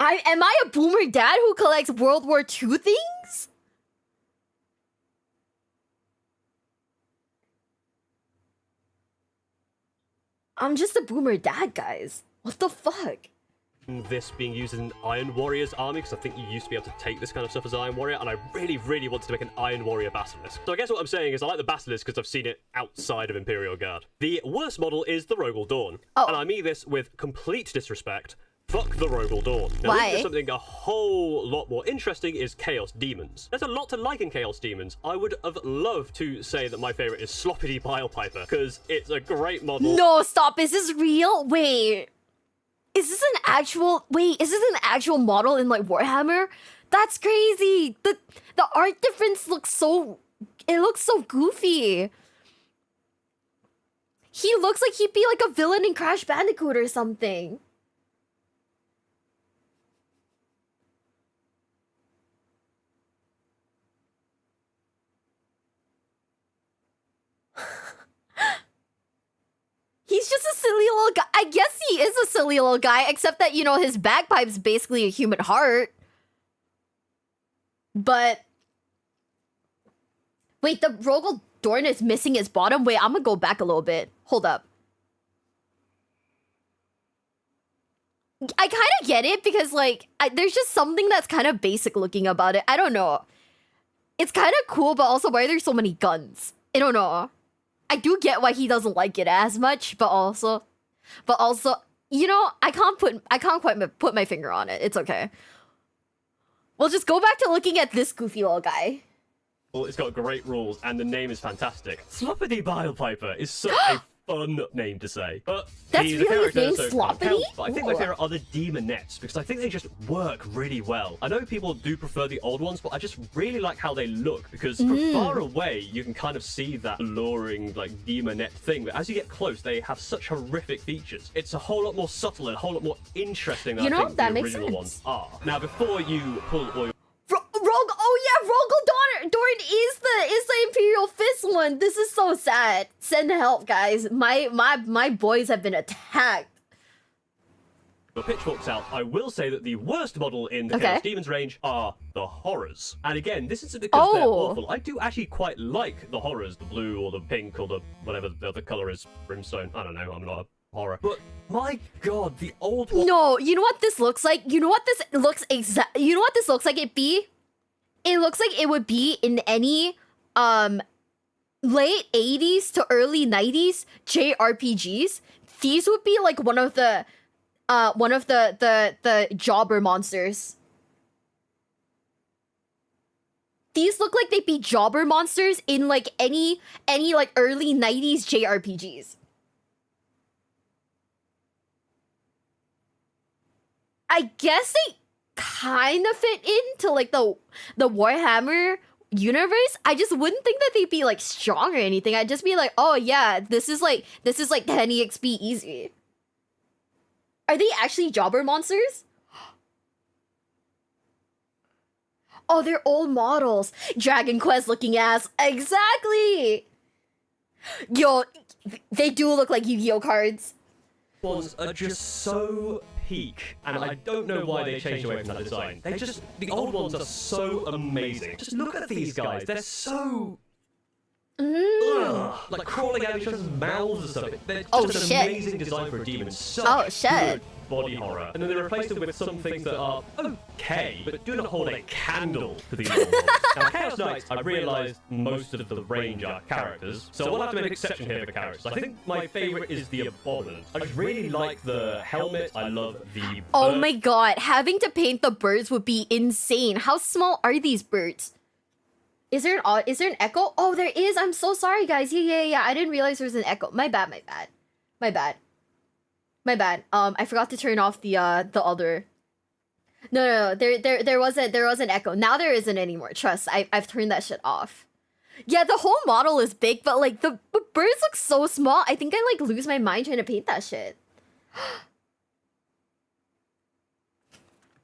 Am I a boomer dad who collects World War II things? I'm just a boomer dad, guys. What the fuck? This being used as an Iron Warrior's army, because I think you used to be able to take this kind of stuff as Iron Warrior, and I really, really wanted to make an Iron Warrior Basilisk. So I guess what I'm saying is I like the Basilisk because I've seen it outside of Imperial Guard. The worst model is the Rogal Dawn. Oh. And I mean this with complete disrespect. Fuck the Rogal Dawn. Now, why? something a whole lot more interesting is Chaos Demons. There's a lot to like in Chaos Demons. I would have loved to say that my favorite is Sloppity Bile Piper, because it's a great model. No, stop. Is this real? Wait. Is this an actual model in like Warhammer? That's crazy. The art difference looks so goofy. He looks like he'd be like a villain in Crash Bandicoot or something. He's just a silly little guy. I guess he is a silly little guy, except that, you know, his bagpipe's basically a human heart. But... wait, the Rogal Dorn is missing his bottom? Wait, I'm gonna go back a little bit. Hold up. I kind of get it, because, like, there's just something that's kind of basic looking about it. I don't know. It's kind of cool, but also why are there so many guns? I don't know. I do get why he doesn't like it as much, but also, you know, I can't quite put my finger on it. It's okay. We'll just go back to looking at this goofy little guy. Well, it's got great rules, and the name is fantastic. Sloppity Bile Piper is such a fun name to say. But that's he's really a his name, so Sloppity? But I think my favorite are the Demonettes, because I think they just work really well. I know people do prefer the old ones, but I just really like how they look, because from far away, you can kind of see that alluring, like, Demonette thing, but as you get close, they have such horrific features. It's a whole lot more subtle and a whole lot more interesting than I think the original ones are. Now, before you pull all your Rogal Dorn is the Imperial Fist one. This is so sad. Send help, guys. My boys have been attacked. pitchforks out, I will say that the worst model in the Chaos Demons range are the Horrors. And again, this isn't because they're awful. I do actually quite like the Horrors, the blue or the pink or the whatever the other color is, brimstone. I don't know, I'm not a horror. But my god, the old one. No, you know what this looks like? You know what this looks like it looks like it would be in any late 80s to early 90s JRPGs. These would be like one of the jobber monsters. These look like they'd be jobber monsters in like any like early 90s JRPGs. I guess they kind of fit into like the Warhammer universe. I just wouldn't think that they'd be like strong or anything. I'd just be like, oh yeah, this is like 10 EXP easy. Are they actually jobber monsters? Oh, they're old models. Dragon Quest looking ass. Exactly. Yo, they do look like Yu-Gi-Oh cards. Ones are just so peak, and I don't know why they changed away from that design. The old ones are so amazing. Just look at these guys. They're so like crawling out each other's mouths or something. They're just an amazing design for a demon. So good. body horror, and then they replaced them with some things that are okay, but do not hold a candle to these models. Now, Chaos Knights, I realised most of the range are characters, so I will have to make an exception here for characters. I think my favourite is the Abominant. I just really like the helmet. I love the Oh my god, having to paint the birds would be insane. How small are these birds? Is there an echo? Oh, there is. I'm so sorry, guys. Yeah. I didn't realize there was an echo. My bad. I forgot to turn off the other. No. There was an echo. Now there isn't anymore. Trust. I've turned that shit off. Yeah, the whole model is big, but like the birds look so small. I think I like lose my mind trying to paint that shit.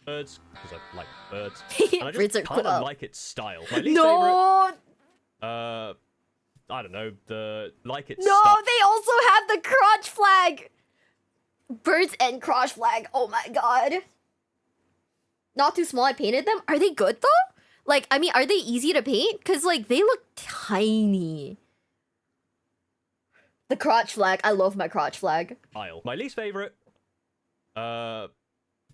Birds, because I like birds. And I Birds just are kind cool. of like its style. My least No. favorite, I don't know, its No, style. they also have the crotch flag. Birds and crotch flag. Oh my god. Not too small. I painted them. Are they good though? Like, I mean, are they easy to paint? Cause like they look tiny. The crotch flag. I love my crotch flag. My least favorite,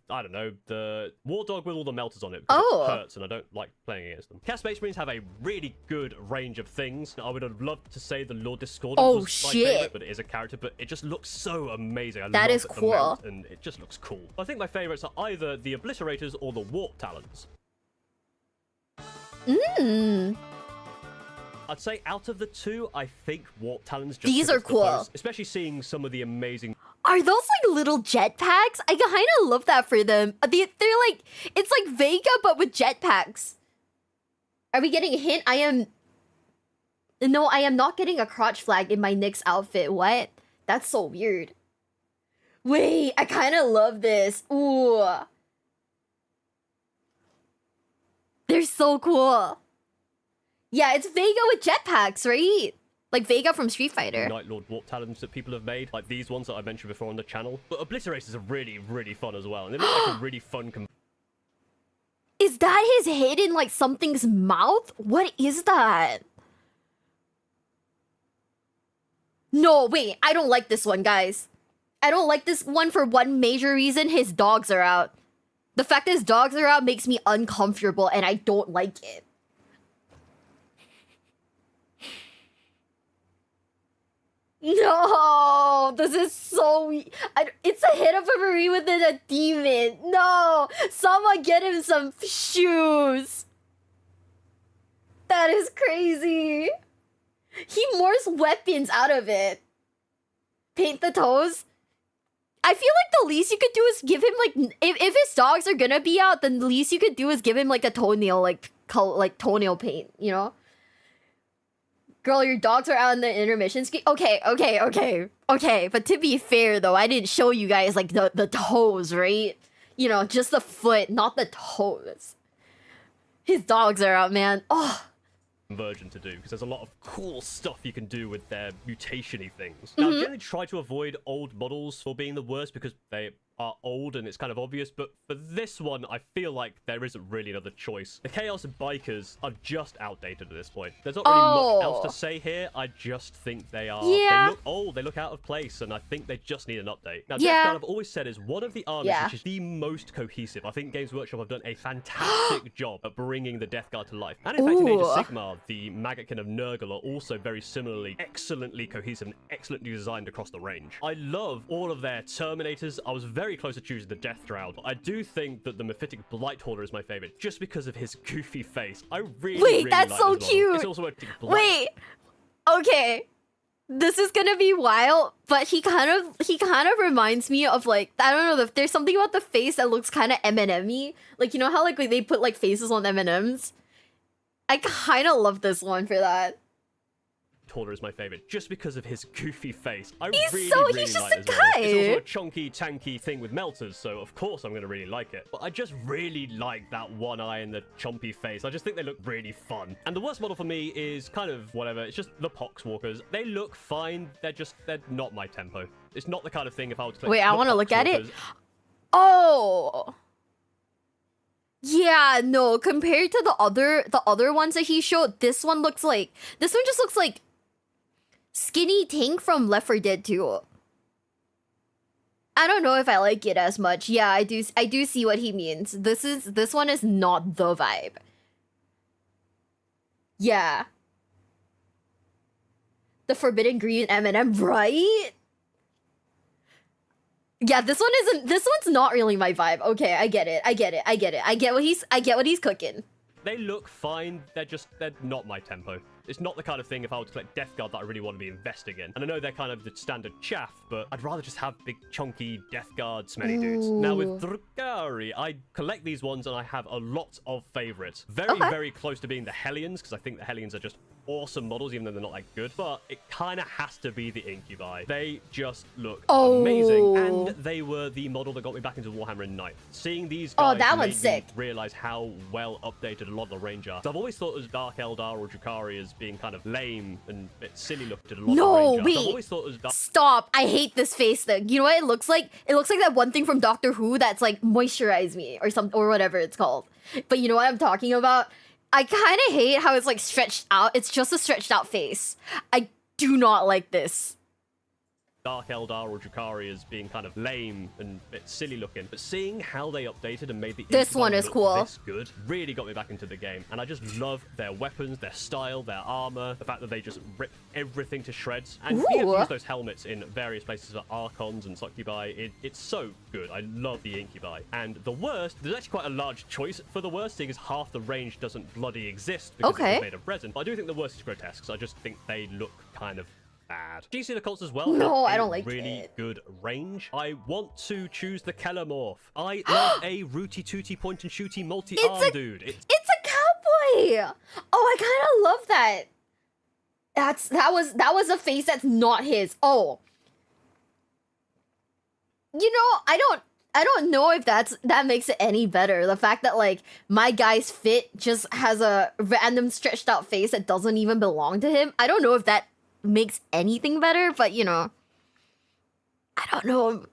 I don't know, the War Dog with all the melters on it because it hurts and I don't like playing against them. Chaos Space Marines have a really good range of things. I would have loved to say the Lord Discordant was my favorite, but it is a character, but it just looks so amazing. That is cool. The mount, and it just looks cool. I think my favorites are either the Obliterators or the Warp Talons. I'd say out of the two, I think Warp Talons just These are because the cool. pose, especially seeing some of the amazing... Are those like little jetpacks? I kind of love that for them. They're like, it's like Vega but with jetpacks. Are we getting a hint? No, I am not getting a crotch flag in my Nyx outfit. What? That's so weird. Wait, I kind of love this. Ooh. They're so cool. Yeah, it's Vega with jetpacks, right? Like Vega from Street Fighter. Night Lord Warp Talons that people have made, like these ones that I mentioned before on the channel. But Obliterators are really, really fun as well. And they look like a really fun... Is that his head in like something's mouth? What is that? No, wait, I don't like this one, guys. I don't like this one for one major reason. His dogs are out. The fact that his dogs are out makes me uncomfortable and I don't like it. No, this is so it's a hit of a Marine within a demon. No, someone get him some shoes. That is crazy. He morphs weapons out of it. Paint the toes. I feel like the least you could do is give him like if his dogs are gonna be out, then the least you could do is give him like a toenail like toenail paint, you know? Girl, your dogs are out in the intermission ski. Okay. But to be fair, though, I didn't show you guys, like, the toes, right? You know, just the foot, not the toes. His dogs are out, man. Oh. Conversion to do, because there's a lot of cool stuff you can do with their mutation-y things. Now, I generally try to avoid old models for being the worst because they are old and it's kind of obvious, but for this one, I feel like there isn't really another choice. The Chaos Bikers are just outdated at this point. There's not really much else to say here. I just think they are... They look old, they look out of place, and I think they just need an update. Now, Death Guard, I've always said, is one of the armies which is the most cohesive. I think Games Workshop have done a fantastic job at bringing the Death Guard to life. And in fact, in Age of Sigmar, the Maggotkin of Nurgle are also very similarly excellently cohesive and excellently designed across the range. I love all of their Terminators. I was very close to choosing the Death Drow, but I do think that the Mephitic Blightholder is my favorite, just because of his goofy face. I really that's like so this cute. model. It's also a Wait. Okay. This is gonna be wild, but he kind of reminds me of like, I don't know, there's something about the face that looks kind of M&M-y. Like, you know how like they put like faces on M&Ms? I kind of love this one for that. Taller is my favorite, just because of his goofy face. He's really just like a this model. guy. It's also a chunky, tanky thing with melters, so of course I'm going to really like it. But I just really like that one eye and the chompy face. I just think they look really fun. And the worst model for me is kind of whatever. It's just the Poxwalkers. They look fine. They're not my tempo. It's not the kind of thing if I was to... Wait, I want to look at it. Oh... Yeah, no, compared to the other ones that he showed, this one just looks like Skinny Tank from Left 4 Dead 2. I don't know if I like it as much. Yeah, I do see what he means. This one is not the vibe. Yeah. The forbidden green M&M, right? Yeah, this one's not really my vibe. Okay, I get it. I get what he's cooking. They look fine, they're not my tempo. It's not the kind of thing if I were to collect Death Guard that I really want to be investing in. And I know they're kind of the standard chaff, but I'd rather just have big, chunky Death Guard smelly dudes. Now with Drukhari, I collect these ones and I have a lot of favorites. Very close to being the Hellions, because I think the Hellions are just awesome models, even though they're not that good. But it kind of has to be the Incubi. They just look amazing. And they were the model that got me back into Warhammer in 9th. Seeing these guys that one's sick. Realize how well updated a lot of the range are. So I've always thought of Dark Eldar or Drukhari as being kind of lame and a bit silly looking to a lot of the range. No, wait. I've always thought of Stop. I hate this face thing. You know what it looks like? It looks like that one thing from Doctor Who that's like moisturize me or whatever it's called. But you know what I'm talking about? I kind of hate how it's like stretched out. It's just a stretched out face. I do not like this. Dark Eldar or Drukhari as being kind of lame and a bit silly looking, but seeing how they updated and made the this one is cool. This good really got me back into the game, and I just love their weapons, their style, their armor, the fact that they just rip everything to shreds, and being able to use those helmets in various places for Archons and Succubi. It's so good. I love the Incubi. And the worst, there's actually quite a large choice for the worst, seeing as half the range doesn't bloody exist because it's made of resin. But I do think the worst is grotesque, so I just think they look kind of bad. GC the cults as well. No, I don't like really good range. I want to choose the Kelemorph. I love a rooty tooty point and shooty multi-arm dude. It's a cowboy. Oh, I kind of love that. That was a face that's not his. Oh, you know, I don't know if that makes it any better. The fact that like my guy's fit just has a random stretched out face that doesn't even belong to him. I don't know if that makes anything better, but you know, I don't know.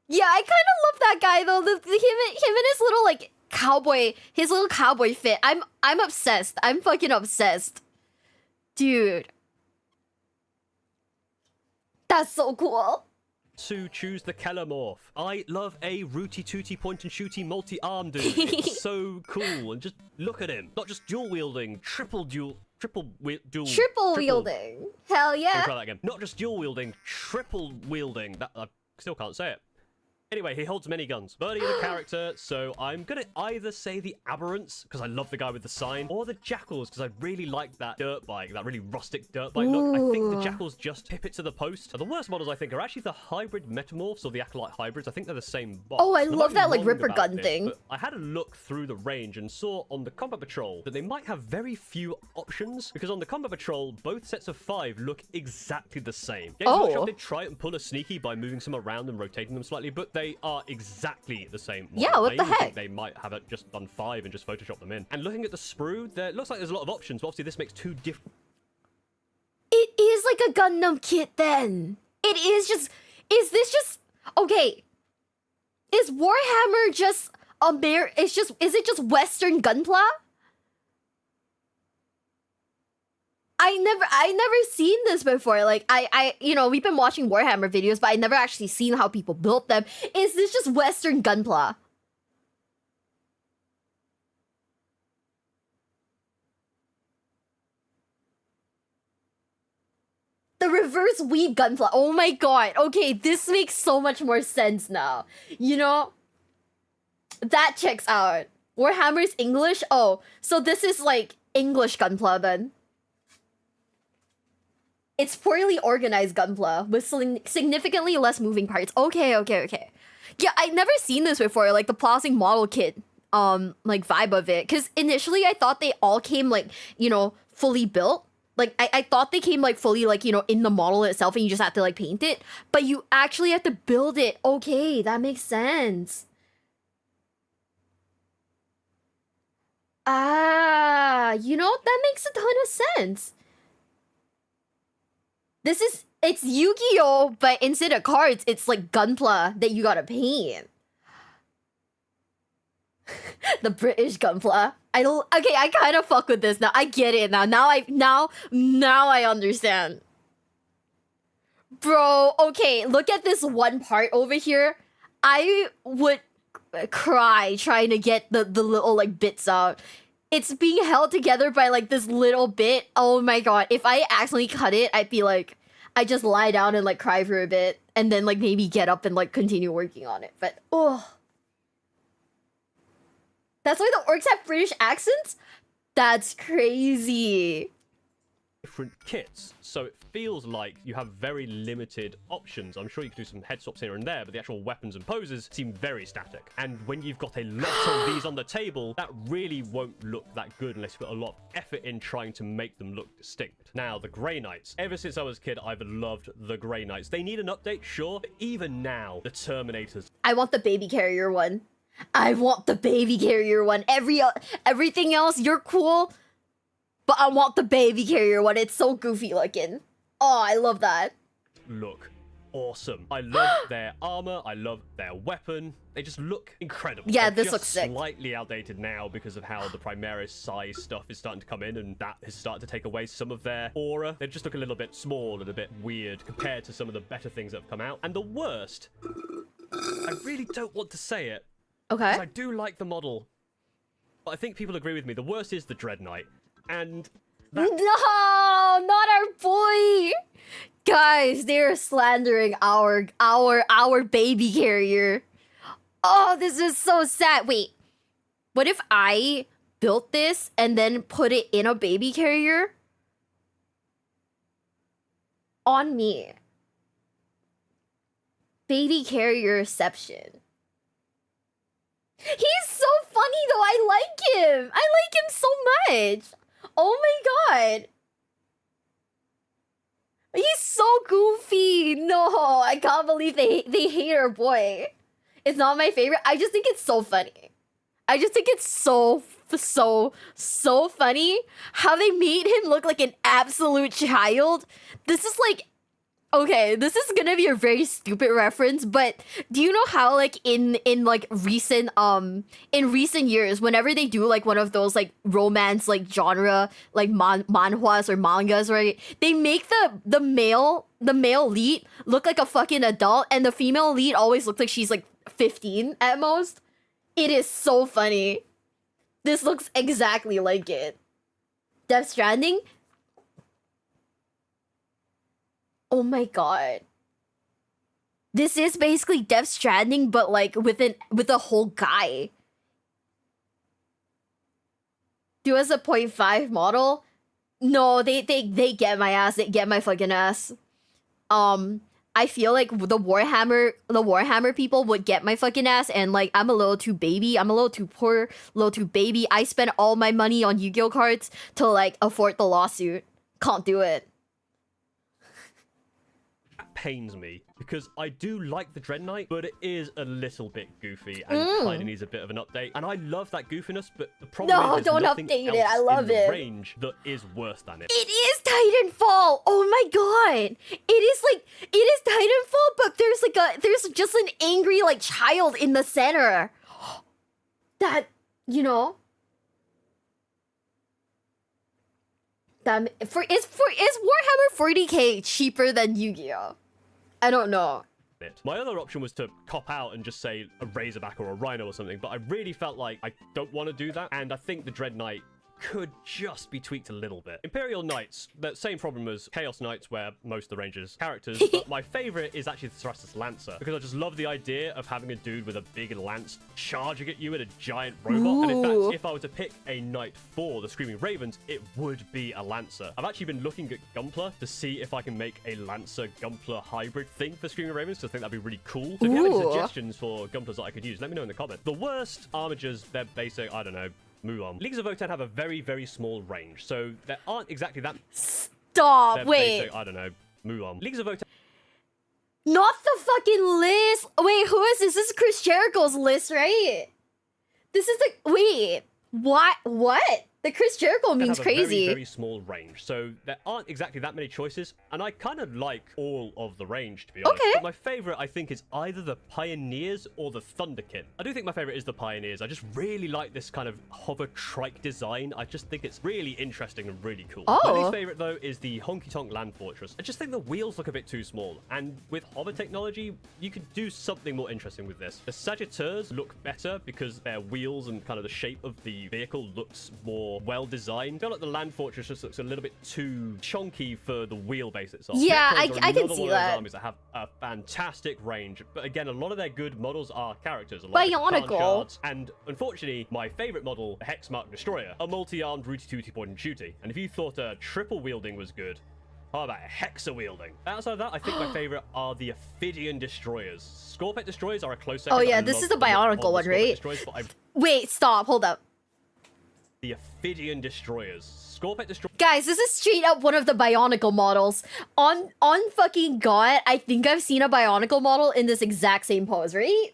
Yeah, I kind of love that guy though. Him and his little like his little cowboy fit. I'm obsessed. I'm fucking obsessed, dude. That's so cool. To choose the Kelemorph. I love a rooty tooty point and shooty multi-arm dude. It's so cool, and just look at him. Not just dual wielding, triple wielding. Hell yeah. Let me try that again. Not just dual wielding, triple wielding. That I still can't say it. Anyway, he holds many guns. Birdie the character, so I'm gonna either say the Aberrants, because I love the guy with the sign, or the Jackals, because I really like that dirt bike, that really rustic dirt bike look. I think the Jackals just tip it to the post. The worst models, I think, are actually the hybrid Metamorphs or the Acolyte hybrids. I think they're the same box. Oh, I love that like Ripper gun thing. But I had a look through the range and saw on the Combat Patrol that they might have very few options, because on the Combat Patrol, both sets of 5 look exactly the same. Games Workshop did try and pull a sneaky by moving some around and rotating them slightly, but they are exactly the same model. Yeah, what the heck? Think they might have just done 5 and just photoshopped them in. And looking at the sprue, there looks like there's a lot of options, but obviously this makes 2 different. It is like a Gundam kit then. It is just, is this just, okay. Is Warhammer just is it just Western Gunpla? I never seen this before. Like I you know, we've been watching Warhammer videos, but I never actually seen how people built them. Is this just Western Gunpla? The reverse weave Gunpla. Oh my god. Okay, this makes so much more sense now. You know? That checks out. Warhammer's English? Oh, so this is like English Gunpla then. It's poorly organized Gunpla with significantly less moving parts. Okay. Yeah, I've never seen this before, like the plastic model kit, like vibe of it. Because initially I thought they all came like, you know, fully built. Like I thought they came like fully like, you know, in the model itself and you just have to like paint it. But you actually have to build it. Okay, that makes sense. Ah, you know, that makes a ton of sense. It's Yu-Gi-Oh, but instead of cards, it's like Gunpla that you gotta paint. The British Gunpla. Okay, I kind of fuck with this now. I get it now. Now I understand. Bro, okay, look at this one part over here. I would cry trying to get the little like bits out. It's being held together by like this little bit. Oh my god, if I accidentally cut it, I'd be like, I just lie down and like cry for a bit and then like maybe get up and like continue working on it. But oh, that's why the orcs have British accents? That's crazy. Different kits, so it feels like you have very limited options. I'm sure you could do some head swaps here and there, but the actual weapons and poses seem very static. And when you've got a lot of these on the table, that really won't look that good unless you put a lot of effort in trying to make them look distinct. Now, the Grey Knights. Ever since I was a kid, I've loved the Grey Knights. They need an update, sure, but even now, the Terminators. I want the baby carrier one. I want the baby carrier one. Everything else, you're cool, but I want the baby carrier one. It's so goofy looking. Oh, I love that. Look awesome. I love their armor. I love their weapon. They just look incredible. Yeah, They're this looks sick. Slightly outdated now because of how the Primaris size stuff is starting to come in, and that has started to take away some of their aura. They just look a little bit small and a bit weird compared to some of the better things that have come out. And the worst, I really don't want to say it, Okay. because I do like the model, but I think people agree with me. The worst is the Dread Knight. And No, not our boy. Guys, they're slandering our baby carrier. Oh, this is so sad. Wait, what if I built this and then put it in a baby carrier? On me. Baby carrierception. He's so funny though. I like him. I like him so much. Oh my god. He's so goofy. No, I can't believe they hate our boy. It's not my favorite. I just think it's so funny. I just think it's so funny how they made him look like an absolute child. This is like, okay, this is gonna be a very stupid reference, but do you know how like in like recent years, whenever they do like one of those like romance like genre like manhwas or mangas, right? They make the male lead look like a fucking adult, and the female lead always looks like she's like 15 at most. It is so funny. This looks exactly like it. Death Stranding. Oh my god. This is basically Death Stranding, but like with a whole guy. Do as a 0.5 model? No, they get my ass. They get my fucking ass. I feel like the Warhammer people would get my fucking ass, and like I'm a little too baby. I'm a little too poor, a little too baby. I spent all my money on Yu-Gi-Oh cards to like afford the lawsuit. Can't do it. Pains me because I do like the Dread Knight, but it is a little bit goofy and kind of needs a bit of an update. And I love that goofiness, but the problem is don't nothing update else it. I love in the it. range that is worse than it. It is Titanfall. Oh my god. It is Titanfall, but there's just an angry like child in the center. That, you know. Is Warhammer 40k cheaper than Yu-Gi-Oh? I don't know. My other option was to cop out and just say a Razorback or a Rhino or something, but I really felt like I don't want to do that, and I think the Dread Knight could just be tweaked a little bit. Imperial Knights, the same problem as Chaos Knights, where most of the Rangers characters, but my favorite is actually the Thrustus Lancer, because I just love the idea of having a dude with a big lance charging at you in a giant robot. Ooh. And in fact, if I were to pick a knight for the Screaming Ravens, it would be a Lancer. I've actually been looking at Gunpla to see if I can make a Lancer Gunpla hybrid thing for Screaming Ravens, because I think that'd be really cool. So if you have any suggestions for Gunplas that I could use, let me know in the comments. The worst armigers, they're basic, I don't know, Leagues of Votann have a very, very small range, so there aren't exactly that. Stop! They're wait. basic, I don't know, Leagues of Votann. Not the fucking list! Wait, who is this? This is Chris Jericho's list, right? This is the... Wait. What? The Chris Jericho meme's have crazy. A very, very small range, so there aren't exactly that many choices, and I kind of like all of the range, to be honest. Okay. But my favorite, I think, is either the Pioneers or the Thunderkin. I do think my favorite is the Pioneers. I just really like this kind of hover trike design. I just think it's really interesting and really cool. Oh. My least favorite, though, is the Honky Tonk Land Fortress. I just think the wheels look a bit too small, and with hover technology, you could do something more interesting with this. The Sagittars look better because their wheels and kind of the shape of the vehicle looks more well designed. I feel like the Land Fortress just looks a little bit too chunky for the wheelbase itself. Yeah, Necrons are I can another see one of those that. armies that have a fantastic range, but again, a lot of their good models are characters. A lot of the Khan Bionicle. shards, and unfortunately, my favorite model, the Hexmark Destroyer, a multi-armed rooty-tooty point and shooty. And if you thought triple wielding was good, how about hexa wielding? Outside of that, I think my favorite are the Ophidian Destroyers. Scorpet Destroyers are a close second. Oh yeah, I this love is the look of Bionicle one, Scorpet right? Destroyers, but Wait, stop, hold up. the Ophidian Destroyers. Scorpet Destroyers. Guys, this is straight up one of the Bionicle models. On fucking God, I think I've seen a Bionicle model in this exact same pose, right?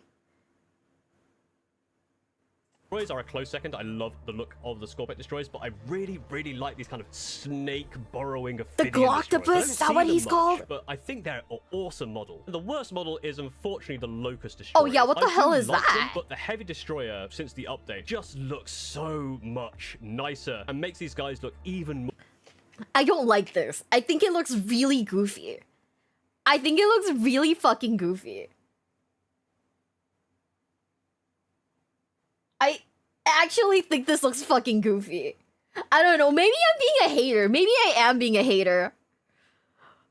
Destroyers are a close second. I love the look of the Scorpet Destroyers, but I really, really like these kind of snake burrowing Ophidian Gloctopus, Destroyers. is that what he's called? But I think they're an awesome model. The worst model is unfortunately the Locust Destroyer. Oh yeah, what the hell is that? But the Heavy Destroyer, since the update, just looks so much nicer and makes these guys look even more. I don't like this. I think it looks really goofy. I think it looks really fucking goofy. I actually think this looks fucking goofy. I don't know, maybe I'm being a hater. Maybe I am being a hater.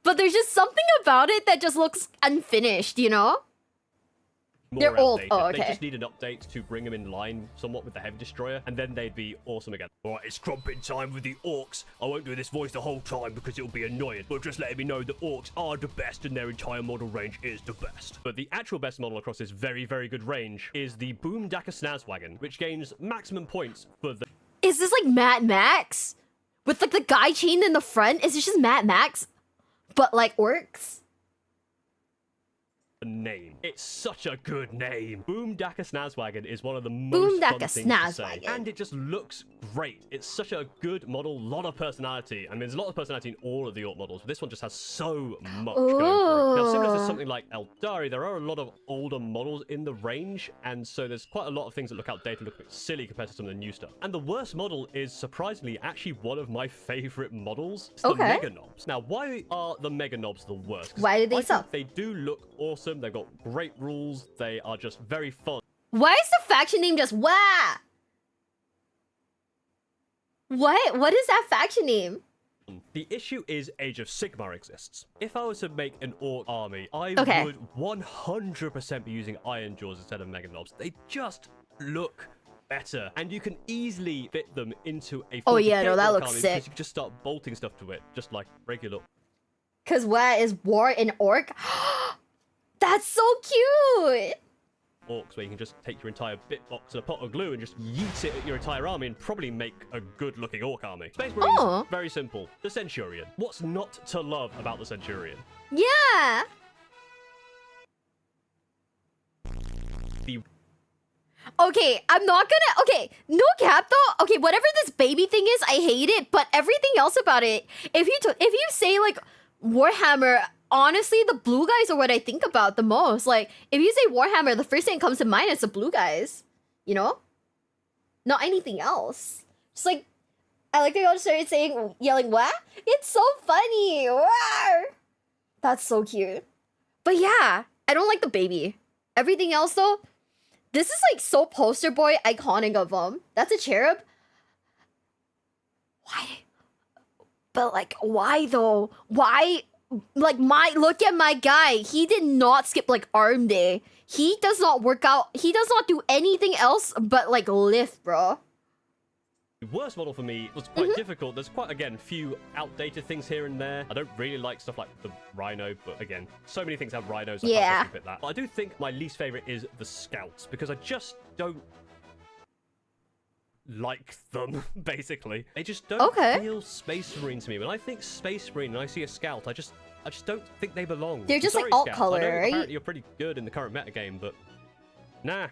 But there's just something about it that just looks unfinished, you know? They're old. Outdated. Oh, okay. They just need an update to bring them in line somewhat with the Heavy Destroyer, and then they'd be awesome again. Alright, it's crumping time with the Orcs. I won't do this voice the whole time because it'll be annoying, but just letting me know the Orcs are the best and their entire model range is the best. But the actual best model across this very, very good range is the Boomdaka Snazwagon, which gains maximum points for the... Is this like Mad Max? With like the guy chained in the front? Is this just Mad Max? But like orcs? name. It's such a good name. Boomdaka Snazwagon is one of the most fun things to say. And it just looks great. It's such a good model, lot of personality. I mean, there's a lot of personality in all of the Orc models, but this one just has so much going for it. Now, similar to something like Eldar, there are a lot of older models in the range, and so there's quite a lot of things that look outdated, look a bit silly compared to some of the new stuff. And the worst model is, surprisingly, actually one of my favorite models. It's the Mega Knobs. Now, why are the Mega Knobs the worst? Why did they suck? They do look awesome. They've got great rules. They are just very fun. Why is the faction name just Wah? What is that faction name? The issue is Age of Sigmar exists. If I was to make an Orc army, I would 100% be using Iron Jaws instead of Mega Knobs. They just look better, and you can easily fit them into a 40K that Orc looks army sick. because you can just start bolting stuff to it, just like regular. Cause what is war in Orc? That's so cute! Orcs, where you can just take your entire bit box and a pot of glue and just yeet it at your entire army and probably make a good looking Orc army. Space Marines, very simple. The Centurion. What's not to love about the Centurion? Yeah! Okay, I'm not gonna... Okay, no cap though. Okay, whatever this baby thing is, I hate it. But everything else about it, if you say like Warhammer, honestly, the blue guys are what I think about the most. Like, if you say Warhammer, the first thing that comes to mind is the blue guys. You know? Not anything else. Just like, I like to go started saying, yelling, what? It's so funny. Rawr! That's so cute. But yeah, I don't like the baby. Everything else though, this is like so poster boy iconic of them. That's a cherub. Why? But like, why though? Why? Like, look at my guy. He did not skip like arm day. He does not work out. He does not do anything else but like lift, bro. The worst model for me was quite difficult. There's quite, again, few outdated things here and there. I don't really like stuff like the Rhino, but again, so many things have Rhinos. I can't fit that. But I do think my least favorite is the Scouts, because I just don't like them, basically. They just don't feel Space Marine to me. When I think Space Marine and I see a Scout, I just don't think they belong. They're just Sorry, like alt Scouts. color, I know right? apparently you're pretty good in the current metagame, but nah.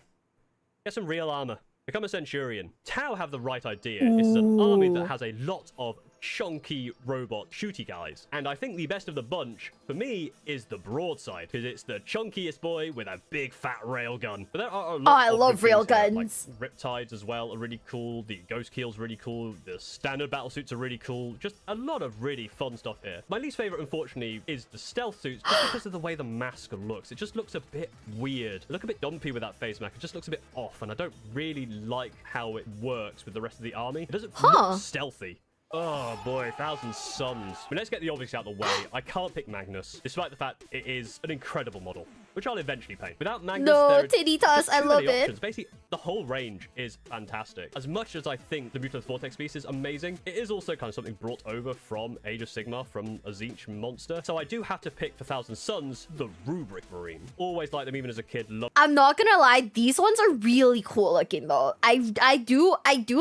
Get some real armor. Become a Centurion. Tau have the right idea. This is an army that has a lot of chunky robot shooty guys. And I think the best of the bunch, for me, is the broadside, because it's the chunkiest boy with a big fat railgun. But there are a lot I love railguns. Like Riptides as well are really cool. The Ghost Keel's really cool. The standard battle suits are really cool. Just a lot of really fun stuff here. My least favorite, unfortunately, is the stealth suits, just because of the way the mask looks. It just looks a bit weird. They look a bit dumpy with that face mask. It just looks a bit off, and I don't really like how it works with the rest of the army. It doesn't look stealthy. Oh boy, Thousand Suns. But let's get the obvious out of the way. I can't pick Magnus, despite the fact it is an incredible model, which I'll eventually paint. Without Magnus, no, titty toss, I love it. Basically, the whole range is fantastic. As much as I think the Mutant Vortex Beast is amazing, it is also kind of something brought over from Age of Sigmar, from a Tzeentch monster. So I do have to pick for Thousand Suns, the Rubric Marine. Always liked them even as a kid. I'm not gonna lie, these ones are really cool looking though. I do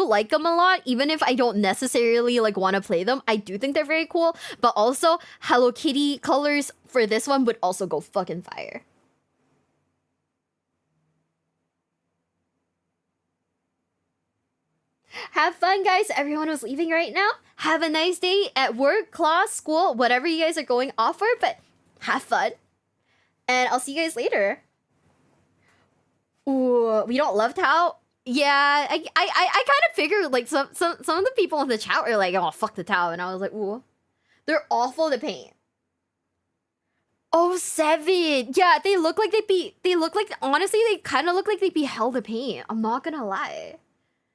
like them a lot, even if I don't necessarily like want to play them. I do think they're very cool, but also Hello Kitty colors for this one would also go fucking fire. Have fun, guys. Everyone who's leaving right now, have a nice day at work, class, school, whatever you guys are going off for, but have fun. And I'll see you guys later. Ooh, we don't love Tau? Yeah, I kind of figured, like, some of the people in the chat were like, oh, fuck the Tau. And I was like, ooh, they're awful to paint. Oh, 7. Yeah, they look like honestly, they kind of look like they'd be hell to paint. I'm not gonna lie.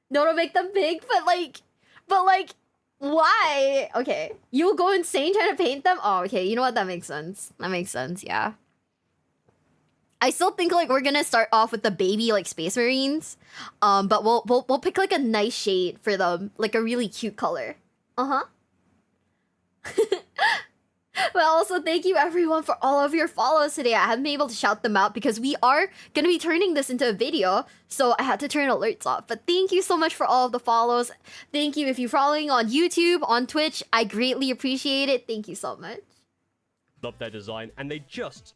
No, don't make them big, but like, why? Okay, you'll go insane trying to paint them? Oh, okay, you know what? That makes sense. That makes sense, yeah. I still think like we're gonna start off with the baby like Space Marines, but we'll pick like a nice shade for them, like a really cute color. But also thank you everyone for all of your follows today. I haven't been able to shout them out because we are gonna be turning this into a video, so I had to turn alerts off. But thank you so much for all of the follows. Thank you if you're following on YouTube, on Twitch. I greatly appreciate it. Thank you so much. Love their design, and they just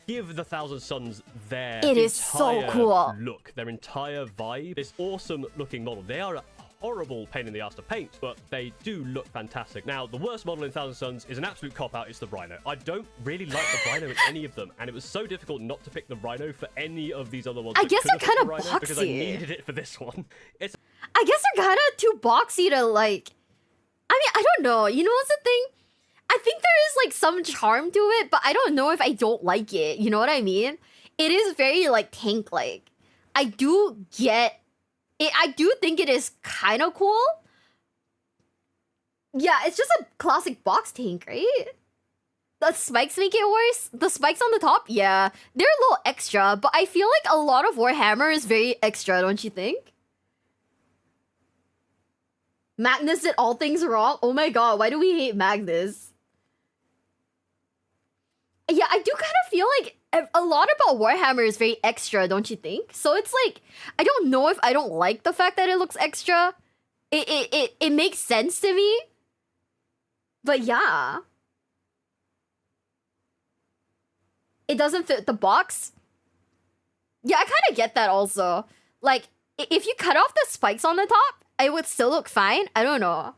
give the Thousand Suns their it is so cool look, their entire vibe. This awesome looking model. They are a horrible pain in the ass to paint, but they do look fantastic. Now, the worst model in Thousand Suns is an absolute cop-out. It's the Rhino. I don't really like the Rhino in any of them, and it was so difficult not to pick the Rhino for any of these other ones. I guess they're kind of boxy. Because I needed it for this one. I guess they're kind of too boxy to like... I mean, I don't know. You know what's the thing? I think there is like some charm to it, but I don't know if I don't like it. You know what I mean? It is very like tank-like. I do get it. I do think it is kind of cool. Yeah, it's just a classic box tank, right? The spikes make it worse. The spikes on the top, yeah, they're a little extra, but I feel like a lot of Warhammer is very extra, don't you think? Magnus did all things wrong? Oh my god, why do we hate Magnus? Yeah, I do kind of feel like a lot about Warhammer is very extra, don't you think? So it's like, I don't know if I don't like the fact that it looks extra. It makes sense to me. But yeah. It doesn't fit the box. Yeah, I kind of get that also. Like, if you cut off the spikes on the top, it would still look fine. I don't know.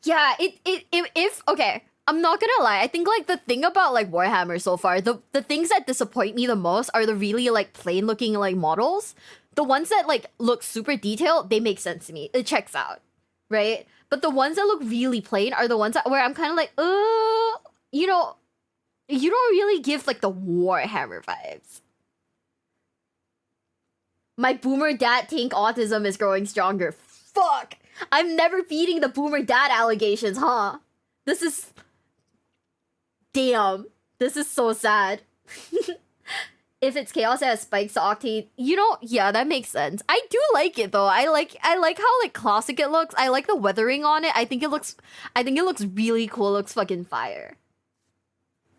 Yeah, if okay, I'm not gonna lie. I think like the thing about like Warhammer so far, the things that disappoint me the most are the really like plain looking like models. The ones that like look super detailed, they make sense to me. It checks out, right? But the ones that look really plain are the ones where I'm kind of like, you know, you don't really give like the Warhammer vibes. My boomer dad tank autism is growing stronger. Fuck! I'm never beating the boomer dad allegations, huh? This is... Damn. This is so sad. If it's chaos, it has spikes to octane. You know, yeah, that makes sense. I do like it though. I like how like classic it looks. I like the weathering on it. I think it looks really cool. It looks fucking fire.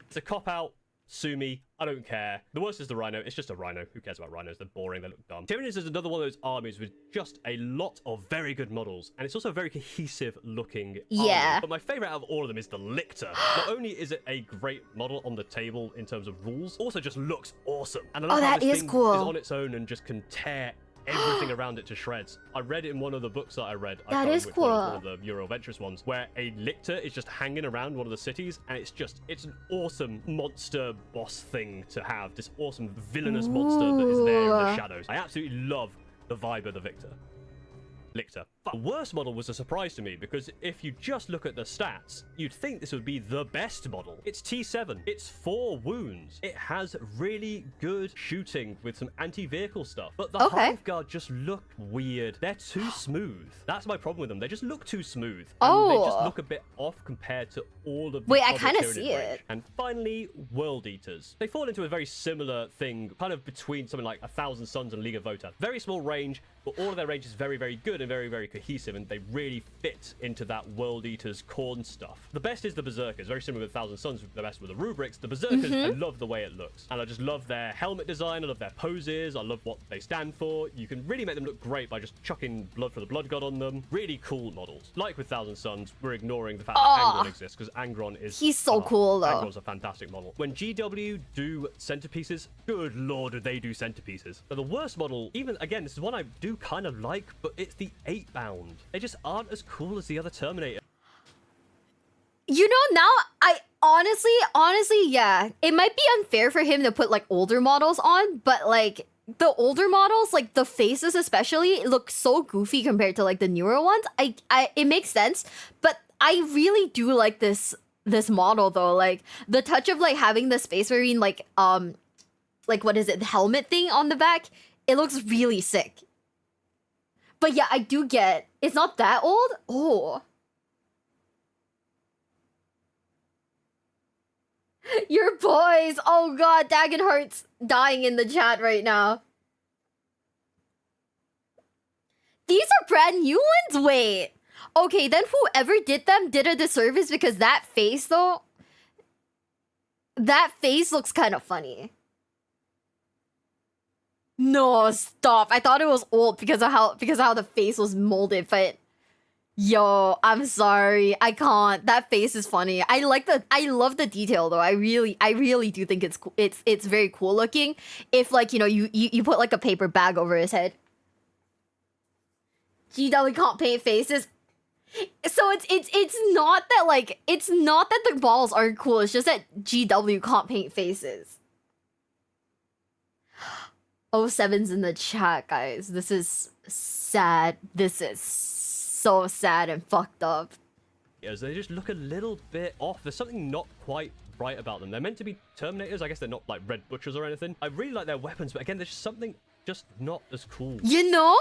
It's a cop-out Sue me. I don't care. The worst is the Rhino. It's just a Rhino. Who cares about Rhinos? They're boring. They look dumb. Tyranids is another one of those armies with just a lot of very good models. And it's also a very cohesive looking army. But my favorite out of all of them is the Lictor. Not only is it a great model on the table in terms of rules, also just looks awesome. And I love how this thing is on its own and just can tear everything around it to shreds. I read it in one of the books that I read. That is cool. One of the Euro Adventurous ones, where a Lictor is just hanging around one of the cities, and it's an awesome monster boss thing to have. This awesome villainous monster that is there in the shadows. I absolutely love the vibe of the Lictor. The worst model was a surprise to me, because if you just look at the stats, you'd think this would be the best model. It's T7. It's 4 wounds. It has really good shooting with some anti-vehicle stuff. But the Hive Guard just look weird. They're too smooth. That's my problem with them. They just look too smooth. And they just look a bit off compared to all of the Wait, I kind of see it. And finally, World Eaters. They fall into a very similar thing, kind of between something like 1,000 Suns and League of Votan. Very small range, but all of their range is very, very good and very, very cohesive, and they really fit into that World Eaters corn stuff. The best is the Berserkers, very similar with 1,000 Suns, the best with the rubrics. The Berserkers, I love the way it looks, and I just love their helmet design, I love their poses, I love what they stand for. You can really make them look great by just chucking Blood for the Blood God on them. Really cool models. Like with 1,000 Suns, we're ignoring the fact that Angron exists, because Angron is... He's so cool, though. Angron's a fantastic model. When GW do centerpieces, good lord, do they do centerpieces. But the worst model, even, again, this is one I do kind of like, but it's the 8-bound. They just aren't as cool as the other Terminator. You know, now I honestly, yeah, it might be unfair for him to put like older models on, but like the older models, like the faces especially, look so goofy compared to like the newer ones. It makes sense, but I really do like this model though. Like the touch of like having the Space Marine like what is it, the helmet thing on the back, it looks really sick. But yeah, I do get it's not that old. Oh. Your boys. Oh god, Dagenheart's dying in the chat right now. These are brand new ones? Wait. Okay, then whoever did them did a disservice, because that face though, that face looks kind of funny. No, stop. I thought it was old because of how the face was molded, but yo, I'm sorry. I can't. That face is funny. I love the detail though. I really do think it's cool. It's very cool looking. If like, you know, you put like a paper bag over his head. GW can't paint faces. So it's not that like, it's not that the balls aren't cool. It's just that GW can't paint faces. 07's in the chat, guys. This is sad. This is so sad and fucked up. As they just look a little bit off. There's something not quite right about them. They're meant to be Terminators. I guess they're not like Red Butchers or anything. I really like their weapons, but again, there's just something just not as cool. You know?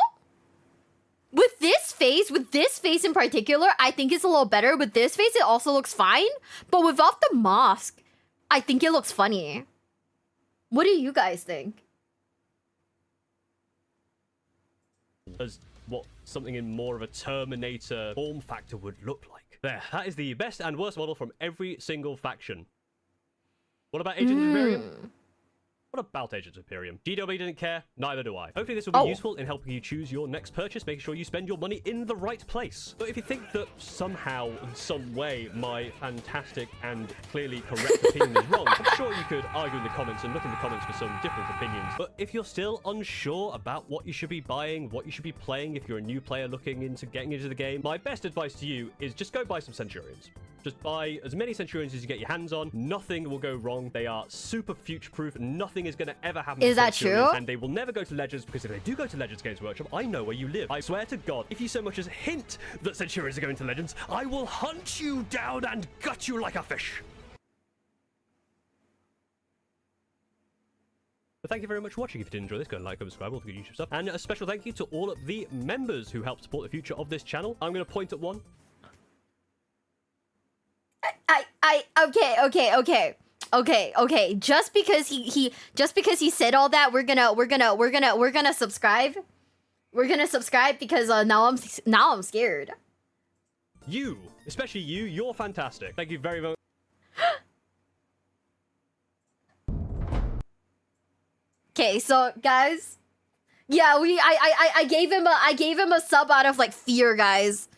With this face in particular, I think it's a little better. With this face, it also looks fine. But without the mask, I think it looks funny. What do you guys think? As what something in more of a Terminator form factor would look like. There, that is the best and worst model from every single faction. What about Agents of Imperium? What about Agents of Imperium? GW didn't care, neither do I. Hopefully this will be useful in helping you choose your next purchase, making sure you spend your money in the right place. But if you think that somehow, in some way, my fantastic and clearly correct opinion is wrong, I'm sure you could argue in the comments and look in the comments for some different opinions. But if you're still unsure about what you should be buying, what you should be playing if you're a new player looking into getting into the game, my best advice to you is just go buy some Centurions. Just buy as many Centurions as you get your hands on. Nothing will go wrong. They are super future-proof. Nothing is going to ever happen. Is that true? And they will never go to Legends, because if they do go to Legends Games Workshop, I know where you live. I swear to God, if you so much as hint that Centurions are going to Legends, I will hunt you down and gut you like a fish. But thank you very much for watching. If you did enjoy this, go and like, comment, subscribe, all the good YouTube stuff. And a special thank you to all of the members who help support the future of this channel. I'm going to point at one. Okay. Just because he said all that, we're gonna subscribe. We're gonna subscribe because now I'm scared. You, especially you, you're fantastic. Thank you very much. Okay, so guys, yeah, I gave him a sub out of like fear, guys.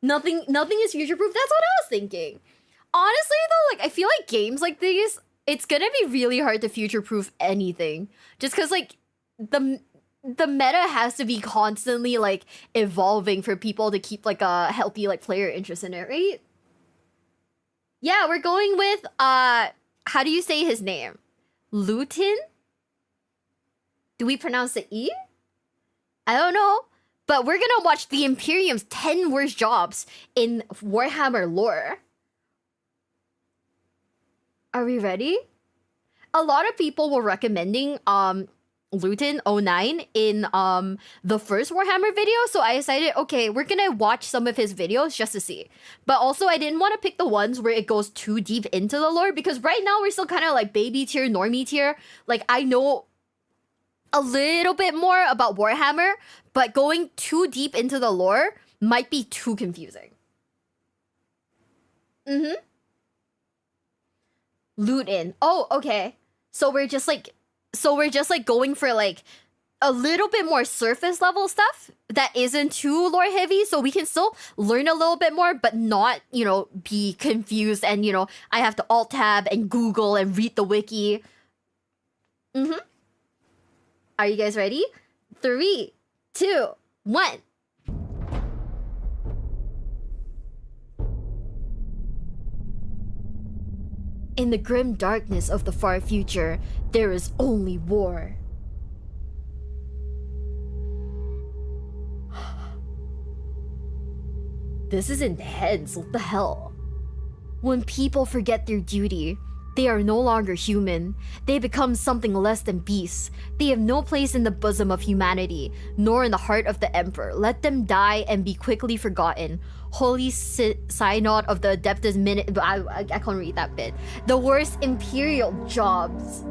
Nothing is future proof. That's what I was thinking. Honestly though, like I feel like games like these, it's gonna be really hard to future proof anything. Just cause like the meta has to be constantly like evolving for people to keep like a healthy like player interest in it, right? Yeah, we're going with how do you say his name? Lutin? Do we pronounce the E? I don't know. But we're gonna watch the Imperium's 10 worst jobs in Warhammer lore. Are we ready? A lot of people were recommending Lutin 09 in the first Warhammer video, so I decided, okay, we're gonna watch some of his videos just to see. But also I didn't want to pick the ones where it goes too deep into the lore, because right now we're still kind of like baby tier, normie tier. Like I know a little bit more about Warhammer, but going too deep into the lore might be too confusing. Lutin. Oh, okay. So we're just like going for like a little bit more surface level stuff that isn't too lore heavy, so we can still learn a little bit more, but not, you know, be confused and, you know, I have to alt tab and Google and read the wiki. Are you guys ready? 3, 2, 1. In the grim darkness of the far future, there is only war. This is intense, what the hell? When people forget their duty, they are no longer human. They become something less than beasts. They have no place in the bosom of humanity, nor in the heart of the Emperor. Let them die and be quickly forgotten. Holy Synod of the Adeptus Minute. I can't read that bit. The worst Imperial jobs.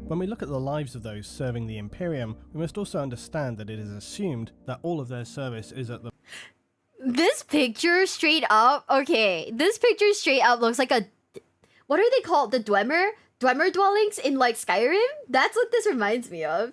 When we look at the lives of those serving the Imperium, we must also understand that it is assumed that all of their service is at the... This picture straight up, okay, this picture straight up looks like a... What are they called? The Dwemer? Dwemer dwellings in like Skyrim? That's what this reminds me of.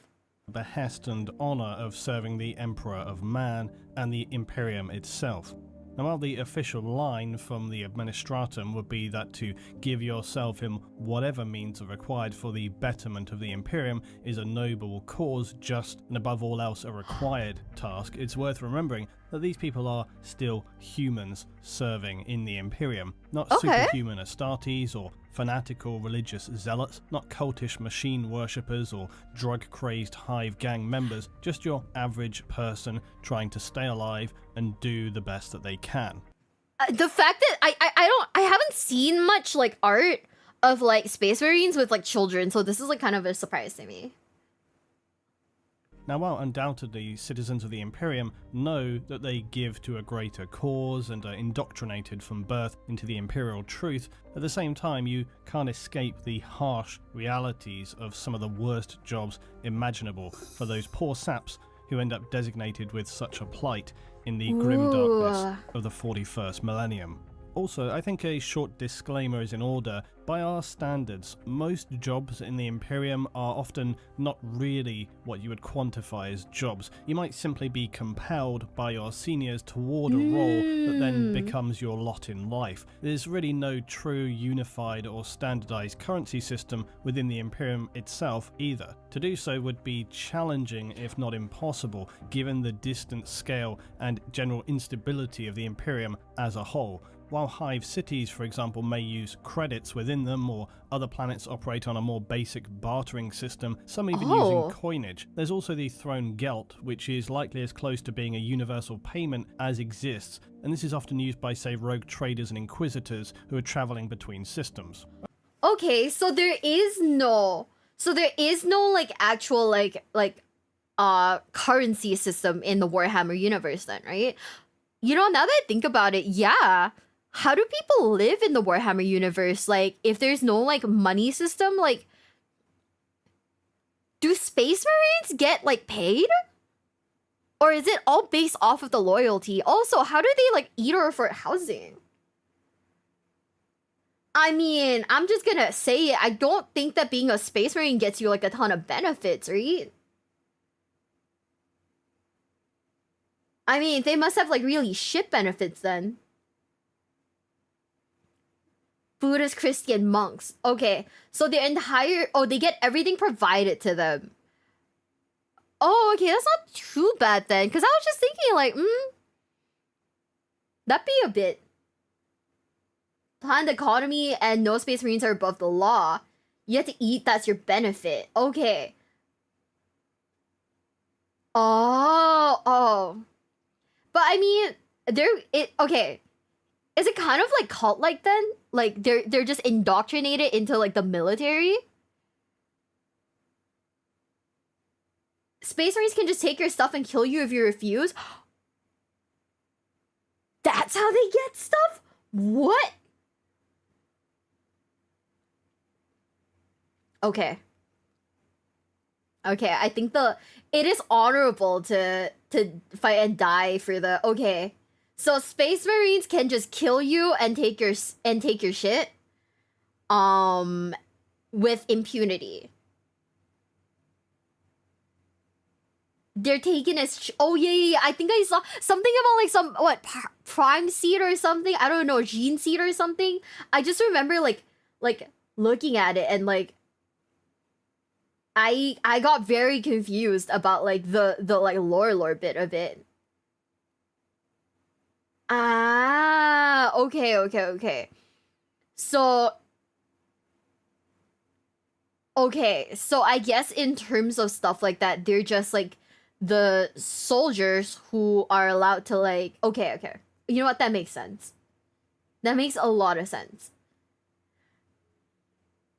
behest and honor of serving the Emperor of Man and the Imperium itself. Now, while the official line from the Administratum would be that to give yourself in whatever means are required for the betterment of the Imperium is a noble cause, just and above all else a required task, it's worth remembering that these people are still humans serving in the Imperium, not superhuman Astartes or fanatical religious zealots, not cultish machine worshippers or drug-crazed hive gang members, just your average person trying to stay alive and do the best that they can. The fact that I haven't seen much like art of like Space Marines with like children, so this is like kind of a surprise to me. Now, while undoubtedly citizens of the Imperium know that they give to a greater cause and are indoctrinated from birth into the imperial truth, at the same time you can't escape the harsh realities of some of the worst jobs imaginable for those poor saps who end up designated with such a plight in the grim darkness of the 41st millennium. Also, I think a short disclaimer is in order. By our standards, most jobs in the Imperium are often not really what you would quantify as jobs. You might simply be compelled by your seniors toward a role that then becomes your lot in life. There's really no true unified or standardized currency system within the Imperium itself either. To do so would be challenging, if not impossible, given the distant scale and general instability of the Imperium as a whole. While hive cities, for example, may use credits within them, or other planets operate on a more basic bartering system, some even using coinage. There's also the throne gelt, which is likely as close to being a universal payment as exists, and this is often used by, say, rogue traders and inquisitors who are traveling between systems. Okay, so there is no like actual currency system in the Warhammer universe then, right? You know, now that I think about it, yeah. How do people live in the Warhammer universe? Like, if there's no, like, money system, like... Do Space Marines get, like, paid? Or is it all based off of the loyalty? Also, how do they, like, eat or afford housing? I mean, I'm just gonna say it. I don't think that being a Space Marine gets you like a ton of benefits, right? I mean, they must have like really shit benefits then. Buddhist Christian monks. Okay, so the entire... Oh, they get everything provided to them. Oh, okay, that's not too bad then. Because I was just thinking like, that'd be a bit... Planned economy and no Space Marines are above the law. You have to eat, that's your benefit. Okay. Oh. But I mean, okay. Is it kind of like cult-like then? Like they're just indoctrinated into like the military? Space Marines can just take your stuff and kill you if you refuse? That's how they get stuff? What? Okay. Okay, I think it is honorable to fight and die for the... Okay. So Space Marines can just kill you and take your shit with impunity. They're taken as... Oh, yeah. I think I saw something about, like, prime seed or something? I don't know, gene seed or something? I just remember, like looking at it and, like... I got very confused about, like, the like, lore bit of it. Ah, okay. So... Okay, so I guess in terms of stuff like that, they're just, like, the soldiers who are allowed to, like... Okay. You know what? That makes sense. That makes a lot of sense.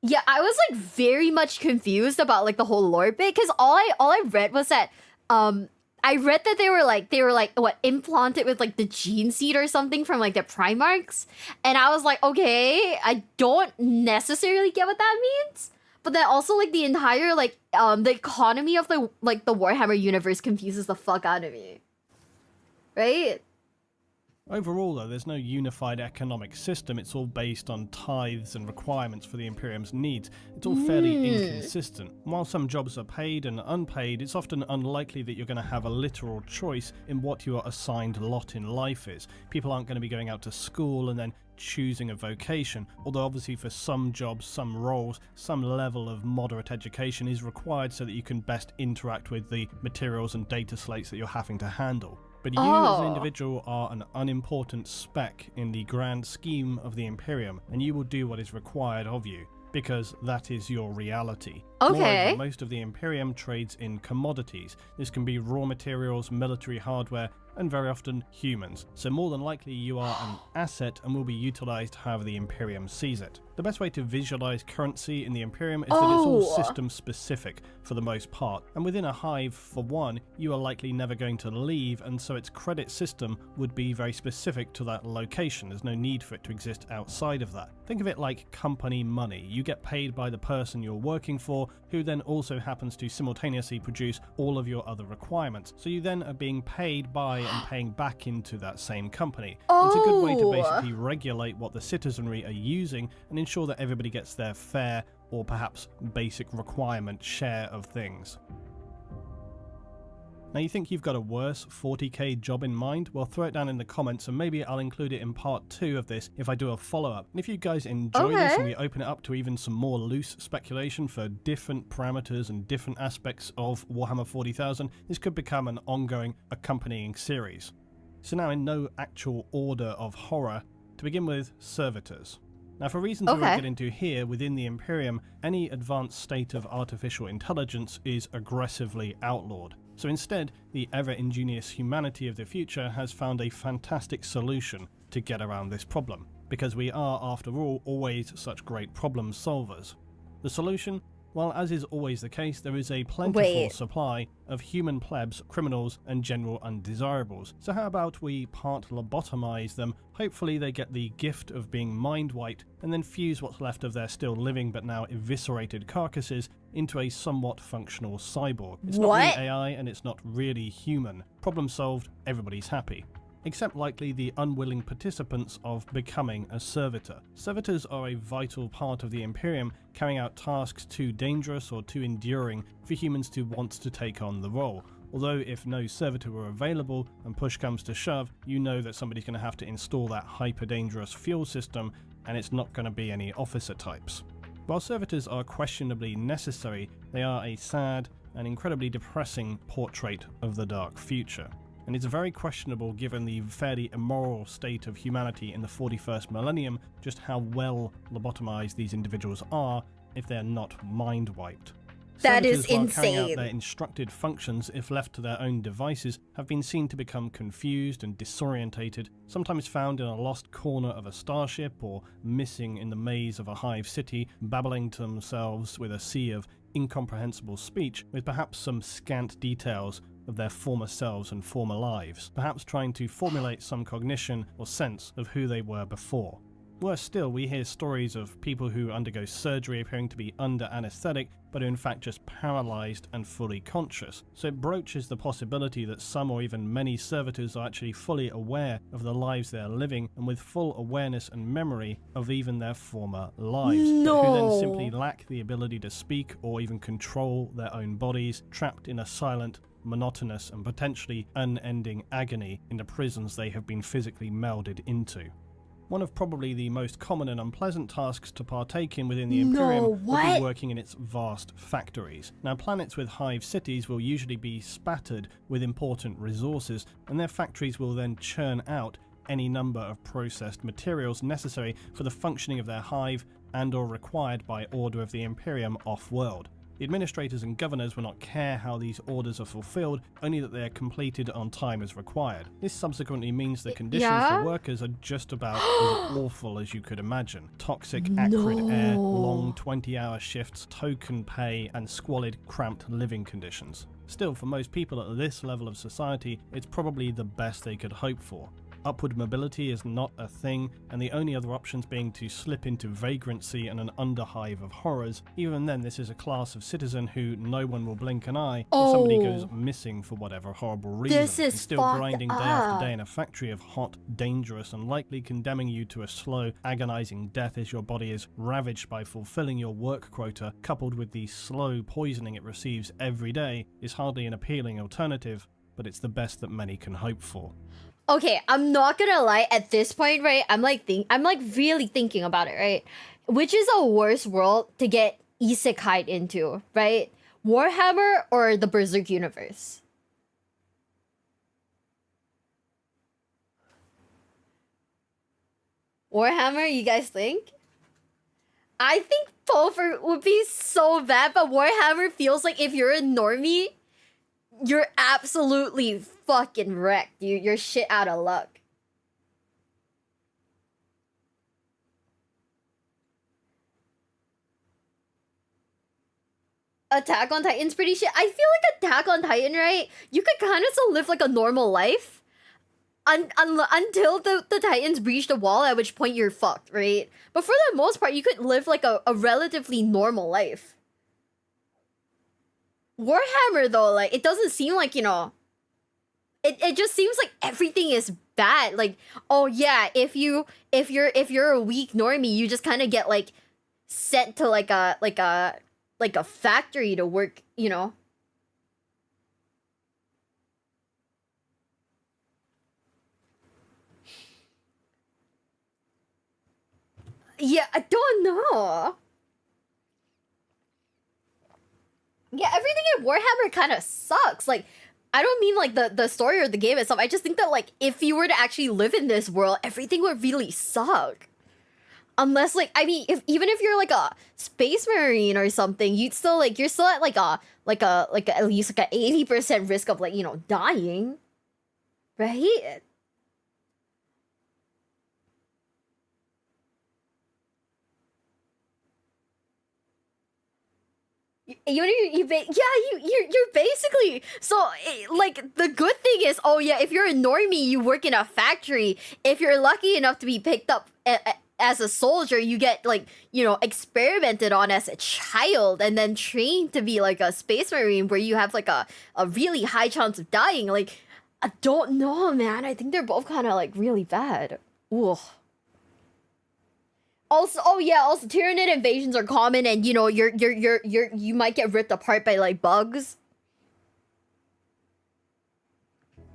Yeah, I was, like, very much confused about, like, the whole lore bit, because all I read was that, I read that they were like, what, implanted with, like, the gene seed or something from, like, the Primarchs, and I was like, okay, I don't necessarily get what that means, but then also, like, the entire, like, the economy of the, like, the Warhammer universe confuses the fuck out of me. Right? Overall, though, there's no unified economic system. It's all based on tithes and requirements for the Imperium's needs. It's all fairly inconsistent. While some jobs are paid and unpaid, it's often unlikely that you're going to have a literal choice in what your assigned lot in life is. People aren't going to be going out to school and then choosing a vocation, although obviously for some jobs, some roles, some level of moderate education is required so that you can best interact with the materials and data slates that you're having to handle. But you as an individual are an unimportant speck in the grand scheme of the Imperium, and you will do what is required of you, because that is your reality. Okay. Moreover, most of the Imperium trades in commodities. This can be raw materials, military hardware, and very often humans. So more than likely you are an asset and will be utilized however the Imperium sees it. The best way to visualize currency in the Imperium is that it's all system specific for the most part, and within a hive, for one, you are likely never going to leave, and so its credit system would be very specific to that location. There's no need for it to exist outside of that. Think of it like company money. You get paid by the person you're working for, who then also happens to simultaneously produce all of your other requirements. So you then are being paid by and paying back into that same company. It's a good way to basically regulate what the citizenry are using and ensure that everybody gets their fair or perhaps basic requirement share of things. Now you think you've got a worse 40k job in mind? Well, throw it down in the comments and maybe I'll include it in part 2 of this if I do a follow-up. And if you guys enjoy this and we open it up to even some more loose speculation for different parameters and different aspects of Warhammer 40,000, this could become an ongoing accompanying series. So now in no actual order of horror, to begin with, servitors. Now for reasons we won't get into here, within the Imperium, any advanced state of artificial intelligence is aggressively outlawed. So instead, the ever-ingenious humanity of the future has found a fantastic solution to get around this problem, because we are, after all, always such great problem solvers. The solution? Well, as is always the case, there is a plentiful supply of human plebs, criminals, and general undesirables. So how about we part lobotomize them, hopefully they get the gift of being mind-wiped, and then fuse what's left of their still living but now eviscerated carcasses into a somewhat functional cyborg. It's not really AI, and it's not really human. Problem solved, everybody's happy. except likely the unwilling participants of becoming a servitor. Servitors are a vital part of the Imperium, carrying out tasks too dangerous or too enduring for humans to want to take on the role. Although if no servitor were available and push comes to shove, you know that somebody's going to have to install that hyper-dangerous fuel system, and it's not going to be any officer types. While servitors are questionably necessary, they are a sad and incredibly depressing portrait of the dark future. And it's very questionable, given the fairly immoral state of humanity in the 41st millennium, just how well lobotomized these individuals are if they're not mind-wiped. That is Servitors, while carrying insane. out their instructed functions, if left to their own devices, have been seen to become confused and disorientated, sometimes found in a lost corner of a starship or missing in the maze of a hive city, babbling to themselves with a sea of incomprehensible speech, with perhaps some scant details of their former selves and former lives, perhaps trying to formulate some cognition or sense of who they were before. Worse still, we hear stories of people who undergo surgery appearing to be under anesthetic, but are in fact just paralyzed and fully conscious. So it broaches the possibility that some or even many servitors are actually fully aware of the lives they are living, and with full awareness and memory of even their former lives, but who then simply lack the ability to speak or even control their own bodies, trapped in a silent, monotonous and potentially unending agony in the prisons they have been physically melded into. One of probably the most common and unpleasant tasks to partake in within the Imperium will be working in its vast factories. Now, planets with hive cities will usually be spattered with important resources, and their factories will then churn out any number of processed materials necessary for the functioning of their hive and or required by order of the Imperium off-world. The administrators and governors will not care how these orders are fulfilled, only that they are completed on time as required. This subsequently means the conditions for workers are just about as awful as you could imagine. Toxic, acrid air, long 20-hour shifts, token pay, and squalid, cramped living conditions. Still, for most people at this level of society, it's probably the best they could hope for. Upward mobility is not a thing, and the only other options being to slip into vagrancy and an underhive of horrors. Even then, this is a class of citizen who no one will blink an eye if somebody goes missing for whatever horrible reason. This is and still grinding day after day in a factory of hot, dangerous, and likely condemning you to a slow, agonizing death as your body is ravaged by fulfilling your work quota, coupled with the slow poisoning it receives every day, is hardly an appealing alternative, but it's the best that many can hope for. Okay, I'm not gonna lie, at this point, right, I'm really thinking about it, right? Which is a worse world to get isekai'd into, right? Warhammer or the Berserk universe? Warhammer, you guys think? I think both would be so bad, but Warhammer feels like if you're a normie, you're absolutely fucking wrecked. You're shit out of luck. Attack on Titan's pretty shit. I feel like Attack on Titan, right? You could kind of still live like a normal life until the Titans breach the wall, at which point you're fucked, right? But for the most part, you could live like a relatively normal life. Warhammer though, like, it doesn't seem like, you know, it just seems like everything is bad. Like, oh yeah, if you're a weak normie, you just kind of get like sent to like a factory to work, you know. Yeah, I don't know. Yeah, everything in Warhammer kind of sucks. Like, I don't mean like the story or the game itself. I just think that like if you were to actually live in this world, everything would really suck. Unless like, I mean, even if you're like a space marine or something, you're still at like at least like a 80% risk of like, you know, dying, right? You're basically, so like the good thing is, oh yeah, if you're a normie, you work in a factory. If you're lucky enough to be picked up as a soldier, you get like, you know, experimented on as a child and then trained to be like a space marine where you have like a really high chance of dying. Like, I don't know, man. I think they're both kind of like really bad. Ooh. Also, oh yeah, also Tyranid invasions are common, and you know, you might get ripped apart by like bugs.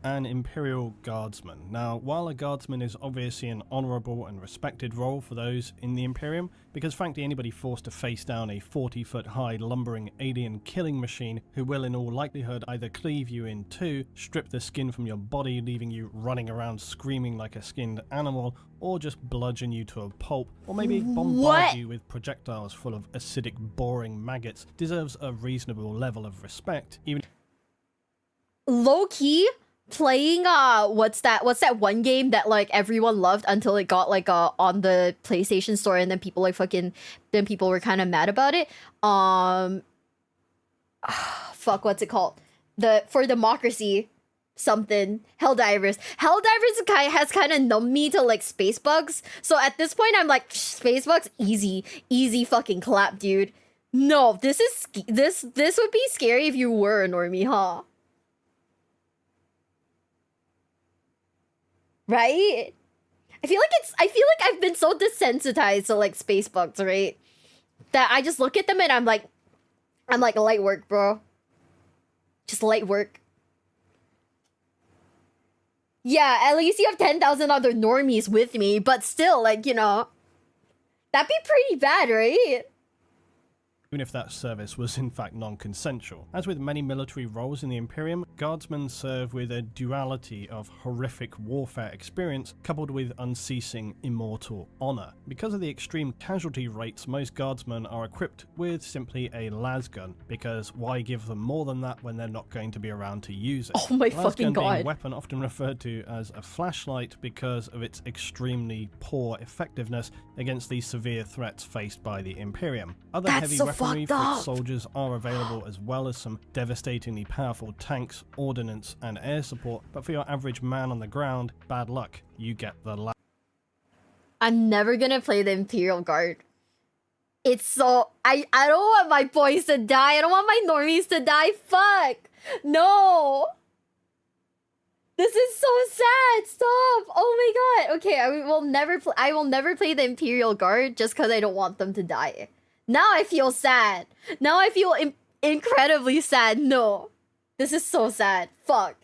An Imperial Guardsman. Now, while a Guardsman is obviously an honourable and respected role for those in the Imperium, because frankly anybody forced to face down a 40-foot-high lumbering alien killing machine who will in all likelihood either cleave you in two, strip the skin from your body leaving you running around screaming like a skinned animal, or just bludgeon you to a pulp, or maybe bombard you with projectiles full of acidic boring maggots, deserves a reasonable level of respect, even Low-key, playing what's that one game that like everyone loved until it got like on the PlayStation Store, and then people were kind of mad about it. Fuck, what's it called? For democracy something. Helldivers has kind of numbed me to like space bugs, so at this point I'm like, space bugs, easy fucking clap, dude. No, this would be scary if you were a normie, huh? Right? I feel like I've been so desensitized to like space bugs, right? That I just look at them and I'm like light work, bro. Just light work. Yeah, at least you have 10,000 other normies with me, but still, like, you know, that'd be pretty bad, right? even if that service was in fact non-consensual. As with many military roles in the Imperium, guardsmen serve with a duality of horrific warfare experience coupled with unceasing immortal honor. Because of the extreme casualty rates, most guardsmen are equipped with simply a lasgun, because why give them more than that when they're not going to be around to use it? Oh my fucking god. Being a weapon often referred to as a flashlight because of its extremely poor effectiveness against the severe threats faced by the Imperium. Other heavy weaponry for its soldiers are available, as well as some devastatingly powerful tanks, ordnance, and air support, but for your average man on the ground, bad luck, you get the I'm never gonna play the Imperial Guard. It's so... I don't want my boys to die. I don't want my normies to die. Fuck! No! This is so sad. Stop! Oh my god. Okay, I will never play the Imperial Guard just because I don't want them to die. Now I feel sad. Now I feel incredibly sad. No. This is so sad. Fuck.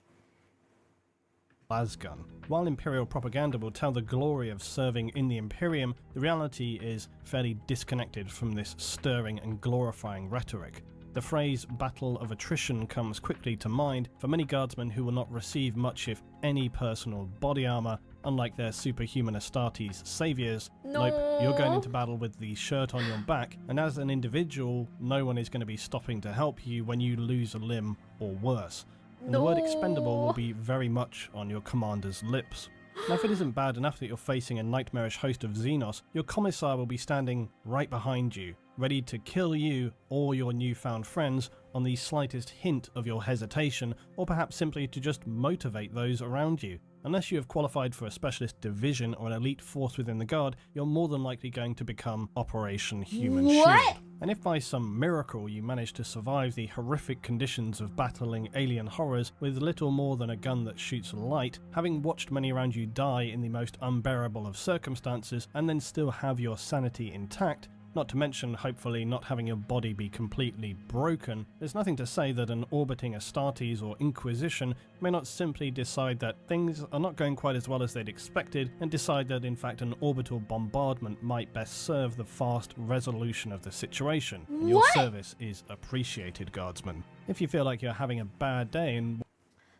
Lasgun. While Imperial propaganda will tell the glory of serving in the Imperium, the reality is fairly disconnected from this stirring and glorifying rhetoric. The phrase battle of attrition comes quickly to mind for many guardsmen who will not receive much if any personal body armor, unlike their superhuman Astartes saviors. No. Nope, you're going into battle with the shirt on your back, and as an individual, no one is going to be stopping to help you when you lose a limb or worse. And the word expendable will be very much on your commander's lips. Now, if it isn't bad enough that you're facing a nightmarish host of Xenos, your commissar will be standing right behind you, ready to kill you or your newfound friends on the slightest hint of your hesitation, or perhaps simply to just motivate those around you. Unless you have qualified for a specialist division or an elite force within the Guard, you're more than likely going to become Operation Human Shield. And if by some miracle you manage to survive the horrific conditions of battling alien horrors with little more than a gun that shoots light, having watched many around you die in the most unbearable of circumstances, and then still have your sanity intact, not to mention hopefully not having your body be completely broken, there's nothing to say that an orbiting Astartes or Inquisition may not simply decide that things are not going quite as well as they'd expected, and decide that in fact an orbital bombardment might best serve the fast resolution of the situation. And your service is appreciated, Guardsmen. If you feel like you're having a bad day and...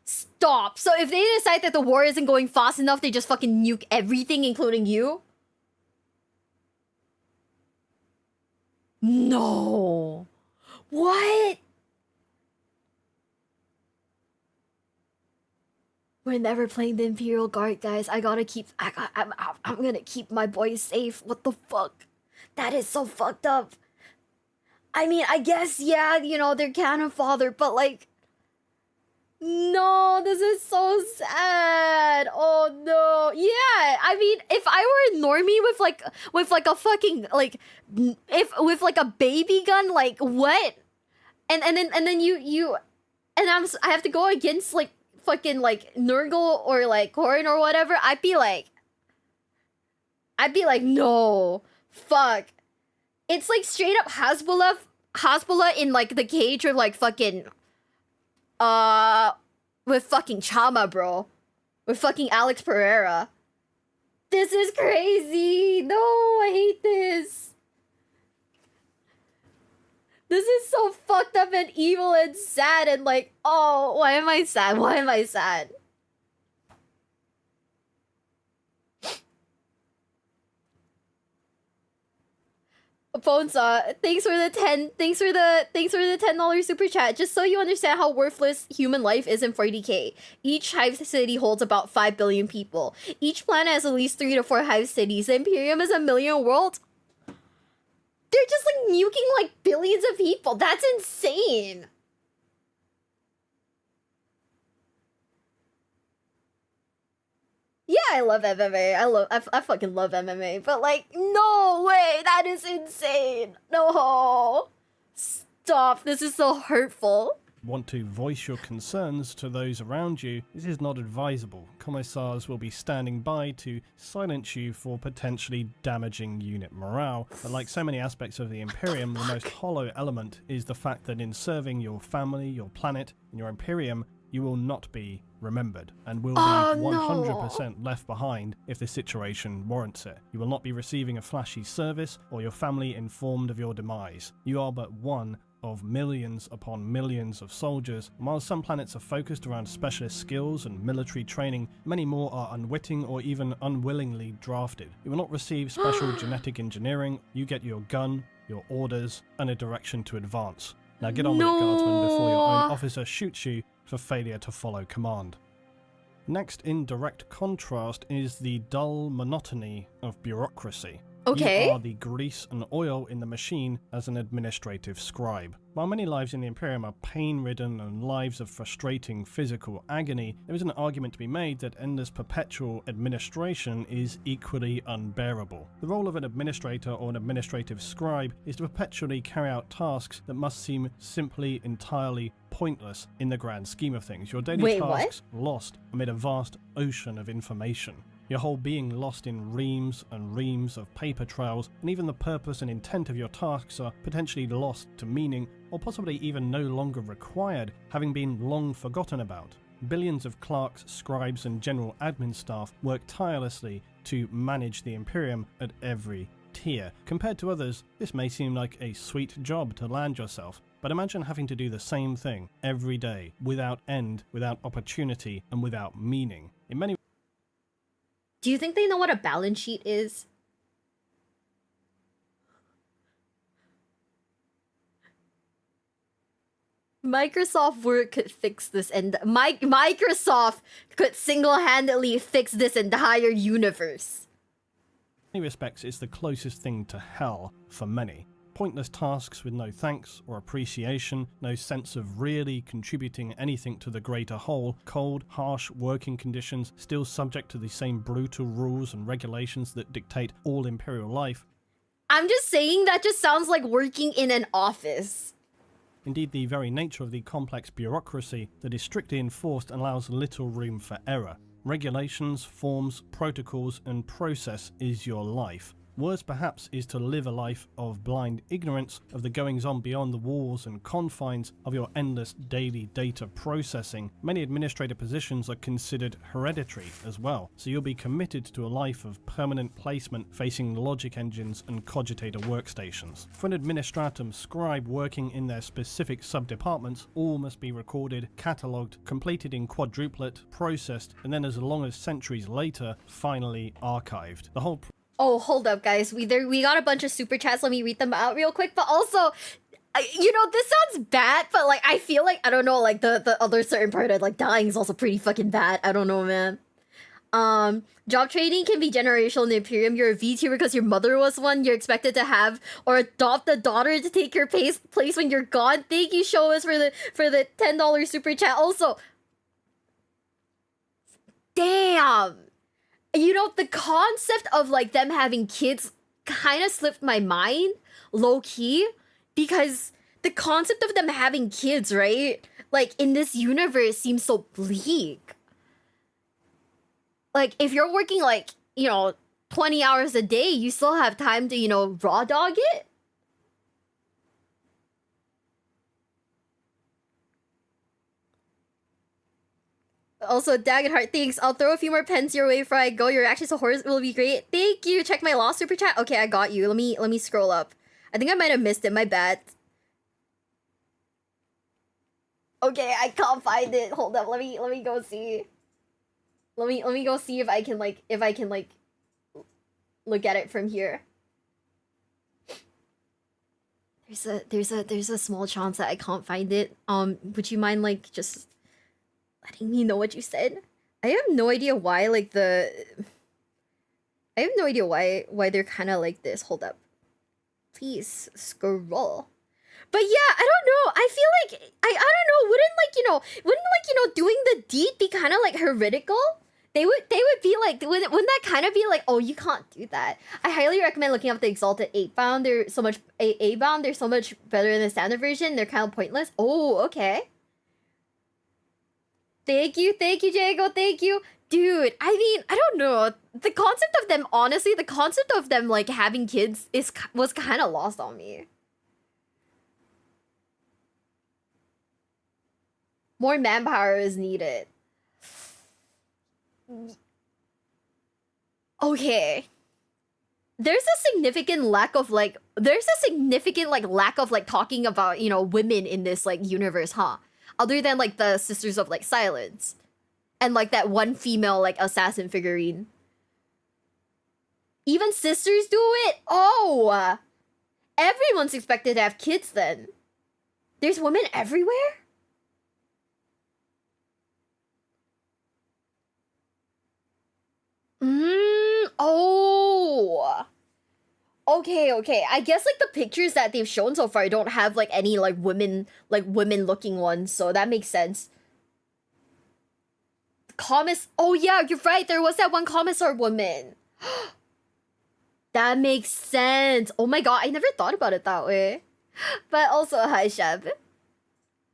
Stop! So if they decide that the war isn't going fast enough, they just fucking nuke everything, including you? No. What? We're never playing the Imperial Guard, guys. I'm gonna keep my boys safe. What the fuck? That is so fucked up. I mean, I guess, yeah, you know, they're cannon fodder, but like... No, this is so sad. Oh no. Yeah, I mean, if I were a normie with like a fucking like with like a baby gun, like what? And then I have to go against like fucking like Nurgle or like Corrin or whatever, I'd be like, no, fuck. It's like straight up Hasbullah in like the cage with like fucking, with fucking Chama, bro. With fucking Alex Pereira. This is crazy. No, I hate this. This is so fucked up and evil and sad and like, oh, why am I sad? Why am I sad? Ponza, thanks for the $10 super chat. Just so you understand how worthless human life is in 40k. Each hive city holds about 5 billion people. Each planet has at least 3 to 4 hive cities. The Imperium is a million world. They're just like nuking like billions of people. That's insane. Yeah, I love MMA. I fucking love MMA. But like, no way, that is insane. No. Stop. This is so hurtful. Want to voice your concerns to those around you, this is not advisable. Commissars will be standing by to silence you for potentially damaging unit morale. But like so many aspects of the Imperium, the most hollow element is the fact that in serving your family, your planet, and your Imperium, you will not be remembered and will be 100% left behind if the situation warrants it. You will not be receiving a flashy service or your family informed of your demise. You are but one of millions upon millions of soldiers, and while some planets are focused around specialist skills and military training, many more are unwitting or even unwillingly drafted. You will not receive special genetic engineering. You get your gun, your orders, and a direction to advance. Now get on with it, Guardsman, before your own officer shoots you for failure to follow command. Next, in direct contrast, is the dull monotony of bureaucracy. Okay. You are the grease and oil in the machine as an administrative scribe. While many lives in the Imperium are pain-ridden and lives of frustrating physical agony, there is an argument to be made that endless perpetual administration is equally unbearable. The role of an administrator or an administrative scribe is to perpetually carry out tasks that must seem simply entirely pointless in the grand scheme of things. Your daily tasks lost amid a vast ocean of information. Your whole being lost in reams and reams of paper trails, and even the purpose and intent of your tasks are potentially lost to meaning, or possibly even no longer required, having been long forgotten about. Billions of clerks, scribes, and general admin staff work tirelessly to manage the Imperium at every tier. Compared to others, this may seem like a sweet job to land yourself, but imagine having to do the same thing every day, without end, without opportunity, and without meaning. In many Do you think they know what a balance sheet is? Microsoft Word could fix this, and Microsoft could single-handedly fix this entire universe. In many respects, it's the closest thing to hell for many. Pointless tasks with no thanks or appreciation, no sense of really contributing anything to the greater whole, cold, harsh working conditions, still subject to the same brutal rules and regulations that dictate all Imperial life. I'm just saying that just sounds like working in an office. Indeed, the very nature of the complex bureaucracy that is strictly enforced allows little room for error. Regulations, forms, protocols, and process is your life. Worse perhaps is to live a life of blind ignorance of the goings-on beyond the walls and confines of your endless daily data processing. Many administrative positions are considered hereditary as well, so you'll be committed to a life of permanent placement facing logic engines and cogitator workstations. For an administratum scribe working in their specific sub-departments, all must be recorded, catalogued, completed in quadruplet, processed, and then as long as centuries later, finally archived. The whole Oh, hold up, guys. We got a bunch of super chats. Let me read them out real quick. But also, you know, this sounds bad, but like I feel like, I don't know, like the other certain part of like dying is also pretty fucking bad. I don't know, man. Job training can be generational in the Imperium. You're a V-tier because your mother was one. You're expected to have or adopt a daughter to take your place when you're gone. Thank you, Show Us, for the $10 super chat. Also, damn. You know, the concept of like them having kids kind of slipped my mind, low key, because the concept of them having kids, right? like in this universe seems so bleak. Like if you're working like, 20 hours a day, you still have time to, raw dog it. Also, Dagenheart thinks, I'll throw a few more pens your way before I go. Your reactions to Horus will be great. Thank you. Check my lost super chat. Okay, I got you. Let me scroll up. I think I might have missed it. My bad. Okay, I can't find it. Hold up. Let me go see. Let me go see if I can look at it from here. There's a small chance that I can't find it. Would you mind just letting me know what you said? I have no idea why I have no idea why they're kind of like this. Hold up. Please scroll. But yeah, I don't know. I feel like I don't know. Wouldn't doing the deed be kind of like heretical? They would be like, wouldn't that kind of be like, oh, you can't do that? I highly recommend looking up the Exalted 8-bound. They're so much 8-bound. They're so much better than the standard version. They're kind of pointless. Oh, okay. Thank you, Jago. Thank you, dude. I mean, I don't know. The concept of them, honestly, like having kids was kind of lost on me. More manpower is needed. Okay. There's a significant lack of lack of talking about, women in this universe, huh? Other than the Sisters of Silence. And that one female assassin figurine. Even sisters do it? Oh! Everyone's expected to have kids then. There's women everywhere? Oh. Okay. I guess the pictures that they've shown so far don't have any women looking ones, so that makes sense. Oh yeah, you're right. There was that one commissar woman. That makes sense. Oh my god, I never thought about it that way. But also, hi Shab.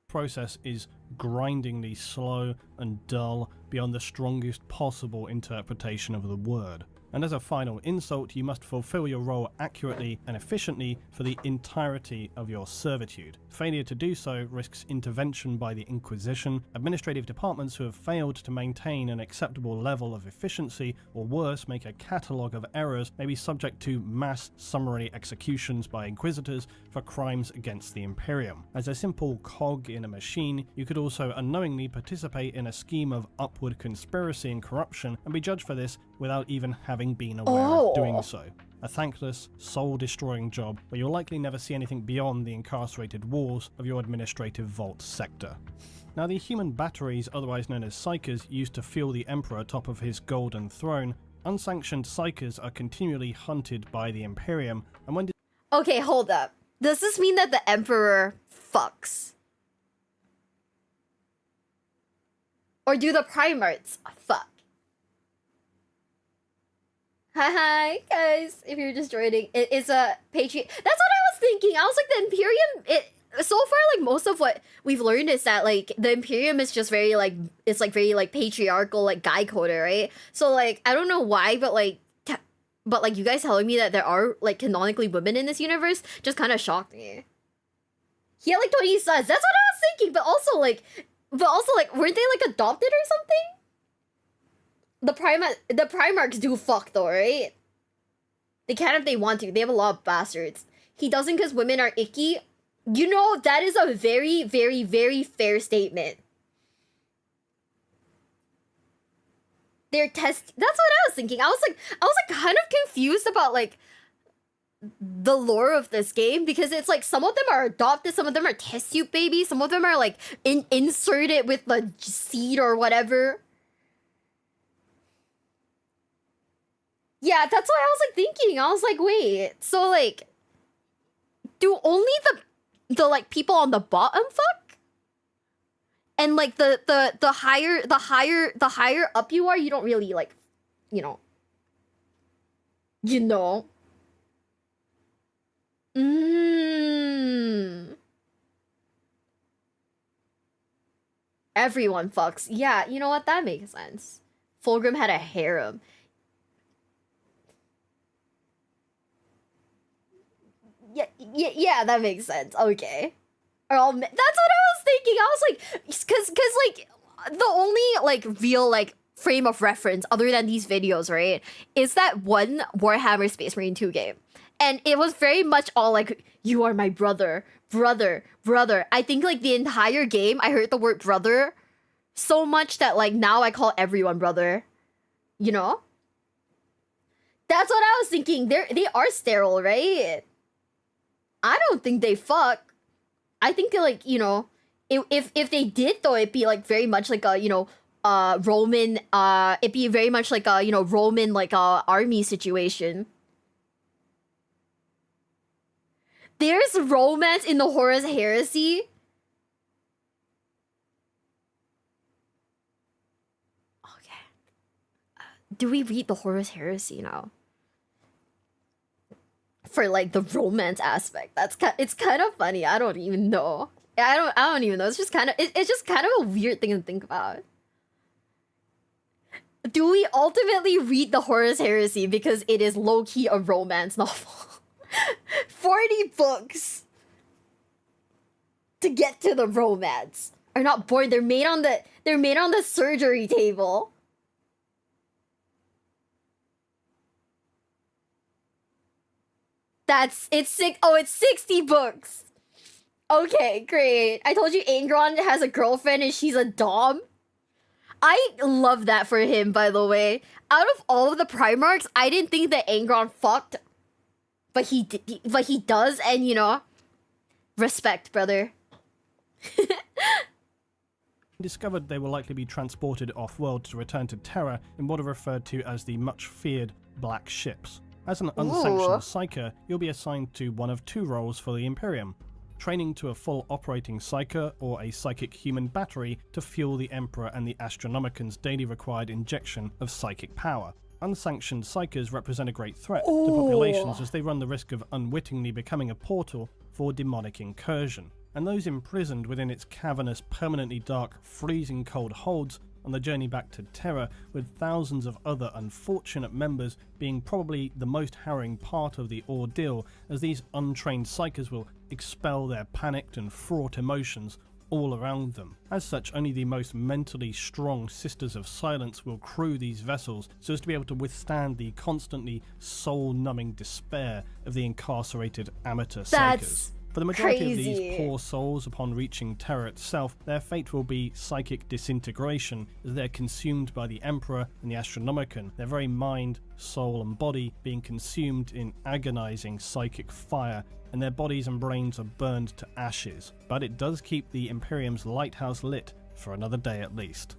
Process is grindingly slow and dull beyond the strongest possible interpretation of the word. And as a final insult, you must fulfill your role accurately and efficiently for the entirety of your servitude. Failure to do so risks intervention by the Inquisition. Administrative departments who have failed to maintain an acceptable level of efficiency, or worse, make a catalogue of errors, may be subject to mass summary executions by Inquisitors for crimes against the Imperium. As a simple cog in a machine, you could also unknowingly participate in a scheme of upward conspiracy and corruption and be judged for this without even having been aware of doing so. A thankless, soul-destroying job where you'll likely never see anything beyond the incarcerated walls of your administrative vault sector. Now, the human batteries, otherwise known as psykers, used to fuel the Emperor atop of his golden throne. Unsanctioned psykers are continually hunted by the Imperium, and when Okay, hold up. Does this mean that the Emperor fucks? Or do the Primarchs fuck? Hi guys, if you're just joining, it is a Patriot. That's what I was thinking. I was like, the Imperium, so far most of what we've learned is that the Imperium is just very it's very patriarchal guy coder, right? So I don't know why, but you guys telling me that there are canonically women in this universe just kind of shocked me. He had 20 sons. That's what I was thinking, but also weren't they adopted or something? The Primarchs do fuck though, right? They can if they want to. They have a lot of bastards. He doesn't because women are icky. That is a very, very, very fair statement. That's what I was thinking. I was kind of confused about the lore of this game, because it's some of them are adopted, some of them are test tube babies, some of them are inserted with the seed or whatever. Yeah, that's what I was thinking. I was wait, so do only the people on the bottom fuck? And the higher up you are, you don't really Everyone fucks. Yeah, you know what? That makes sense. Fulgrim had a harem. Yeah, that makes sense. Okay. That's what I was thinking. I was like, cause like the only like real like frame of reference other than these videos, right, is that one Warhammer Space Marine 2 game. And it was very much all like, you are my brother. I think like the entire game, I heard the word brother so much that like now I call everyone brother. You know? That's what I was thinking. They are sterile, right? I don't think they fuck. I think like, you know, if they did though, it'd be like very much like a, you know, Roman, it'd be very much like a, you know, Roman like army situation. There's romance in the Horus heresy. Okay. Do we read the Horus heresy now? For like the romance aspect, it's kind of funny. I don't even know. I don't even know. It's just kind of it's just kind of a weird thing to think about. Do we ultimately read the Horus heresy because it is low-key a romance novel? 40 books to get to the romance are not boring. They're made on the surgery table. It's 60 books. Okay, great. I told you Angron has a girlfriend and she's a dom. I love that for him, by the way. Out of all of the Primarchs, I didn't think that Angron fucked. But he does, and you know, respect, brother. Discovered they will likely be transported off-world to return to Terra in what are referred to as the much-feared Black Ships. As an unsanctioned Psyker, you'll be assigned to one of two roles for the Imperium: training to a full operating Psyker or a psychic human battery to fuel the Emperor and the Astronomican's daily required injection of psychic power. Unsanctioned Psykers represent a great threat to populations as they run the risk of unwittingly becoming a portal for demonic incursion, and those imprisoned within its cavernous, permanently dark, freezing cold holds on the journey back to Terra, with thousands of other unfortunate members being probably the most harrowing part of the ordeal, as these untrained Psykers will expel their panicked and fraught emotions all around them. As such, only the most mentally strong Sisters of Silence will crew these vessels so as to be able to withstand the constantly soul-numbing despair of the incarcerated amateur Psykers. For the majority of these poor souls, upon reaching Terra itself, their fate will be psychic disintegration as they're consumed by the Emperor and the Astronomican, their very mind, soul and body being consumed in agonizing psychic fire, and their bodies and brains are burned to ashes. But it does keep the Imperium's lighthouse lit for another day at least.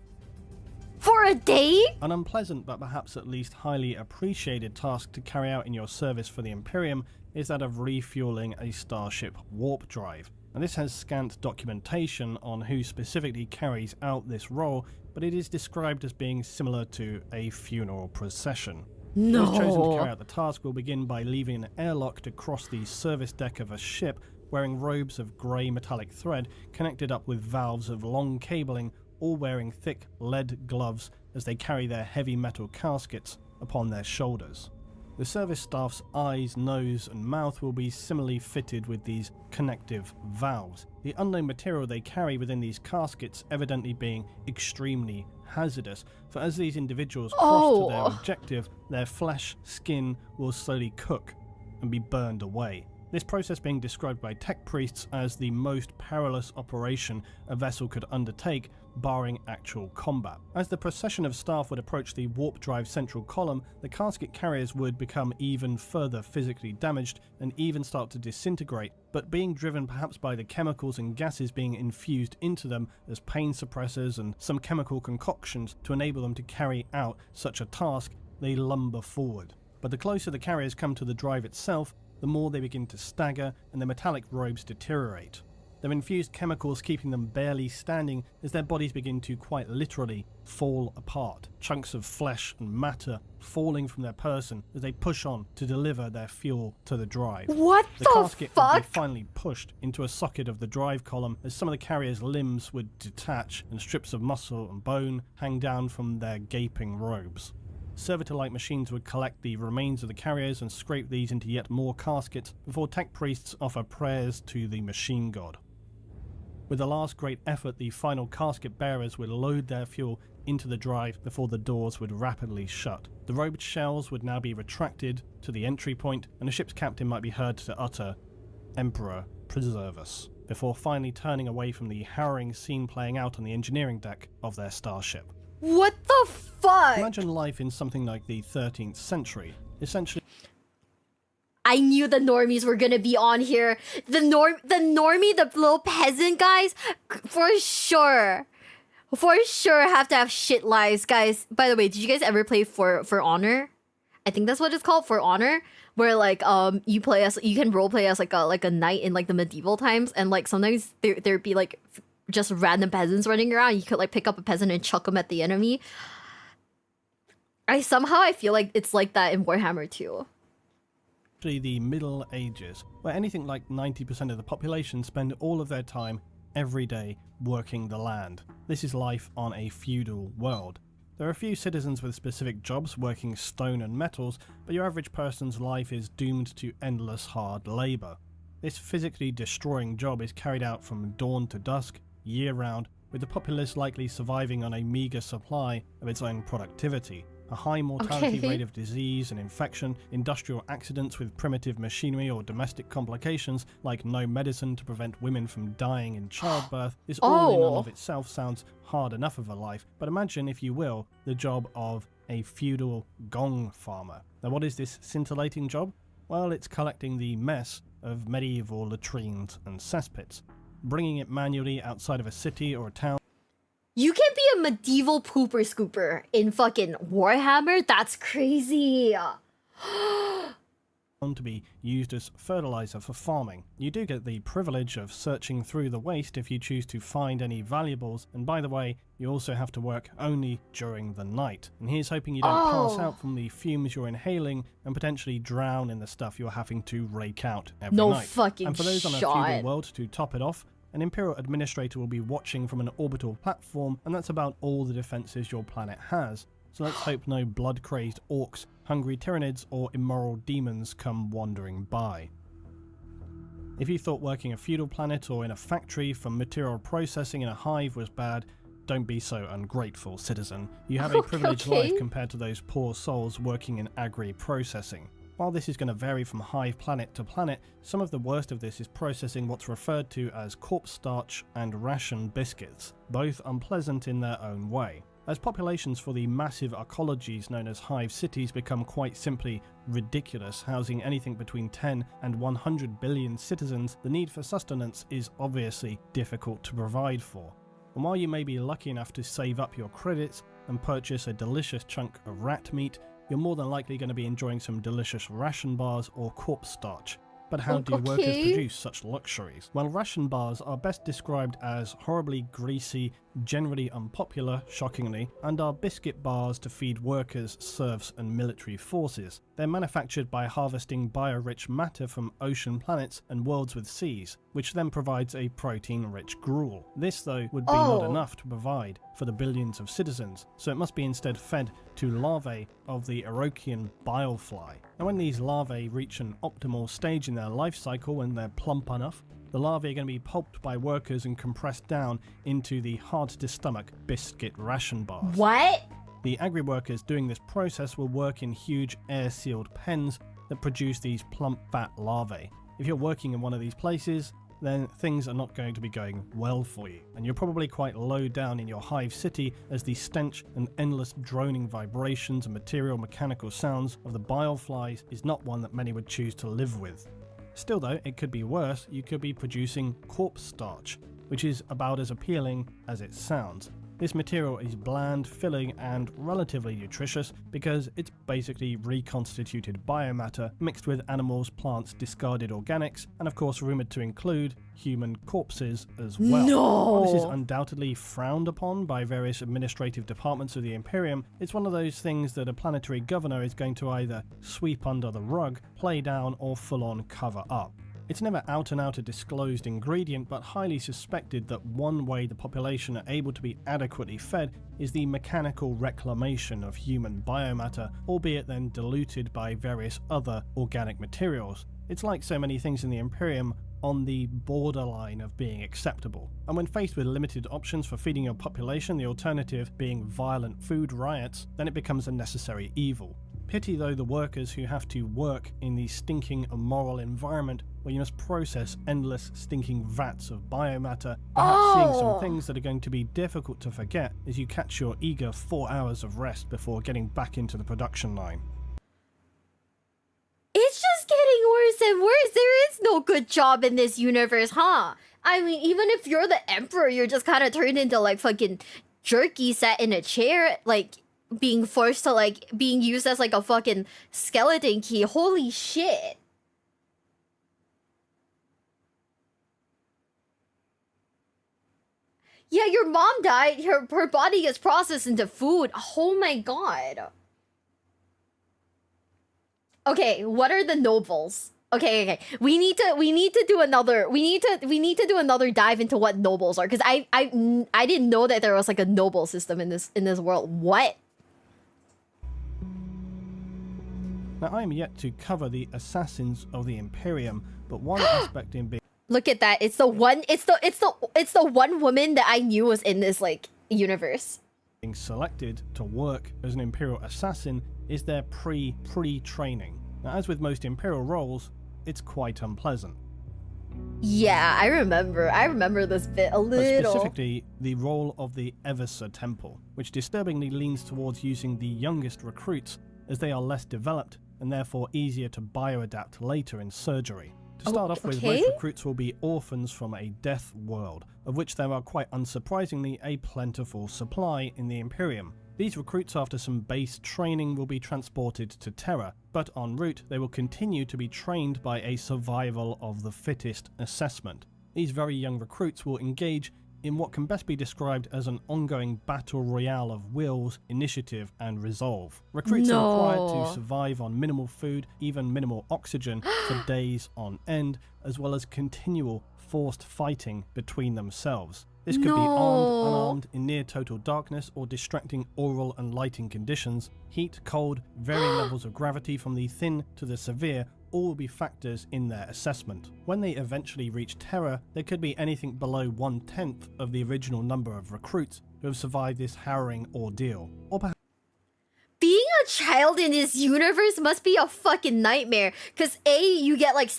For a day? An unpleasant but perhaps at least highly appreciated task to carry out in your service for the Imperium is that of refueling a starship warp drive. And this has scant documentation on who specifically carries out this role, but it is described as being similar to a funeral procession. No. Those chosen to carry out the task will begin by leaving an airlock to cross the service deck of a ship, wearing robes of grey metallic thread connected up with valves of long cabling, all wearing thick lead gloves as they carry their heavy metal caskets upon their shoulders. The service staff's eyes, nose and mouth will be similarly fitted with these connective valves, the unknown material they carry within these caskets evidently being extremely hazardous, for as these individuals cross to their objective, their flesh, skin will slowly cook and be burned away. This process being described by tech priests as the most perilous operation a vessel could undertake, barring actual combat. As the procession of staff would approach the warp drive central column, the casket carriers would become even further physically damaged and even start to disintegrate, but being driven perhaps by the chemicals and gases being infused into them as pain suppressors and some chemical concoctions to enable them to carry out such a task, they lumber forward. But the closer the carriers come to the drive itself, the more they begin to stagger and their metallic robes deteriorate. Their infused chemicals keeping them barely standing as their bodies begin to quite literally fall apart. Chunks of flesh and matter falling from their person as they push on to deliver their fuel to the drive. What the the casket fuck? would be finally pushed into a socket of the drive column as some of the carrier's limbs would detach and strips of muscle and bone hang down from their gaping robes. Servitor-like machines would collect the remains of the carriers and scrape these into yet more caskets before tech priests offer prayers to the machine god. With the last great effort, the final casket bearers would load their fuel into the drive before the doors would rapidly shut. The robed shells would now be retracted to the entry point, and the ship's captain might be heard to utter, "Emperor, preserve us," before finally turning away from the harrowing scene playing out on the engineering deck of their starship. What the fuck? Imagine life in something like the 13th century. Essentially, I knew the normies were gonna be on here. The normie, the little peasant guys, for sure have to have shit lives, guys. By the way, did you guys ever play For Honor? I think that's what it's called, For Honor, where like you can roleplay as like a knight in like the medieval times, and like sometimes there'd be like just random peasants running around. You could like pick up a peasant and chuck them at the enemy. I feel like it's like that in Warhammer too. the Middle Ages, where anything like 90% of the population spend all of their time every day working the land. This is life on a feudal world. There are a few citizens with specific jobs working stone and metals, but your average person's life is doomed to endless hard labour. This physically destroying job is carried out from dawn to dusk, year-round, with the populace likely surviving on a meagre supply of its own productivity. A high mortality rate of disease and infection, industrial accidents with primitive machinery or domestic complications like no medicine to prevent women from dying in childbirth. This all in and of itself sounds hard enough of a life, but imagine, if you will, the job of a feudal gong farmer. Now what is this scintillating job? Well, it's collecting the mess of medieval latrines and cesspits, bringing it manually outside of a city or a town. You can be a medieval pooper scooper in fucking Warhammer? That's crazy. To be used as fertilizer for farming. You do get the privilege of searching through the waste if you choose to find any valuables, and by the way, you also have to work only during the night. And here's hoping you don't pass out from the fumes you're inhaling and potentially drown in the stuff you're having to rake out every night. No fucking And for those on a shot. feudal world, to top it off, an Imperial administrator will be watching from an orbital platform, and that's about all the defenses your planet has. So let's hope no blood-crazed orcs, hungry tyrannids, or immoral demons come wandering by. If you thought working a feudal planet or in a factory for material processing in a hive was bad, don't be so ungrateful, citizen. You have a privileged life compared to those poor souls working in agri-processing. While this is going to vary from hive planet to planet, some of the worst of this is processing what's referred to as corpse starch and ration biscuits, both unpleasant in their own way. As populations for the massive ecologies known as hive cities become quite simply ridiculous, housing anything between 10 and 100 billion citizens, the need for sustenance is obviously difficult to provide for. And while you may be lucky enough to save up your credits and purchase a delicious chunk of rat meat, you're more than likely going to be enjoying some delicious ration bars or corpse starch. But how do workers produce such luxuries? Well, ration bars are best described as horribly greasy, generally unpopular, shockingly, and are biscuit bars to feed workers, serfs, and military forces. They're manufactured by harvesting bio-rich matter from ocean planets and worlds with seas, which then provides a protein-rich gruel. This, though, would be not enough to provide for the billions of citizens, so it must be instead fed to larvae of the Orochian bilefly. And when these larvae reach an optimal stage in their life cycle, when they're plump enough, the larvae are going to be pulped by workers and compressed down into the hard-to-stomach biscuit ration bars. What? The agri-workers doing this process will work in huge air-sealed pens that produce these plump fat larvae. If you're working in one of these places, then things are not going to be going well for you, and you're probably quite low down in your hive city as the stench and endless droning vibrations and material mechanical sounds of the bileflies is not one that many would choose to live with. Still though, it could be worse. You could be producing corpse starch, which is about as appealing as it sounds. This material is bland, filling, and relatively nutritious because it's basically reconstituted biomatter mixed with animals, plants, discarded organics, and of course rumoured to include human corpses as well. No! While this is undoubtedly frowned upon by various administrative departments of the Imperium, it's one of those things that a planetary governor is going to either sweep under the rug, play down, or full-on cover up. It's never out and out a disclosed ingredient, but highly suspected that one way the population are able to be adequately fed is the mechanical reclamation of human biomatter, albeit then diluted by various other organic materials. It's like so many things in the Imperium, on the borderline of being acceptable. And when faced with limited options for feeding your population, the alternative being violent food riots, then it becomes a necessary evil. Pity though the workers who have to work in the stinking immoral environment where you must process endless stinking vats of biomatter, perhaps seeing some things that are going to be difficult to forget as you catch your eager 4 hours of rest before getting back into the production line. It's just getting worse and worse. There is no good job in this universe, huh? I mean, even if you're the emperor, you're just kind of turned into like fucking jerky sat in a chair, like being forced to like being used as like a fucking skeleton key. Holy shit. Yeah, your mom died. Her body gets processed into food. Oh my god. Okay, what are the nobles? Okay. We need to do another dive into what nobles are, because I didn't know that there was like a noble system in this world. What? Now I am yet to cover the assassins of the Imperium, but one aspect in being Look at that. It's the one woman that I knew was in this like universe. being selected to work as an Imperial assassin is their pre-training. Now, as with most Imperial roles, it's quite unpleasant. Yeah, I remember this bit a But little. specifically, the role of the Eversa Temple, which disturbingly leans towards using the youngest recruits as they are less developed and therefore easier to bioadapt later in surgery. To start off with, most recruits will be orphans from a death world, of which there are quite unsurprisingly a plentiful supply in the Imperium. These recruits, after some base training, will be transported to Terra, but en route they will continue to be trained by a survival of the fittest assessment. These very young recruits will engage in what can best be described as an ongoing battle royale of wills, initiative, and resolve. Recruits are required to survive on minimal food, even minimal oxygen, for days on end, as well as continual forced fighting between themselves. This could be armed, unarmed, in near total darkness, or distracting aural and lighting conditions. Heat, cold, varying levels of gravity from the thin to the severe all will be factors in their assessment. When they eventually reach Terra, there could be anything below 1/10 of the original number of recruits who have survived this harrowing ordeal. Or perhaps Being a child in this universe must be a fucking nightmare. Cause you get like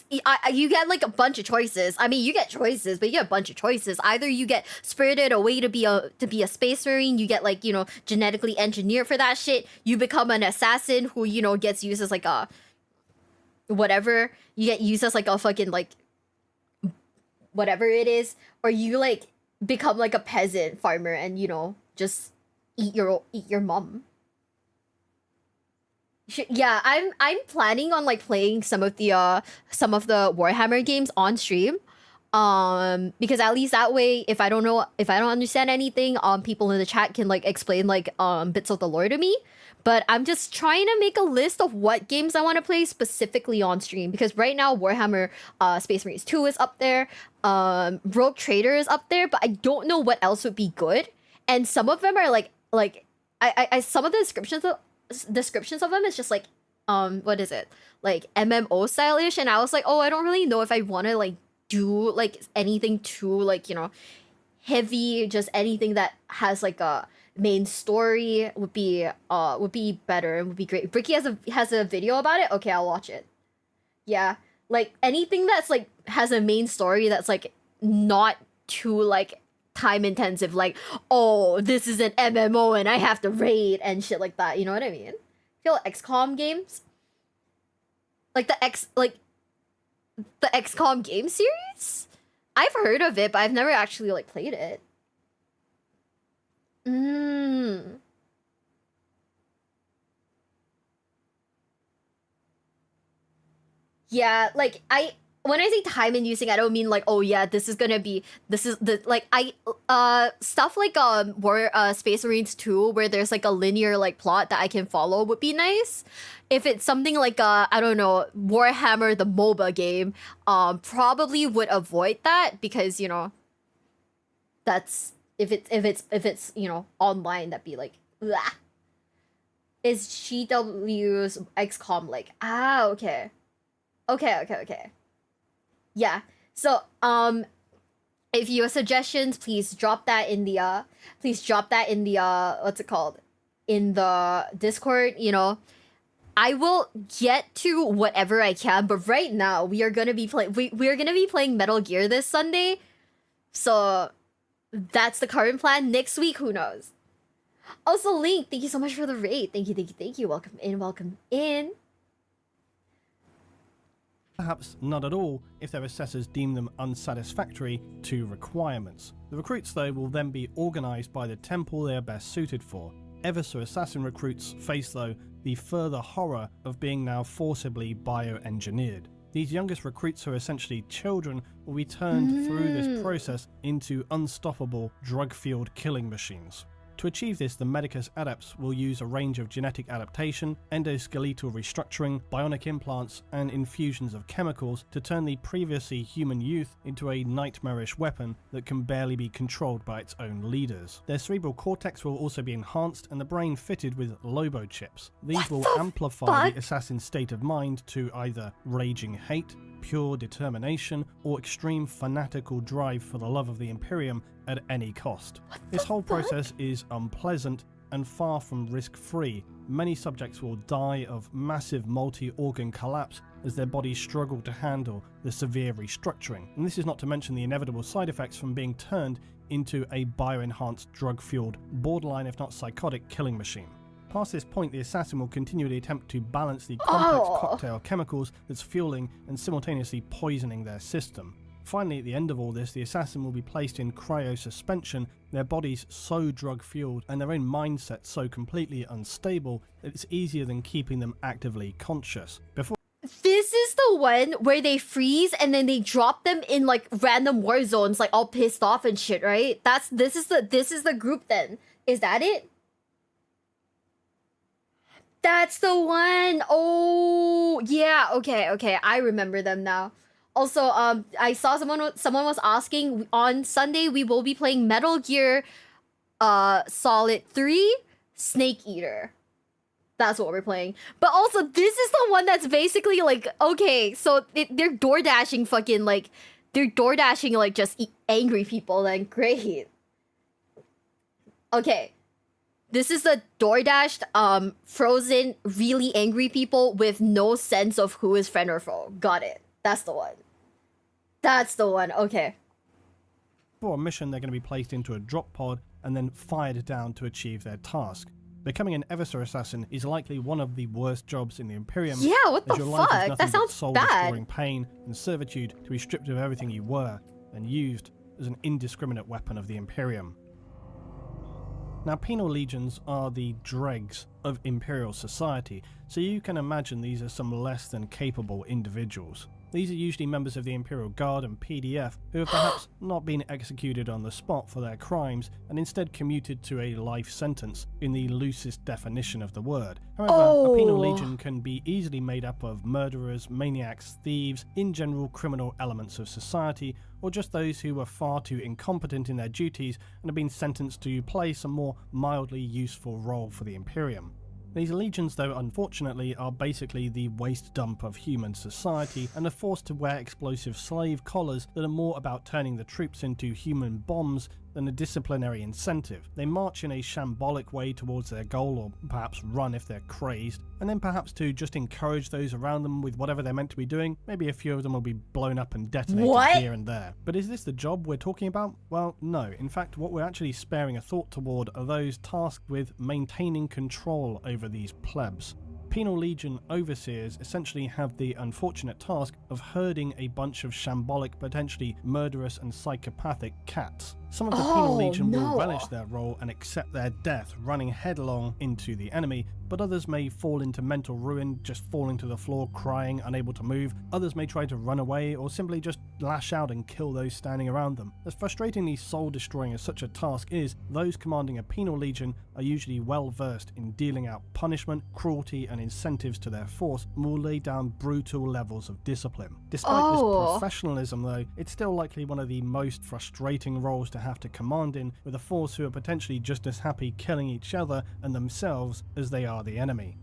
a bunch of choices. I mean, you get choices, but you get a bunch of choices. Either you get spirited away to be a space marine, you get like, you know, genetically engineered for that shit. You become an assassin who, you know, gets used as like a whatever. You get used as like a fucking like whatever it is, or you like become like a peasant farmer and, you know, just eat your mom. Yeah, I'm planning on like playing some of the Warhammer games on stream, because at least that way, if I don't understand anything, people in the chat can like explain like bits of the lore to me. But I'm just trying to make a list of what games I want to play specifically on stream, because right now Warhammer Space Marines 2 is up there, Rogue Trader is up there, but I don't know what else would be good. And some of them are like I some of the descriptions of them is just like what is it, like MMO stylish, and I was like, oh, I don't really know if I want to like do like anything too like, you know, heavy. Just anything that has like a main story would be better and would be great. Bricky has a video about it. Okay, I'll watch it. Yeah, like anything that's like has a main story that's like not too like time intensive, like, oh, this is an MMO and I have to raid and shit like that, you know what I mean? I feel like XCOM games, like the XCOM game series, I've heard of it, but I've never actually like played it. Mm. Yeah, like when I say time inducing, I don't mean like, oh yeah, this is the like stuff like Space Marines 2 where there's like a linear like plot that I can follow would be nice. If it's something like I don't know, Warhammer the MOBA game, probably would avoid that because, you know, that's if it's you know, online, that'd be like blah. Is GW's XCOM like okay. Okay. Yeah. So if you have suggestions, please drop that in the what's it called? In the Discord, you know. I will get to whatever I can, but right now we are gonna be playing Metal Gear this Sunday. So that's the current plan. Next week, who knows? Also, Link, thank you so much for the raid. Thank you. Welcome in. Perhaps not at all if their assessors deem them unsatisfactory to requirements. The recruits, though, will then be organised by the temple they are best suited for. Eversor assassin recruits face, though, the further horror of being now forcibly bioengineered. These youngest recruits, who are essentially children, will be turned through this process into unstoppable drug-fueled killing machines. To achieve this, the Medicus adepts will use a range of genetic adaptation, endoskeletal restructuring, bionic implants, and infusions of chemicals to turn the previously human youth into a nightmarish weapon that can barely be controlled by its own leaders. Their cerebral cortex will also be enhanced and the brain fitted with Lobo chips. These will amplify the assassin's state of mind to either raging hate, pure determination, or extreme fanatical drive for the love of the Imperium at any cost. This whole process is unpleasant and far from risk-free. Many subjects will die of massive multi-organ collapse as their bodies struggle to handle the severe restructuring. And this is not to mention the inevitable side effects from being turned into a bio-enhanced, drug-fueled, borderline if not psychotic killing machine. Past this point, the assassin will continually attempt to balance the complex cocktail of chemicals that's fueling and simultaneously poisoning their system. Finally, at the end of all this, the assassin will be placed in cryosuspension, their bodies so drug-fueled and their own mindset so completely unstable that it's easier than keeping them actively conscious. This is the one where they freeze and then they drop them in like random war zones, like all pissed off and shit, right? This is the group then. Is that it? That's the one. Oh, yeah. Okay. I remember them now. Also, I saw someone was asking, on Sunday we will be playing Metal Gear Solid 3 Snake Eater. That's what we're playing. But also, this is the one that's basically like, okay, so they're door dashing fucking like, they're door dashing like just angry people. Then great. Okay. This is the door-dashed, frozen, really angry people with no sense of who is friend or foe. Got it. That's the one. Okay. For a mission, they're going to be placed into a drop pod and then fired down to achieve their task. Becoming an Eversor assassin is likely one of the worst jobs in the Imperium. Yeah, what the fuck? That sounds bad. Soul-destroying pain and servitude to be stripped of everything you were and used as an indiscriminate weapon of the Imperium. Now, penal legions are the dregs of Imperial society, so you can imagine these are some less than capable individuals. These are usually members of the Imperial Guard and PDF who have perhaps not been executed on the spot for their crimes and instead commuted to a life sentence in the loosest definition of the word. However, a penal legion can be easily made up of murderers, maniacs, thieves, in general criminal elements of society, or just those who were far too incompetent in their duties and have been sentenced to play some more mildly useful role for the Imperium. These legions, though, unfortunately, are basically the waste dump of human society and are forced to wear explosive slave collars that are more about turning the troops into human bombs than a disciplinary incentive. They march in a shambolic way towards their goal, or perhaps run if they're crazed, and then perhaps to just encourage those around them with whatever they're meant to be doing. Maybe a few of them will be blown up and detonated here and there. But is this the job we're talking about? Well, no. In fact, what we're actually sparing a thought toward are those tasked with maintaining control over these plebs. Penal Legion overseers essentially have the unfortunate task of herding a bunch of shambolic, potentially murderous and psychopathic cats. Some of the Penal Legion will relish their role and accept their death, running headlong into the enemy, but others may fall into mental ruin, just falling to the floor, crying, unable to move. Others may try to run away, or simply just lash out and kill those standing around them. As frustratingly soul-destroying as such a task is, those commanding a Penal Legion are usually well versed in dealing out punishment, cruelty, and incentives to their force, and will lay down brutal levels of discipline. Despite this professionalism though, it's still likely one of the most frustrating roles to have to command in, with a force who are potentially just as happy killing each other and themselves as they are the enemy.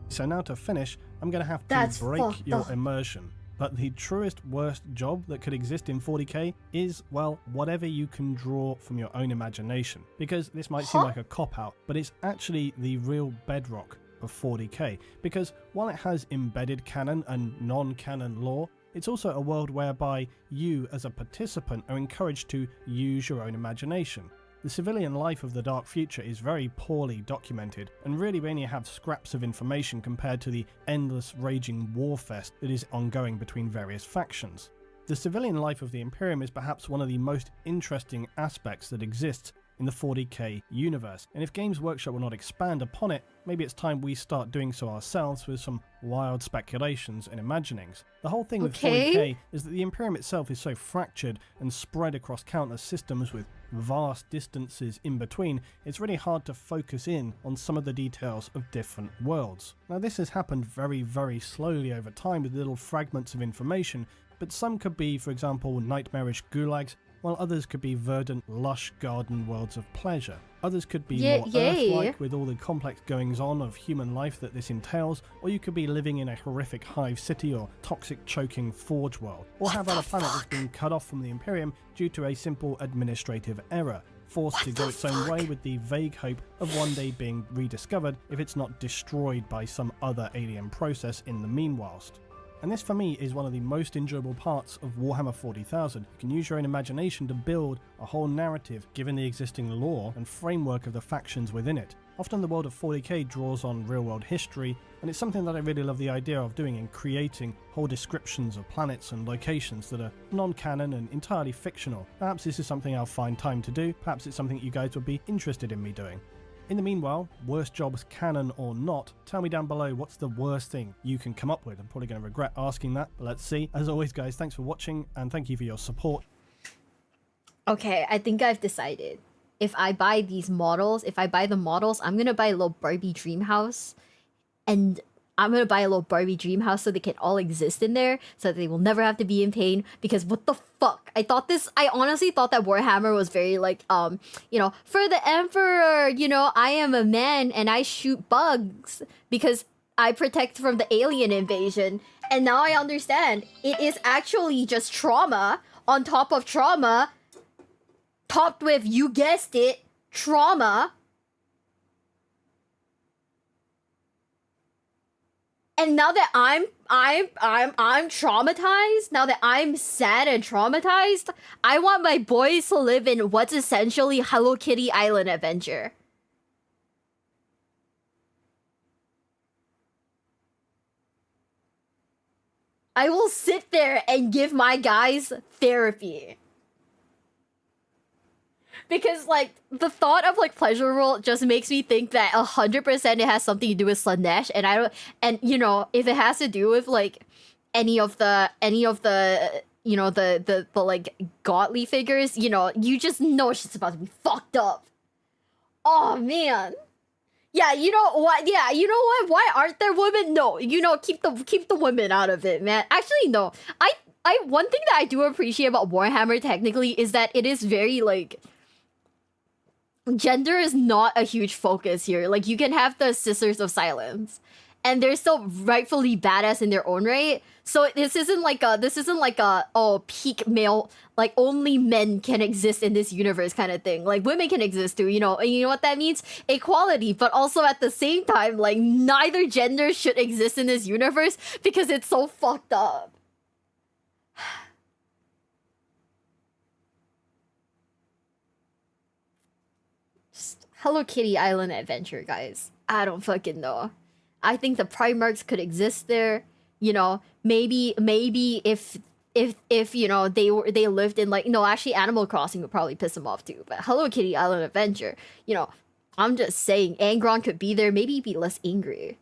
So now to finish, I'm going to have to break your immersion. But the truest worst job that could exist in 40k is, well, whatever you can draw from your own imagination. Because this might seem like a cop-out, but it's actually the real bedrock of 40k. Because while it has embedded canon and non-canon lore, it's also a world whereby you as a participant are encouraged to use your own imagination. The civilian life of the Dark Future is very poorly documented, and really we only have scraps of information compared to the endless raging warfest that is ongoing between various factions. The civilian life of the Imperium is perhaps one of the most interesting aspects that exists in the 40k universe, and if Games Workshop will not expand upon it, maybe it's time we start doing so ourselves with some wild speculations and imaginings. The whole thing with 40k is that the Imperium itself is so fractured and spread across countless systems with vast distances in between, it's really hard to focus in on some of the details of different worlds. Now this has happened very, very slowly over time with little fragments of information, but some could be, for example, nightmarish gulags, while others could be verdant, lush garden worlds of pleasure. Others could be more Earth-like with all the complex goings-on of human life that this entails, or you could be living in a horrific hive city or toxic choking forge world, or have on a planet that's been cut off from the Imperium due to a simple administrative error, forced to go its own way with the vague hope of one day being rediscovered if it's not destroyed by some other alien process in the meanwhilest. And this for me is one of the most enjoyable parts of Warhammer 40,000. You can use your own imagination to build a whole narrative given the existing lore and framework of the factions within it. Often the world of 40k draws on real world history, and it's something that I really love the idea of doing in creating whole descriptions of planets and locations that are non-canon and entirely fictional. Perhaps this is something I'll find time to do, perhaps it's something you guys would be interested in me doing. In the meanwhile, worst jobs canon or not, tell me down below what's the worst thing you can come up with. I'm probably going to regret asking that, but let's see. As always guys, thanks for watching and thank you for your support. Okay, I think I've decided. If I buy these models, I'm going to buy a little Barbie dream house, and I'm going to buy a little Barbie dream house so they can all exist in there, so that they will never have to be in pain, because what the fuck? I honestly thought that Warhammer was very like, you know, for the Emperor, you know, I am a man and I shoot bugs because I protect from the alien invasion. And now I understand it is actually just trauma on top of trauma, topped with, you guessed it, trauma. And now that I'm traumatized, now that I'm sad and traumatized, I want my boys to live in what's essentially Hello Kitty Island adventure. I will sit there and give my guys therapy. Because, like, the thought of, like, pleasure role just makes me think that 100% it has something to do with Slanesh, and you know, if it has to do with, like, any of the, you know, the like, godly figures, you know, you just know shit's about to be fucked up. Oh, man. Yeah, you know what? Yeah, you know what? Why aren't there women? No, you know, keep the women out of it, man. Actually, no. One thing that I do appreciate about Warhammer, technically, is that it is very, like, gender is not a huge focus here. Like, you can have the Sisters of Silence, and they're still rightfully badass in their own right. So this isn't like a oh, peak male, like only men can exist in this universe kind of thing. Like, women can exist too, you know. And you know what that means? Equality, but also at the same time, like, neither gender should exist in this universe because it's so fucked up. Hello Kitty Island adventure, guys. I don't fucking know. I think the Primarchs could exist there. You know, maybe if if you know they lived in like no, actually Animal Crossing would probably piss them off too. But Hello Kitty Island Adventure, you know, I'm just saying Angron could be there, maybe be less angry.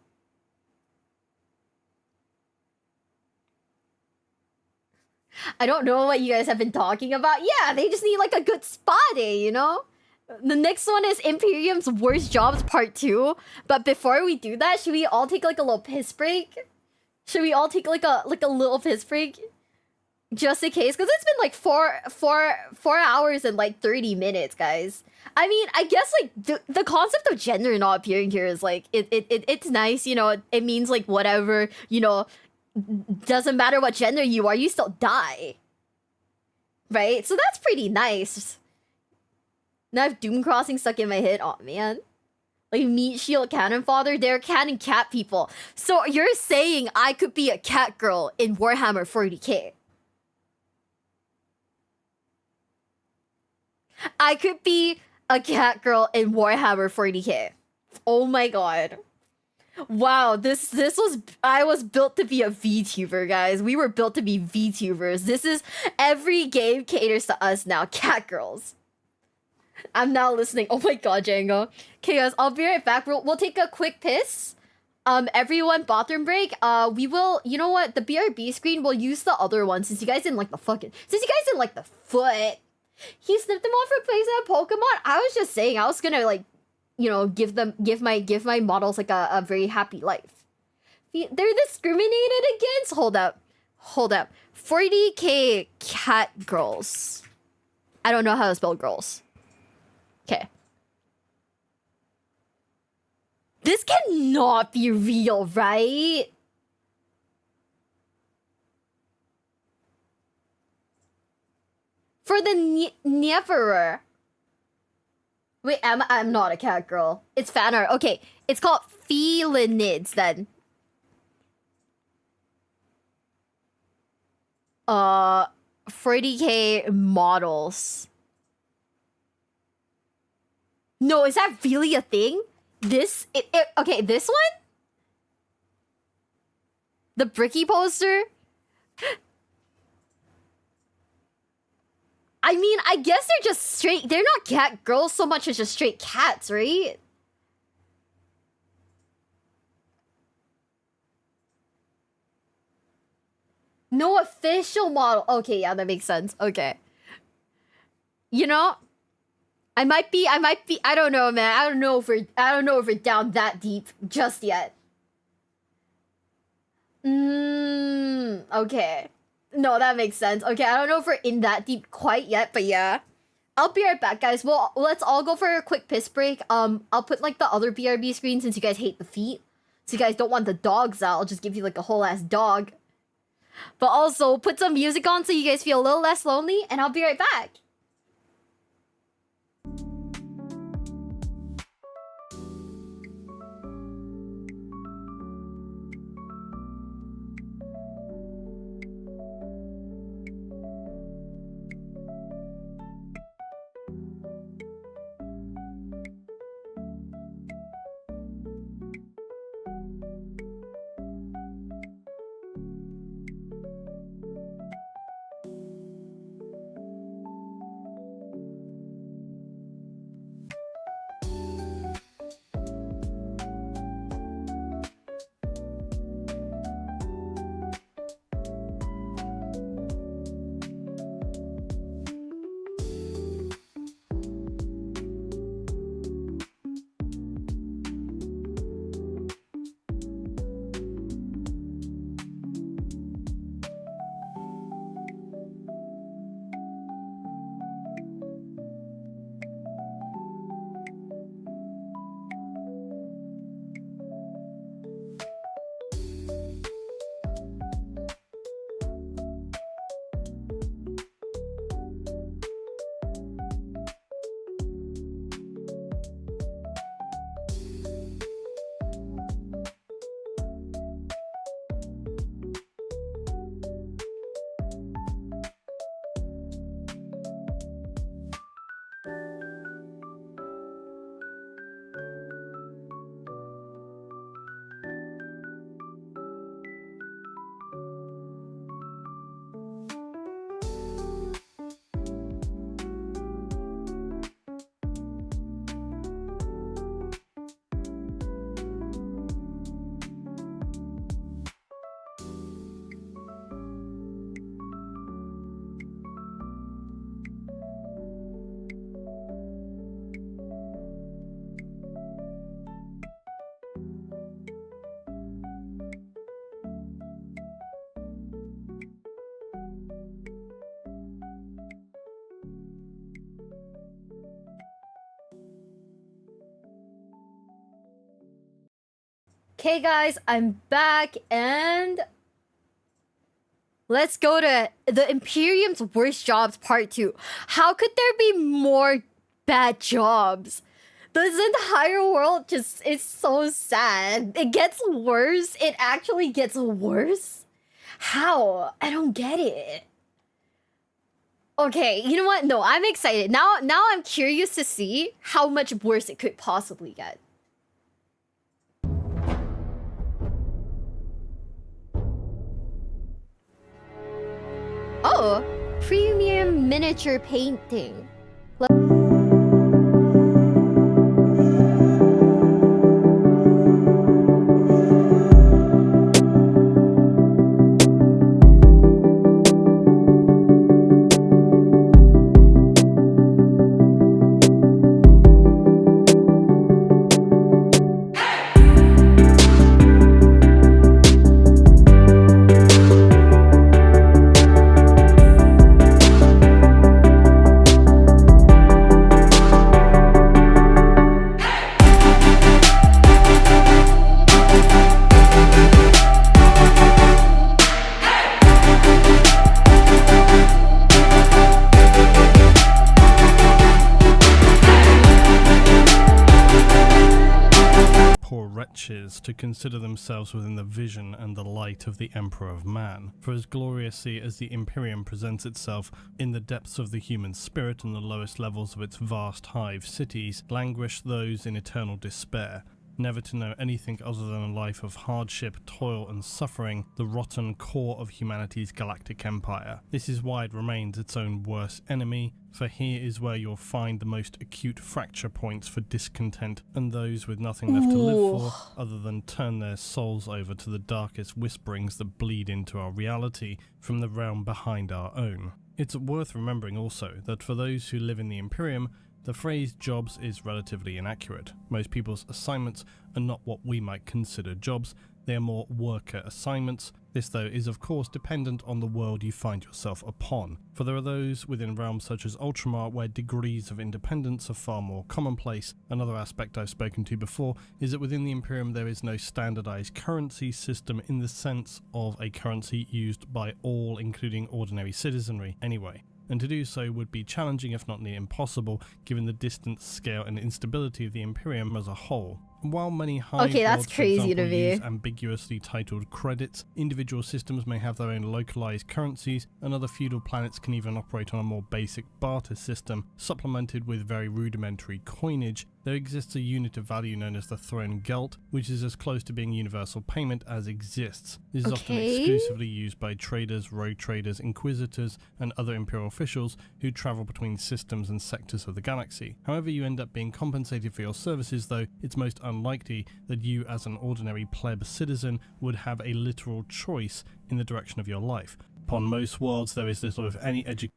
I don't know what you guys have been talking about. Yeah, they just need like a good spa day, you know? The next one is Imperium's Worst Jobs Part 2. But before we do that, should we all take like a little piss break? Should we all take like a little piss break? Just in case, because it's been like four hours and like 30 minutes, guys. I mean, I guess like the concept of gender not appearing here is like it's nice, you know. It means like whatever, you know, doesn't matter what gender you are, you still die. Right? So that's pretty nice. Now I have Doom Crossing stuck in my head. Oh man. Like Meat Shield Cannon Father, they're cannon cat people. So you're saying I could be a cat girl in Warhammer 40k? I could be a cat girl in Warhammer 40k. Oh my god. Wow, this was I was built to be a VTuber, guys. We were built to be VTubers. This is every game caters to us now, cat girls. I'm now listening. Oh my god, Django. Okay, guys, I'll be right back. We'll take a quick piss. Everyone, bathroom break. We will. You know what? The BRB screen. We'll use the other one since you guys didn't like the fucking. Since you guys didn't like the foot. He snipped them off for placing a Pokemon. I was just saying. I was gonna like, you know, give my models like a very happy life. They're discriminated against. Hold up. 40k cat girls. I don't know how to spell girls. Okay. This cannot be real, right? For the Neverer. Wait, I'm not a cat girl. It's fan art. Okay, it's called Felinids then. 40k models. No, is that really a thing? Okay, this one? The Bricky poster? I mean, I guess they're just straight... They're not cat girls so much as just straight cats, right? No official model. Okay, yeah, that makes sense. Okay. You know... I might be, I don't know, man. I don't know if we're down that deep just yet. Okay. No, that makes sense. Okay, I don't know if we're in that deep quite yet, but yeah. I'll be right back, guys. Well, let's all go for a quick piss break. I'll put like the other BRB screen since you guys hate the feet. So you guys don't want the dogs out. I'll just give you like a whole ass dog. But also put some music on so you guys feel a little less lonely, and I'll be right back. Okay guys, I'm back and let's go to the Imperium's worst jobs part 2. How could there be more bad jobs? This entire world just is so sad. It gets worse. It actually gets worse. How? I don't get it. Okay, you know what? No, I'm excited. Now I'm curious to see how much worse it could possibly get. Oh, premium miniature painting. To consider themselves within the vision and the light of the Emperor of Man. For as gloriously as the Imperium presents itself in the depths of the human spirit and the lowest levels of its vast hive cities, languish those in eternal despair, never to know anything other than a life of hardship, toil and suffering, the rotten core of humanity's galactic empire. This is why it remains its own worst enemy, for here is where you'll find the most acute fracture points for discontent and those with nothing left to live for other than turn their souls over to the darkest whisperings that bleed into our reality from the realm behind our own. It's worth remembering also that for those who live in the Imperium, the phrase jobs is relatively inaccurate. Most people's assignments are not what we might consider jobs, they are more worker assignments. This though is of course dependent on the world you find yourself upon, for there are those within realms such as Ultramar where degrees of independence are far more commonplace. Another aspect I've spoken to before is that within the Imperium there is no standardized currency system in the sense of a currency used by all, including ordinary citizenry anyway. And to do so would be challenging if not near impossible given the distance, scale and instability of the Imperium as a whole. While many high that's crazy to me. use ambiguously titled credits, individual systems may have their own localized currencies, and other feudal planets can even operate on a more basic barter system, supplemented with very rudimentary coinage. There exists a unit of value known as the Throne Gelt, which is as close to being universal payment as exists. This is often exclusively used by traders, rogue traders, inquisitors, and other imperial officials who travel between systems and sectors of the galaxy. However you end up being compensated for your services though, it's most unlikely that you as an ordinary pleb citizen would have a literal choice in the direction of your life. Upon most worlds there is little of any education.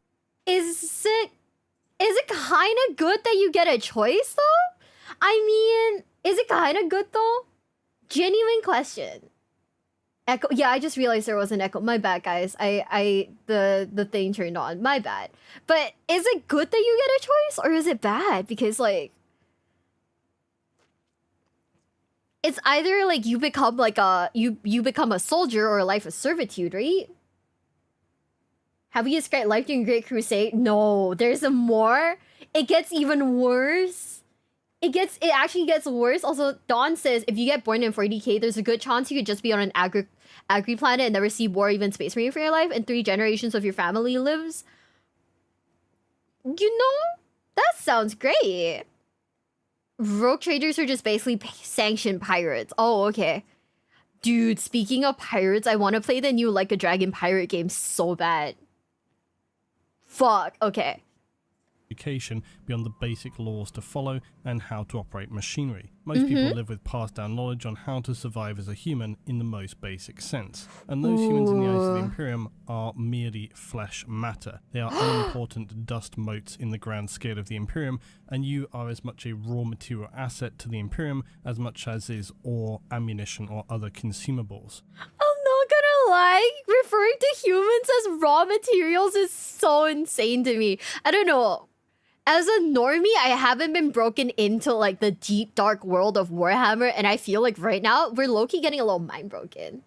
Is it kind of good that you get a choice though? I mean, is it kind of good though? Genuine question. Echo. Yeah, I just realized there was an echo. My bad, guys. The thing turned on. My bad. But is it good that you get a choice or is it bad? Because like, it's either like you become like you become a soldier or a life of servitude, right? Have we described life during Great Crusade? No, there's a more. It gets even worse. It actually gets worse. Also, Dawn says if you get born in 40k, there's a good chance you could just be on an agri planet and never see war or even space marine for your life, and 3 generations of your family lives. You know, that sounds great. Rogue traders are just basically sanctioned pirates. Oh, okay. Dude, speaking of pirates, I want to play the new Like a Dragon pirate game so bad. Fuck, okay. Education beyond the basic laws to follow and how to operate machinery. Most people live with passed down knowledge on how to survive as a human in the most basic sense. And those humans in the eyes of the Imperium are merely flesh matter. They are unimportant dust motes in the grand scale of the Imperium, and you are as much a raw material asset to the Imperium as much as is ore, ammunition or other consumables. I'm not gonna gonna lie, referring to humans as raw materials is so insane to me. I don't know. As a normie, I haven't been broken into like the deep dark world of Warhammer, and I feel like right now we're low-key getting a little mind broken.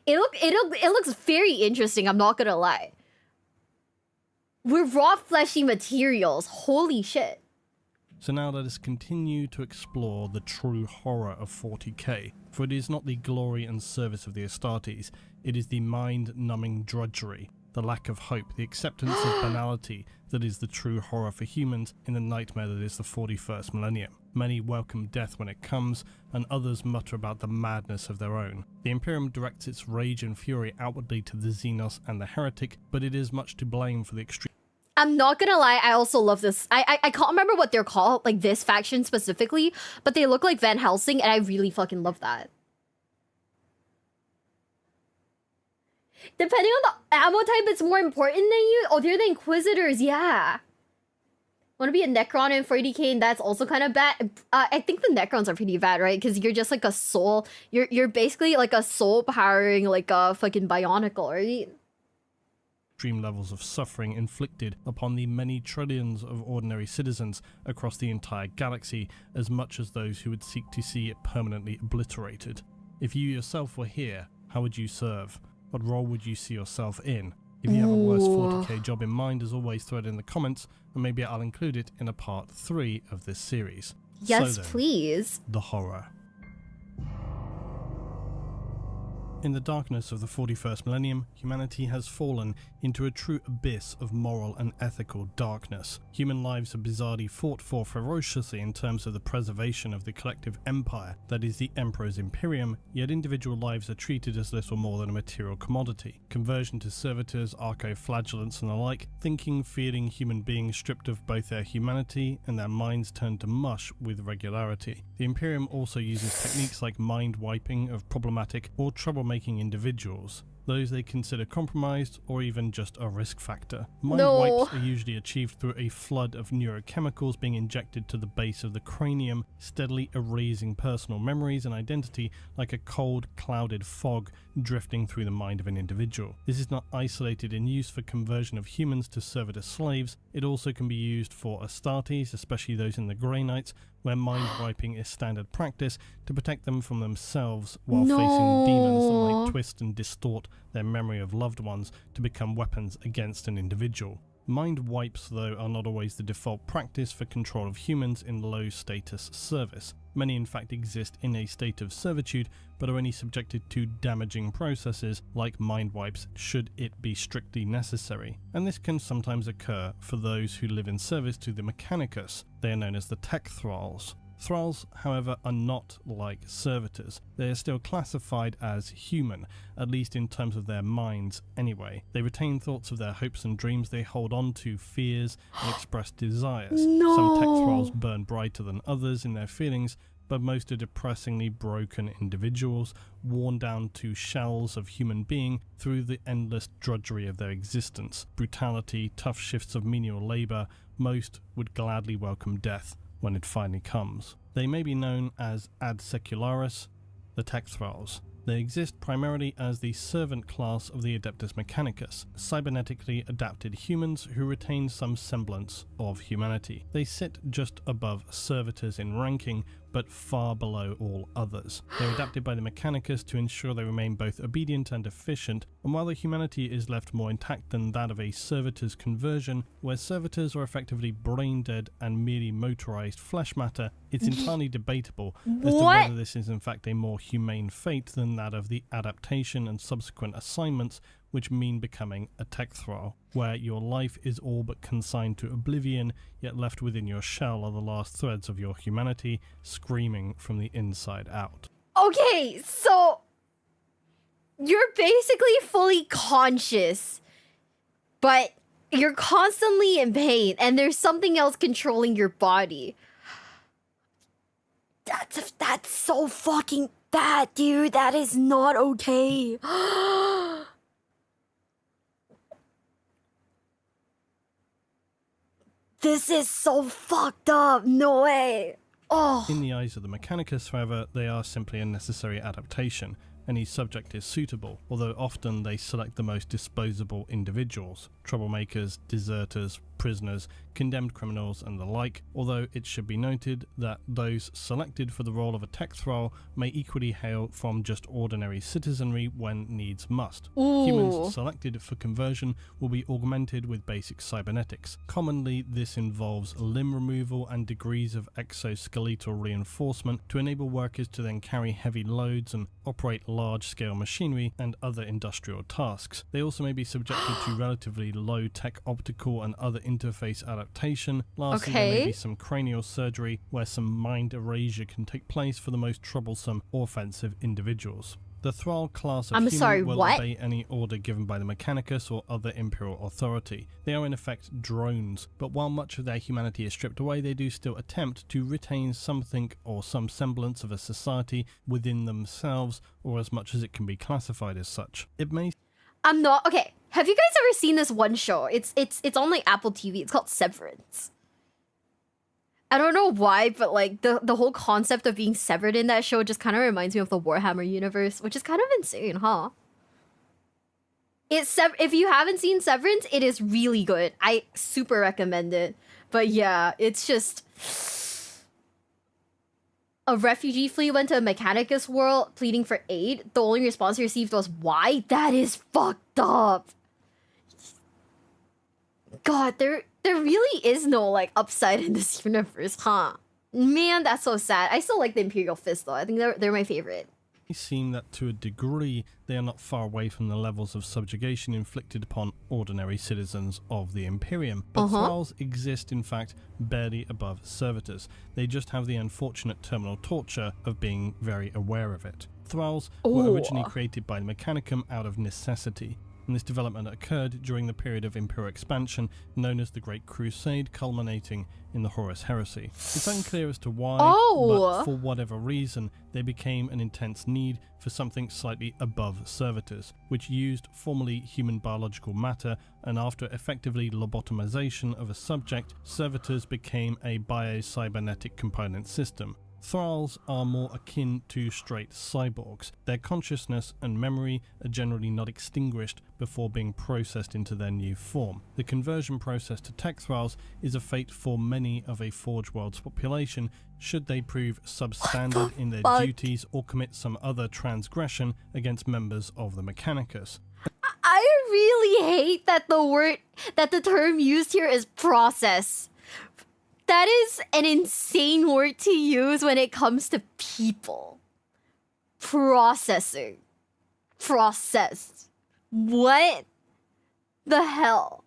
It looks very interesting, I'm not gonna lie. We're raw fleshy materials. Holy shit. So now let us continue to explore the true horror of 40k, for it is not the glory and service of the Astartes, it is the mind-numbing drudgery, the lack of hope, the acceptance of banality that is the true horror for humans in the nightmare that is the 41st millennium. Many welcome death when it comes, and others mutter about the madness of their own. The Imperium directs its rage and fury outwardly to the Xenos and the heretic, but it is much to blame for the extreme. I'm not gonna lie, I also love this. I can't remember what they're called, like this faction specifically, but they look like Van Helsing, and I really fucking love that. Depending on the ammo type, it's more important than you. Oh, they're the Inquisitors, yeah. Want to be a Necron in 40k, and that's also kind of bad. I think the Necrons are pretty bad, right? Because you're just like a soul. You're basically like a soul powering like a fucking bionicle, right? Extreme levels of suffering inflicted upon the many trillions of ordinary citizens across the entire galaxy, as much as those who would seek to see it permanently obliterated. If you yourself were here, how would you serve? What role would you see yourself in? If you have a worse 40k job in mind, as always, throw it in the comments, and maybe I'll include it in a part 3 of this series. Yes, so then, please. The horror. In the darkness of the 41st millennium, humanity has fallen into a true abyss of moral and ethical darkness. Human lives are bizarrely fought for ferociously in terms of the preservation of the collective empire that is the Emperor's Imperium, yet individual lives are treated as little more than a material commodity. Conversion to servitors, archo-flagellants and the like, thinking, feeling human beings stripped of both their humanity and their minds turned to mush with regularity. The Imperium also uses techniques like mind wiping of problematic or troublemaking individuals, those they consider compromised or even just a risk factor. Mind wipes are usually achieved through a flood of neurochemicals being injected to the base of the cranium, steadily erasing personal memories and identity like a cold, clouded fog drifting through the mind of an individual. This is not isolated in use for conversion of humans to servitor slaves, it also can be used for Astartes, especially those in the Grey Knights, where mind wiping is standard practice to protect them from themselves while facing demons that might twist and distort their memory of loved ones to become weapons against an individual. Mind wipes, though, are not always the default practice for control of humans in low status service. Many in fact exist in a state of servitude, but are only subjected to damaging processes like mind wipes should it be strictly necessary. And this can sometimes occur for those who live in service to the Mechanicus. They are known as the Tech Thralls. Thralls, however, are not like servitors. They are still classified as human, at least in terms of their minds anyway. They retain thoughts of their hopes and dreams, they hold on to fears and express desires. Some Tech Thralls burn brighter than others in their feelings, but most are depressingly broken individuals, worn down to shells of human being through the endless drudgery of their existence. Brutality, tough shifts of menial labour, most would gladly welcome death when it finally comes. They may be known as ad secularis, the Tech Thralls. They exist primarily as the servant class of the Adeptus Mechanicus, cybernetically adapted humans who retain some semblance of humanity. They sit just above servitors in ranking, but far below all others. They're adapted by the Mechanicus to ensure they remain both obedient and efficient, and while their humanity is left more intact than that of a servitor's conversion, where servitors are effectively brain dead and merely motorized flesh matter, it's entirely debatable as to whether this is in fact a more humane fate than that of the adaptation and subsequent assignments which mean becoming a Tech Thrall, where your life is all but consigned to oblivion, yet left within your shell are the last threads of your humanity, screaming from the inside out. Okay, so you're basically fully conscious, but you're constantly in pain, and there's something else controlling your body. That's so fucking bad, dude. That is not okay. This is so fucked up. No way. Oh. In the eyes of the Mechanicus, however, they are simply a necessary adaptation, any subject is suitable, although often they select the most disposable individuals, troublemakers, deserters, prisoners, condemned criminals and the like, although it should be noted that those selected for the role of a tech thrall may equally hail from just ordinary citizenry when needs must. Ooh. Humans selected for conversion will be augmented with basic cybernetics. Commonly this involves limb removal and degrees of exoskeletal reinforcement to enable workers to then carry heavy loads and operate large-scale machinery and other industrial tasks. They also may be subjected to relatively low-tech optical and other interface adaptation. Lastly, there may be some cranial surgery where some mind erasure can take place for the most troublesome or offensive individuals. The Thrall class of human will obey any order given by the Mechanicus or other Imperial authority. They are in effect drones, but while much of their humanity is stripped away, they do still attempt to retain something or some semblance of a society within themselves, or as much as it can be classified as such. It may... I'm not... Okay, have you guys ever seen this one show? It's on like Apple TV. It's called Severance. I don't know why, but like the whole concept of being severed in that show just kind of reminds me of the Warhammer universe, which is kind of insane, huh? If you haven't seen Severance, it is really good. I super recommend it. But yeah, it's just... A refugee fleet went to a Mechanicus world pleading for aid. The only response he received was, why? That is fucked up. God, there really is no like upside in this universe, huh? Man, that's so sad. I still like the Imperial Fist though. I think they're my favorite. It seems that to a degree they are not far away from the levels of subjugation inflicted upon ordinary citizens of the Imperium. But thralls exist in fact barely above servitors. They just have the unfortunate terminal torture of being very aware of it. Thralls were originally created by the Mechanicum out of necessity. And this development occurred during the period of Imperial expansion known as the Great Crusade, culminating in the Horus heresy. It's unclear as to why, but for whatever reason, there became an intense need for something slightly above servitors, which used formerly human biological matter, and after effectively lobotomization of a subject, servitors became a biocybernetic component system. Thralls are more akin to straight cyborgs. Their consciousness and memory are generally not extinguished before being processed into their new form. The conversion process to tech thralls is a fate for many of a Forge World's population should they prove substandard in their duties or commit some other transgression against members of the Mechanicus. I really hate that the term used here is process. That is an insane word to use when it comes to people. Processing. Processed. What the hell?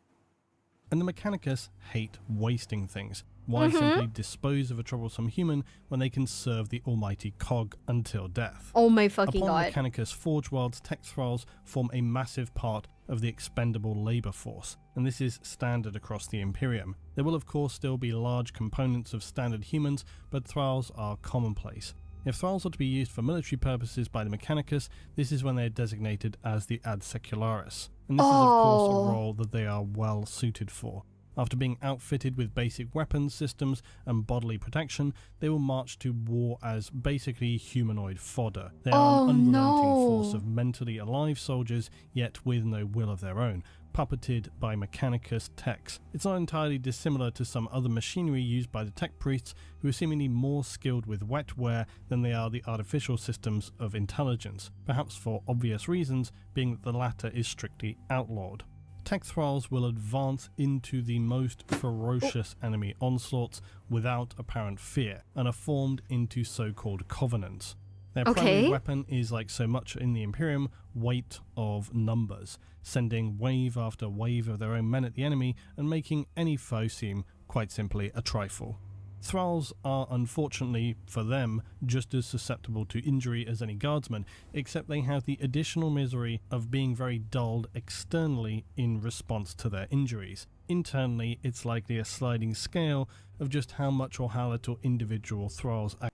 And the Mechanicus hate wasting things. Why simply dispose of a troublesome human when they can serve the almighty cog until death? Oh my fucking god. Upon Mechanicus, Forge World's tech thralls form a massive part of the expendable labour force, and this is standard across the Imperium. There will of course still be large components of standard humans, but thralls are commonplace. If thralls are to be used for military purposes by the Mechanicus, this is when they are designated as the ad secularis, and this is of course a role that they are well suited for. After being outfitted with basic weapons systems and bodily protection, they will march to war as basically humanoid fodder. They are an unrelenting force of mentally alive soldiers, yet with no will of their own, puppeted by Mechanicus techs. It's not entirely dissimilar to some other machinery used by the tech priests, who are seemingly more skilled with wetware than they are the artificial systems of intelligence, perhaps for obvious reasons, being that the latter is strictly outlawed. Tech thralls will advance into the most ferocious enemy onslaughts without apparent fear, and are formed into so-called covenants. Their primary weapon is, like so much in the Imperium, weight of numbers, sending wave after wave of their own men at the enemy and making any foe seem, quite simply, a trifle. Thralls are, unfortunately for them, just as susceptible to injury as any guardsmen, except they have the additional misery of being very dulled externally in response to their injuries. Internally, it's likely a sliding scale of just how much or how little individual thralls act.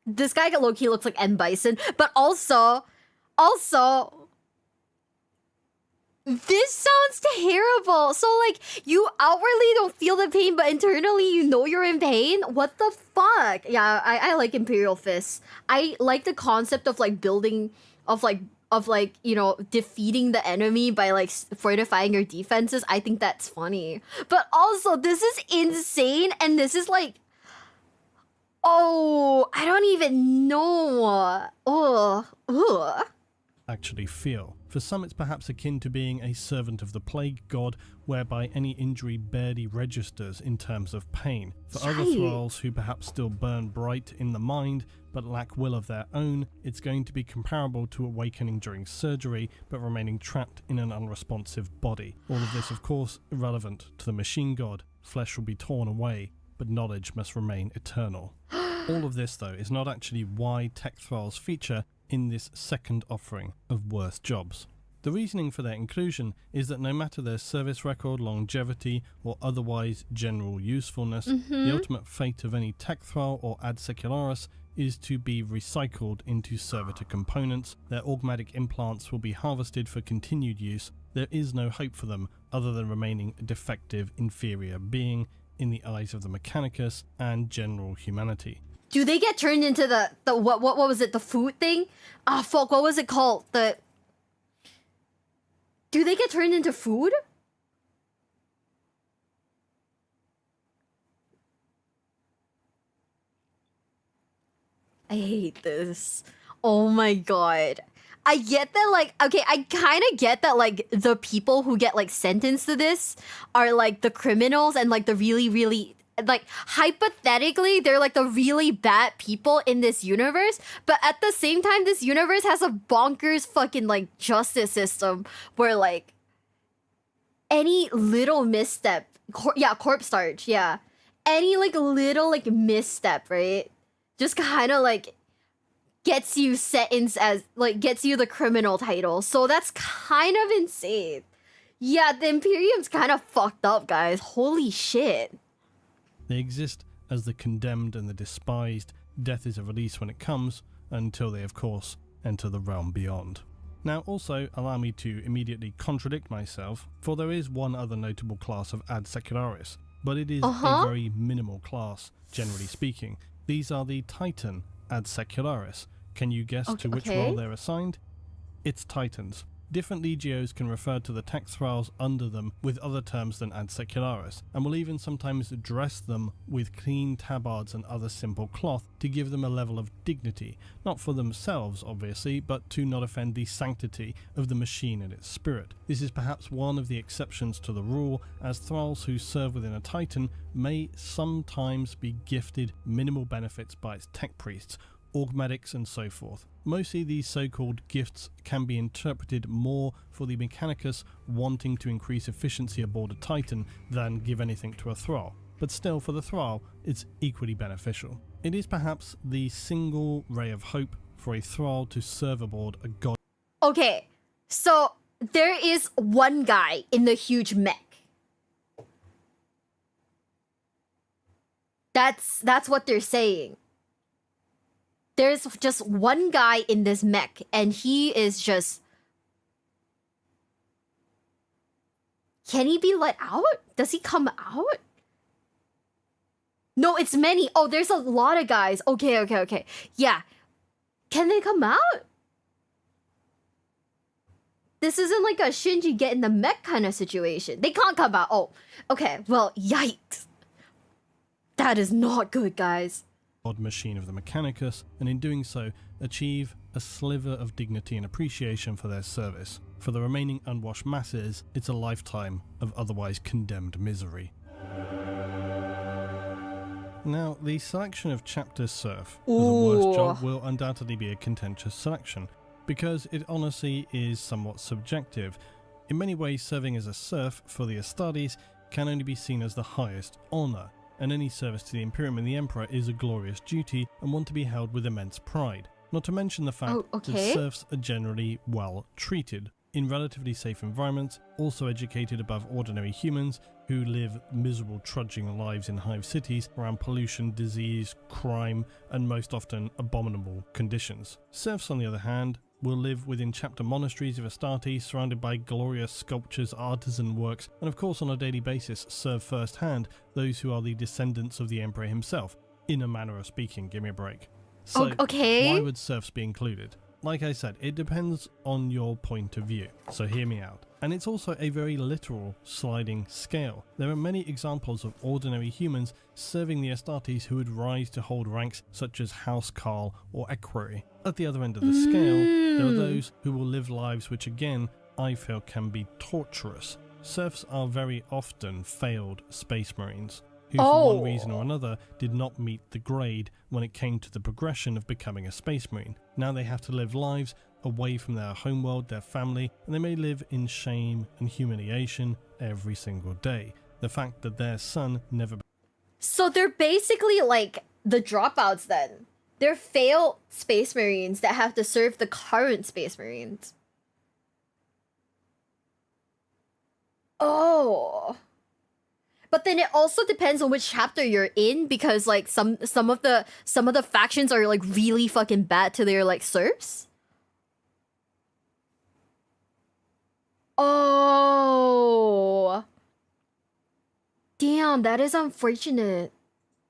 This guy low-key looks like M. Bison, but also, this sounds terrible. So, like, you outwardly don't feel the pain, but internally you know you're in pain? What the fuck? Yeah, I like Imperial Fists. I like the concept of, like, building of like, you know, defeating the enemy by like fortifying your defenses. I think that's funny. But also, this is insane, and this is like, oh, I don't even know. Oh. Actually feel. For some, it's perhaps akin to being a servant of the plague god, whereby any injury barely registers in terms of pain. For other thralls who perhaps still burn bright in the mind but lack will of their own, it's going to be comparable to awakening during surgery but remaining trapped in an unresponsive body. All of this, of course, irrelevant to the machine god. Flesh will be torn away, but knowledge must remain eternal. All of this, though, is not actually why tech thralls feature in this second offering of worst jobs. The reasoning for their inclusion is that no matter their service record, longevity, or otherwise general usefulness, the ultimate fate of any tech thrall or ad secularis is to be recycled into servitor components. Their augmatic implants will be harvested for continued use. There is no hope for them other than remaining a defective inferior being in the eyes of the Mechanicus and general humanity. Do they get turned into the what was it, the food thing? Ah, fuck, what was it called? Do they get turned into food? I hate this. Oh my god. I get that, like, okay, I kind of get that, like, the people who get, like, sentenced to this are, like, the criminals and, like, the really, really, like, hypothetically, they're, like, the really bad people in this universe. But at the same time, this universe has a bonkers fucking, like, justice system where, like, any little misstep, corpse starch, yeah. Any, like, little, like, misstep, right? Just kind of, like, gets you sentenced as, like, gets you the criminal title. So that's kind of insane. Yeah, the Imperium's kind of fucked up, guys. Holy shit. They exist as the condemned and the despised. Death is a release when it comes, until they, of course, enter the realm beyond. Now, also, allow me to immediately contradict myself, for there is one other notable class of ad secularis, but it is a very minimal class, generally speaking. These are the Titan ad secularis. Can you guess to which role they're assigned? It's Titans. Different legios can refer to the tech thralls under them with other terms than ad secularis, and will even sometimes dress them with clean tabards and other simple cloth to give them a level of dignity, not for themselves obviously, but to not offend the sanctity of the machine and its spirit. This is perhaps one of the exceptions to the rule, as thralls who serve within a Titan may sometimes be gifted minimal benefits by its tech priests, augmatics and so forth. Mostly these so-called gifts can be interpreted more for the Mechanicus wanting to increase efficiency aboard a Titan than give anything to a thrall, but still for the thrall it's equally beneficial. It is perhaps the single ray of hope for a thrall to serve aboard a god. Okay, so there is one guy in the huge mech. That's what they're saying. There's just one guy in this mech, and he is just... Can he be let out? Does he come out? No, it's many. Oh, there's a lot of guys. Okay. Yeah. Can they come out? This isn't like a Shinji get in the mech kind of situation. They can't come out. Oh, okay. Well, yikes. That is not good, guys. Machine of the Mechanicus, and in doing so achieve a sliver of dignity and appreciation for their service. For the remaining unwashed masses, it's a lifetime of otherwise condemned misery. Now, the selection of Chapter Serf as a worst job will undoubtedly be a contentious selection, because it honestly is somewhat subjective. In many ways, serving as a serf for the Astartes can only be seen as the highest honour, and any service to the Imperium and the Emperor is a glorious duty and one to be held with immense pride. Not to mention the fact that serfs are generally well treated, in relatively safe environments, also educated above ordinary humans who live miserable trudging lives in hive cities around pollution, disease, crime, and most often abominable conditions. Serfs, on the other hand, will live within chapter monasteries of Astartes, surrounded by glorious sculptures, artisan works, and of course on a daily basis serve first-hand those who are the descendants of the Emperor himself, in a manner of speaking. Give me a break. So, why would serfs be included? like I said, it depends on your point of view, so hear me out. And it's also a very literal sliding scale. There are many examples of ordinary humans serving the Astartes who would rise to hold ranks such as Housecarl or Equerry. At the other end of the scale, there are those who will live lives which again, I feel can be torturous. Serfs are very often failed space marines, who for one reason or another did not meet the grade when it came to the progression of becoming a space marine. Now they have to live lives away from their homeworld, their family, and they may live in shame and humiliation every single day. The fact that their son never... So they're basically like the dropouts then. They're failed space marines that have to serve the current space marines. Oh. But then it also depends on which chapter you're in, because like some of the factions are like really fucking bad to their like serfs. Oh. Damn, that is unfortunate.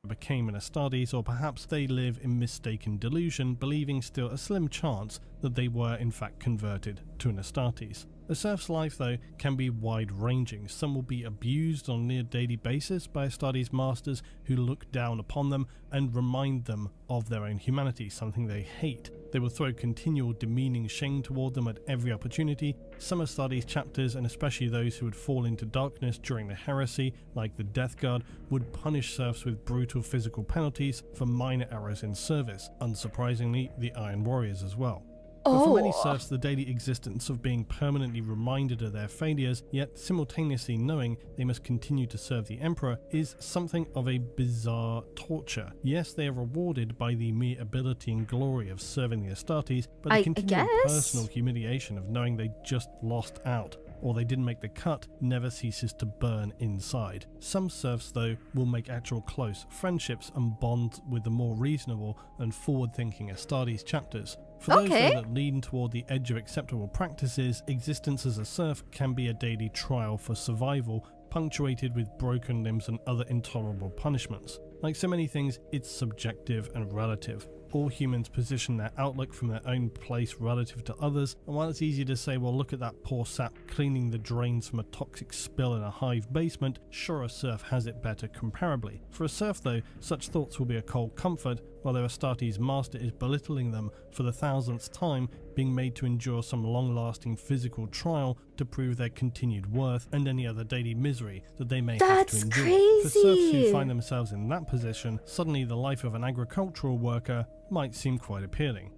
Became an Astartes, or perhaps they live in mistaken delusion, believing still a slim chance that they were in fact converted to an Astartes. A serf's life, though, can be wide-ranging. Some will be abused on a near-daily basis by Astartes masters who look down upon them and remind them of their own humanity, something they hate. They will throw continual demeaning shame toward them at every opportunity. Some Astartes chapters, and especially those who would fall into darkness during the heresy, like the Death Guard, would punish serfs with brutal physical penalties for minor errors in service. Unsurprisingly, the Iron Warriors as well. But for many serfs, the daily existence of being permanently reminded of their failures, yet simultaneously knowing they must continue to serve the Emperor, is something of a bizarre torture. Yes, they are rewarded by the mere ability and glory of serving the Astartes, but the continual personal humiliation of knowing they just lost out, or they didn't make the cut, never ceases to burn inside. Some serfs, though, will make actual close friendships and bond with the more reasonable and forward-thinking Astartes chapters. For those that lean toward the edge of acceptable practices, existence as a serf can be a daily trial for survival, punctuated with broken limbs and other intolerable punishments. Like so many things, it's subjective and relative. All humans position their outlook from their own place relative to others, and while it's easy to say, well, look at that poor sap cleaning the drains from a toxic spill in a hive basement, sure, a serf has it better comparably. For a serf, though, such thoughts will be a cold comfort, while their Astartes master is belittling them for the 1000th time, being made to endure some long-lasting physical trial to prove their continued worth and any other daily misery that they may have to endure. Crazy. For serfs who find themselves in that position, suddenly the life of an agricultural worker might seem quite appealing.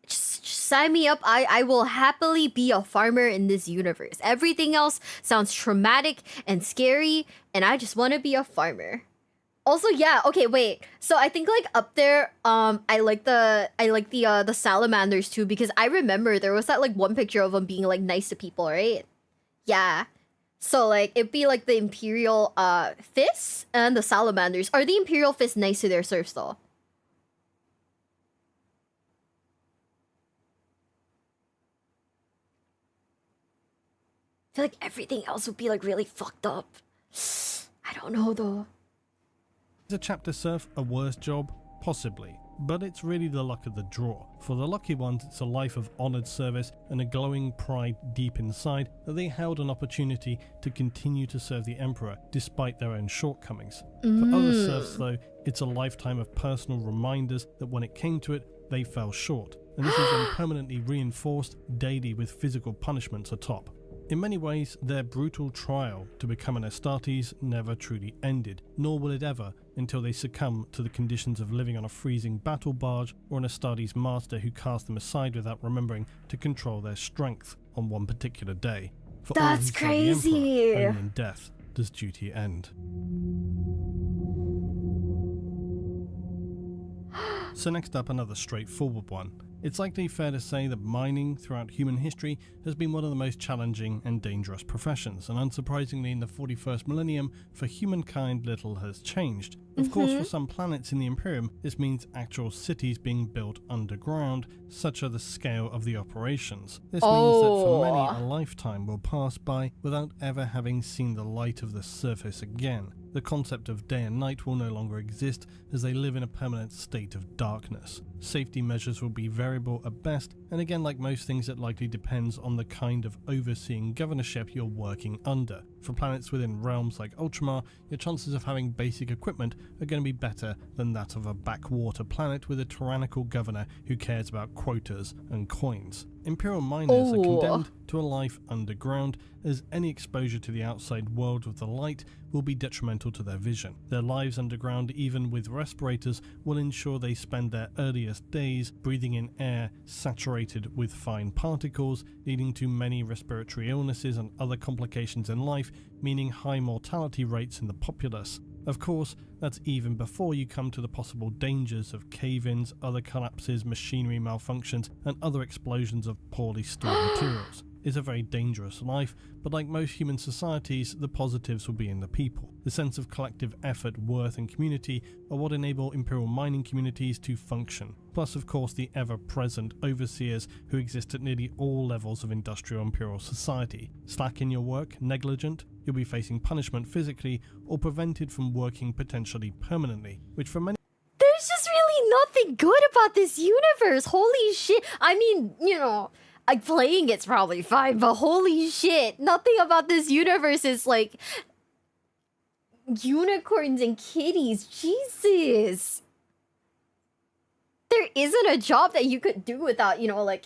Just sign me up. I will happily be a farmer in this universe. Everything else sounds traumatic and scary, and I just want to be a farmer. Also, yeah, okay, wait. So I think like up there, I like the salamanders too, because I remember there was that like one picture of them being like nice to people, right? Yeah. So like it'd be like the Imperial fists and the salamanders. Are the Imperial fists nice to their serfs though? I feel like everything else would be like really fucked up. I don't know though. Is a chapter serf a worse job? Possibly. But it's really the luck of the draw. For the lucky ones, it's a life of honoured service and a glowing pride deep inside that they held an opportunity to continue to serve the Emperor despite their own shortcomings. For other serfs, though, it's a lifetime of personal reminders that when it came to it, they fell short. And this is then permanently reinforced daily with physical punishments atop. In many ways, their brutal trial to become an Astartes never truly ended, nor will it ever until they succumb to the conditions of living on a freezing battle barge or an Astartes master who cast them aside without remembering to control their strength on one particular day. For that's all who crazy. serve the Emperor, only in death does duty end. So next up, another straightforward one. It's likely fair to say that mining throughout human history has been one of the most challenging and dangerous professions, and unsurprisingly in the 41st millennium, for humankind little has changed. Of course, for some planets in the Imperium, this means actual cities being built underground, such are the scale of the operations. This means that for many, a lifetime will pass by without ever having seen the light of the surface again. The concept of day and night will no longer exist as they live in a permanent state of darkness. Safety measures will be variable at best, and again, like most things, it likely depends on the kind of overseeing governorship you're working under. For planets within realms like Ultramar, your chances of having basic equipment are going to be better than that of a backwater planet with a tyrannical governor who cares about quotas and coins. Imperial miners are condemned to a life underground, as any exposure to the outside world of the light will be detrimental to their vision. Their lives underground, even with respirators, will ensure they spend their earliest days breathing in air saturated with fine particles, leading to many respiratory illnesses and other complications in life, meaning high mortality rates in the populace. Of course, that's even before you come to the possible dangers of cave-ins, other collapses, machinery malfunctions, and other explosions of poorly stored materials. It's a very dangerous life, but like most human societies, the positives will be in the people. The sense of collective effort, worth, and community are what enable Imperial mining communities to function. Plus, of course, the ever-present overseers who exist at nearly all levels of industrial Imperial society. Slack in your work, negligent, you'll be facing punishment physically or prevented from working potentially permanently, which for many... There's just really nothing good about this universe. Holy shit. I mean, you know, like playing it's probably fine, but holy shit, nothing about this universe is like unicorns and kitties. Jesus. There isn't a job that you could do without, you know, like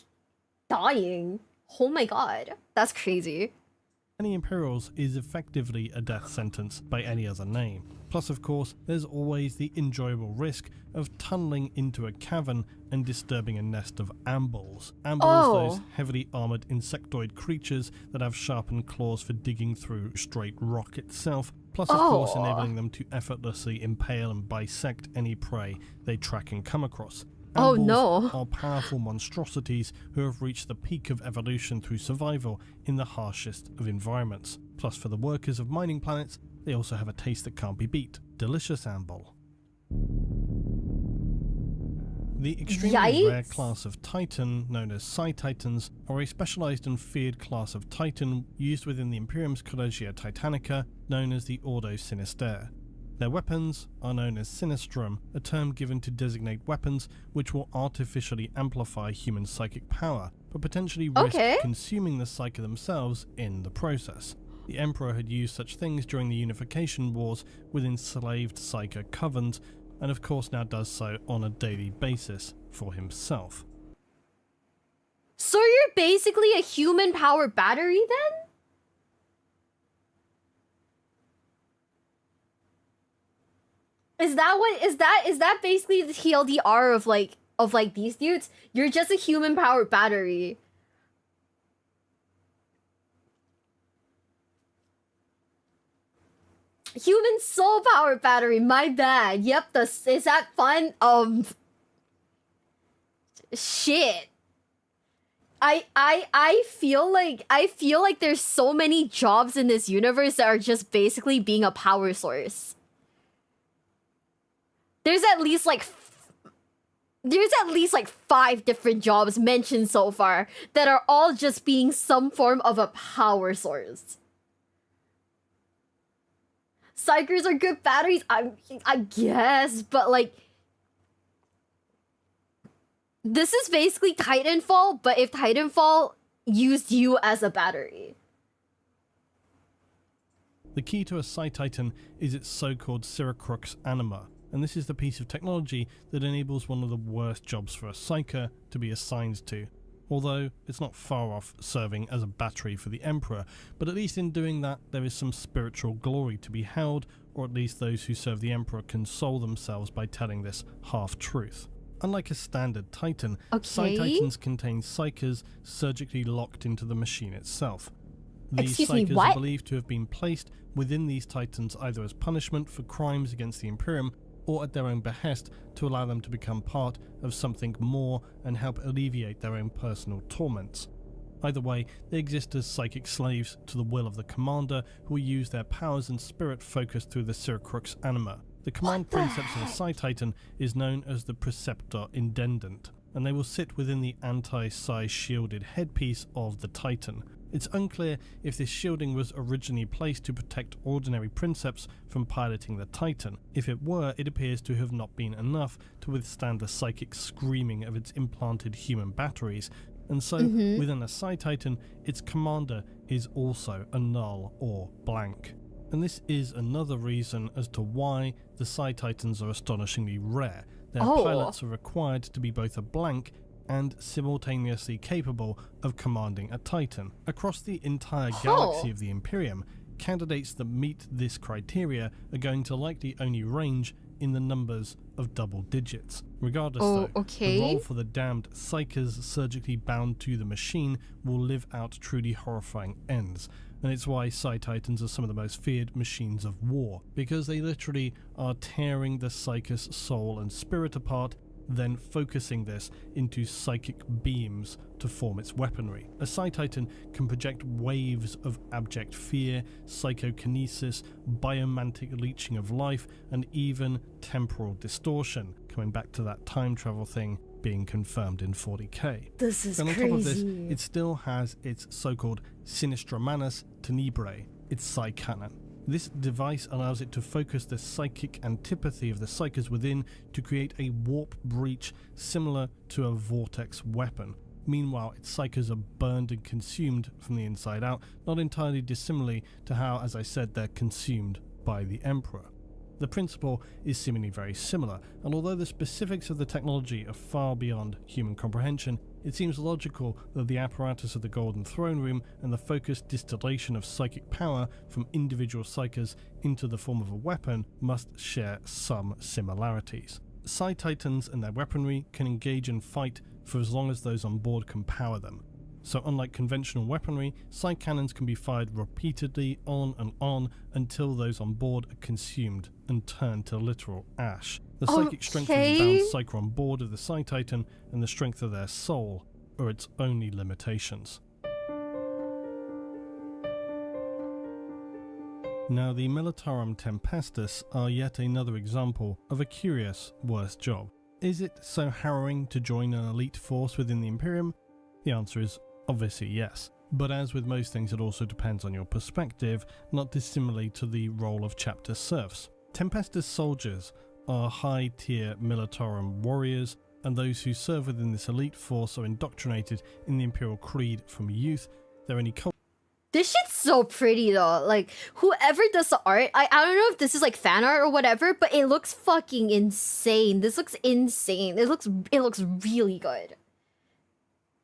dying. Oh my god. That's crazy. Many Imperials is effectively a death sentence by any other name. Plus, of course, there's always the enjoyable risk of tunneling into a cavern and disturbing a nest of ambuls. Ambuls, those heavily armoured insectoid creatures that have sharpened claws for digging through straight rock itself. Plus, of course, enabling them to effortlessly impale and bisect any prey they track and come across. Ambuls are powerful monstrosities who have reached the peak of evolution through survival in the harshest of environments. Plus, for the workers of mining planets, they also have a taste that can't be beat. Delicious ambul. The extremely rare class of Titan, known as Psi Titans, are a specialized and feared class of Titan used within the Imperium's Collegia Titanica, known as the Ordo Sinister. Their weapons are known as Sinistrum, a term given to designate weapons which will artificially amplify human psychic power, but potentially risk consuming the psyche themselves in the process. The Emperor had used such things during the Unification Wars with enslaved psyche covens, and of course now does so on a daily basis for himself. So you're basically a human power battery then? Is that basically the TLDR of like these dudes? You're just a human power battery. Human soul power battery, my bad. Yep, is that fun? Shit. I feel like there's so many jobs in this universe that are just basically being a power source. There's at least like 5 different jobs mentioned so far that are all just being some form of a power source. Psychers are good batteries, I guess, but like this is basically Titanfall, but if Titanfall used you as a battery. The key to a Psi Titan is its so-called Siracrux anima, and this is the piece of technology that enables one of the worst jobs for a Psyker to be assigned to. Although it's not far off serving as a battery for the Emperor, but at least in doing that there is some spiritual glory to be held, or at least those who serve the Emperor console themselves by telling this half-truth. Unlike a standard Titan, Psi Titans contain Psykers surgically locked into the machine itself. These Psykers are believed to have been placed within these Titans either as punishment for crimes against the Imperium, or at their own behest to allow them to become part of something more and help alleviate their own personal torments. Either way, they exist as psychic slaves to the will of the commander, who will use their powers and spirit focused through the Siracrux anima. The command princeps of a Psi Titan is known as the Preceptor Indendent, and they will sit within the anti-Psi shielded headpiece of the Titan. It's unclear if this shielding was originally placed to protect ordinary princeps from piloting the Titan. If it were, it appears to have not been enough to withstand the psychic screaming of its implanted human batteries, and so within a Psi Titan, its commander is also a null or blank. And this is another reason as to why the Psi Titans are astonishingly rare. Their pilots are required to be both a blank and simultaneously capable of commanding a Titan. Across the entire galaxy of the Imperium, candidates that meet this criteria are going to likely only range in the numbers of double digits. Regardless though, the role for the damned psychers surgically bound to the machine will live out truly horrifying ends. And it's why Psi Titans are some of the most feared machines of war, because they literally are tearing the psychus soul and spirit apart, then focusing this into psychic beams to form its weaponry. A Psi Titan can project waves of abject fear, psychokinesis, biomantic leeching of life, and even temporal distortion, coming back to that time travel thing being confirmed in 40k. This is and on crazy. top of this, it still has its so-called Sinistra Manus Tenebrae, its Psi Cannon. This device allows it to focus the psychic antipathy of the psychers within to create a warp breach similar to a vortex weapon. Meanwhile, its psychers are burned and consumed from the inside out, not entirely dissimilarly to how, as I said, they're consumed by the Emperor. The principle is seemingly very similar, and although the specifics of the technology are far beyond human comprehension, it seems logical that the apparatus of the Golden Throne Room and the focused distillation of psychic power from individual psychers into the form of a weapon must share some similarities. Psi Titans and their weaponry can engage and fight for as long as those on board can power them. So unlike conventional weaponry, Psi cannons can be fired repeatedly on and on until those on board are consumed and turned to literal ash. The psychic strength of the bound psyker on board of the Psi Titan and the strength of their soul are its only limitations. Now, the Militarum Tempestus are yet another example of a curious worst job. Is it so harrowing to join an elite force within the Imperium? The answer is obviously yes. But as with most things, it also depends on your perspective, not dissimilarly to the role of chapter serfs. Tempestus soldiers are high-tier Militarum warriors, and those who serve within this elite force are indoctrinated in the Imperial Creed from youth. They're only This shit's so pretty though. Like, whoever does the art, I don't know if this is like fan art or whatever, but it looks fucking insane. This looks insane. It looks really good.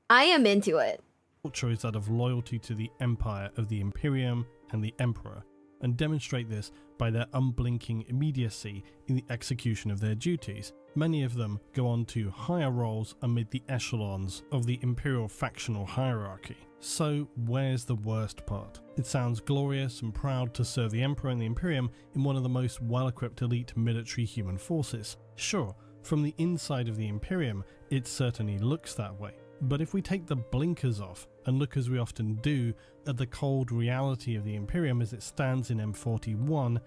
I am into it. Culture is that of loyalty to the empire of the Imperium and the Emperor, and demonstrate this by their unblinking immediacy in the execution of their duties. Many of them go on to higher roles amid the echelons of the Imperial factional hierarchy. So where's the worst part? It sounds glorious and proud to serve the Emperor and the Imperium in one of the most well-equipped elite military human forces. Sure, from the inside of the Imperium, it certainly looks that way. But if we take the blinkers off and look, as we often do, at the cold reality of the Imperium as it stands in M41,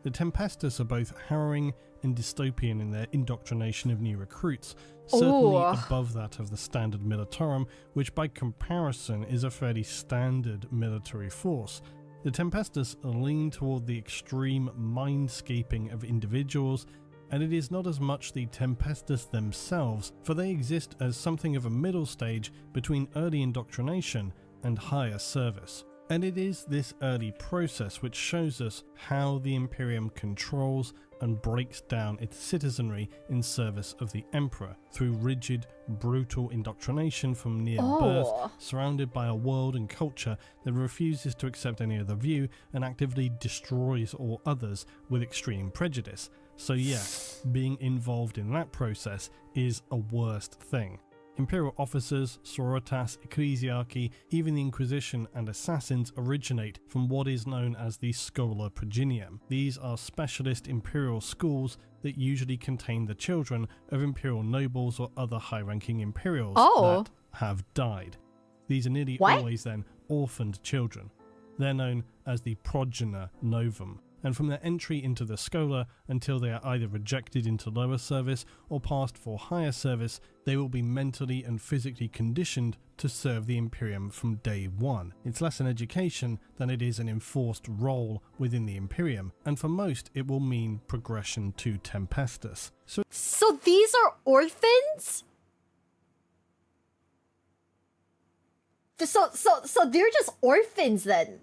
the Tempestus are both harrowing and dystopian in their indoctrination of new recruits, certainly above that of the standard Militarum, which by comparison is a fairly standard military force. The Tempestus lean toward the extreme mindscaping of individuals, and it is not as much the Tempestus themselves, for they exist as something of a middle stage between early indoctrination and higher service. And it is this early process which shows us how the Imperium controls and breaks down its citizenry in service of the Emperor through rigid, brutal indoctrination from near birth, surrounded by a world and culture that refuses to accept any other view and actively destroys all others with extreme prejudice. So yes, being involved in that process is a worst thing. Imperial officers, sororitas, ecclesiarchy, even the Inquisition and assassins originate from what is known as the Schola Progenium. These are specialist imperial schools that usually contain the children of imperial nobles or other high-ranking imperials that have died. These are nearly always then orphaned children. They're known as the progena novum. and from their entry into the Schola until they are either rejected into lower service or passed for higher service, they will be mentally and physically conditioned to serve the Imperium from day one. It's less an education than it is an enforced role within the Imperium, and for most it will mean progression to Tempestus. So these are orphans? So they're just orphans then?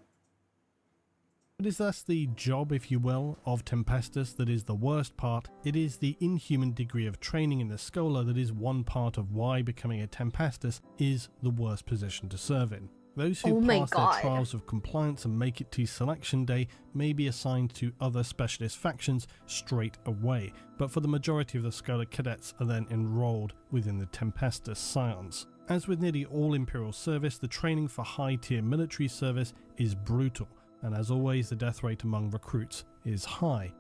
It is thus the job, if you will, of Tempestus that is the worst part. It is the inhuman degree of training in the Schola that is one part of why becoming a Tempestus is the worst position to serve in. Those who pass their trials of compliance and make it to selection day may be assigned to other specialist factions straight away, but for the majority of the Schola cadets are then enrolled within the Tempestus Scions. As with nearly all Imperial service, the training for high-tier military service is brutal, and as always the death rate among recruits is high.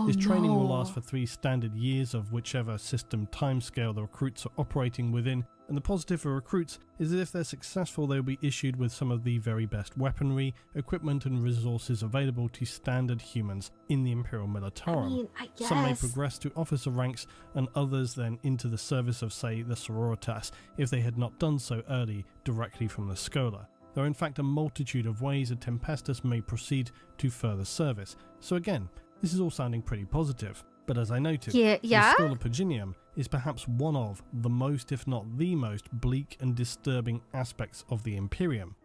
This training will last for 3 standard years of whichever system timescale the recruits are operating within, and the positive for recruits is that if they're successful they will be issued with some of the very best weaponry, equipment and resources available to standard humans in the Imperial Militarum. Some may progress to officer ranks and others then into the service of, say, the Sororitas if they had not done so early directly from the Schola. There are in fact a multitude of ways a Tempestus may proceed to further service, so again, this is all sounding pretty positive. But as I noted, the Schola Paginium is perhaps one of the most, if not the most, bleak and disturbing aspects of the Imperium.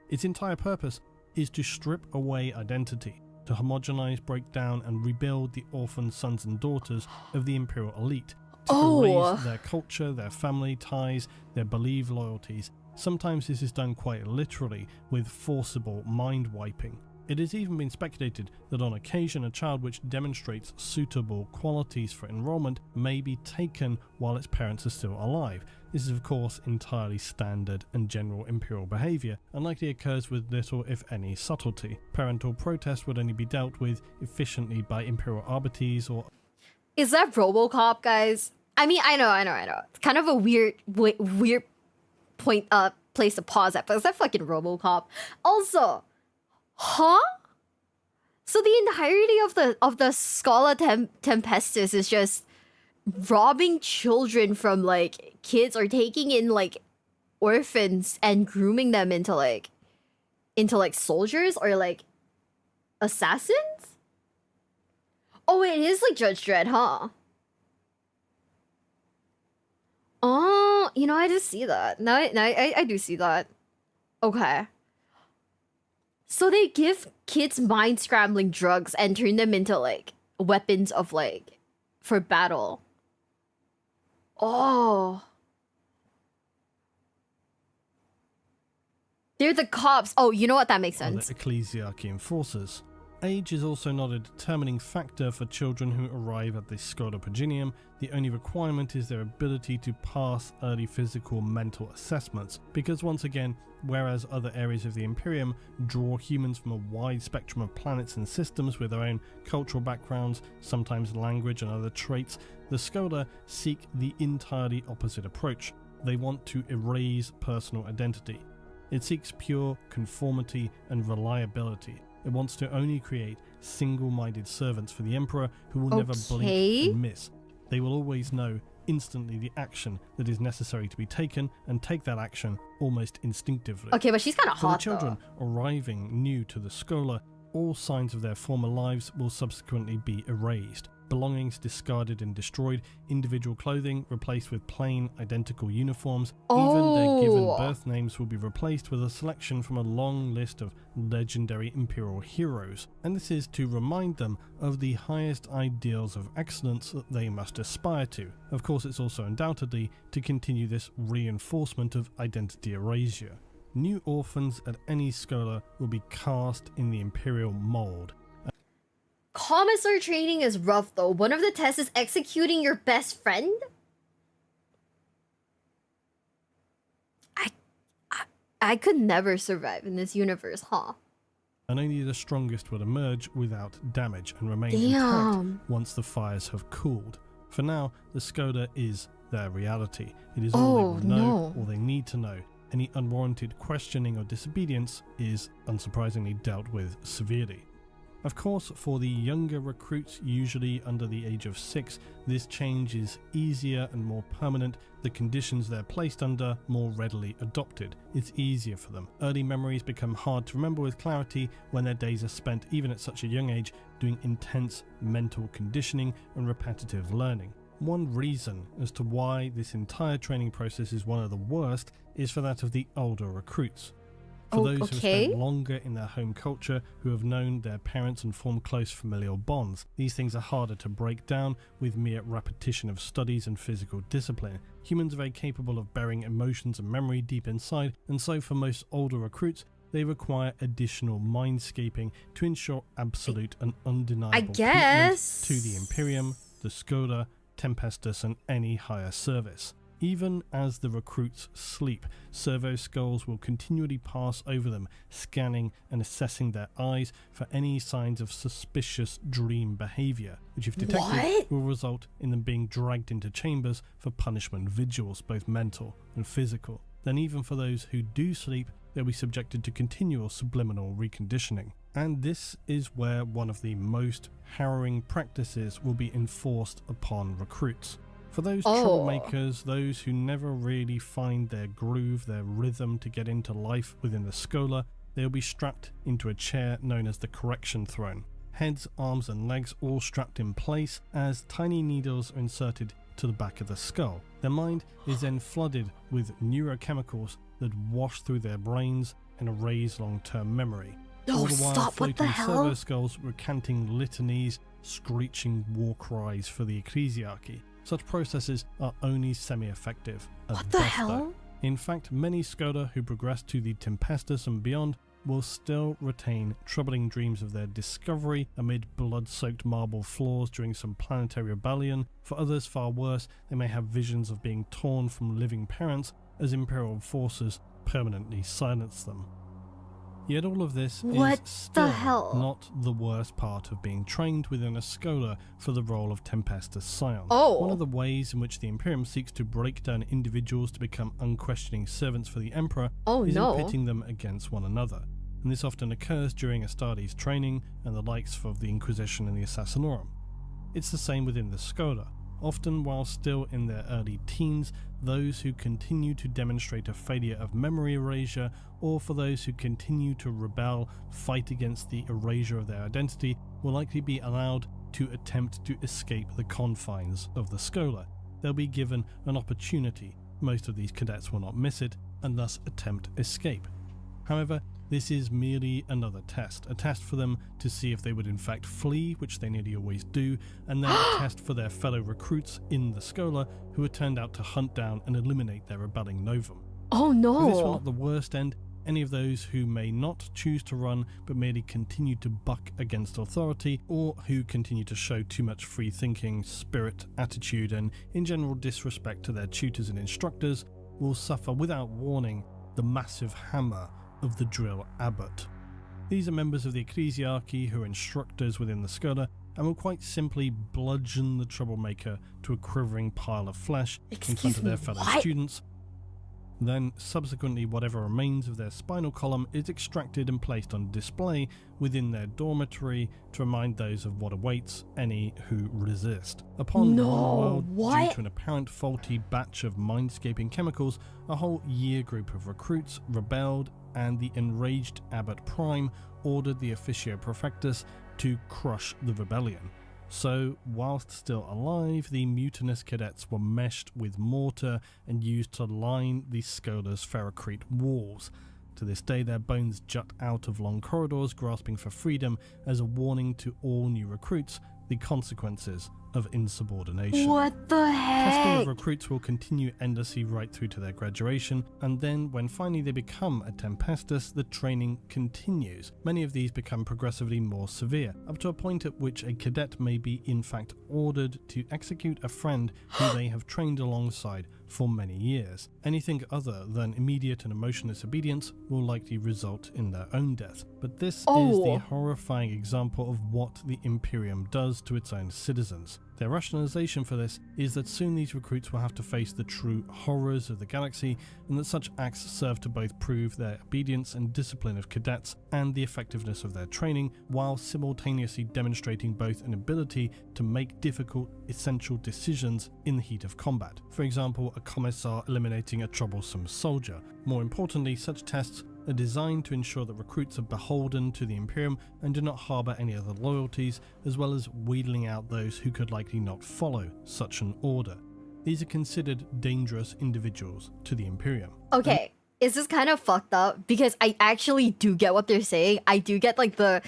Its entire purpose is to strip away identity, to homogenize, break down and rebuild the orphan sons and daughters of the Imperial elite, to erase their culture, their family ties, their believed loyalties. Sometimes this is done quite literally with forcible mind wiping. It has even been speculated that on occasion a child which demonstrates suitable qualities for enrollment may be taken while its parents are still alive. This is of course entirely standard and general Imperial behaviour, and likely occurs with little if any subtlety. Parental protest would only be dealt with efficiently by Imperial arbites or... Is that RoboCop, guys? I mean, I know. It's kind of a weird place to pause at, but is that fucking RoboCop? Also... Huh? So the entirety of the Schola Tempestus is just robbing children from like kids or taking in like orphans and grooming them into like soldiers or like assassins? Oh, it is like Judge Dredd, huh? Oh, you know, I just see that. Now I do see that. Okay. So they give kids mind-scrambling drugs and turn them into, like, weapons of, like, for battle. Oh. They're the cops. Oh, you know what? That makes sense. The ecclesiarchy enforcers. Age is also not a determining factor for children who arrive at the Schola Paginium. The only requirement is their ability to pass early physical mental assessments, because once again, whereas other areas of the Imperium draw humans from a wide spectrum of planets and systems with their own cultural backgrounds, sometimes language and other traits, the Schola seek the entirely opposite approach. They want to erase personal identity. It seeks pure conformity and reliability. It wants to only create single-minded servants for the Emperor who will never blink and miss. They will always know instantly the action that is necessary to be taken and take that action almost instinctively. Okay, but she's kind of hot, for the children arriving new to the Schola, all signs of their former lives will subsequently be erased. Belongings discarded and destroyed, individual clothing replaced with plain, identical uniforms. Even their given birth names will be replaced with a selection from a long list of legendary Imperial heroes. And this is to remind them of the highest ideals of excellence that they must aspire to. Of course, it's also undoubtedly to continue this reinforcement of identity erasure. New orphans at any Schola will be cast in the Imperial mold. Commissar training is rough though. One of the tests is executing your best friend? I could never survive in this universe, huh? And only the strongest will emerge without damage and remain intact once the fires have cooled. For now, the Schola is their reality. It is all they will know, all they need to know. Any unwarranted questioning or disobedience is, unsurprisingly, dealt with severely. Of course, for the younger recruits, usually under the age of 6, this change is easier and more permanent. The conditions they're placed under more readily adopted. It's easier for them. Early memories become hard to remember with clarity when their days are spent, even at such a young age, doing intense mental conditioning and repetitive learning. One reason as to why this entire training process is one of the worst is for that of the older recruits. For those who have spent longer in their home culture, who have known their parents and formed close familial bonds, these things are harder to break down with mere repetition of studies and physical discipline. Humans are very capable of burying emotions and memory deep inside, and so for most older recruits, they require additional mindscaping to ensure absolute and undeniable commitment to the Imperium, the Schola, Tempestus, and any higher service. Even as the recruits sleep, servo skulls will continually pass over them, scanning and assessing their eyes for any signs of suspicious dream behaviour, which if detected will result in them being dragged into chambers for punishment vigils, both mental and physical. Then even for those who do sleep, they'll be subjected to continual subliminal reconditioning. And this is where one of the most harrowing practices will be enforced upon recruits. For those troublemakers, those who never really find their groove, their rhythm to get into life within the Schola, they'll be strapped into a chair known as the correction throne. Heads, arms and legs all strapped in place as tiny needles are inserted to the back of the skull. Their mind is then flooded with neurochemicals that wash through their brains and erase long-term memory. All the while floating servo skulls recanting litanies, screeching war cries for the ecclesiarchy. Such processes are only semi-effective. What the hell? In fact, many Schola who progress to the Tempestus and beyond will still retain troubling dreams of their discovery amid blood-soaked marble floors during some planetary rebellion. For others far worse, they may have visions of being torn from living parents as Imperial forces permanently silence them. Yet all of this is still not the worst part of being trained within a Schola for the role of Tempestus Scion. One of the ways in which the Imperium seeks to break down individuals to become unquestioning servants for the Emperor is in pitting them against one another. And this often occurs during Astartes training and the likes of the Inquisition and the Assassinorum. It's the same within the Schola. Often while still in their early teens, those who continue to demonstrate a failure of memory erasure, or for those who continue to rebel, fight against the erasure of their identity, will likely be allowed to attempt to escape the confines of the Schola. They'll be given an opportunity. Most of these cadets will not miss it, and thus attempt escape. However, this is merely another test, a test for them to see if they would in fact flee, which they nearly always do, and then a test for their fellow recruits in the Schola who are turned out to hunt down and eliminate their rebelling novum. Oh no! If this will not the worst end, any of those who may not choose to run but merely continue to buck against authority, or who continue to show too much free thinking, spirit, attitude, and in general disrespect to their tutors and instructors, will suffer without warning the massive hammer of the Drill Abbot. These are members of the ecclesiarchy who are instructors within the Schola and will quite simply bludgeon the troublemaker to a quivering pile of flesh in front of their fellow students. Then, subsequently, whatever remains of their spinal column is extracted and placed on display within their dormitory to remind those of what awaits any who resist. Upon one world, due to an apparent faulty batch of mindscaping chemicals, a whole year group of recruits rebelled, and the enraged Abbot Prime ordered the Officio Prefectus to crush the rebellion. So, whilst still alive, the mutinous cadets were meshed with mortar and used to line the Schola's ferrocrete walls. To this day, their bones jut out of long corridors, grasping for freedom as a warning to all new recruits the consequences of insubordination. What the heck? Testing of recruits will continue endlessly right through to their graduation, and then when finally they become a Tempestus, the training continues. Many of these become progressively more severe, up to a point at which a cadet may be in fact ordered to execute a friend who they have trained alongside for many years. Anything other than immediate and emotionless obedience will likely result in their own death. But this is the horrifying example of what the Imperium does does to its own citizens. Their rationalization for this is that soon these recruits will have to face the true horrors of the galaxy, and that such acts serve to both prove their obedience and discipline of cadets and the effectiveness of their training, while simultaneously demonstrating both an ability to make difficult, essential decisions in the heat of combat. For example, a commissar eliminating a troublesome soldier. More importantly, such tests are designed to ensure that recruits are beholden to the Imperium and do not harbour any other loyalties, as well as wheedling out those who could likely not follow such an order. These are considered dangerous individuals to the Imperium. Okay, is this kind of fucked up? Because I actually do get what they're saying. I do get like the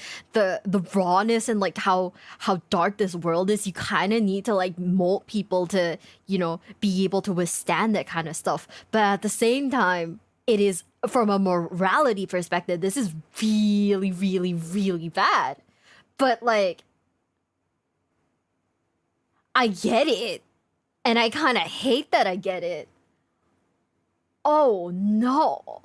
rawness and like how dark this world is. You kind of need to like mold people to, you know, be able to withstand that kind of stuff. But at the same time, it is, from a morality perspective, this is really, really, really bad. But like, I get it. And I kind of hate that I get it. Oh no.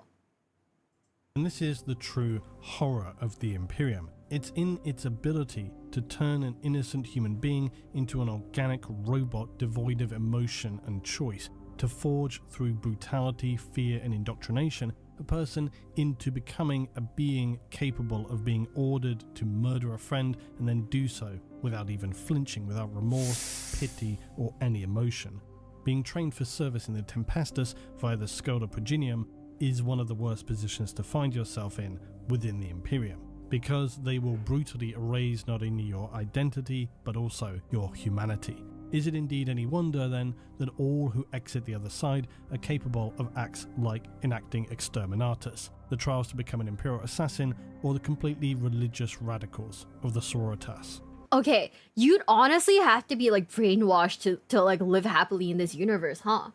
And this is the true horror of the Imperium. It's in its ability to turn an innocent human being into an organic robot devoid of emotion and choice, to forge through brutality, fear, and indoctrination a person into becoming a being capable of being ordered to murder a friend and then do so without even flinching, without remorse, pity, or any emotion. Being trained for service in the Tempestus via the Scola Progenium is one of the worst positions to find yourself in within the Imperium, because they will brutally erase not only your identity but also your humanity. Is it indeed any wonder then that all who exit the other side are capable of acts like enacting exterminatus, the trials to become an Imperial assassin, or the completely religious radicals of the Sororitas? Okay, you'd honestly have to be like brainwashed to like live happily in this universe, huh?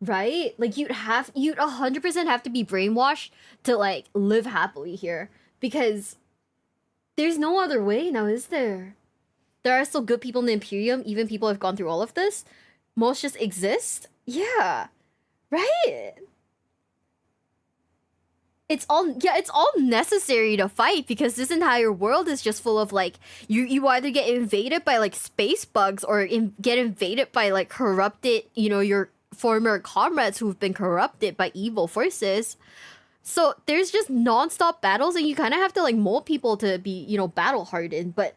Right? Like you'd 100% have to be brainwashed to like live happily here, because there's no other way now, is there? There are still good people in the Imperium, even people who have gone through all of this. Most just exist. Yeah. Right? It's all necessary to fight, because this entire world is just full of like, you either get invaded by like space bugs or get invaded by like corrupted, you know, your former comrades who've been corrupted by evil forces. So there's just non-stop battles, and you kind of have to like mold people to be, you know, battle hardened. But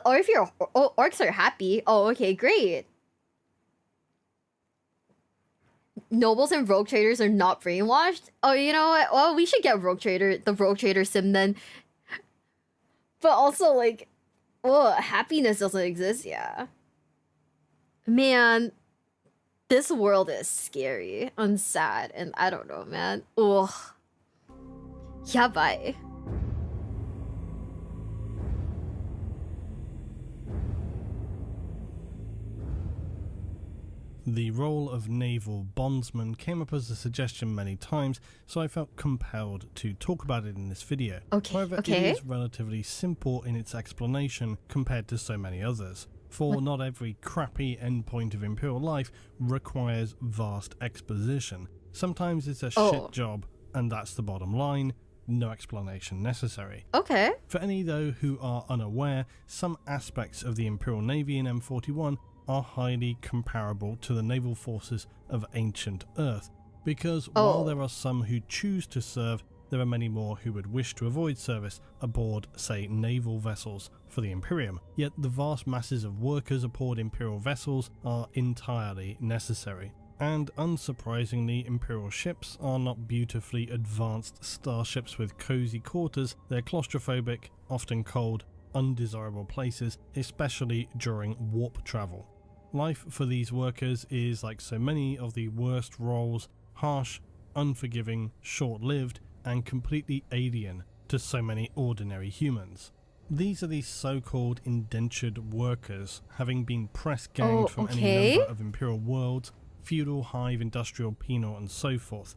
or if your orcs are happy, oh, okay, great. Nobles and rogue traders are not brainwashed. Oh, you know what? Well, we should get the rogue trader sim then. But also, like, oh, happiness doesn't exist. Yeah, man, this world is scary and sad, and I don't know, man. Ugh. Yeah, bye. The role of naval bondsman came up as a suggestion many times, so I felt compelled to talk about it in this video. However, it is relatively simple in its explanation compared to so many others. For not every crappy endpoint of Imperial life requires vast exposition. Sometimes it's a shit job, and that's the bottom line. No explanation necessary. Okay. For any, though, who are unaware, some aspects of the Imperial Navy in M41 are highly comparable to the naval forces of ancient Earth, because while there are some who choose to serve, there are many more who would wish to avoid service aboard, say, naval vessels for the Imperium. Yet the vast masses of workers aboard Imperial vessels are entirely necessary. And unsurprisingly, Imperial ships are not beautifully advanced starships with cozy quarters. They're claustrophobic, often cold, undesirable places, especially during warp travel. Life for these workers is, like so many of the worst roles, harsh, unforgiving, short-lived, and completely alien to so many ordinary humans. These are the so-called indentured workers, having been press-ganged from any number of Imperial worlds, feudal, hive, industrial, penal, and so forth.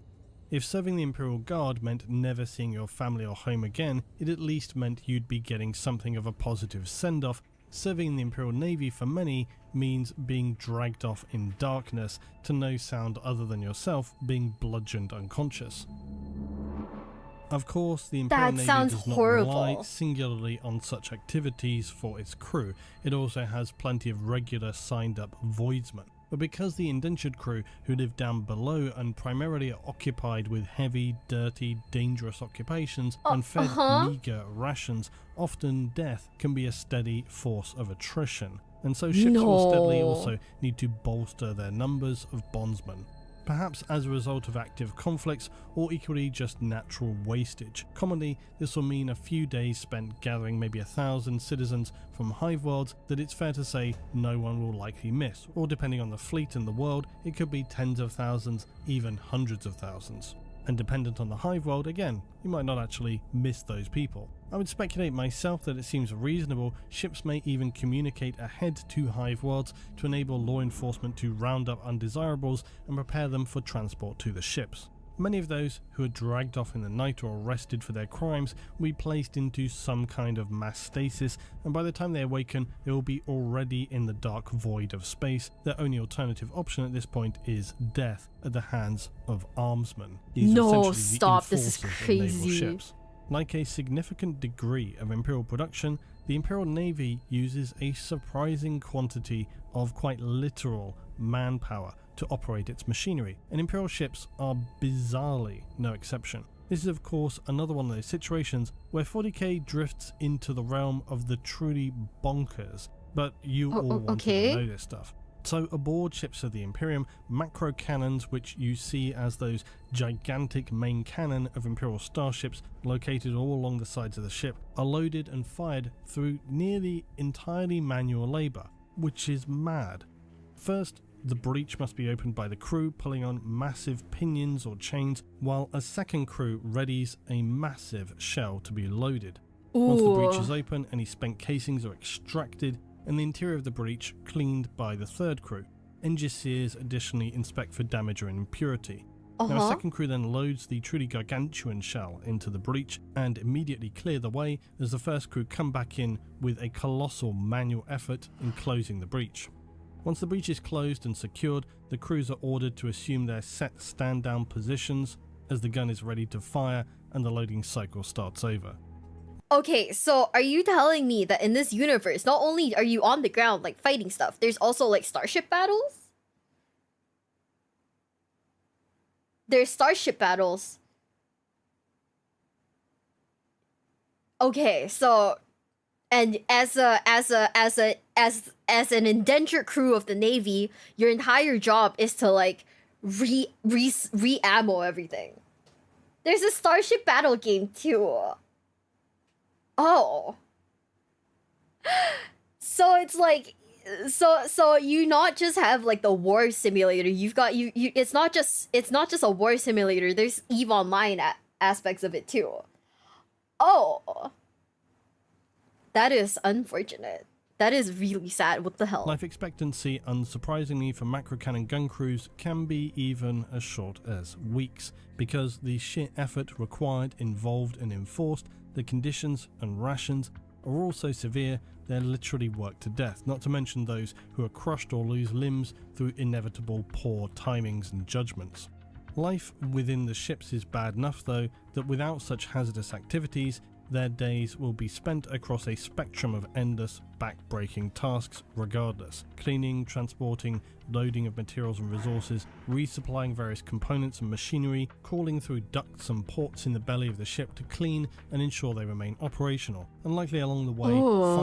If serving the Imperial Guard meant never seeing your family or home again, it at least meant you'd be getting something of a positive send-off. Serving in the Imperial Navy for many means being dragged off in darkness to no sound other than yourself being bludgeoned unconscious. Of course, the Imperial Navy sounds does not horrible. rely singularly on such activities for its crew. It also has plenty of regular signed-up voidsmen. But because the indentured crew who live down below and primarily are occupied with heavy, dirty, dangerous occupations and fed meagre rations, often death can be a steady force of attrition. And so ships will steadily also need to bolster their numbers of bondsmen. Perhaps as a result of active conflicts, or equally just natural wastage. Commonly, this will mean a few days spent gathering maybe 1,000 citizens from hive worlds that it's fair to say no one will likely miss, or depending on the fleet and the world, it could be tens of thousands, even hundreds of thousands. And dependent on the hive world, again, you might not actually miss those people. I would speculate myself that it seems reasonable ships may even communicate ahead to hive worlds to enable law enforcement to round up undesirables and prepare them for transport to the ships. Many of those who are dragged off in the night or arrested for their crimes will be placed into some kind of mass stasis, and by the time they awaken they will be already in the dark void of space. Their only alternative option at this point is death at the hands of armsmen. These are essentially stop, the this is enforcers of crazy. naval ships. Like a significant degree of Imperial production, the Imperial Navy uses a surprising quantity of quite literal manpower to operate its machinery, and Imperial ships are bizarrely no exception. This is of course another one of those situations where 40k drifts into the realm of the truly bonkers, but you all want to know this stuff. So aboard ships of the Imperium, macro cannons, which you see as those gigantic main cannon of Imperial starships located all along the sides of the ship, are loaded and fired through nearly entirely manual labour, which is mad. First, the breach must be opened by the crew pulling on massive pinions or chains, while a second crew readies a massive shell to be loaded. Once the breach is open, any spent casings are extracted and the interior of the breach cleaned by the third crew. Engineers additionally inspect for damage or impurity. Now a second crew then loads the truly gargantuan shell into the breach and immediately clear the way as the first crew come back in with a colossal manual effort in closing the breach. Once the breach is closed and secured, the crews are ordered to assume their set stand-down positions as the gun is ready to fire and the loading cycle starts over. Okay, so are you telling me that in this universe, not only are you on the ground, like, fighting stuff, there's also, like, starship battles? There's starship battles. Okay, so... And as an indentured crew of the Navy, your entire job is to, like, re-ammo everything. There's a starship battle game, too. Oh. So it's like, so you not just have like the war simulator, you've got you it's not just a war simulator, there's EVE Online aspects of it too. Oh. That is unfortunate. That is really sad. What the hell? Life expectancy, unsurprisingly for macro cannon gun crews, can be even as short as weeks, because the sheer effort required, involved and enforced, the conditions and rations are all so severe they're literally worked to death, not to mention those who are crushed or lose limbs through inevitable poor timings and judgments. Life within the ships is bad enough though that without such hazardous activities their days will be spent across a spectrum of endless, back-breaking tasks regardless. Cleaning, transporting, loading of materials and resources, resupplying various components and machinery, crawling through ducts and ports in the belly of the ship to clean and ensure they remain operational, and likely along the way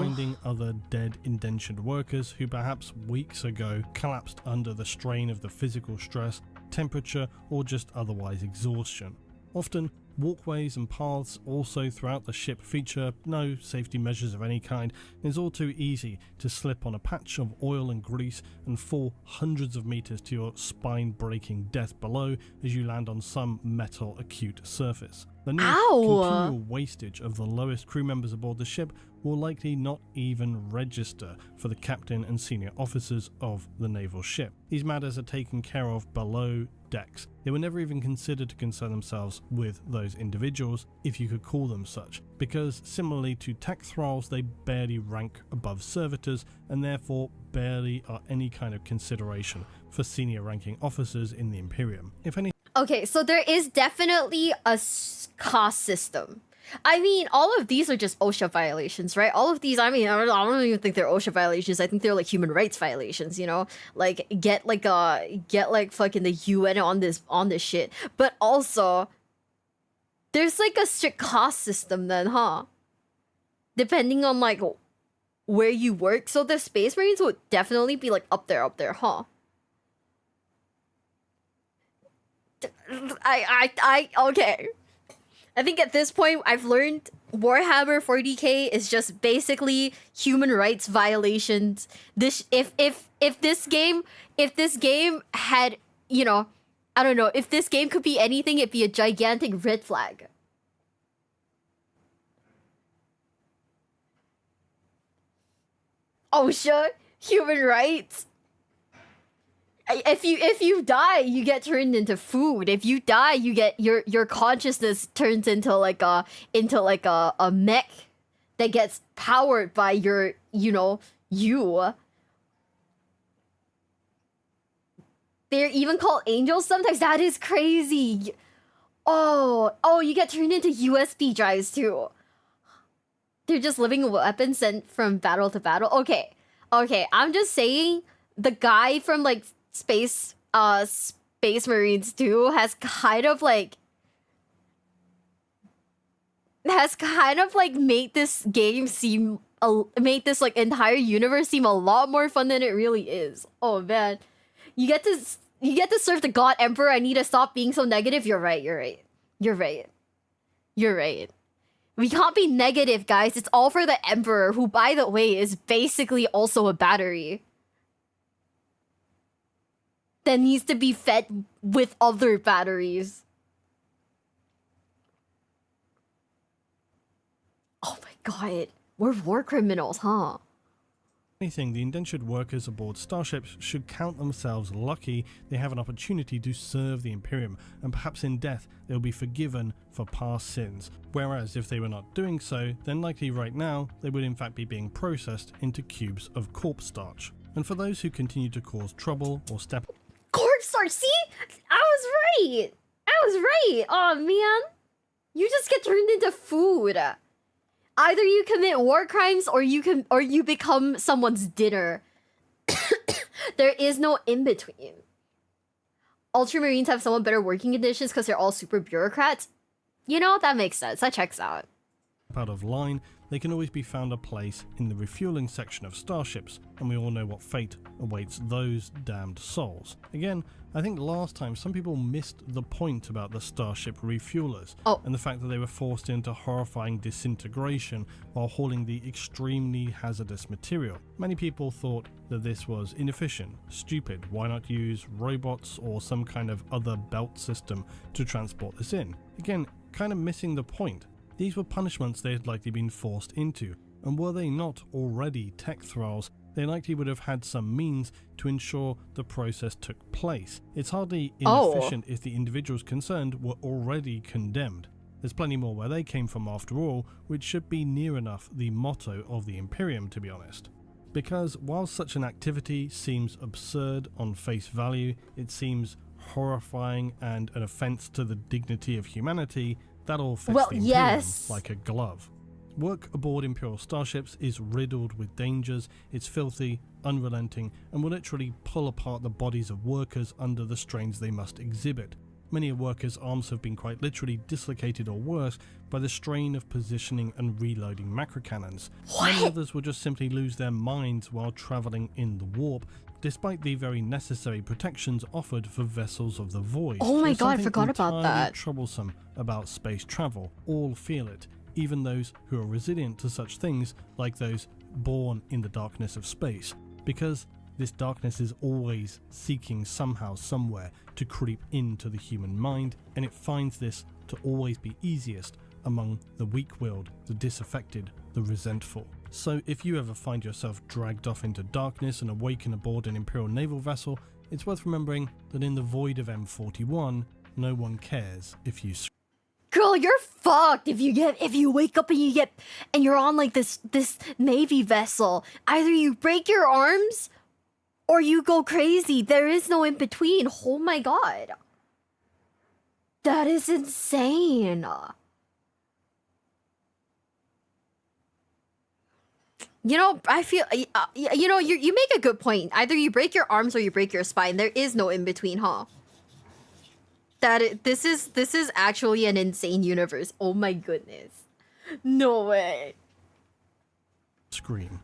finding other dead indentured workers who perhaps weeks ago collapsed under the strain of the physical stress, temperature or just otherwise exhaustion. Often, walkways and paths also throughout the ship feature no safety measures of any kind, and it's all too easy to slip on a patch of oil and grease and fall hundreds of meters to your spine-breaking death below as you land on some metal acute surface. The continual wastage of the lowest crew members aboard the ship will likely not even register for the captain and senior officers of the naval ship. These matters are taken care of below decks. They were never even considered to concern themselves with those individuals, if you could call them such, because similarly to tech thralls, they barely rank above servitors and therefore barely are any kind of consideration for senior ranking officers in the Imperium. If any Okay, so there is definitely a cost system. I mean, all of these are just OSHA violations, right? All of these, I mean, I don't even think they're OSHA violations. I think they're like human rights violations, you know? Like get like fucking the UN on this shit. But also there's like a strict cost system then, huh? Depending on like where you work. So the Space Marines would definitely be like up there, huh? Okay. I think at this point I've learned Warhammer 40k is just basically human rights violations. This if this game had, you know, I don't know, if this game could be anything, it'd be a gigantic red flag. OSHA, human rights. If you die, you get turned into food. If you die, you get your consciousness turns into like a mech that gets powered by your, you know, you. They're even called angels sometimes. That is crazy. Oh, you get turned into USB drives too. They're just living weapons sent from battle to battle. Okay. I'm just saying the guy from like Space Marines 2 has kind of like made this game seem made this like entire universe seem a lot more fun than it really is. Oh man. You get to serve the God Emperor. I need to stop being so negative. You're right. We can't be negative, guys. It's all for the Emperor, who, by the way, is basically also a battery that needs to be fed with other batteries. Oh my god. We're war criminals, huh? Anything, the indentured workers aboard starships should count themselves lucky they have an opportunity to serve the Imperium, and perhaps in death they'll be forgiven for past sins. Whereas if they were not doing so, then likely right now they would in fact be being processed into cubes of corpse starch. And for those who continue to cause trouble or step... Corpse starch, see? I was right! Oh man. You just get turned into food. Either you commit war crimes or you become someone's dinner. There is no in between. Ultramarines have somewhat better working conditions because they're all super bureaucrats. You know, that makes sense. That checks out. Out of line, they can always be found a place in the refueling section of starships, and we all know what fate awaits those damned souls. Again, I think last time some people missed the point about the starship refuelers, and the fact that they were forced into horrifying disintegration while hauling the extremely hazardous material. Many people thought that this was inefficient, stupid, why not use robots or some kind of other belt system to transport this in? Again, kind of missing the point. These were punishments they had likely been forced into, and were they not already tech thralls, they likely would have had some means to ensure the process took place. It's hardly inefficient if the individuals concerned were already condemned. There's plenty more where they came from after all, which should be near enough the motto of the Imperium, to be honest. Because while such an activity seems absurd on face value, it seems horrifying and an offence to the dignity of humanity, that all fits the Imperium like a glove. Work aboard Imperial starships is riddled with dangers, it's filthy, unrelenting, and will literally pull apart the bodies of workers under the strains they must exhibit. Many workers' arms have been quite literally dislocated or worse by the strain of positioning and reloading macrocannons. Many others will just simply lose their minds while travelling in the warp, despite the very necessary protections offered for vessels of the void. Oh my god, I forgot about that. Troublesome about space travel. All feel it, even those who are resilient to such things, like those born in the darkness of space, because this darkness is always seeking somehow, somewhere to creep into the human mind, and it finds this to always be easiest among the weak-willed, the disaffected, the resentful. So if you ever find yourself dragged off into darkness and awaken aboard an Imperial naval vessel, it's worth remembering that in the void of M41, no one cares if you... Girl, you're fucked if you wake up and you're on like this Navy vessel. Either you break your arms or you go crazy. There is no in between. Oh my god. That is insane. You know, I feel, you know, you make a good point. Either you break your arms or you break your spine. There is no in between, huh? This is actually an insane universe. Oh my goodness. No way. Scream.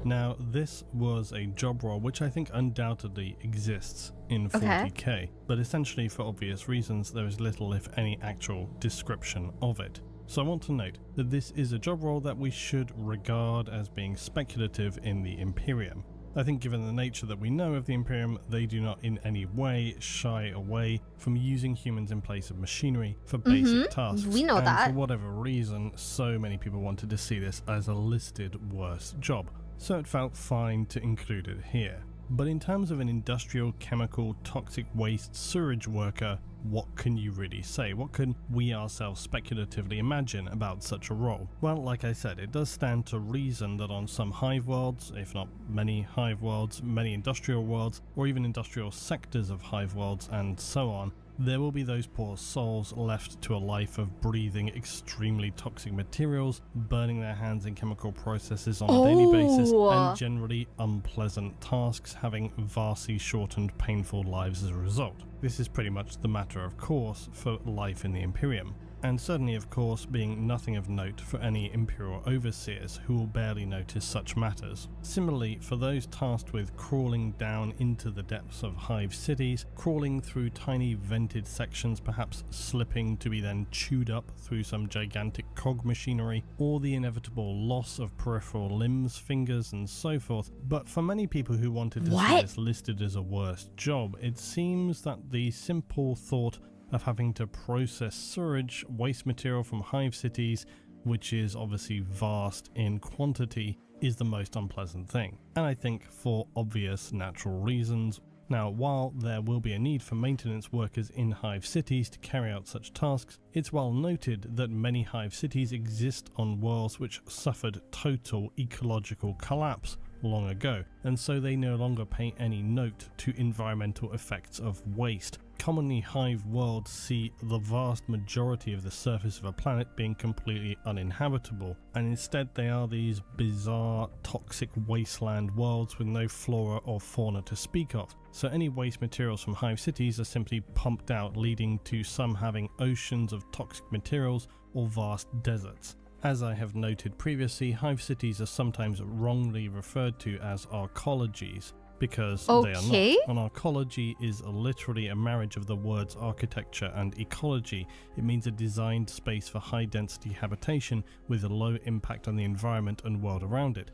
Now, this was a job role which I think undoubtedly exists in 40k, but essentially for obvious reasons there is little if any actual description of it. So I want to note that this is a job role that we should regard as being speculative in the Imperium. I think given the nature that we know of the Imperium, they do not in any way shy away from using humans in place of machinery for basic tasks. We know and that. for whatever reason, so many people wanted to see this as a listed worst job. So it felt fine to include it here. But in terms of an industrial, chemical, toxic waste sewerage worker, what can you really say? What can we ourselves speculatively imagine about such a role? Well, like I said, it does stand to reason that on some hive worlds, if not many hive worlds, many industrial worlds, or even industrial sectors of hive worlds and so on, there will be those poor souls left to a life of breathing extremely toxic materials, burning their hands in chemical processes on a daily basis, and generally unpleasant tasks, having vastly shortened, painful lives as a result. This is pretty much the matter of course for life in the Imperium. And certainly of course being nothing of note for any Imperial overseers who will barely notice such matters. Similarly, for those tasked with crawling down into the depths of hive cities, crawling through tiny vented sections, perhaps slipping to be then chewed up through some gigantic cog machinery, or the inevitable loss of peripheral limbs, fingers and so forth. But for many people who wanted to see this listed as a worst job, it seems that the simple thought of having to process sewage, waste material from hive cities, which is obviously vast in quantity, is the most unpleasant thing. And I think for obvious natural reasons. Now, while there will be a need for maintenance workers in hive cities to carry out such tasks, it's well noted that many hive cities exist on worlds which suffered total ecological collapse long ago, and so they no longer pay any note to environmental effects of waste. Commonly, hive worlds see the vast majority of the surface of a planet being completely uninhabitable, and instead they are these bizarre, toxic wasteland worlds with no flora or fauna to speak of. So any waste materials from hive cities are simply pumped out, leading to some having oceans of toxic materials or vast deserts. As I have noted previously, hive cities are sometimes wrongly referred to as arcologies, because they are not. An arcology is literally a marriage of the words architecture and ecology. It means a designed space for high density habitation with a low impact on the environment and world around it.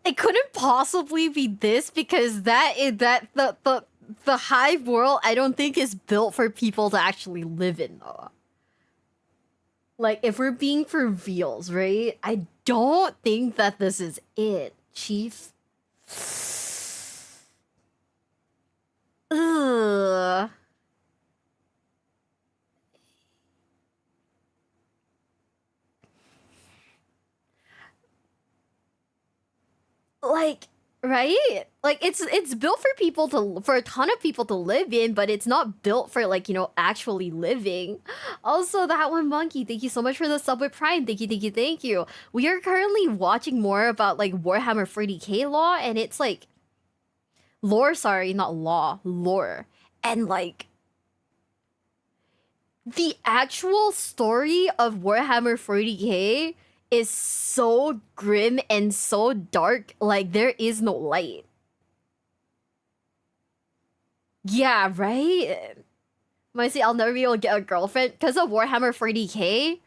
It couldn't possibly be this, because the hive world I don't think is built for people to actually live in though. Like, if we're being for reals, right? I don't think that this is it, Chief. Ugh. Like, right? Like, it's built for people for a ton of people to live in, but it's not built for, like, you know, actually living. Also, that one monkey, thank you so much for the sub with Prime. Thank you. We are currently watching more about, like, Warhammer 40k lore, and it's like lore, sorry, not law, lore. And like the actual story of Warhammer 40k is so grim and so dark, like there is no light. Yeah, right? Might say I'll never be able to get a girlfriend because of Warhammer 40k.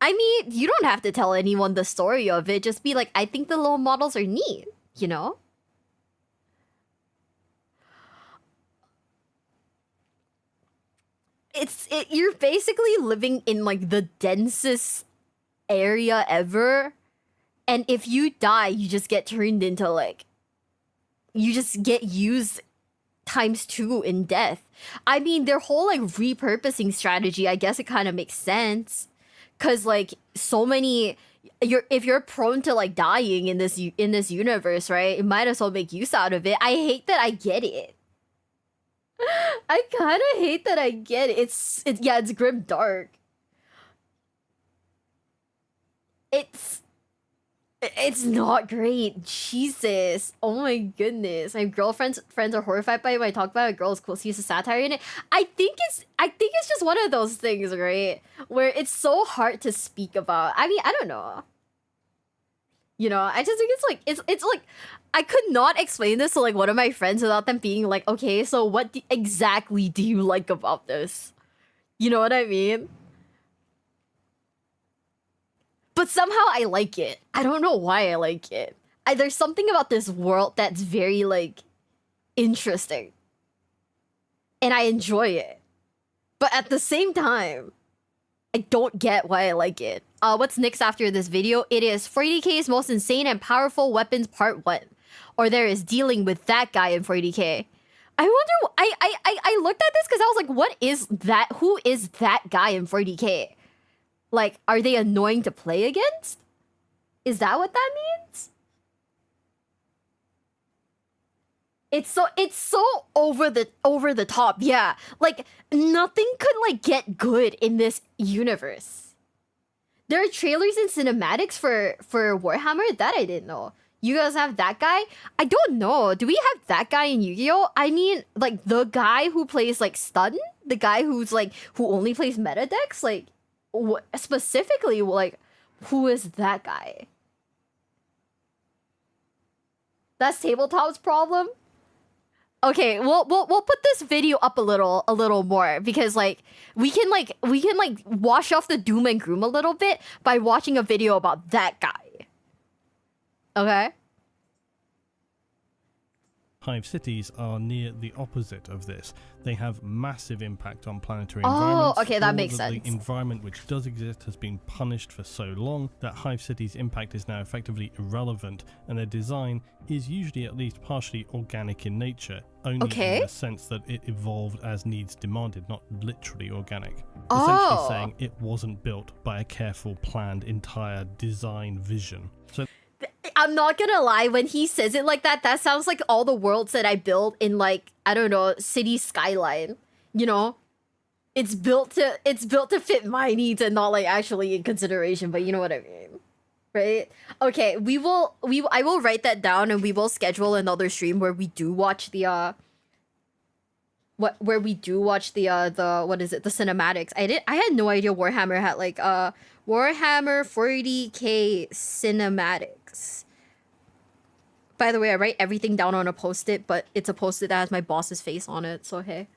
I mean, you don't have to tell anyone the story of it. Just be like, I think the little models are neat, you know? You're basically living in like the densest area ever, and if you die, you just get turned into like, you just get used ×2 in death. I mean, their whole like repurposing strategy, I guess it kind of makes sense, cause like so many, if you're prone to like dying in this universe, right? You might as well make use out of it. I hate that I get it. I kind of hate that I get it. It's grim dark. It's not great. Jesus. Oh my goodness. My friends are horrified by it when I talk about it. Girls cool sees a satire in it. I think it's just one of those things, right? Where it's so hard to speak about. I mean, I don't know. You know, I just think it's like I could not explain this to like one of my friends without them being like, okay, so what exactly do you like about this? You know what I mean? But somehow I like it. I don't know why I like it. There's something about this world that's very, like, interesting. And I enjoy it. But at the same time, I don't get why I like it. What's next after this video? It is 40k's most insane and powerful weapons part 1. Or there is dealing with that guy in 40k. I wonder... I looked at this because I was like, what is that? Who is that guy in 40k? Like, are they annoying to play against? Is that what that means? It's so over the top, yeah. Like, nothing could like get good in this universe. There are trailers and cinematics for Warhammer that I didn't know. You guys have that guy? I don't know. Do we have that guy in Yu-Gi-Oh? I mean, like the guy who plays like stun, the guy who only plays meta decks, like. Specifically, like, who is that guy? That's Tabletop's problem. Okay, we'll put this video up a little more because like we can wash off the doom and gloom a little bit by watching a video about that guy. Okay. Hive cities are near the opposite of this. They have massive impact on planetary environments. Oh, okay, that makes sense. The environment which does exist has been punished for so long that Hive cities' impact is now effectively irrelevant, and their design is usually at least partially organic in nature, only in the sense that it evolved as needs demanded, not literally organic. Essentially saying it wasn't built by a careful, planned, entire design vision. So I'm not gonna lie, when he says it like that, that sounds like all the worlds that I built in like, I don't know, city skyline. You know? It's built to fit my needs and not like actually in consideration, but you know what I mean. Right? Okay, I will write that down and we will schedule another stream where we do watch the what is it, the cinematics. I had no idea Warhammer had like Warhammer 40k cinematics. By the way, I write everything down on a post-it, but it's a post-it that has my boss's face on it, so hey.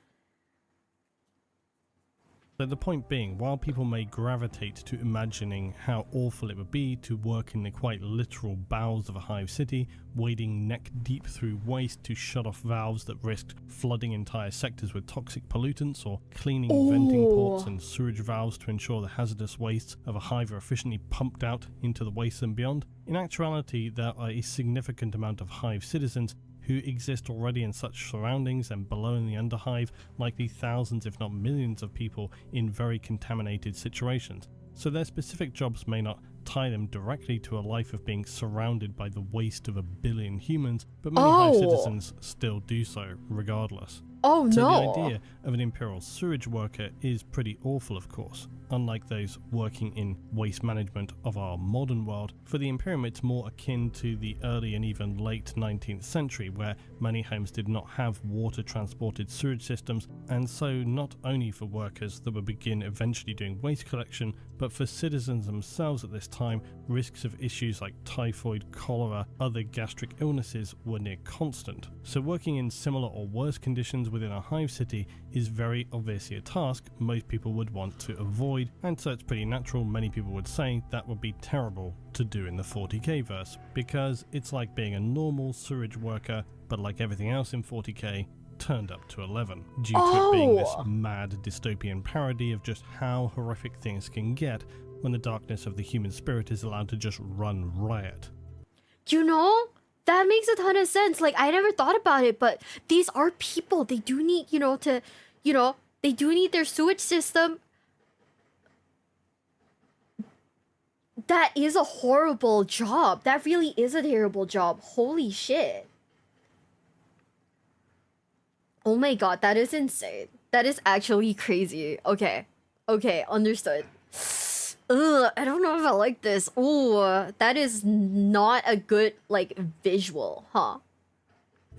But the point being, while people may gravitate to imagining how awful it would be to work in the quite literal bowels of a hive city, wading neck deep through waste to shut off valves that risked flooding entire sectors with toxic pollutants, or cleaning venting ports and sewage valves to ensure the hazardous wastes of a hive are efficiently pumped out into the waste and beyond, in actuality there are a significant amount of hive citizens who exist already in such surroundings, and below in the underhive, likely thousands if not millions of people in very contaminated situations. So their specific jobs may not tie them directly to a life of being surrounded by the waste of a billion humans, but many hive citizens still do so regardless. Oh so no! The idea of an Imperial sewage worker is pretty awful, of course. Unlike those working in waste management of our modern world, for the Imperium it's more akin to the early and even late 19th century, where many homes did not have water-transported sewage systems, and so not only for workers that would begin eventually doing waste collection, but for citizens themselves at this time, risks of issues like typhoid, cholera, other gastric illnesses were near constant. So working in similar or worse conditions within a hive city is very obviously a task most people would want to avoid, and so it's pretty natural many people would say that would be terrible to do in the 40k verse, because it's like being a normal sewage worker, but like everything else in 40k, turned up to 11, due to it being this mad dystopian parody of just how horrific things can get when the darkness of the human spirit is allowed to just run riot. You know, that makes a ton of sense. Like, I never thought about it, but these are people. They do need, they do need their sewage system That is a horrible job. That really is a terrible job. Holy shit. Oh my god, that is insane. That is actually crazy. Okay. Okay, understood. Ugh, I don't know if I like this. Ooh, that is not a good, like, visual, huh?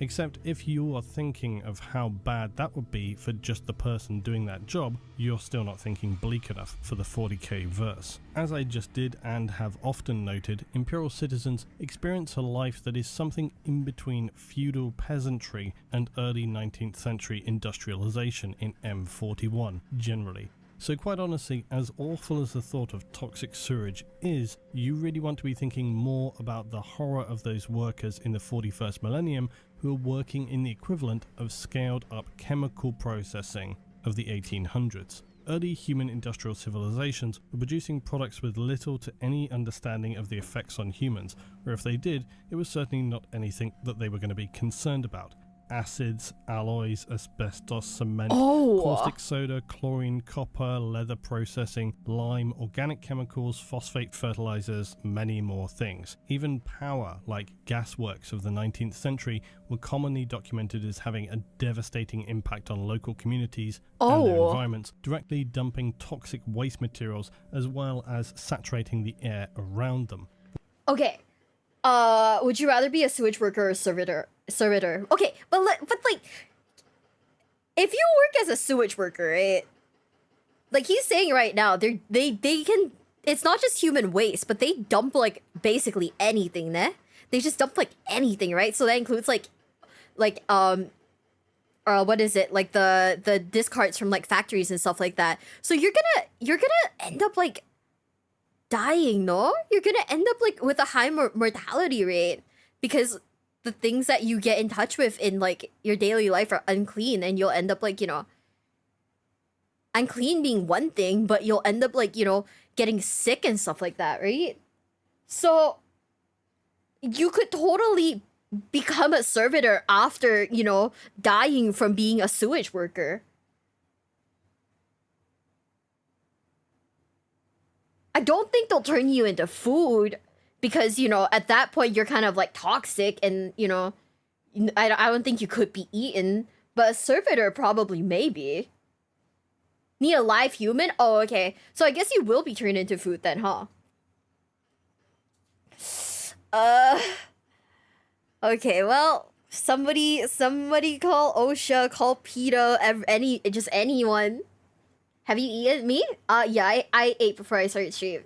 Except if you are thinking of how bad that would be for just the person doing that job, you're still not thinking bleak enough for the 40k verse. As I just did and have often noted, Imperial citizens experience a life that is something in between feudal peasantry and early 19th century industrialization in M41 generally. So quite honestly, as awful as the thought of toxic sewage is, you really want to be thinking more about the horror of those workers in the 41st millennium who are working in the equivalent of scaled up chemical processing of the 1800s. Early human industrial civilizations were producing products with little to any understanding of the effects on humans, or if they did, it was certainly not anything that they were going to be concerned about. Acids, alloys, asbestos, cement, caustic soda, chlorine, copper, leather processing, lime, organic chemicals, phosphate fertilizers, many more things. Even power, like gasworks of the 19th century, were commonly documented as having a devastating impact on local communities and their environments, directly dumping toxic waste materials as well as saturating the air around them. Okay. Would you rather be a sewage worker or a servitor? Okay, but like, if you work as a sewage worker, right? Like he's saying right now, they can. It's not just human waste, but they dump like basically anything, ne? They just dump like anything, right? So that includes like what is it? Like the discards from like factories and stuff like that. So you're gonna end up like dying, no? You're gonna end up like with a high mortality rate because the things that you get in touch with in like your daily life are unclean, and you'll end up like, you know, unclean being one thing, but you'll end up like, you know, getting sick and stuff like that, right? So you could totally become a servitor after, you know, dying from being a sewage worker. I don't think they'll turn you into food because, you know, at that point you're kind of like toxic and, you know, I don't think you could be eaten, but a servitor probably maybe. Need a live human? Oh, okay. So I guess you will be turned into food then, huh? Okay, well, somebody call OSHA, call PETA, just anyone. Have you eaten me? Yeah, I ate before I started stream.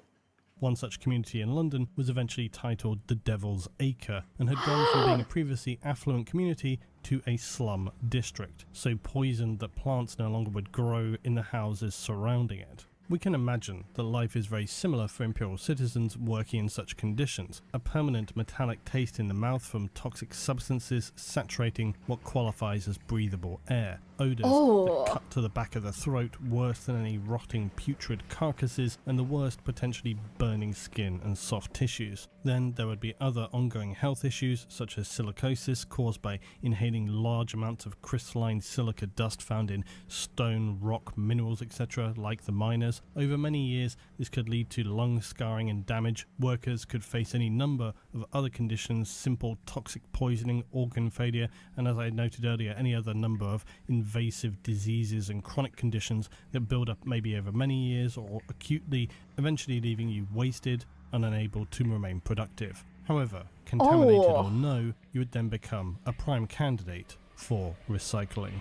One such community in London was eventually titled the Devil's Acre and had gone from being a previously affluent community to a slum district, so poisoned that plants no longer would grow in the houses surrounding it. We can imagine that life is very similar for Imperial citizens working in such conditions. A permanent metallic taste in the mouth from toxic substances saturating what qualifies as breathable air. Odours that cut to the back of the throat worse than any rotting putrid carcasses, and the worst potentially burning skin and soft tissues. Then there would be other ongoing health issues such as silicosis caused by inhaling large amounts of crystalline silica dust found in stone, rock, minerals, etc. like the miners. Over many years this could lead to lung scarring and damage. Workers could face any number of other conditions, simple toxic poisoning, organ failure, and as I noted earlier, any other number of invasive diseases and chronic conditions that build up maybe over many years or acutely, eventually leaving you wasted and unable to remain productive. However, contaminated or no, you would then become a prime candidate for recycling.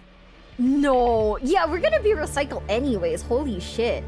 No, yeah, we're gonna be recycled anyways, holy shit.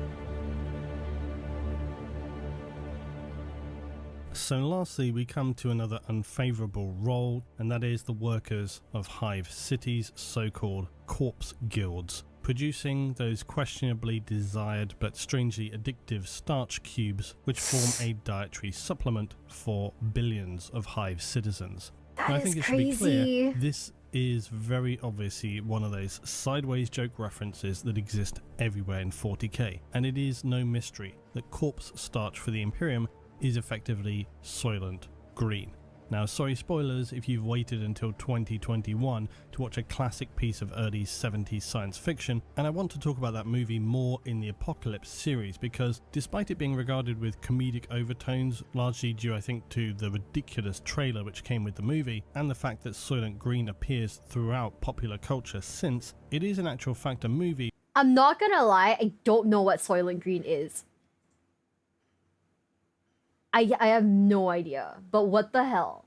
So lastly, we come to another unfavourable role, and that is the workers of Hive City's so-called corpse guilds, producing those questionably desired but strangely addictive starch cubes which form a dietary supplement for billions of Hive citizens. That I think is it should be clear, crazy. this is very obviously one of those sideways joke references that exist everywhere in 40k, and it is no mystery that corpse starch for the Imperium is effectively Soylent Green. Now, sorry spoilers if you've waited until 2021 to watch a classic piece of early 70s science fiction, and I want to talk about that movie more in the Apocalypse series because despite it being regarded with comedic overtones, largely due I think to the ridiculous trailer which came with the movie, and the fact that Soylent Green appears throughout popular culture since, it is in actual fact a movie. I'm not gonna lie, I don't know what Soylent Green is. I have no idea, but what the hell?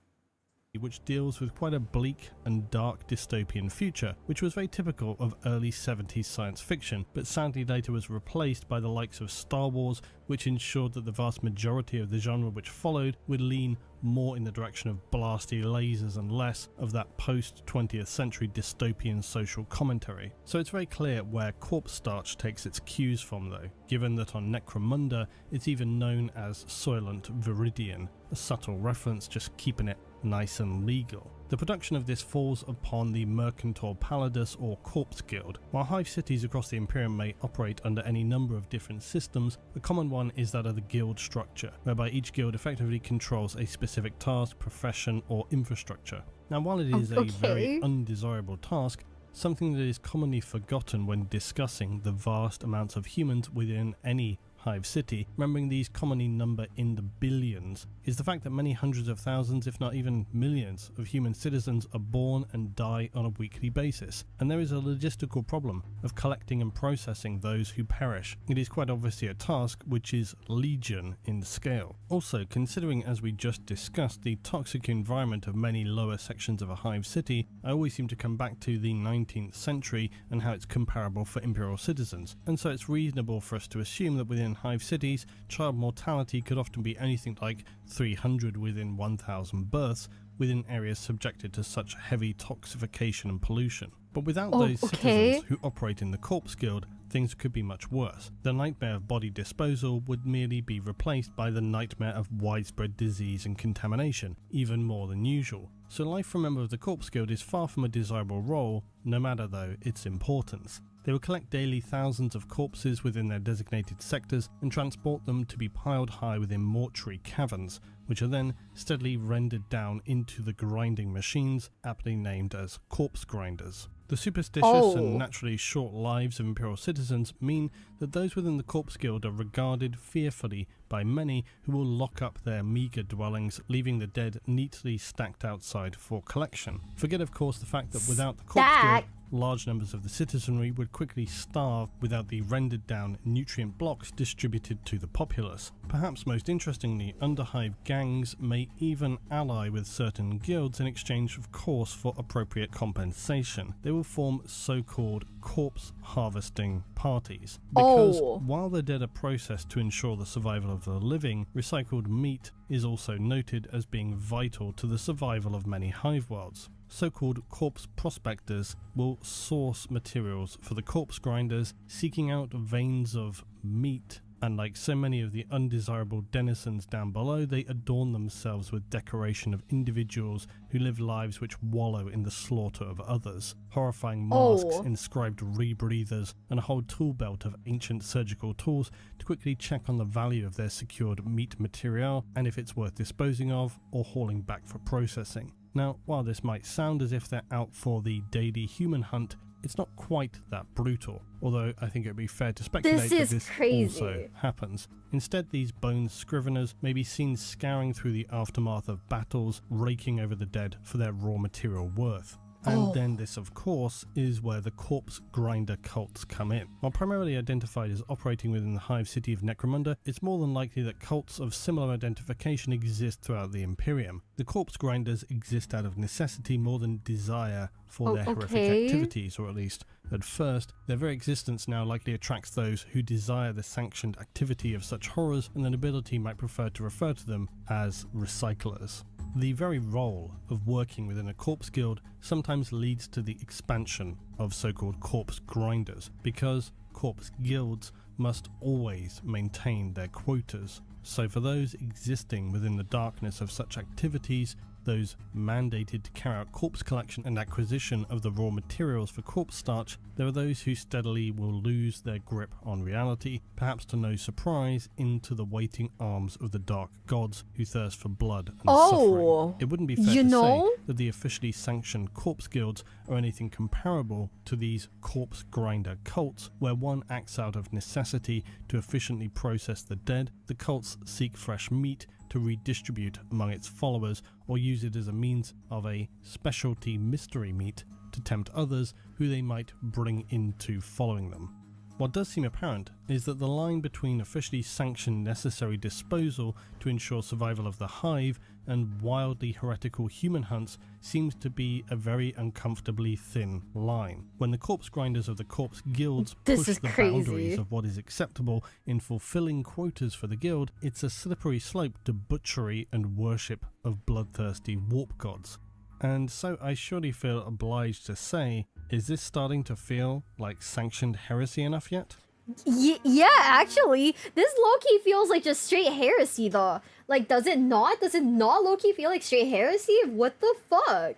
Which deals with quite a bleak and dark dystopian future, which was very typical of early 70s science fiction, but sadly later was replaced by the likes of Star Wars, which ensured that the vast majority of the genre which followed would lean more in the direction of blasty lasers and less of that post-20th century dystopian social commentary. So it's very clear where corpse starch takes its cues from though, given that on Necromunda it's even known as Soylent Viridian, a subtle reference just keeping it nice and legal. The production of this falls upon the Mercantor Palladus or Corpse Guild. While hive cities across the Imperium may operate under any number of different systems, the common one is that of the guild structure, whereby each guild effectively controls a specific task, profession or infrastructure. Now while it is a very undesirable task, something that is commonly forgotten when discussing the vast amounts of humans within any hive city, remembering these commonly number in the billions, is the fact that many hundreds of thousands, if not even millions, of human citizens are born and die on a weekly basis, and there is a logistical problem of collecting and processing those who perish. It is quite obviously a task which is legion in scale. Also, considering as we just discussed the toxic environment of many lower sections of a hive city, I always seem to come back to the 19th century and how it's comparable for Imperial citizens, and so it's reasonable for us to assume that within hive cities, child mortality could often be anything like 300 within 1,000 births within areas subjected to such heavy toxification and pollution. But without those citizens who operate in the Corpse Guild, things could be much worse. The nightmare of body disposal would merely be replaced by the nightmare of widespread disease and contamination, even more than usual. So life for a member of the Corpse Guild is far from a desirable role, no matter though its importance. They will collect daily thousands of corpses within their designated sectors and transport them to be piled high within mortuary caverns, which are then steadily rendered down into the grinding machines, aptly named as corpse grinders. The superstitious and naturally short lives of Imperial citizens mean that those within the Corpse Guild are regarded fearfully by many who will lock up their meagre dwellings, leaving the dead neatly stacked outside for collection. Forget of course the fact that without the Corpse Guild, large numbers of the citizenry would quickly starve without the rendered down nutrient blocks distributed to the populace. Perhaps most interestingly, underhive gangs may even ally with certain guilds in exchange of course for appropriate compensation. They will form so-called corpse harvesting parties, because while the dead are processed to ensure the survival of the living, recycled meat is also noted as being vital to the survival of many hive worlds. So-called corpse prospectors will source materials for the corpse grinders, seeking out veins of meat, and like so many of the undesirable denizens down below, they adorn themselves with decoration of individuals who live lives which wallow in the slaughter of others. Horrifying masks, inscribed rebreathers, and a whole tool belt of ancient surgical tools to quickly check on the value of their secured meat material and if it's worth disposing of or hauling back for processing. Now, while this might sound as if they're out for the daily human hunt, it's not quite that brutal, although I think it would be fair to speculate that this also happens. Instead, these bone scriveners may be seen scouring through the aftermath of battles, raking over the dead for their raw material worth. And then this, of course, is where the corpse grinder cults come in. While primarily identified as operating within the hive city of Necromunda, it's more than likely that cults of similar identification exist throughout the Imperium. The corpse grinders exist out of necessity more than desire for their horrific activities, or at least at first. Their very existence now likely attracts those who desire the sanctioned activity of such horrors, and the nobility might prefer to refer to them as recyclers. The very role of working within a corpse guild sometimes leads to the expansion of so-called corpse grinders, because corpse guilds must always maintain their quotas. So for those existing within the darkness of such activities, those mandated to carry out corpse collection and acquisition of the raw materials for corpse starch, there are those who steadily will lose their grip on reality, perhaps to no surprise, into the waiting arms of the dark gods who thirst for blood and suffering. It wouldn't be fair to say that the officially sanctioned corpse guilds are anything comparable to these corpse grinder cults, where one acts out of necessity to efficiently process the dead. The cults seek fresh meat to redistribute among its followers, or use it as a means of a specialty mystery meat to tempt others who they might bring into following them. What does seem apparent is that the line between officially sanctioned necessary disposal to ensure survival of the hive and wildly heretical human hunts seems to be a very uncomfortably thin line. When the corpse grinders of the corpse guilds push the boundaries of what is acceptable in fulfilling quotas for the guild, it's a slippery slope to butchery and worship of bloodthirsty warp gods. And so I surely feel obliged to say, is this starting to feel like sanctioned heresy enough yet? Yeah, actually, this low-key feels like just straight heresy though. Like, does it not? Does it not low-key feel like straight heresy? What the fuck?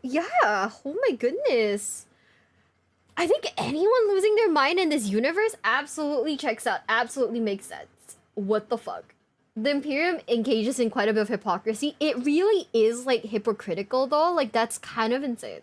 Yeah, oh my goodness. I think anyone losing their mind in this universe absolutely checks out, absolutely makes sense. What the fuck? The Imperium engages in quite a bit of hypocrisy. It really is, like, hypocritical though. Like, that's kind of insane.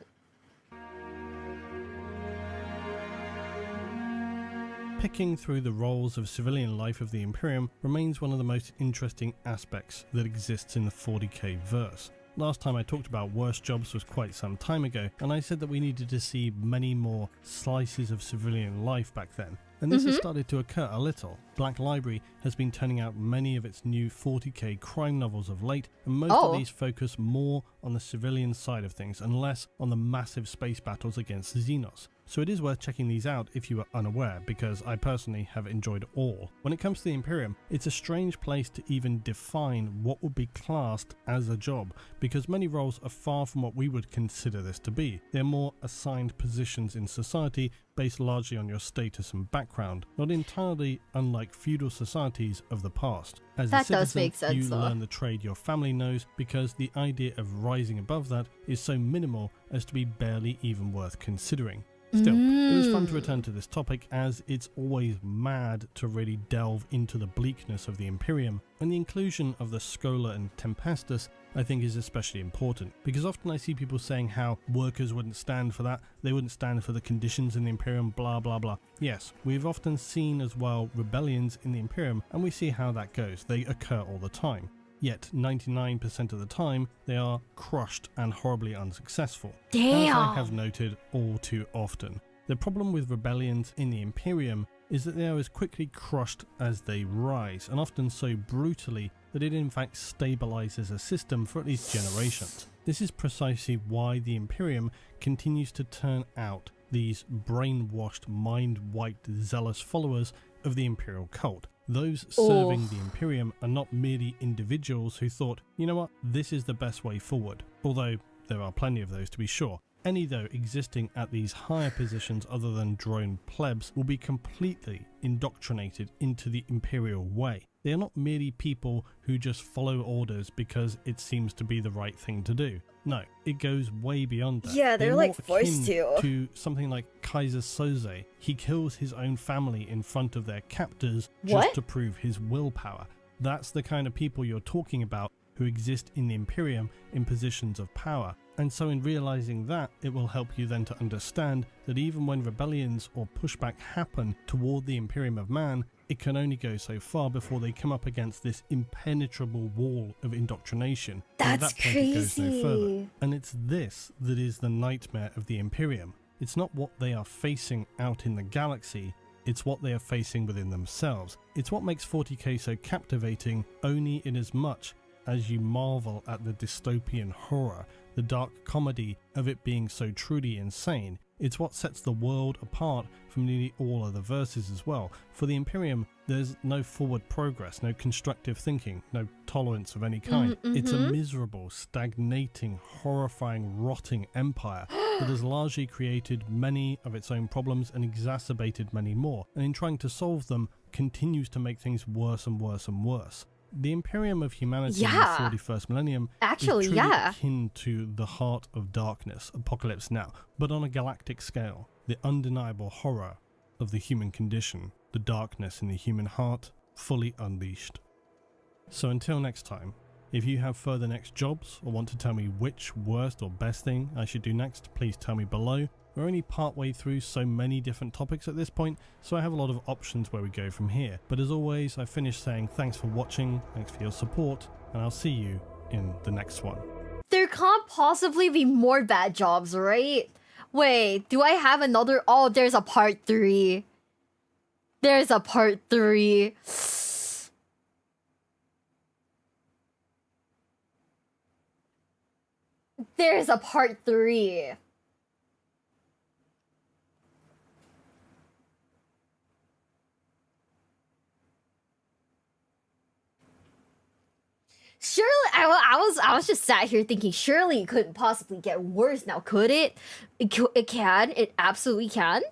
Picking through the roles of civilian life of the Imperium remains one of the most interesting aspects that exists in the 40k verse. Last time I talked about worse jobs was quite some time ago, and I said that we needed to see many more slices of civilian life back then. And this has started to occur a little. Black Library has been turning out many of its new 40k crime novels of late, and most of these focus more on the civilian side of things and less on the massive space battles against Xenos. So it is worth checking these out if you are unaware, because I personally have enjoyed all. When it comes to the Imperium, it's a strange place to even define what would be classed as a job, because many roles are far from what we would consider this to be. They're more assigned positions in society based largely on your status and background, not entirely unlike feudal societies of the past. As a citizen, you learn the trade your family knows, because the idea of rising above that is so minimal as to be barely even worth considering. Still, it was fun to return to this topic, as it's always mad to really delve into the bleakness of the Imperium, and the inclusion of the Schola and Tempestus I think is especially important, because often I see people saying how workers wouldn't stand for that, they wouldn't stand for the conditions in the Imperium, blah blah blah. Yes, we've often seen as well rebellions in the Imperium, and we see how that goes. They occur all the time. Yet 99% of the time, they are crushed and horribly unsuccessful. As I have noted all too often. The problem with rebellions in the Imperium is that they are as quickly crushed as they rise, and often so brutally that it in fact stabilizes a system for at least generations. This is precisely why the Imperium continues to turn out these brainwashed, mind-wiped, zealous followers of the Imperial cult. Those serving the Imperium are not merely individuals who thought, you know what, this is the best way forward. Although there are plenty of those to be sure. Any though existing at these higher positions other than drone plebs will be completely indoctrinated into the Imperial way. They are not merely people who just follow orders because it seems to be the right thing to do. No, it goes way beyond that. Yeah, they're like forced to something like Kaiser Soze. He kills his own family in front of their captors just to prove his willpower. That's the kind of people you're talking about who exist in the Imperium in positions of power. And so in realizing that, it will help you then to understand that even when rebellions or pushback happen toward the Imperium of Man, it can only go so far before they come up against this impenetrable wall of indoctrination. That's at that point crazy. It goes no further. And it's this that is the nightmare of the Imperium. It's not what they are facing out in the galaxy, it's what they are facing within themselves. It's what makes 40k so captivating, only in as much as you marvel at the dystopian horror, the dark comedy of it being so truly insane. It's what sets the world apart from nearly all other verses as well. For the Imperium, there's no forward progress, no constructive thinking, no tolerance of any kind. It's a miserable, stagnating, horrifying, rotting empire that has largely created many of its own problems and exacerbated many more, and in trying to solve them, continues to make things worse and worse and worse. The Imperium of humanity Yeah. in the 41st millennium Actually, is truly yeah. akin to the heart of darkness, Apocalypse Now, but on a galactic scale. The undeniable horror of the human condition, the darkness in the human heart, fully unleashed. So until next time, if you have further next jobs or want to tell me which worst or best thing I should do next, please tell me below. We're only partway through so many different topics at this point, so I have a lot of options where we go from here. But as always, I finish saying thanks for watching, thanks for your support, and I'll see you in the next one. There can't possibly be more bad jobs, right? Wait, do I have another? Oh, there's a part 3. There's a part 3. There's a part 3. Surely, I was just sat here thinking, surely it couldn't possibly get worse now, could it? It can. It absolutely can.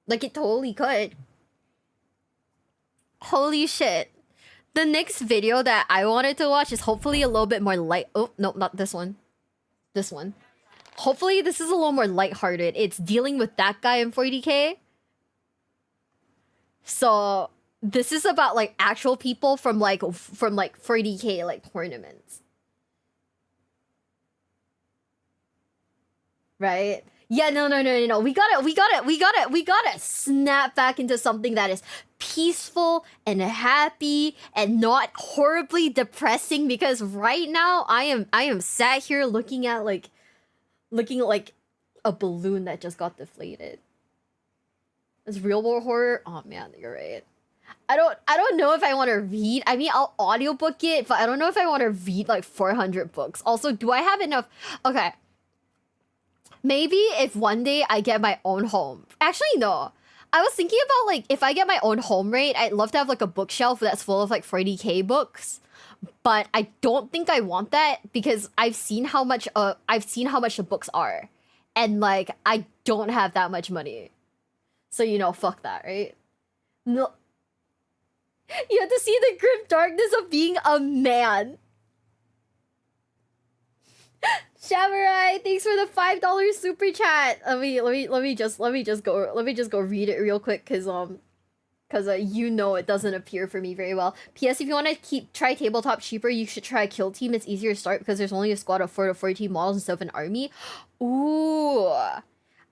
Like, it totally could. Holy shit. The next video that I wanted to watch is hopefully a little bit more light. Oh, no, not this one. This one. Hopefully this is a little more lighthearted. It's dealing with that guy in 40k. So this is about like actual people from like 40k like tournaments. Right? Yeah, no. We gotta snap back into something that is peaceful and happy and not horribly depressing, because right now I am sat here looking at like a balloon that just got deflated. It's real world horror. Oh man, you're right. I don't know if I want to read. I mean, I'll audiobook it, but I don't know if I want to read like 400 books. Also, do I have enough? Okay. Maybe if one day I get my own home. Actually, no. I was thinking about like if I get my own home, right? I'd love to have like a bookshelf that's full of like 40k books. But I don't think I want that because I've seen how much the books are. And like I don't have that much money. So you know, fuck that, right? No. You have to see the grim darkness of being a man. Shamurai, thanks for the $5 super chat. Let me just go read it real quick, cause you know it doesn't appear for me very well. P.S. If you want to try tabletop cheaper, you should try Kill Team. It's easier to start because there's only a squad of 4 to 14 models instead of an army. Ooh.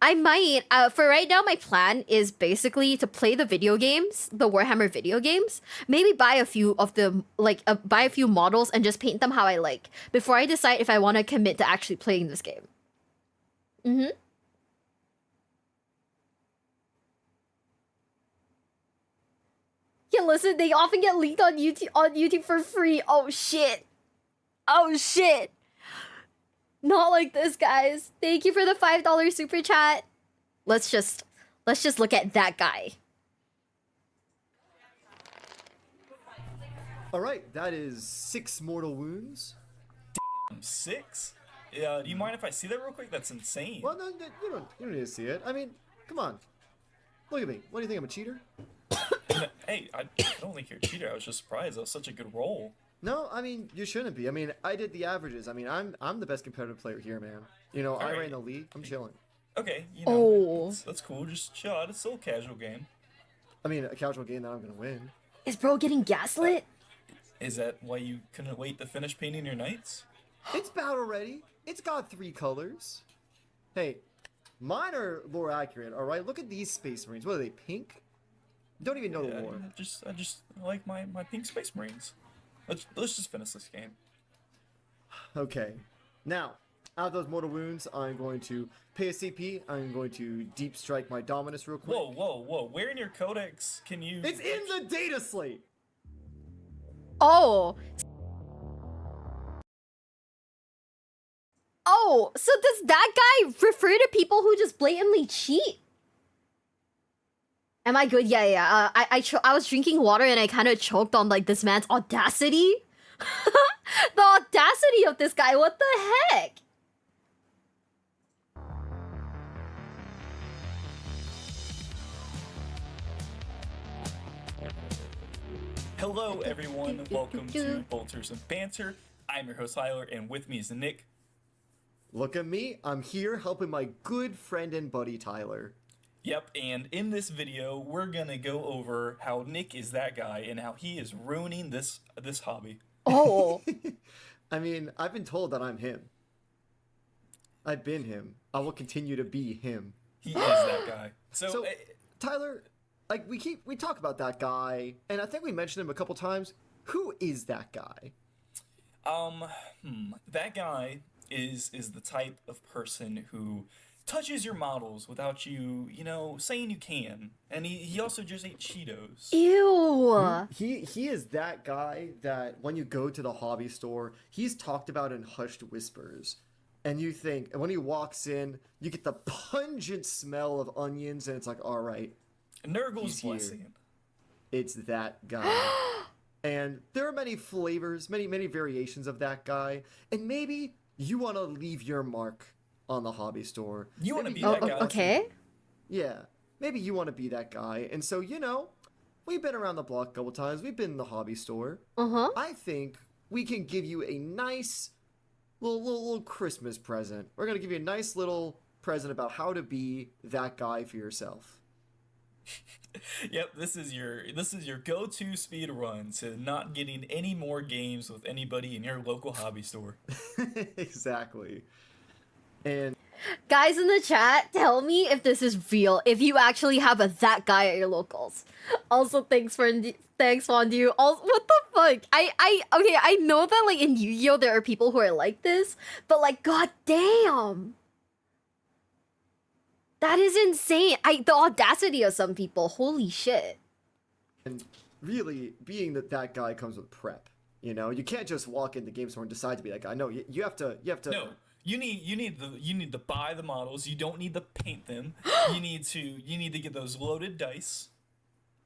I might, for right now, my plan is basically to play the video games, the Warhammer video games, maybe buy a few of them, like, buy a few models and just paint them how I like, before I decide if I want to commit to actually playing this game. Mm-hmm. Yeah, listen, they often get leaked on YouTube for free. Oh, shit. Oh, shit. Not like this, guys. Thank you for the $5 super chat. Let's just look at that guy. All right, that is 6 mortal wounds. Damn, 6? Yeah, do you mind if I see that real quick? That's insane. Well, no, you don't need to see it. I mean, come on. Look at me. What do you think? I'm a cheater? Hey, I don't think you're a cheater. I was just surprised. That was such a good roll. No, I mean, you shouldn't be. I mean, I did the averages. I mean, I'm the best competitive player here, man. You know, I ran the league. I'm chilling. Okay, you know, that's cool. Just chill out. It's still a casual game. I mean, a casual game that I'm gonna win. Is bro getting gaslit? Is that why you couldn't wait to finish painting your knights? It's battle ready. It's got 3 colors. Hey, mine are more accurate, alright? Look at these Space Marines. What are they, pink? Don't even know the war. I just like my pink Space Marines. Let's just finish this game. Okay. Now, out of those mortal wounds, I'm going to pay a CP. I'm going to deep strike my Dominus real quick. Whoa. Where in your codex can you... It's in the data slate! Oh, so does that guy refer to people who just blatantly cheat? Am I good? Yeah. I was drinking water and I kind of choked on like this man's audacity. The audacity of this guy. What the heck? Hello, everyone. Welcome to Bolters and Banter. I'm your host, Tyler, and with me is Nick. Look at me. I'm here helping my good friend and buddy, Tyler. Yep, and in this video, we're gonna go over how Nick is that guy and how he is ruining this hobby. Oh. I mean, I've been told that I'm him. I've been him. I will continue to be him. He is that guy. So Tyler, like we talk about that guy, and I think we mentioned him a couple times. Who is that guy? That guy is the type of person who touches your models without you saying you can, and he also just ate Cheetos. Ew. He is that guy that when you go to the hobby store, he's talked about in hushed whispers, and you think, and when he walks in, you get the pungent smell of onions, and it's like, all right, Nurgle's blessing. It's that guy. And there are many flavors, many variations of that guy, and maybe you want to leave your mark on the hobby store. You want to be that guy. Okay. Yeah, maybe you want to be that guy. And so, we've been around the block a couple times. We've been in the hobby store. Uh-huh. I think we can give you a nice little Christmas present. We're going to give you a nice little present about how to be that guy for yourself. Yep, this is your go-to speed run to not getting any more games with anybody in your local hobby store. Exactly. And guys in the chat, tell me if this is real. If you actually have that guy at your locals. Also, thanks Fondue. Also, what the fuck? I know that like in Yu-Gi-Oh there are people who are like this, but like, god damn. That is insane. The audacity of some people. Holy shit. And really, being that guy comes with prep. You can't just walk in the game store and decide to be that guy. No, you have to. No, you need to buy the models. You don't need to paint them. you need to get those loaded dice.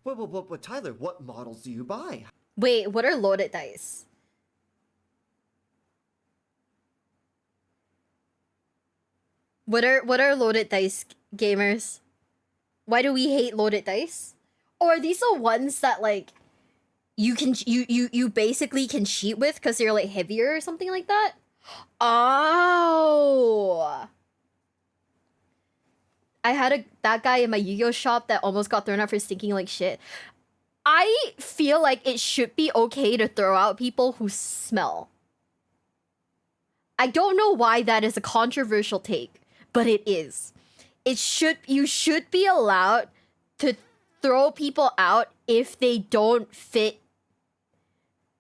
But Tyler, what models do you buy? Wait, what are loaded dice? What are loaded dice, gamers? Why do we hate loaded dice? Or are these the ones that like you basically can cheat with because they're like heavier or something like that? Oh. I had that guy in my Yu-Gi-Oh shop that almost got thrown out for stinking like shit. I feel like it should be okay to throw out people who smell. I don't know why that is a controversial take, but it is. You should be allowed to throw people out if they don't fit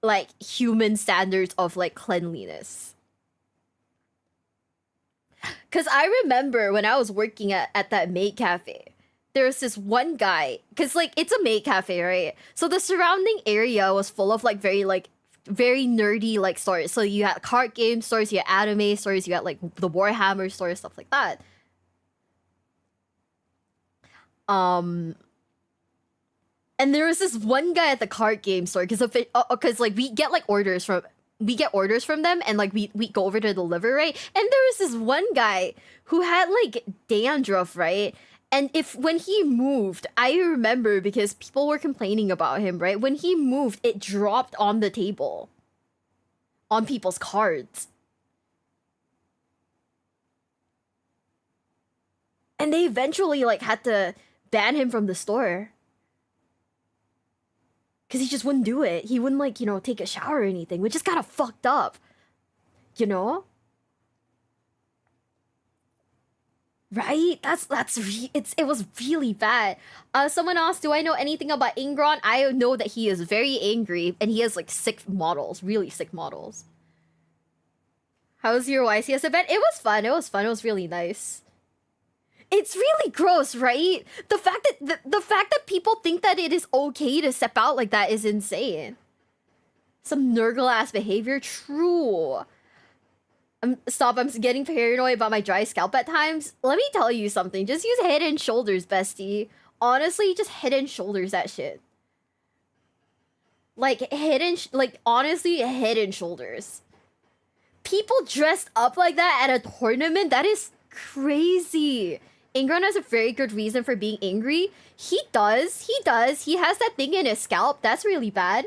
like human standards of like cleanliness. Cause I remember when I was working at that maid cafe, there was this one guy, cause like it's a maid cafe, right? So the surrounding area was full of like very nerdy like stores. So you had card game stores, you had anime stores, you had like the Warhammer stores, stuff like that. And there was this one guy at the card game store because like we get orders from them, and like we go over to deliver, right? And there was this one guy who had like dandruff, right? And when he moved, I remember because people were complaining about him, right? When he moved, it dropped on the table on people's cards. And they eventually like had to ban him from the store. Because he just wouldn't do it. He wouldn't like, take a shower or anything, which is kind of fucked up. Right? It was really bad. Someone asked, do I know anything about Ingron? I know that he is very angry and he has like sick models, really sick models. How was your YCS event? It was fun. It was really nice. It's really gross, right? The fact that people think that it is okay to step out like that is insane. Some Nurgle ass behavior. True. I'm getting paranoid about my dry scalp at times. Let me tell you something. Just use Head and Shoulders, bestie. Honestly, just Head and Shoulders that shit. Honestly, Head and Shoulders. People dressed up like that at a tournament? That is crazy. Ingron has a very good reason for being angry. He does. He has that thing in his scalp. That's really bad.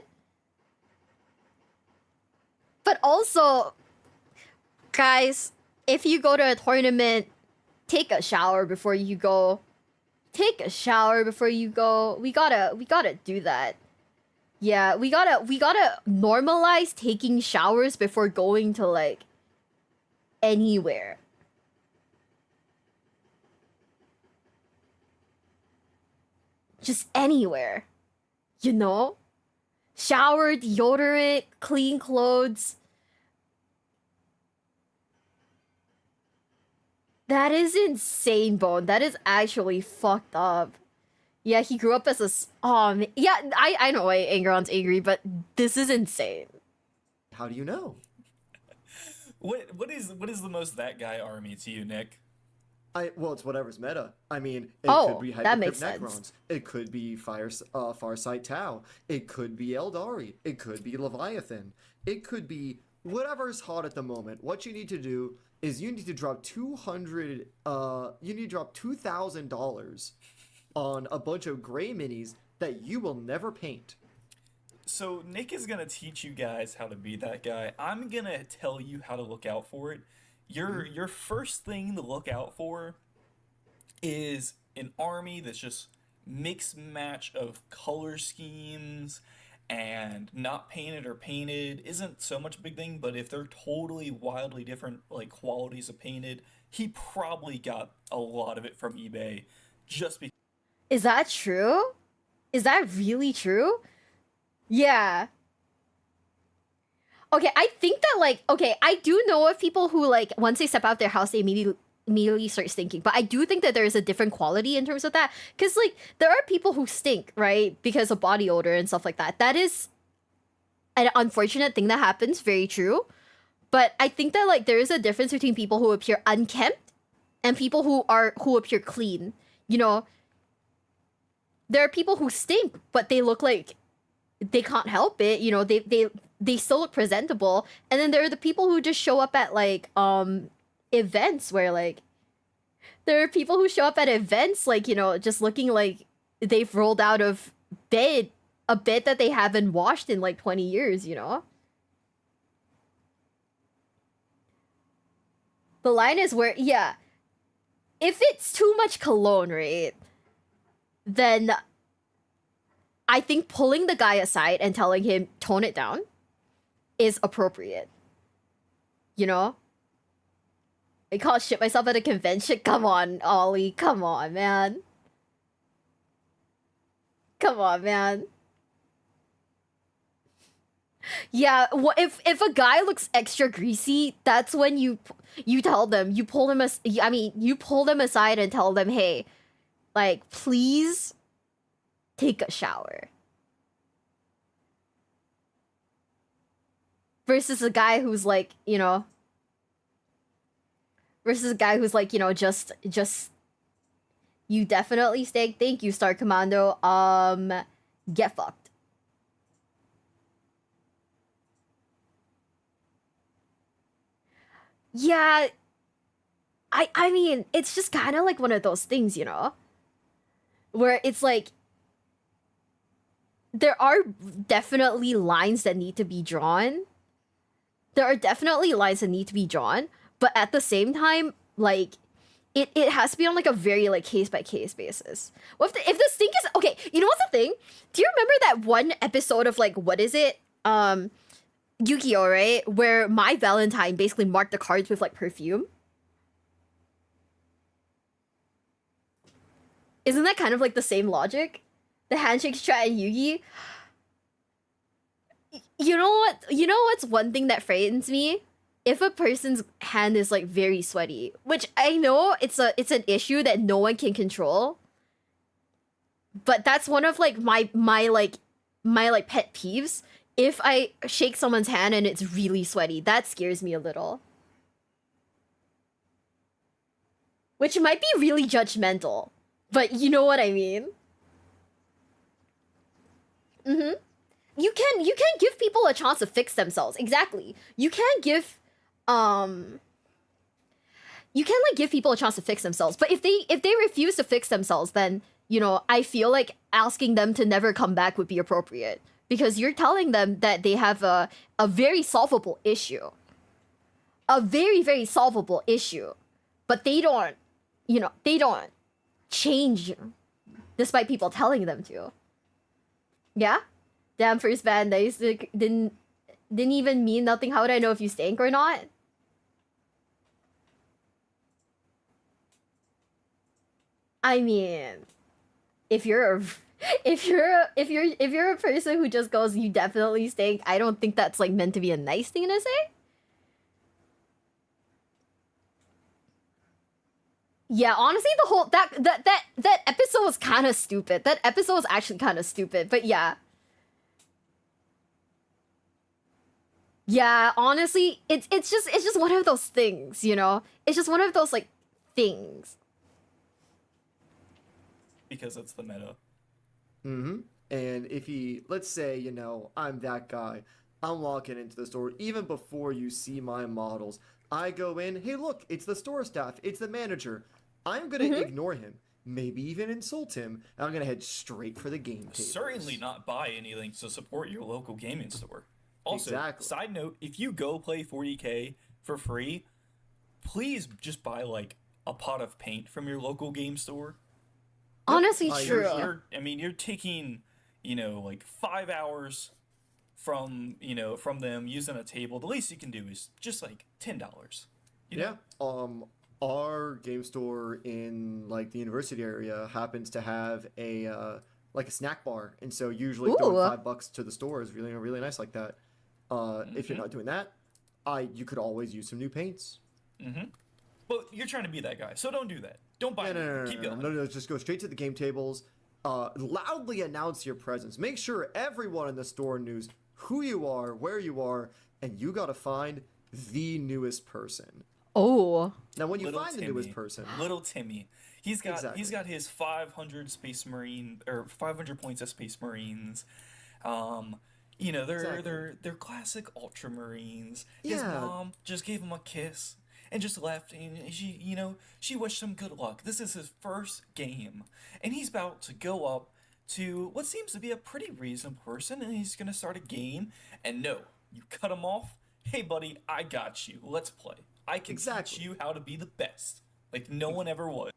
But also, guys, if you go to a tournament, take a shower before you go. Take a shower before you go. We gotta do that. Yeah, we gotta normalize taking showers before going to like anywhere. Just anywhere. You know? Shower, deodorant, clean clothes. That is insane, Bone. That is actually fucked up. Yeah, he grew up as a... yeah, I know why Angron's angry, but this is insane. How do you know? What is the most that guy army to you, Nick? Well, it's whatever's meta. I mean, it could be that makes Hypercrypt sense. Necrons. It could be Farsight Tau. It could be Eldari. It could be Leviathan. It could be whatever's hot at the moment. What you need to do is you need to drop $2,000 on a bunch of gray minis that you will never paint. So Nick is gonna teach you guys how to be that guy. I'm gonna tell you how to look out for it. Your first thing to look out for is an army that's just mixed match of color schemes and not painted or painted isn't so much a big thing, but if they're totally wildly different like qualities of painted, he probably got a lot of it from eBay just because. Is that true? Is that really true? Yeah. Okay, I think that like, okay, I do know of people who like, once they step out their house, they immediately start stinking. But I do think that there is a different quality in terms of that. Because like, there are people who stink, right? Because of body odor and stuff like that. That is an unfortunate thing that happens, very true. But I think that like, there is a difference between people who appear unkempt and people who appear clean. You know, there are people who stink, but they look like they can't help it. You know, they still look presentable. And then there are the people who just show up at like events where like there are people who show up at events like, you know, just looking like they've rolled out of bed a bed that they haven't washed in like 20 years, you know? The line is where, yeah, if it's too much cologne, right, then I think pulling the guy aside and telling him tone it down is appropriate. You know? I can't shit myself at a convention. Come on, Ollie. Come on, man. Come on, man. Yeah, if a guy looks extra greasy, that's when you tell them, you pull them aside and tell them, hey, like, please take a shower. Versus a guy who's like, you know, just you definitely stink. Thank you, Star Commando. Get fucked. Yeah, I mean, it's just kind of like one of those things, you know, where it's like there are definitely lines that need to be drawn. There are definitely lines that need to be drawn, but at the same time, like it has to be on like a very like case by case basis. What if the stink is okay? You know what's the thing? Do you remember that one episode of like what is it? Yu-Gi-Oh, right? Where My Valentine basically marked the cards with like perfume. Isn't that kind of like the same logic? The handshake strat and Yu-Gi. You know what? You know what's one thing that frightens me? If a person's hand is like very sweaty, which I know it's an issue that no one can control. But that's one of like my pet peeves. If I shake someone's hand and it's really sweaty, that scares me a little. Which might be really judgmental, but you know what I mean? Mm-hmm. You can give people a chance to fix themselves. Exactly. You can give give people a chance to fix themselves. But if they refuse to fix themselves, then, you know, I feel like asking them to never come back would be appropriate. because you're telling them that they have a very solvable issue. A very, very solvable issue. But they don't, they don't change despite people telling them to. Yeah? Damn, first band days didn't even mean nothing. How would I know if you stink or not? I mean, if you're a person who just goes, you definitely stink, I don't think that's like meant to be a nice thing to say. Yeah, honestly, the whole that episode was kind of stupid. That episode was actually kind of stupid, but yeah. Yeah, honestly, it's just one of those things, you know? It's just one of those like things. Because it's the meta. Mm-hmm. And if let's say, I'm that guy. I'm walking into the store even before you see my models. I go in, hey, look, it's the store staff, it's the manager. I'm going to ignore him, maybe even insult him, and I'm going to head straight for the game tables. Certainly not buy anything to support your local gaming store. Also, exactly. Side note, if you go play 40K for free, please just buy, like, a pot of paint from your local game store. Honestly, true. You're taking, like 5 hours from them using a table. The least you can do is just like $10. Yeah. Our game store in like the university area happens to have a like a snack bar, and so usually throwing $5 to the store is really really nice like that. If you're not doing that, you could always use some new paints. Mm-hmm. But you're trying to be that guy, so don't do that. Don't buy it. Keep going. No, just go straight to the game tables. Loudly announce your presence. Make sure everyone in the store knows who you are, where you are, and you gotta find the newest person. Oh. Now, when you find the newest person, little Timmy, he's got his 500 Space Marine or 500 points of Space Marines. They're classic Ultramarines. His mom just gave him a kiss and just left, and she wished him good luck. This is his first game, and he's about to go up to what seems to be a pretty reasonable person, and he's gonna start a game. And no, you cut him off. Hey, buddy, I got you. Let's play. I can teach you how to be the best, like no one ever was.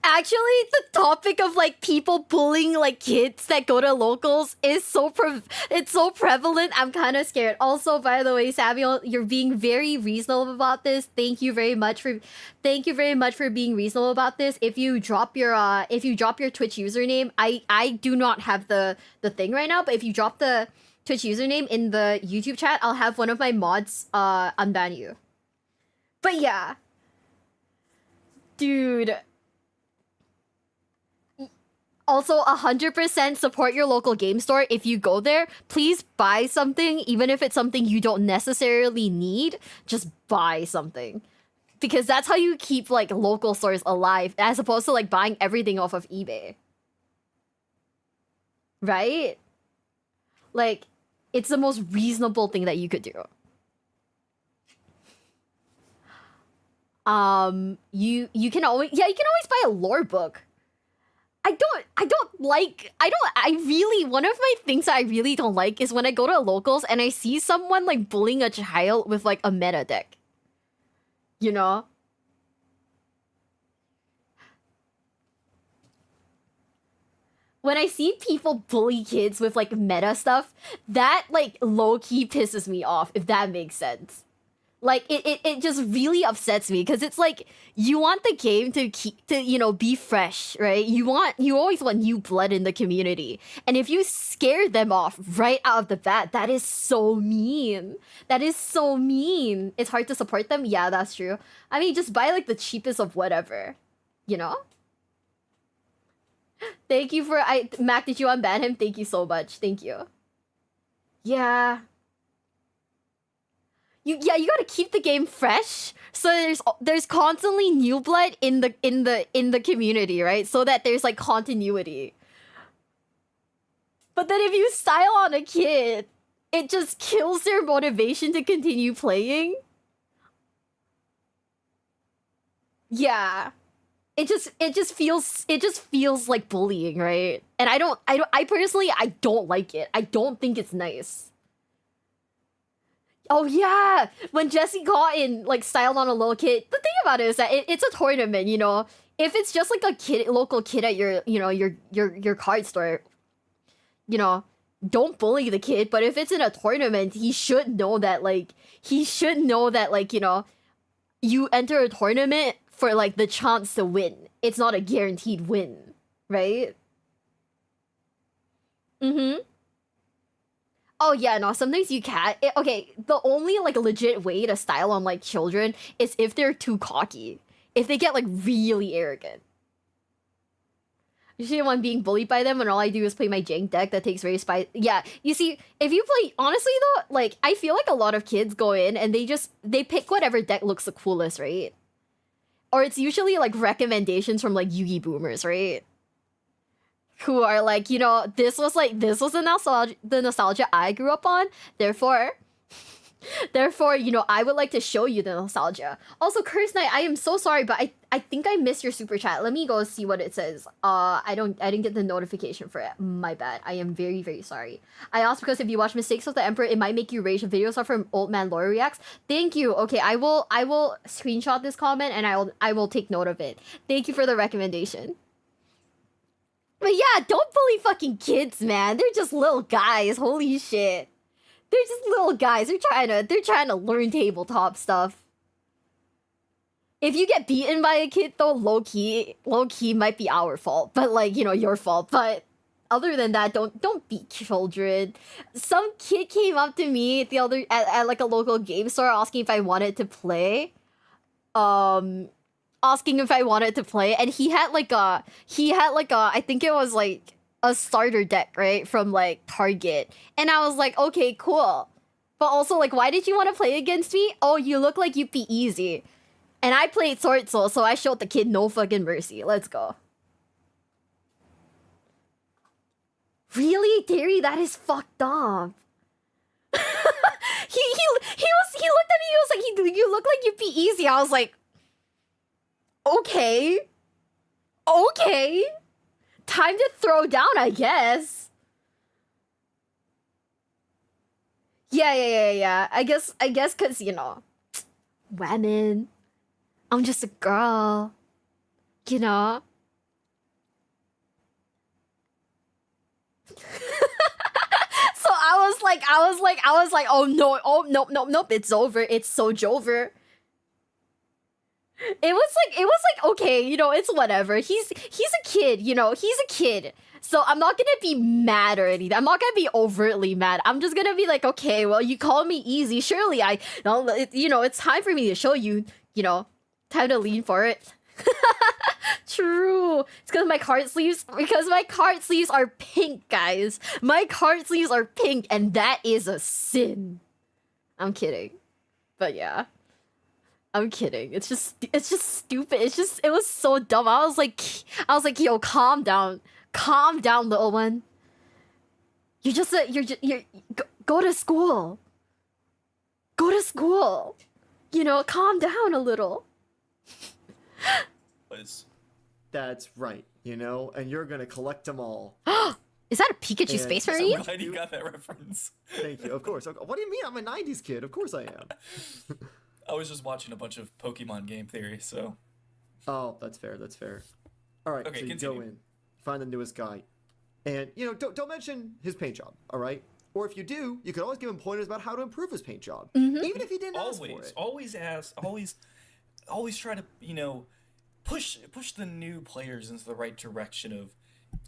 Actually, the topic of like people bullying like kids that go to locals is so prevalent. I'm kind of scared. Also, by the way, Samuel, you're being very reasonable about this. Thank you very much for being reasonable about this. If you drop your Twitch username, I do not have the thing right now, but if you drop the Twitch username in the YouTube chat, I'll have one of my mods unban you. But yeah. Dude. Also, 100% support your local game store. If you go there, please buy something, even if it's something you don't necessarily need. Just buy something. Because that's how you keep, like, local stores alive, as opposed to, like, buying everything off of eBay. Right? Like, it's the most reasonable thing that you could do. You can always buy a lore book. One of my things that I really don't like is when I go to locals and I see someone like bullying a child with like a meta deck. You know? When I see people bully kids with like meta stuff, that like low-key pisses me off, if that makes sense. Like, it just really upsets me, because it's like, you want the game to be fresh, right? You always want new blood in the community. And if you scare them off right out of the bat, that is so mean. That is so mean. It's hard to support them? Yeah, that's true. I mean, just buy, like, the cheapest of whatever. You know? Thank you for... Mac, did you unban him? Thank you so much. Thank you. Yeah... You gotta keep the game fresh, so there's constantly new blood in the community, right? So that there's like continuity. But then if you style on a kid, it just kills their motivation to continue playing. Yeah. it just feels like bullying, right? And I personally I don't like it. I don't think it's nice. Oh yeah, when Jesse got in like styled on a little kid. The thing about it is that it's a tournament, you know. If it's just like a local kid at your your card store, you know, don't bully the kid. But if it's in a tournament, he should know that you know, you enter a tournament for like the chance to win. It's not a guaranteed win, right? Mm-hmm. Oh yeah, no, sometimes you can't. Okay, the only like legit way to style on like children is if they're too cocky. If they get like really arrogant. Usually when I'm being bullied by them and all I do is play my jank deck that takes race by... Yeah, you see, if you play... Honestly though, like, I feel like a lot of kids go in and they pick whatever deck looks the coolest, right? Or it's usually like recommendations from like Yugi boomers, right? Who are like, you know, this was the nostalgia I grew up on, Therefore, you know, I would like to show you the nostalgia. Also, Curse Knight, I am so sorry, but I think I missed your super chat. Let me go see what it says. I didn't get the notification for it. My bad. I am very, very sorry. I asked because if you watch Mistakes of the Emperor, it might make you rage. The videos are from Old Man Lore Reacts. Thank you. Okay, I will screenshot this comment and I will take note of it. Thank you for the recommendation. But yeah, don't bully fucking kids, man. They're just little guys. Holy shit. They're just little guys. They're trying to learn tabletop stuff. If you get beaten by a kid though, low key might be our fault. But like, you know, your fault. But other than that, don't beat children. Some kid came up to me at like a local game store asking if I wanted to play. Asking if I wanted to play, and he had like a I think it was like a starter deck, right, from like Target, and I was like, okay, cool, but also like, why did you want to play against me? Oh, you look like you'd be easy, and I played Sword Soul, so I showed the kid no fucking mercy. Let's go. Really, Terry? That is fucked up. he looked at me. He was like, you look like you'd be easy. I was like, okay. Time to throw down, I guess. Yeah. I guess cause, you know, women. I'm just a girl. You know? So I was like, oh no, it's over. It's so Jover. It was like, okay, you know, it's whatever. He's a kid, you know, he's a kid. So I'm not gonna be mad or anything. I'm not gonna be overtly mad. I'm just gonna be like, okay, well, you call me easy. Surely you know, it's time for me to show you, you know, time to lean for it. True. It's because my card sleeves are pink, guys. My card sleeves are pink, and that is a sin. I'm kidding. But yeah. I'm kidding. It's just stupid. It was so dumb. I was like, yo, calm down, little one. You're go to school. You know, calm down a little. That's right. You know, and you're gonna collect them all. Is that a Pikachu Space Marine? I'm glad you got that reference. Thank you. Of course. What do you mean? I'm a '90s kid. Of course I am. I was just watching a bunch of Pokemon game theory, so. Oh, that's fair. All right, okay, so you go in, find the newest guy, and you know, don't mention his paint job. All right, or if you do, you can always give him pointers about how to improve his paint job, even if he didn't ask for it. Always ask. Always try to, you know, push the new players into the right direction of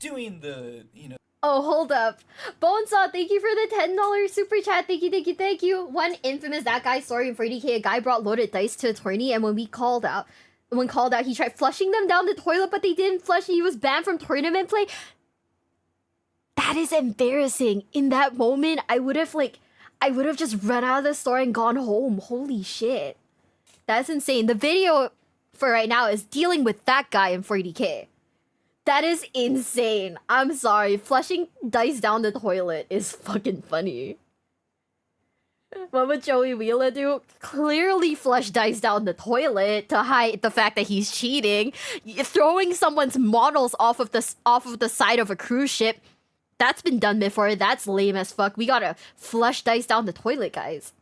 doing the, you know. Oh, hold up. Bonesaw, thank you for the $10 super chat. Thank you. One infamous that guy story in 40k, a guy brought loaded dice to a tourney, and when called out, he tried flushing them down the toilet, but they didn't flush, and he was banned from tournament play. That is embarrassing. In that moment, I would have just run out of the store and gone home. Holy shit. That's insane. The video for right now is dealing with that guy in 40k. That is insane. I'm sorry. Flushing dice down the toilet is fucking funny. What would Joey Wheeler do? Clearly flush dice down the toilet to hide the fact that he's cheating. Throwing someone's models off of the side of a cruise ship. That's been done before. That's lame as fuck. We gotta flush dice down the toilet, guys.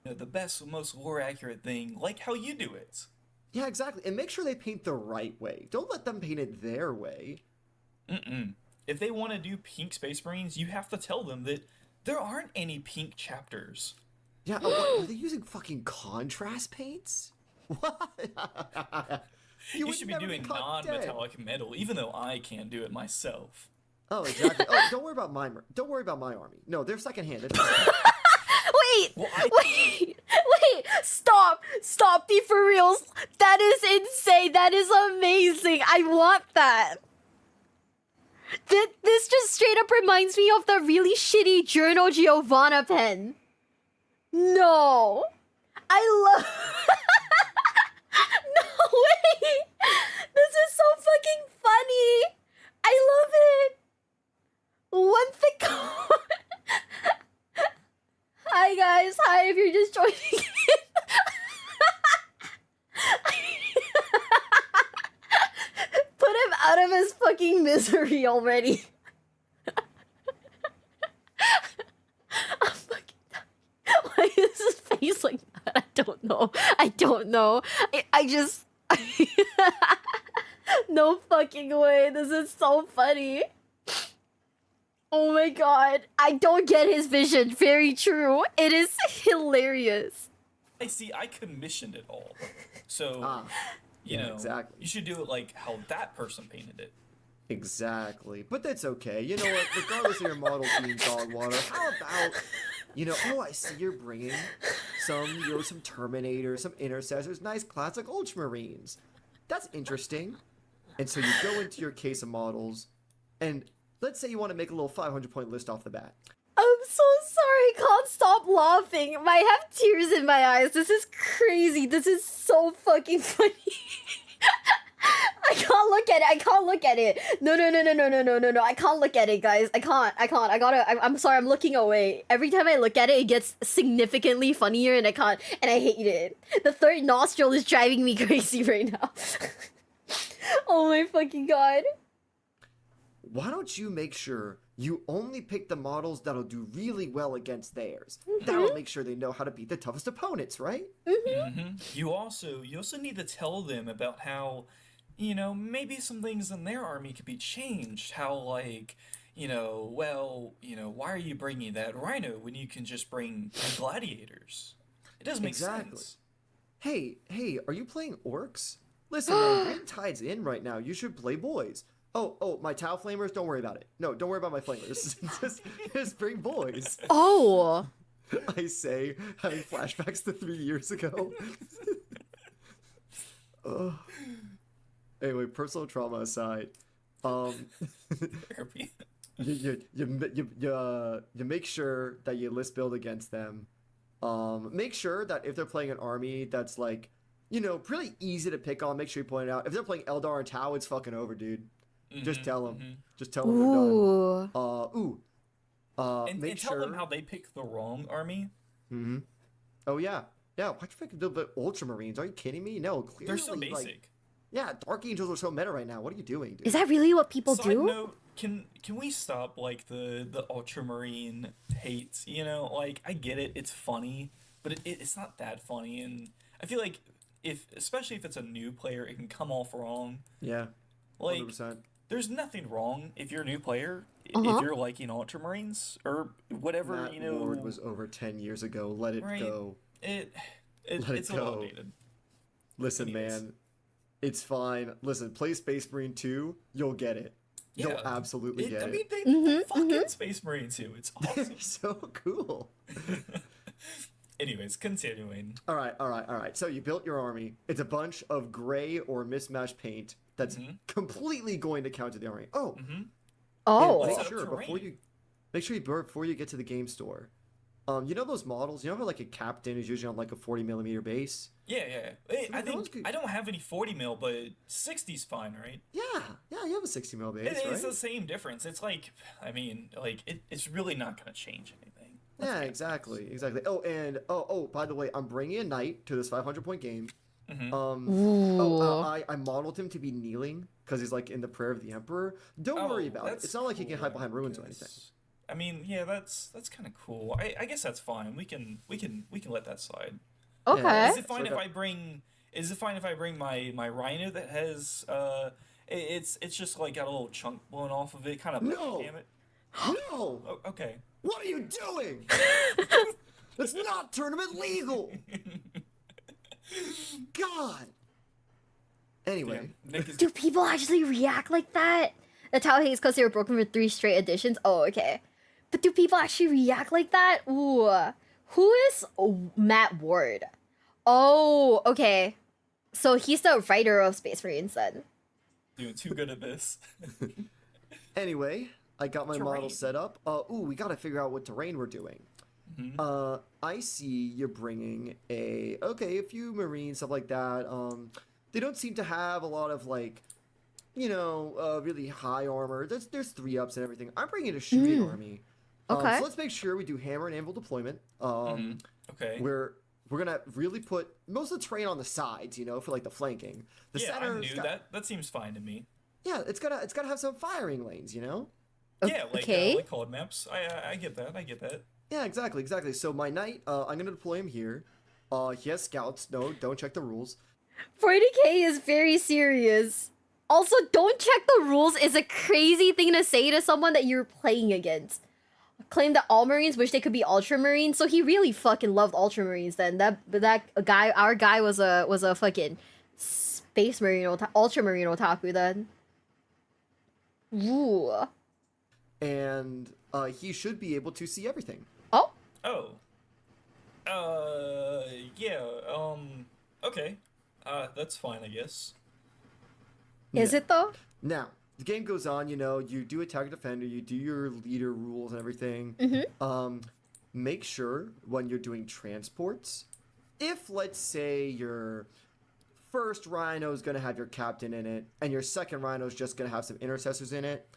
The best, most lore accurate thing, like how you do it. Yeah, exactly. And make sure they paint the right way. Don't let them paint it their way. If they want to do pink Space Marines, you have to tell them that there aren't any pink chapters. Yeah, what, are they using fucking contrast paints? What? You should be doing non-metallic metal, even though I can't do it myself. Oh, exactly. Oh, don't worry about my army. No, they're secondhand. Wait, stop, be for reals. That is insane. That is amazing. I want that. This just straight up reminds me of the really shitty Giorno Giovanna pen. No. I love... No, wait. This is so fucking funny. I love it. One thing... Hi, guys. Hi, if you're just joining in. Put him out of his fucking misery already. I'm fucking dying. Why is his face like that? I don't know. I just... No fucking way. This is so funny. Oh my god. I don't get his vision. Very true. It is hilarious. I see, I commissioned it all. So, you know, exactly. You should do it like how that person painted it. Exactly. But that's okay. You know what? Regardless of your model being dog water, how about, you know, oh, I see you're bringing some Terminators, some Intercessors, nice classic Ultramarines. That's interesting. And so you go into your case of models, and let's say you want to make a little 500-point list off the bat. I'm so sorry. Can't stop laughing. I have tears in my eyes. This is crazy. This is so fucking funny. I can't look at it. No. I can't look at it, guys. I can't. I'm sorry. I'm looking away. Every time I look at it, it gets significantly funnier, and I can't. And I hate it. The third nostril is driving me crazy right now. Oh my fucking god. Why don't you make sure you only pick the models that'll do really well against theirs? That'll make sure they know how to beat the toughest opponents, right? You also need to tell them about how, you know, maybe some things in their army could be changed. How, like, you know, well, you know, why are you bringing that Rhino when you can just bring gladiators? It doesn't make sense. Hey, are you playing orcs? Listen, man, Green Tide's in right now. You should play boys. Oh, my Tau Flamers, don't worry about it. No, don't worry about my Flamers. just bring boys. Oh. I say, having flashbacks to 3 years ago. Anyway, personal trauma aside, you make sure that you list build against them. Make sure that if they're playing an army that's like, you know, pretty easy to pick on, make sure you point it out. If they're playing Eldar and Tau, it's fucking over, dude. Just tell them. Just tell them they're done. And tell them how they picked the wrong army. Oh yeah. Why'd you pick the Ultramarines? Are you kidding me? No, clearly. They're so basic. Like, yeah, Dark Angels are so meta right now. What are you doing, dude? Is that really what people Side do? note, can we stop like the Ultramarine hate? You know, like I get it, it's funny, but it's not that funny, and I feel like especially if it's a new player, it can come off wrong. Yeah. Like 100%. There's nothing wrong if you're a new player, if you're liking Ultramarines or whatever, That you know. Lord was over 10 years ago. Let it go. It's go. a little dated. Listen, man, it's fine. Listen, play Space Marine 2, you'll get it. Yeah. You'll absolutely get it. I mean, they fucking Space Marine 2. It's awesome. So cool. Anyways, continuing. All right. So you built your army. It's a bunch of gray or mismatched paint that's completely going to counter the army. Make sure before you get to the game store. You know those models? You know how like a captain is usually on like a 40mm base? Yeah. Hey, I think I don't have any 40 mil, but 60's fine, right? Yeah, you have a 60mm base, right? It's the same difference. It's like, I mean, like it's really not gonna change anything. Yeah, exactly. Oh, and oh, by the way, I'm bringing a knight to this 500-point game. I modeled him to be kneeling because he's like in the prayer of the emperor. Don't worry about it. It's not like he can hide behind ruins or anything. I mean, yeah, that's kind of cool. I guess that's fine. We can let that slide. Okay. Yeah, Is it fine if I bring? Is it fine if I bring my rhino that has it's just like got a little chunk blown off of it, kind of. No. Damn it. No. Oh, okay. What are you doing? It's not tournament legal. God. Anyway. Do people actually react like that? That's how hates because they were broken for 3 straight editions. Oh, okay. But do people actually react like that? Ooh. Who is Matt Ward? Oh, okay. So he's the writer of Space Marines then. Doing too good at this. Anyway, I got my model set up. We gotta figure out what terrain we're doing. I see you're bringing a few Marines, stuff like that. They don't seem to have a lot of like, really high armor. There's 3-ups and everything. I'm bringing a shooting army. Okay. So let's make sure we do hammer and anvil deployment. Okay. We're gonna really put most of the terrain on the sides, for like the flanking. The center. I knew that seems fine to me. Yeah, it's gotta have some firing lanes, Yeah, like cold maps. I get that. Yeah, exactly. So my knight, I'm gonna deploy him here. He has scouts. No, don't check the rules. 40k is very serious. Also, don't check the rules is a crazy thing to say to someone that you're playing against. Claim that all Marines wish they could be Ultramarines, so he really fucking loved Ultramarines then. Our guy was a fucking Space Marine Ultramarine otaku then. Ooh. And he should be able to see everything. Oh. Yeah. Okay. That's fine, I guess. Is it though? Now, the game goes on, you do attack defender, you do your leader rules and everything. Make sure when you're doing transports, if let's say your first rhino is going to have your captain in it, and your second rhino is just going to have some intercessors in it,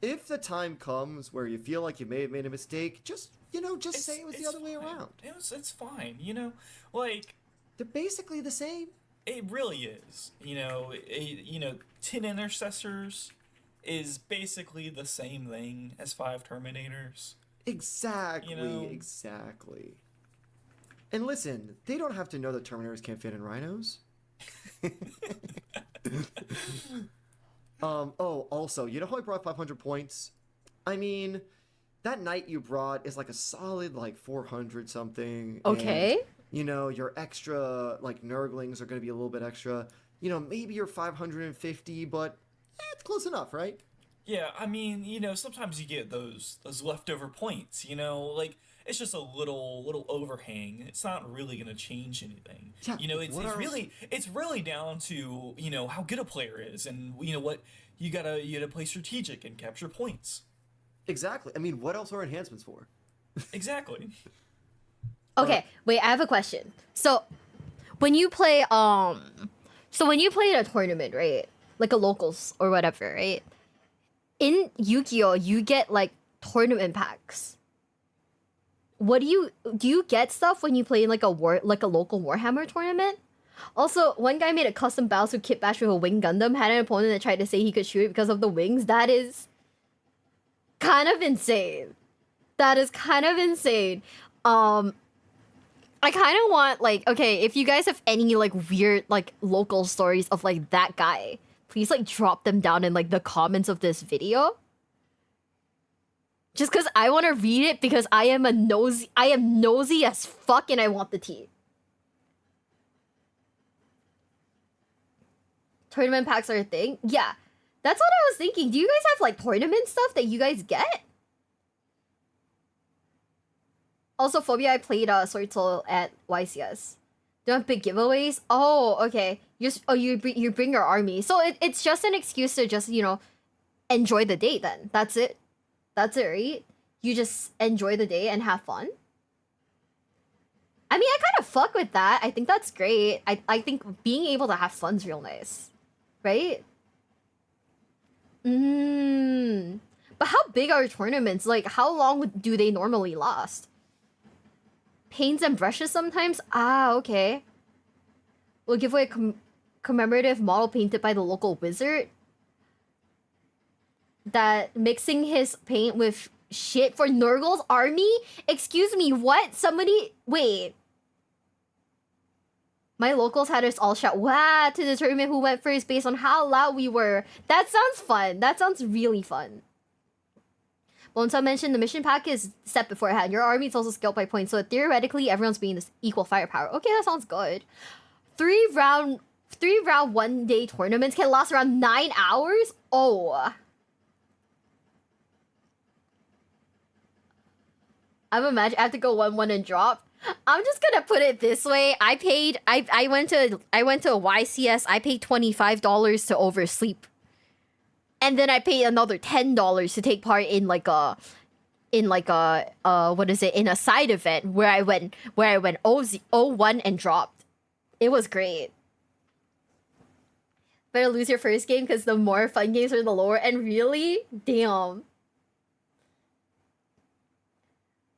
if the time comes where you feel like you may have made a mistake, just say it was the other way around. It's fine, like they're basically the same. It really is. 10 intercessors is basically the same thing as 5 terminators. Exactly, exactly. And listen, they don't have to know that terminators can't fit in rhinos. Also, how I brought 500 points? I mean, that knight you brought is like a solid 400 something. Okay. And, your extra Nurglings are going to be a little bit extra. Maybe you're 550, but it's close enough, right? Yeah, I mean, sometimes you get those leftover points, it's just a little overhang. It's not really going to change anything. Yeah, it's really down to, how good a player is and what you gotta play strategic and capture points. Exactly. I mean, what else are enhancements for? Exactly. Okay, wait, I have a question. So, when you play in a tournament, right? Like a locals or whatever, right? In Yu-Gi-Oh, you get tournament packs. What do you get stuff when you play in a local Warhammer tournament? Also, one guy made a custom Battlesuit kit bash with a wing Gundam, had an opponent that tried to say he could shoot it because of the wings. That is kind of insane. I kind of want, if you guys have any, weird, local stories of, that guy, please, drop them down in, the comments of this video. Just because I want to read it because I am nosy as fuck and I want the tea. Tournament packs are a thing? Yeah. That's what I was thinking. Do you guys have, tournament stuff that you guys get? Also, Phobia, I played Sword Soul at YCS. Don't have big giveaways? Oh, okay. You bring your army. So it's just an excuse to just, enjoy the day then. That's it. That's it, right? You just enjoy the day and have fun? I mean, I kind of fuck with that. I think that's great. I think being able to have fun's real nice. Right? But how big are tournaments? How long do they normally last? paints and brushes sometimes. Ah, okay. We'll give away a commemorative model painted by the local wizard. That mixing his paint with shit for Nurgle's army? Excuse me, what? Somebody... Wait. My locals had us all shout, "Wow!" to determine who went first based on how loud we were. That sounds fun. That sounds really fun. Bonta mentioned the mission pack is set beforehand. Your army is also scaled by points, so theoretically everyone's being this equal firepower. Okay, that sounds good. 3 round 1-day tournaments can last around 9 hours? Oh. I'm imagining I have to go 1-1 and drop. I'm just gonna put it this way. I went to a YCS. I paid $25 to oversleep. And then I paid another $10 to take part in like a in a side event where I went 0-1 and dropped. It was great. Better lose your first game because the more fun games are the lower end. Really? Damn.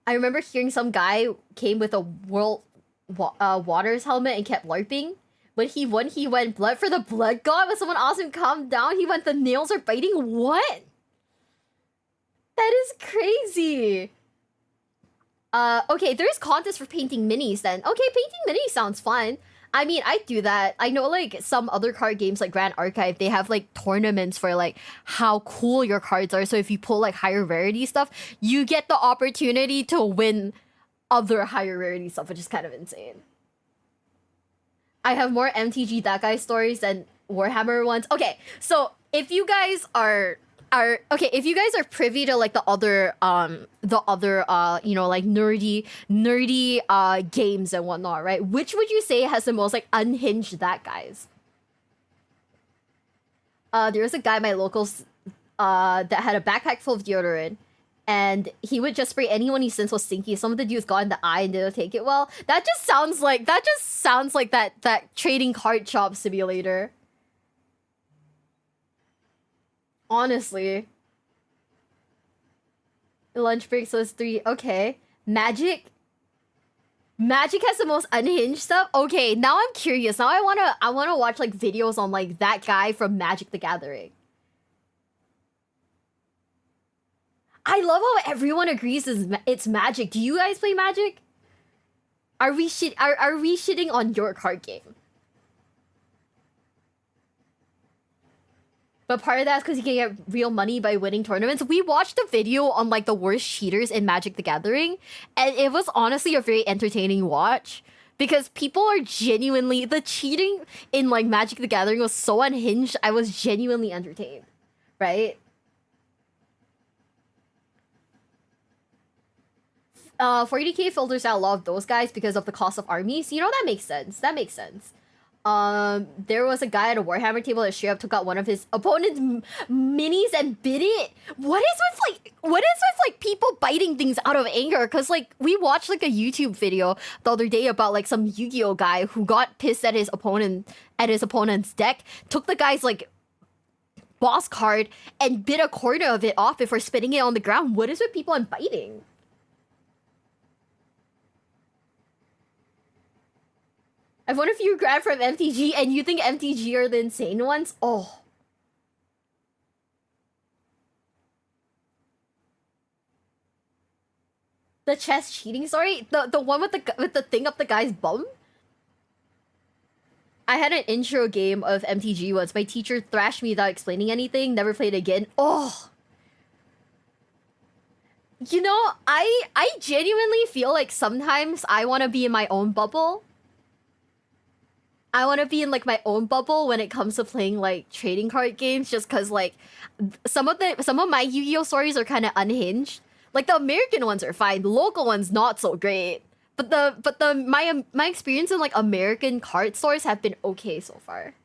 I remember hearing some guy came with a World Waters helmet and kept LARPing. When he won, he went blood for the blood god. When someone asked him calm down, he went the nails are biting. What? That is crazy. Okay, there's contests for painting minis then. Okay, painting minis sounds fun. I mean, I do that. I know like some other card games like Grand Archive, they have like tournaments for like how cool your cards are. So if you pull like higher rarity stuff, you get the opportunity to win other higher rarity stuff, which is kind of insane. I have more MTG that guy stories than Warhammer ones. Okay, so if you guys are privy to like the other you know, like nerdy games and whatnot, right? Which would you say has the most like unhinged that guys? There was a guy in my locals that had a backpack full of deodorant, and he would just spray anyone he sensed was stinky. Some of the dudes got in the eye and didn't take it well. That just sounds like that trading card shop simulator. Honestly. Lunch break, so it's 3. Okay. Magic has the most unhinged stuff? Okay, now I'm curious. Now I wanna watch like videos on like that guy from Magic the Gathering. I love how everyone agrees it's Magic. Do you guys play Magic? Are we shitting on your card game? But part of that is because you can get real money by winning tournaments. We watched a video on like the worst cheaters in Magic the Gathering, and it was honestly a very entertaining watch because people are genuinely, the cheating in like Magic the Gathering was so unhinged. I was genuinely entertained, right? 40k filters out a lot of those guys because of the cost of armies. You know, that makes sense. That makes sense. There was a guy at a Warhammer table that straight up took out one of his opponent's minis and bit it. What is with people biting things out of anger? Cause like we watched like a YouTube video the other day about like some Yu-Gi-Oh guy who got pissed at his opponent's deck, took the guy's like boss card and bit a corner of it off before spitting it on the ground. What is with people and biting? I've won a few grad from MTG, and you think MTG are the insane ones? Oh. The chess cheating story? The one with the thing up the guy's bum? I had an intro game of MTG once. My teacher thrashed me without explaining anything. Never played again. Oh. You know, I genuinely feel like sometimes I want to be in my own bubble. I want to be in like my own bubble when it comes to playing like trading card games, just because like some of my Yu-Gi-Oh stories are kind of unhinged. Like the American ones are fine, the local ones not so great. But my experience in like American card stores have been okay so far.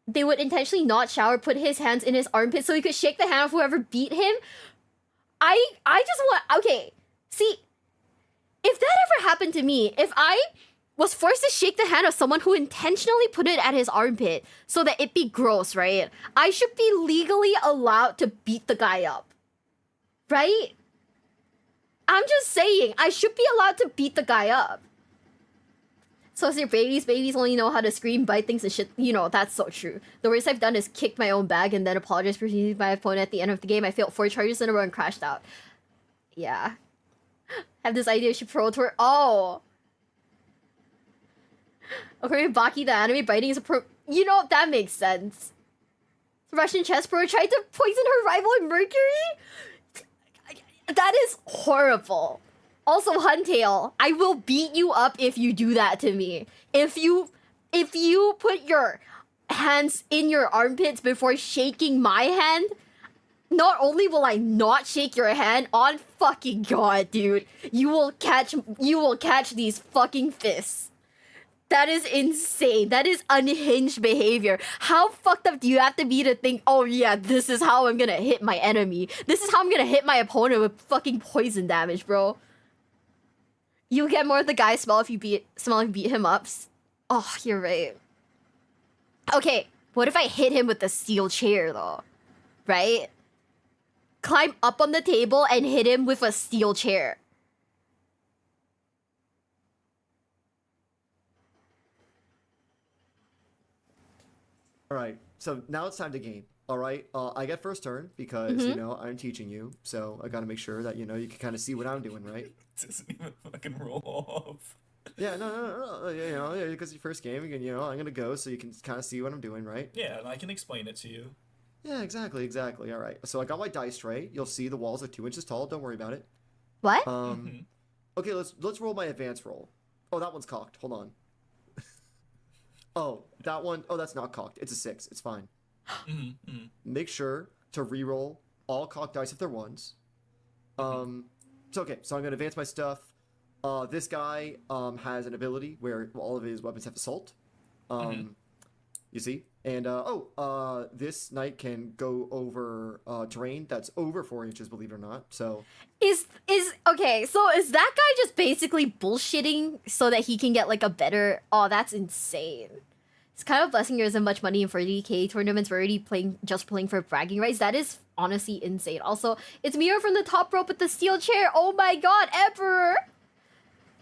They would intentionally not shower, put his hands in his armpit so he could shake the hand of whoever beat him. I just want, okay, see, if that ever happened to me, if I was forced to shake the hand of someone who intentionally put it at his armpit so that it be gross, right? I should be legally allowed to beat the guy up. Right? I'm just saying, I should be allowed to beat the guy up. So as your babies only know how to scream, bite things and shit. You know, that's so true. The worst I've done is kicked my own bag and then apologized for using my opponent at the end of the game. I failed 4 charges in a row and crashed out. Yeah. Have this idea should pro tour. Oh. According to Baki, the anime biting is a pro. You know, that makes sense. Russian chess pro tried to poison her rival in Mercury? That is horrible. Also, Huntail, I will beat you up if you do that to me. If you put your hands in your armpits before shaking my hand, not only will I not shake your hand, on fucking God, dude, you will catch these fucking fists. That is insane. That is unhinged behavior. How fucked up do you have to be to think, oh yeah, this is how I'm gonna hit my enemy. This is how I'm gonna hit my opponent with fucking poison damage, bro. You get more of the guy smell if you beat him up. Oh, you're right. Okay, what if I hit him with the steel chair though? Right? Climb up on the table and hit him with a steel chair. Alright, so now it's time to game. Alright, I get first turn because, you know, I'm teaching you. So I gotta make sure that, you know, you can kind of see what I'm doing, right? Doesn't even fucking roll off. Yeah, no. You know, yeah, because your first game, and, you know, I'm gonna go so you can kind of see what I'm doing, right? Yeah, and I can explain it to you. Yeah, exactly. Alright, so I got my dice tray. You'll see the walls are 2 inches tall. Don't worry about it. What? Okay, let's roll my advance roll. Oh, that one's cocked. Hold on. Oh, that one. Oh, that's not cocked. It's a 6. It's fine. Make sure to re-roll all cocked dice if they're ones. So okay, so I'm gonna advance my stuff. This guy has an ability where all of his weapons have assault. You see, and this knight can go over terrain that's over 4 inches, believe it or not. So okay, so is that guy just basically bullshitting so that he can get like a better? Oh, that's insane. It's kind of blessing there isn't much money in 40k tournaments. We're already playing for bragging rights. That is honestly insane. Also, it's Mira from the top rope with the steel chair. Oh my God, Emperor!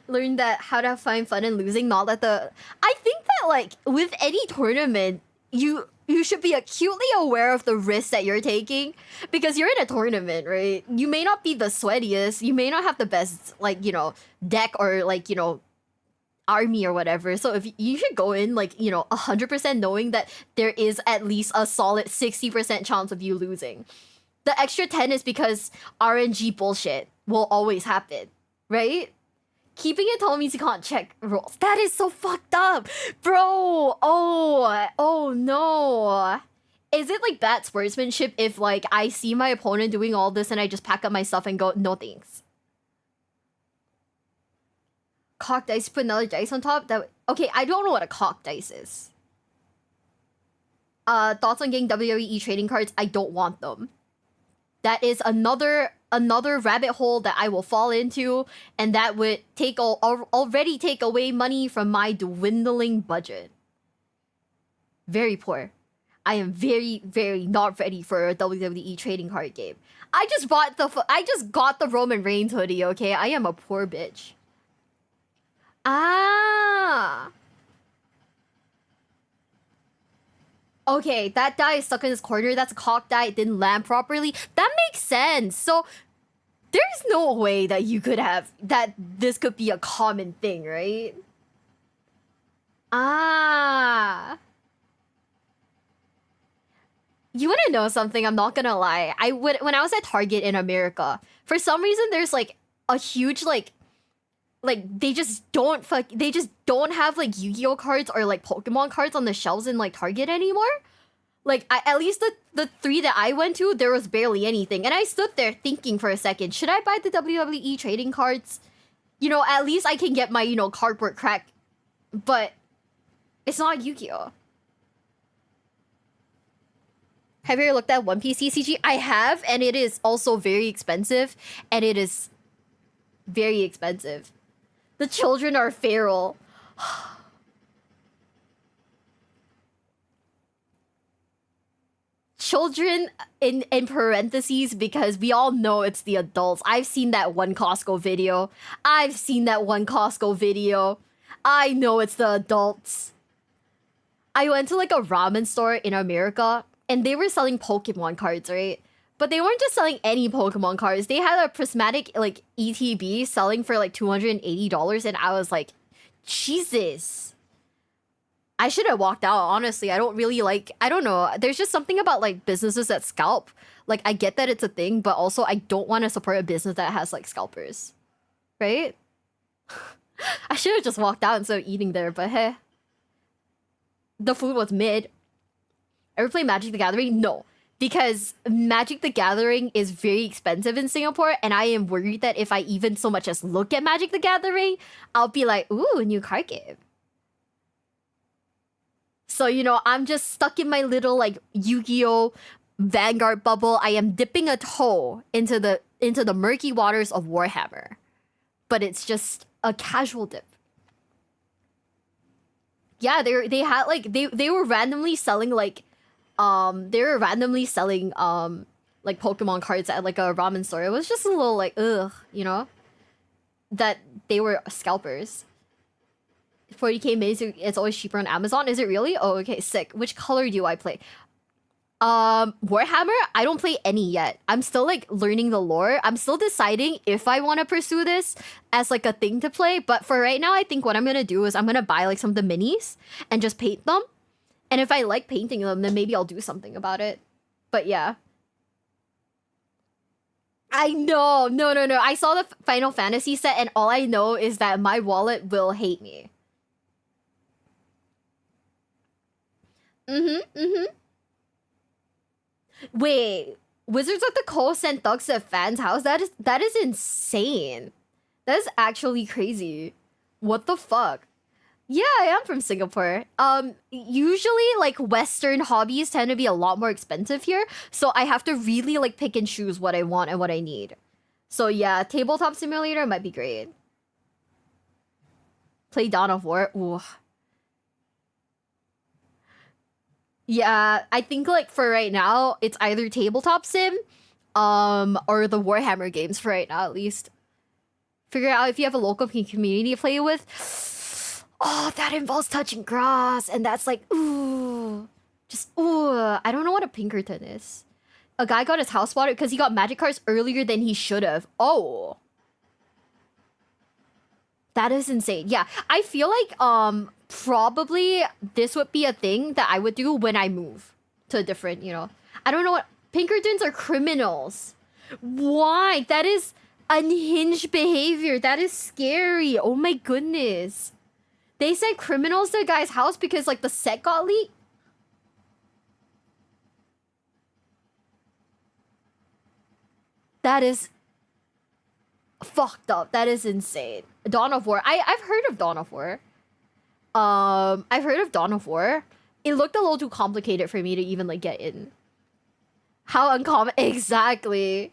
Learned that how to find fun in losing, not let the. I think that like with any tournament, you should be acutely aware of the risks that you're taking because you're in a tournament, right? You may not be the sweatiest, you may not have the best like, you know, deck or like, you know, army or whatever. So if you should go in like, you know, 100% knowing that there is at least a solid 60% chance of you losing. The extra 10 is because RNG bullshit will always happen, right? Keeping it tall means you can't check rolls. That is so fucked up, bro. Oh no. Is it like bad sportsmanship if like I see my opponent doing all this and I just pack up my stuff and go, no thanks? Cocked dice, put another dice on top? Okay, I don't know what a cocked dice is. Thoughts on getting WWE trading cards? I don't want them. That is another rabbit hole that I will fall into, and that would already take away money from my dwindling budget. Very poor. I am very, very not ready for a WWE trading card game. I just got the Roman Reigns hoodie, okay? I am a poor bitch. Ah. Okay, that die is stuck in this corner. That's a cocked die. It didn't land properly. That makes sense. So there's no way that you could have that. This could be a common thing, right? Ah. You want to know something? I'm not gonna lie. When I was at Target in America, for some reason there's like a huge like they just don't have like Yu-Gi-Oh cards or like Pokemon cards on the shelves in like Target anymore. Like at least the 3 that I went to, there was barely anything. And I stood there thinking for a second, should I buy the WWE trading cards? You know, at least I can get my, you know, cardboard crack. But it's not Yu-Gi-Oh. Have you ever looked at One Piece TCG? I have, and it is also very expensive. And it is very expensive. The children are feral. children in parentheses because we all know it's the adults. I've seen that one Costco video. I know it's the adults. I went to like a ramen store in America and they were selling Pokemon cards, right? But they weren't just selling any Pokemon cards. They had a prismatic like ETB selling for like $280 and I was like, Jesus. I should have walked out, honestly. I don't really like, I don't know. There's just something about like businesses that scalp. Like I get that it's a thing, but also I don't want to support a business that has like scalpers. Right? I should have just walked out instead of eating there, but hey. The food was mid. Ever play Magic the Gathering? No. Because Magic the Gathering is very expensive in Singapore, and I am worried that if I even so much as look at Magic the Gathering, I'll be like, ooh, a new card game. So, you know, I'm just stuck in my little, like, Yu-Gi-Oh! Vanguard bubble. I am dipping a toe into the murky waters of Warhammer. But it's just a casual dip. Yeah, they had, like, they were randomly selling, like, like Pokemon cards at like a ramen store. It was just a little like ugh, you know, that they were scalpers. 40k minis, it's always cheaper on Amazon. Is it really? Oh, okay, sick. Which color do I play? Warhammer, I don't play any yet. I'm still like learning the lore. I'm still deciding if I want to pursue this as like a thing to play. But for right now, I think what I'm gonna do is I'm gonna buy like some of the minis and just paint them. And if I like painting them, then maybe I'll do something about it. But yeah. I know. No. I saw the Final Fantasy set and all I know is that my wallet will hate me. Wait. Wizards of the Coast sent thugs to a fan's house? That is insane. That is actually crazy. What the fuck? Yeah, I am from Singapore. Usually, like, Western hobbies tend to be a lot more expensive here, so I have to really, like, pick and choose what I want and what I need. So yeah, Tabletop Simulator might be great. Play Dawn of War? Ooh. Yeah, I think, like, for right now, it's either Tabletop Sim, or the Warhammer games for right now, at least. Figure out if you have a local community to play with. Oh, that involves touching grass, and that's like, ooh. Just, ooh. I don't know what a Pinkerton is. A guy got his house watered because he got magic cards earlier than he should have. Oh. That is insane. Yeah, I feel like, probably this would be a thing that I would do when I move to a different, you know. I don't know what, Pinkertons are criminals. Why? That is unhinged behavior. That is scary. Oh my goodness. They sent criminals to a guy's house because, like, the set got leaked? That is fucked up. That is insane. Dawn of War. I've heard of Dawn of War. I've heard of Dawn of War. It looked a little too complicated for me to even, like, get in. How uncommon. Exactly.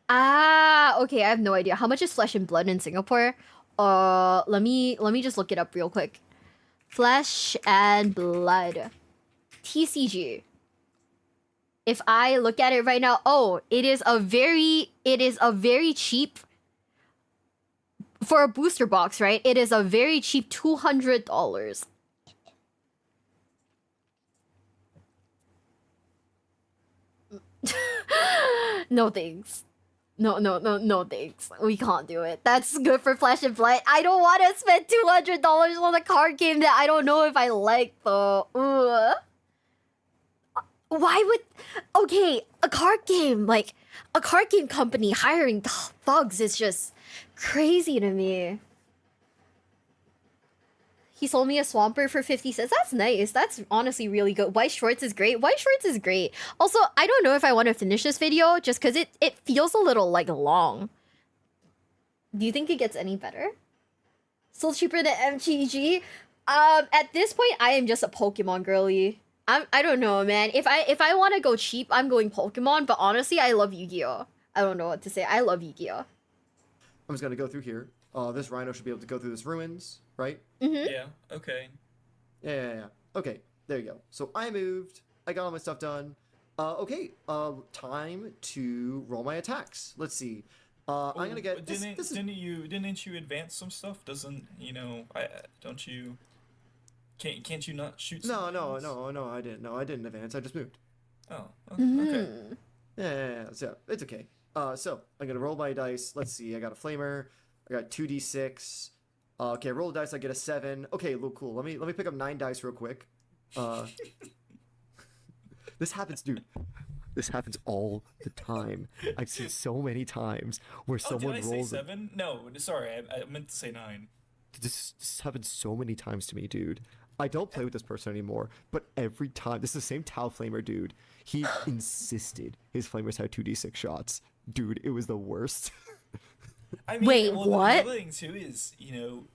Ah, okay. I have no idea. How much is Flesh and Blood in Singapore? Let me just look it up real quick. Flesh and Blood. TCG. If I look at it right now, oh, it is a very cheap, for a booster box, right? It is a very cheap $200. No thanks. No thanks. We can't do it. That's good for Flesh and Blood. I don't want to spend $200 on a card game that I don't know if I like, though. Ugh. Why would... Okay, a card game, like, a card game company hiring thugs is just crazy to me. He sold me a Swampert for 50 cents. That's nice. That's honestly really good. White Shorts is great. White Shorts is great. Also, I don't know if I want to finish this video just because it feels a little, like, long. Do you think it gets any better? Still cheaper than MTG? At this point, I am just a Pokemon girly. I don't know, man. If I want to go cheap, I'm going Pokemon. But honestly, I love Yu-Gi-Oh! I don't know what to say. I love Yu-Gi-Oh! I'm just gonna go through here. This Rhino should be able to go through this ruins, right? Yeah. Okay. Yeah. Okay. There you go. So I moved. I got all my stuff done. Okay. Time to roll my attacks. Let's see. I'm gonna get. Didn't you advance some stuff? Doesn't don't you? Can't you not shoot? No, I didn't. No, I didn't advance. I just moved. Oh, okay. Yeah. So it's okay. So I'm gonna roll my dice. Let's see. I got a flamer. I got 2d6. Okay, roll the dice. I get a 7. Okay, look cool. Let me pick up 9 dice real quick. This happens, dude. This happens all the time. I've seen so many times where someone did I rolls. say 7? No, sorry, I meant to say 9. This happens so many times to me, dude. I don't play with this person anymore, but every time, this is the same Tau Flamer dude. He insisted his flamers had 2d6 shots. Dude, it was the worst. I mean, wait, what? The other thing too is,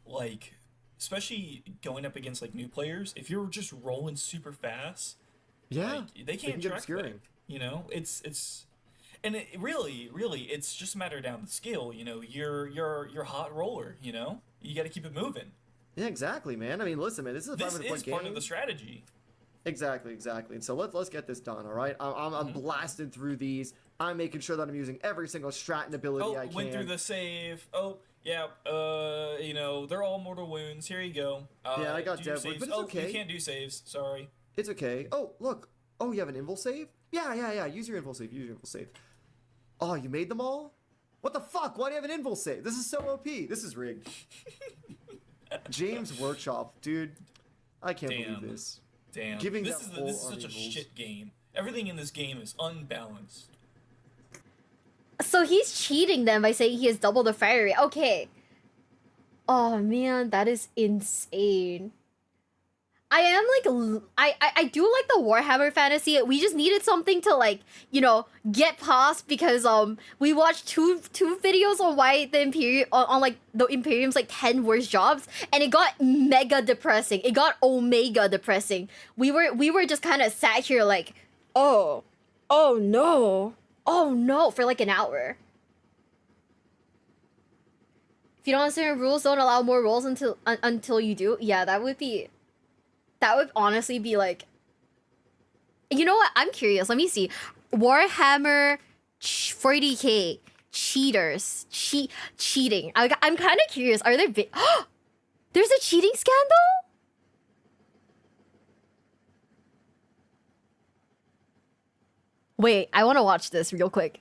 like, especially going up against like new players, if you're just rolling super fast, yeah, like, they can't track that. It's and it really it's just a matter down the scale. You're hot roller. You got to keep it moving. Yeah, exactly, man. I mean, listen, man, this is a 500-point game. Part of the strategy. Exactly. And so let's get this done, all right? I'm blasting through these. I'm making sure that I'm using every single strat and ability I can. Went through the save. Oh, yeah. They're all mortal wounds. Here you go. Yeah, I got dead wounds, but it's okay. You can't do saves. Sorry. It's okay. Oh, look. Oh, you have an invul save? Yeah. Use your invul save. Oh, you made them all? What the fuck? Why do you have an invul save? This is so OP. This is rigged. James Workshop, dude. I can't believe this. Damn. This is such a shit game. Everything in this game is unbalanced. So he's cheating them by saying he has double the fire rate. Okay. Oh man, that is insane. I am like, I do like the Warhammer fantasy. We just needed something to like, get past because we watched two videos on why the Imperium on like the Imperium's like 10 worst jobs, and it got mega depressing. It got omega depressing. We were just kind of sat here like, oh no for like an hour. If you don't understand rules, don't allow more rolls until you do. Yeah, that would honestly be like... You know what? I'm curious. Let me see. Warhammer 40k cheaters. Cheating. I'm kind of curious. Are there... There's a cheating scandal? Wait, I want to watch this real quick.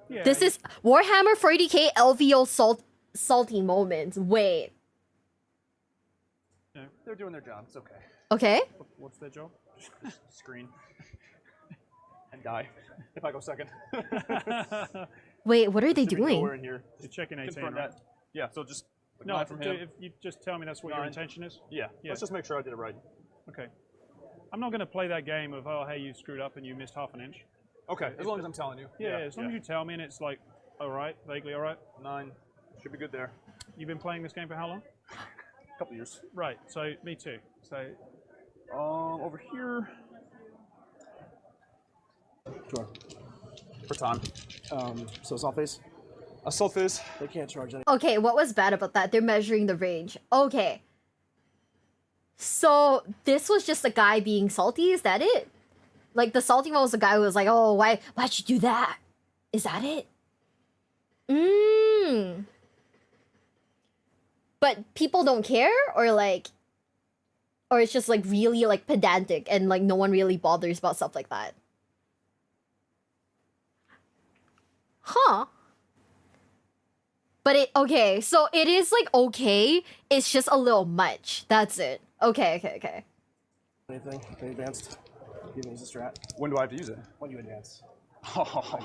Yeah. This is Warhammer 40k LVO salty moments. Wait. No, they're doing their job. It's okay. Okay. What's their job? Screen. And die. If I go second. Wait, what are they doing? We're in here. You're checking 18, right? That. Yeah, so just... No, from him. If you just tell me that's what your intention is. Yeah, let's just make sure I did it right. Okay. I'm not going to play that game of, oh, hey, you screwed up and you missed half an inch. Okay, as long as I'm telling you. Yeah, as long as you tell me and it's like, all right, vaguely all right. 9. Should be good there. You've been playing this game for how long? A couple years. Right, so me too. So, over here. Sure. For time. So assault phase? Assault phase. They can't charge any. Okay, what was bad about that? They're measuring the range. Okay. So, this was just a guy being salty? Is that it? Like, the salty one was the guy who was like, oh, why'd you do that? Is that it? But people don't care? Or it's just like really like pedantic and like no one really bothers about stuff like that? Huh. But okay, so it is like okay, it's just a little much. That's it. Okay. Anything? Any advanced? You can use a strat. When do I have to use it? When you advance. Oh.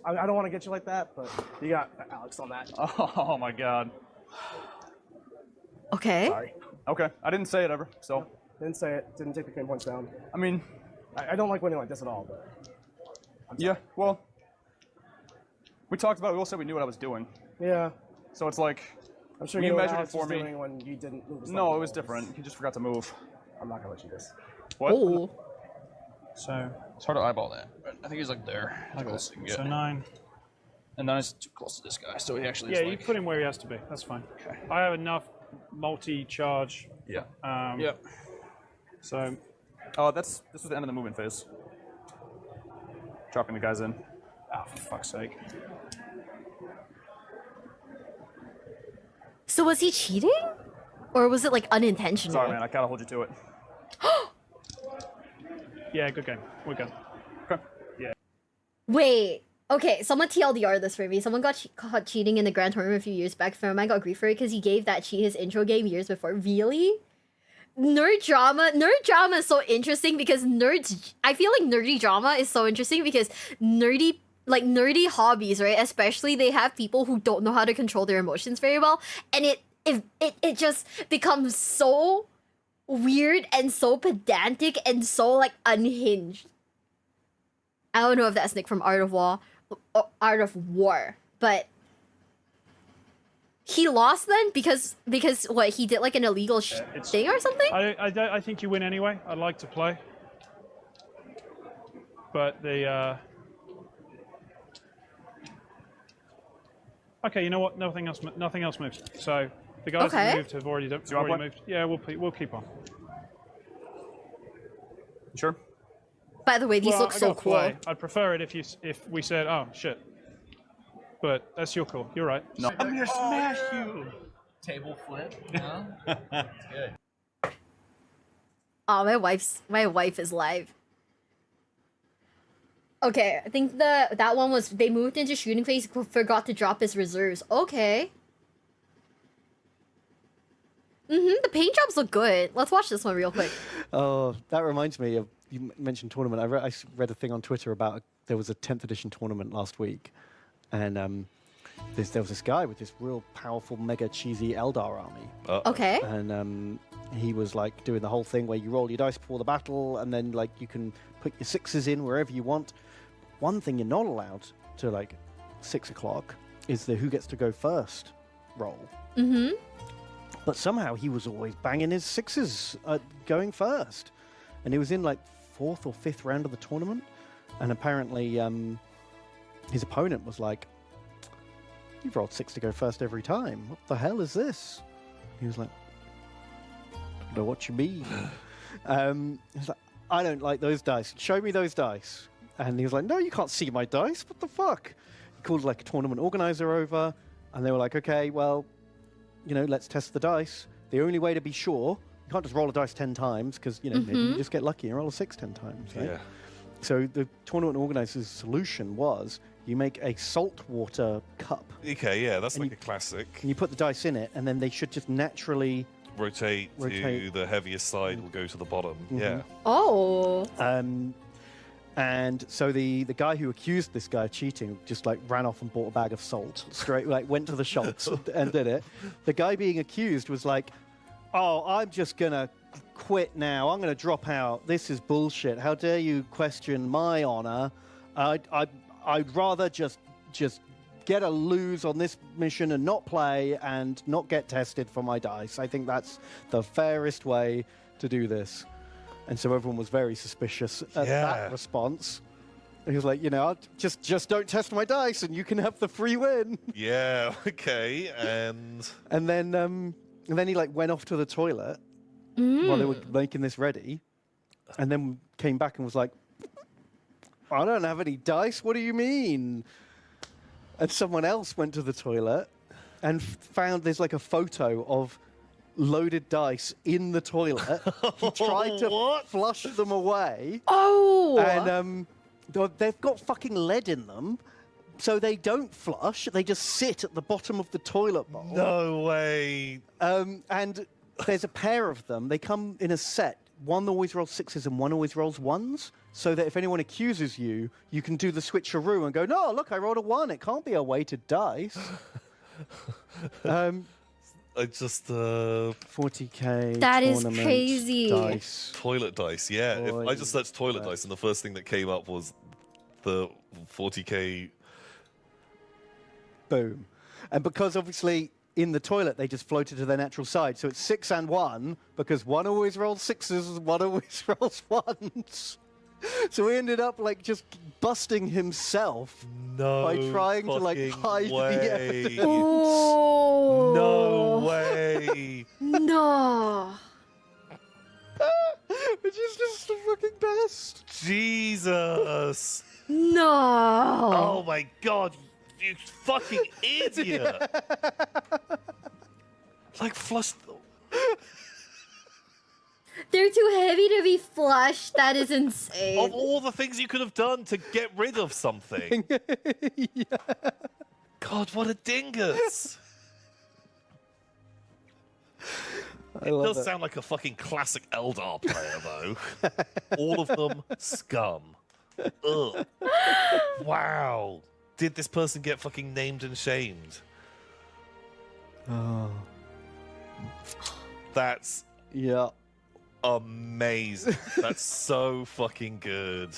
I don't want to get you like that, but you got Alex on that. Oh my god. Okay. Sorry. Okay, I didn't say it ever, so. No, didn't say it. Didn't take the game points down. I mean, I don't like winning like this at all, but. Yeah, well, we talked about it. We all said we knew what I was doing. Yeah. So it's like, I'm sure you measured Alex it for was me. Doing when you didn't move. No, it was different. He just forgot to move. I'm not gonna let you do this. What? Oh. So it's hard to eyeball that. But I think he's like there. So 9. And 9 is too close to this guy, so he actually. Yeah, you put him where he has to be. That's fine. Okay. I have enough multi-charge. Yeah. Yep. So Oh, this was the end of the movement phase. Dropping the guys in. Ah, for fuck's sake. So was he cheating? Or was it like unintentional? Sorry, man, I gotta hold you to it. Yeah, good game. We're good. Okay. Yeah. Wait. Okay, someone TLDR this for me. Someone got caught cheating in the Grand Tournament a few years back. Fan got grief for it because he gave that cheat his intro game years before. Really? Nerd drama is so interesting because I feel like nerdy drama is so interesting because nerdy hobbies, right? Especially they have people who don't know how to control their emotions very well, and it just becomes so weird and so pedantic and so like unhinged. I don't know if that's Nick from Art of War, but he lost then because what, he did like an illegal thing or something? I think you win anyway. I'd like to play, but the okay, you know what? Nothing else moves. So the guys that moved have already moved. Yeah, we'll keep on. Sure. By the way, these look so cool. Play. I'd prefer it if we said, oh shit. But that's your call. You're right. No. I'm gonna smash you. Table flip. No. That's good. Oh, my wife is live. Okay, I think that one was they moved into shooting phase, forgot to drop his reserves. Okay. The paint jobs look good. Let's watch this one real quick. Oh, that reminds me of, you mentioned tournament. I read a thing on Twitter about there was a 10th edition tournament last week, and there was this guy with this real powerful, mega cheesy Eldar army. Okay. And he was like doing the whole thing where you roll your dice before the battle, and then like you can put your sixes in wherever you want. One thing you're not allowed to like 6 o'clock is the who gets to go first roll. But somehow he was always banging his sixes going first. And he was in like 4th or 5th round of the tournament. And apparently his opponent was like, you've rolled 6 to go first every time. What the hell is this? He was like, I don't know what you mean. He's like, I don't like those dice. Show me those dice. And he was like, no, you can't see my dice. What the fuck? He called like a tournament organizer over. And they were like, okay, well, you know, let's test the dice. The only way to be sure, you can't just roll a dice 10 times because, you know, maybe you just get lucky and roll a 6 10 times, right? Yeah. So the tournament organizer's solution was you make a saltwater cup. Okay, yeah, that's like a classic. And you put the dice in it, and then they should just naturally rotate to the heaviest side will go to the bottom. Yeah. Oh. And so the guy who accused this guy of cheating just like ran off and bought a bag of salt straight, like went to the shops and did it. The guy being accused was like, oh, I'm just gonna quit now. I'm gonna drop out. This is bullshit. How dare you question my honor? I'd rather just get a lose on this mission and not play and not get tested for my dice. I think that's the fairest way to do this. And so everyone was very suspicious at that response. He was like, you know, just don't test my dice and you can have the free win. Yeah, okay. And then he like went off to the toilet while they were making this ready, and then came back and was like, I don't have any dice. What do you mean? And someone else went to the toilet and found there's like a photo of loaded dice in the toilet. He tried to flush them away. Oh! And they've got fucking lead in them, so they don't flush. They just sit at the bottom of the toilet bowl. No way. And there's a pair of them. They come in a set. One always rolls 6s and one always rolls 1s, so that if anyone accuses you, you can do the switcheroo and go, no, look, I rolled a 1. It can't be a weighted dice. I just 40k. That is crazy. Dice. Toilet dice, yeah. If I just searched toilet dice, and the first thing that came up was the 40k. Boom. And because obviously in the toilet they just floated to their natural side, so it's 6 and 1 because one always rolls 6s, one always rolls 1s. So he ended up like just busting himself by trying to like hide the evidence. Oh. No way. No. Which is just first. Jesus. No. Oh my god, you fucking idiot. Like flush. They're too heavy to be flushed. That is insane. Of all the things you could have done to get rid of something. Yeah. God, what a dingus. I It love does sound like a fucking classic Eldar player, though. All of them scum. Ugh. Wow. Did this person get fucking named and shamed? Oh. That's Yeah. amazing. That's so fucking good.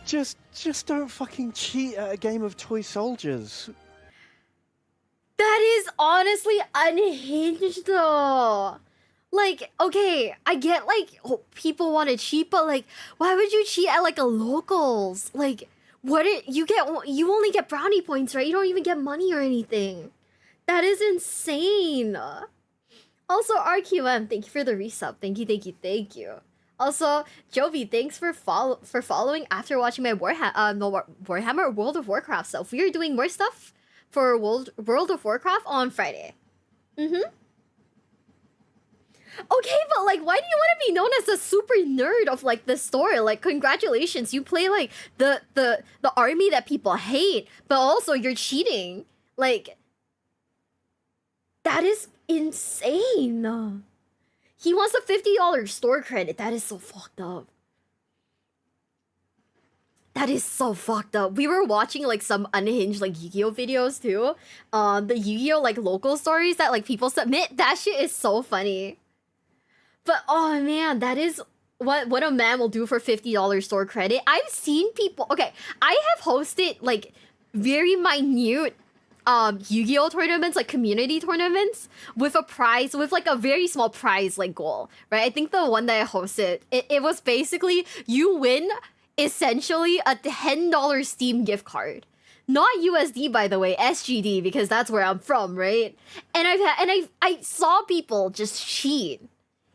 Just don't fucking cheat at a game of toy soldiers. That is honestly unhinged though. Like, okay, I get like people want to cheat, but like, why would you cheat at like a locals? Like, you only get brownie points, right? You don't even get money or anything. That is insane. Also, RQM, thank you for the resub. Thank you. Also, Jovi, thanks for following after watching my Warhammer World of Warcraft stuff. We are doing more stuff for World of Warcraft on Friday. Okay, but like, why do you want to be known as the super nerd of like the story? Like, congratulations, you play like the army that people hate, but also you're cheating. Like, that is insane. He wants a $50 store credit. That is so fucked up. That is so fucked up. We were watching like some unhinged like Yu-Gi-Oh videos too. The Yu-Gi-Oh like local stories that like people submit. That shit is so funny. But oh man, that is what a man will do for $50 store credit. I've seen people. Okay, I have hosted like very minute Yu-Gi-Oh tournaments, like community tournaments, with a prize, with like a very small prize like goal, right? I think the one that I hosted, it was basically you win essentially a $10 Steam gift card. Not USD, by the way, SGD, because that's where I'm from, right? And I saw people just cheat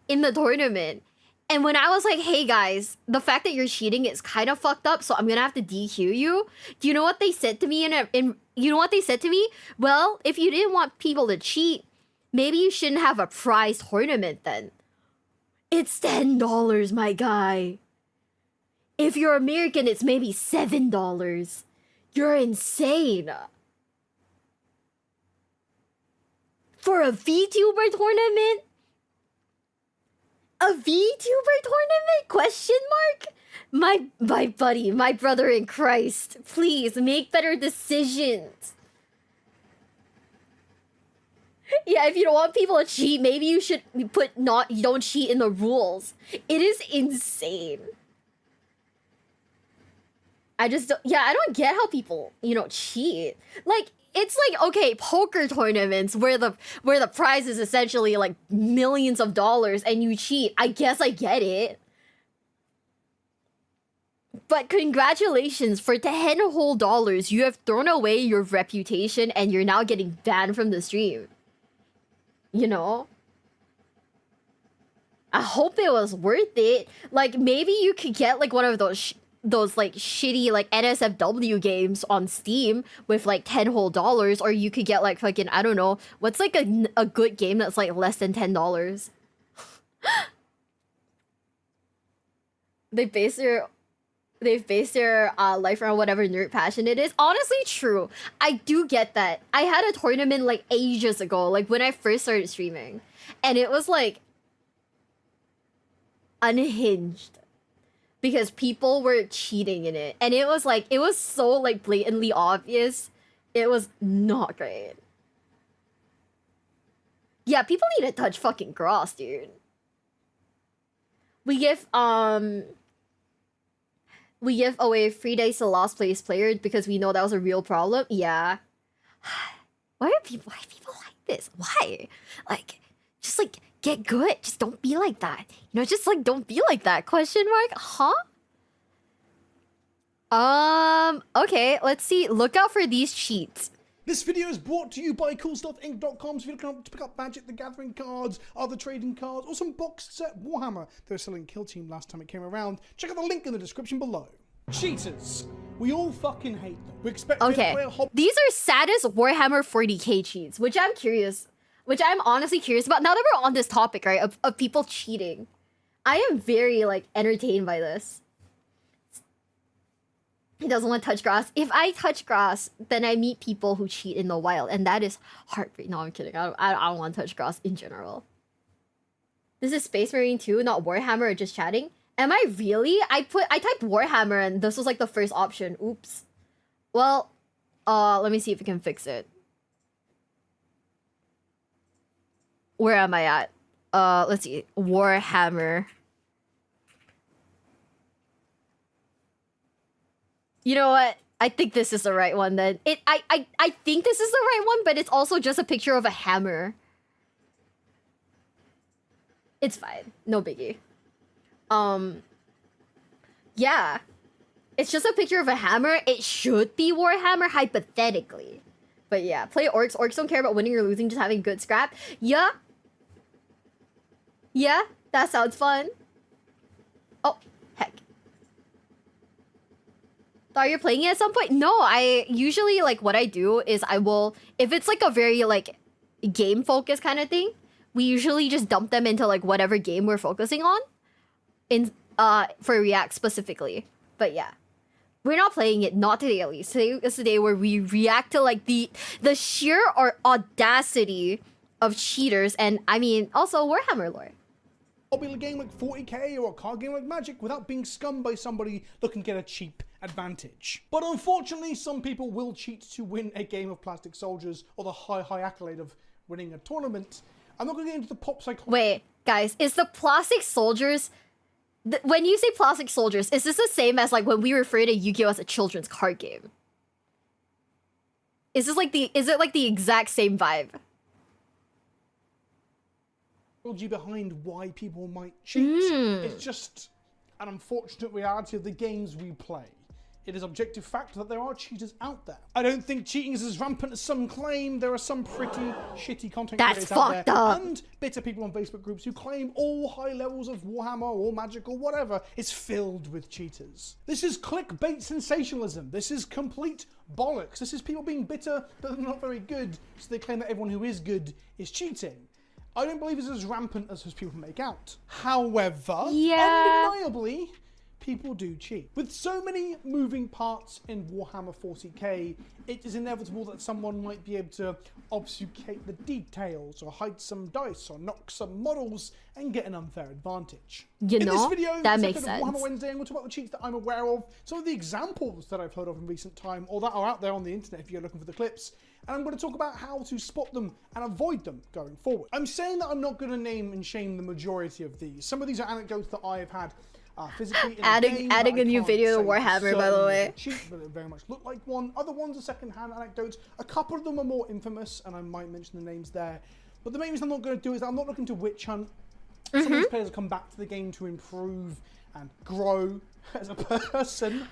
in the tournament. And when I was like, hey guys, the fact that you're cheating is kind of fucked up, so I'm gonna have to DQ you. Do you know what they said to me you know what they said to me? Well, if you didn't want people to cheat, maybe you shouldn't have a prize tournament then. It's $10, my guy. If you're American, it's maybe $7. You're insane. For a VTuber tournament? A VTuber tournament? Question mark? My buddy, my brother in Christ, please make better decisions. Yeah, if you don't want people to cheat, maybe you should put you don't cheat in the rules. It is insane. I don't get how people, cheat. Like, it's like, okay, poker tournaments where the prize is essentially like millions of dollars and you cheat. I guess I get it. But congratulations, for $10 whole, you have thrown away your reputation and you're now getting banned from the stream. You know? I hope it was worth it. Like, maybe you could get like one of those like shitty like NSFW games on Steam with like $10 whole, or you could get like fucking, I don't know, what's like a good game that's like less than $10. They've based their life around whatever nerd passion it is. Honestly, true. I do get that. I had a tournament like ages ago, like when I first started streaming, and it was like unhinged because people were cheating in it, and it was so like blatantly obvious. It was not great. Yeah, people need to touch fucking grass, dude. We give away free days to lost place players because we know that was a real problem. Yeah. Why people like this? Why? Like, just like get good. Just don't be like that. Just like don't be like that. Question mark? Huh? Okay, let's see. Look out for these cheats. This video is brought to you by CoolStuffInc.com. So if you're looking to pick up Magic the Gathering cards, other trading cards, or some boxed set Warhammer they were selling Kill Team last time it came around, check out the link in the description below. Cheaters. We all fucking hate them. We expect to play a hobby. These are saddest Warhammer 40k cheats, which I'm honestly curious about. Now that we're on this topic, right, of people cheating, I am very, like, entertained by this. He doesn't want to touch grass. If I touch grass, then I meet people who cheat in the wild, and that is heartbreaking. No, I'm kidding. I don't want to touch grass in general. This is Space Marine 2, not Warhammer or just chatting. Am I really? I typed Warhammer and this was like the first option. Oops. Well, let me see if we can fix it. Where am I at? Let's see. Warhammer. You know what? I think this is the right one then. I think this is the right one, but it's also just a picture of a hammer. It's fine. No biggie. Yeah. It's just a picture of a hammer. It should be Warhammer, hypothetically. But yeah, play orcs. Orcs don't care about winning or losing, just having good scrap. Yeah. Yeah, that sounds fun. Oh, heck. Thought you're playing it at some point? No, I usually, like, what I do is I will, if it's like a very, like, game focused kind of thing, we usually just dump them into, like, whatever game we're focusing on. For React specifically. But yeah. We're not playing it, not today at least. Today is the day where we react to, like, the sheer audacity of cheaters, and I mean, also Warhammer lore. Hobby game like 40k or a card game like Magic without being scummed by somebody looking to get a cheap advantage. But unfortunately, some people will cheat to win a game of Plastic Soldiers or the high accolade of winning a tournament. I'm not going to get into the pop psychology. Wait, guys, is the Plastic Soldiers... when you say Plastic Soldiers, is this the same as like when we refer to Yu-Gi-Oh as a children's card game? Is this like is it like the exact same vibe? Behind why people might cheat. It's just an unfortunate reality of the games we play. It is objective fact that there are cheaters out there. I don't think cheating is as rampant as some claim. There are some pretty shitty content creators out there and bitter people on Facebook groups who claim all high levels of Warhammer or Magic or whatever is filled with cheaters. This is clickbait sensationalism. This is complete bollocks. This is people being bitter but they're not very good, so they claim that everyone who is good is cheating. I don't believe it's as rampant as people make out. However, undeniably, people do cheat. With so many moving parts in Warhammer 40k, it is inevitable that someone might be able to obfuscate the details or hide some dice or knock some models and get an unfair advantage. You know, in this video, that makes sense. Warhammer Wednesday, I'm going to talk about the cheats that I'm aware of, some of the examples that I've heard of in recent time or that are out there on the internet if you're looking for the clips, and I'm going to talk about how to spot them and avoid them going forward. I'm saying that I'm not going to name and shame the majority of these. Some of these are anecdotes that I have had physically in adding a new video to Warhammer, by the way. Cheap, but it very much looked like one. Other ones are second-hand anecdotes. A couple of them are more infamous, and I might mention the names there. But the main reason I'm not going to do is I'm not looking to witch hunt. Some of these players come back to the game to improve and grow as a person.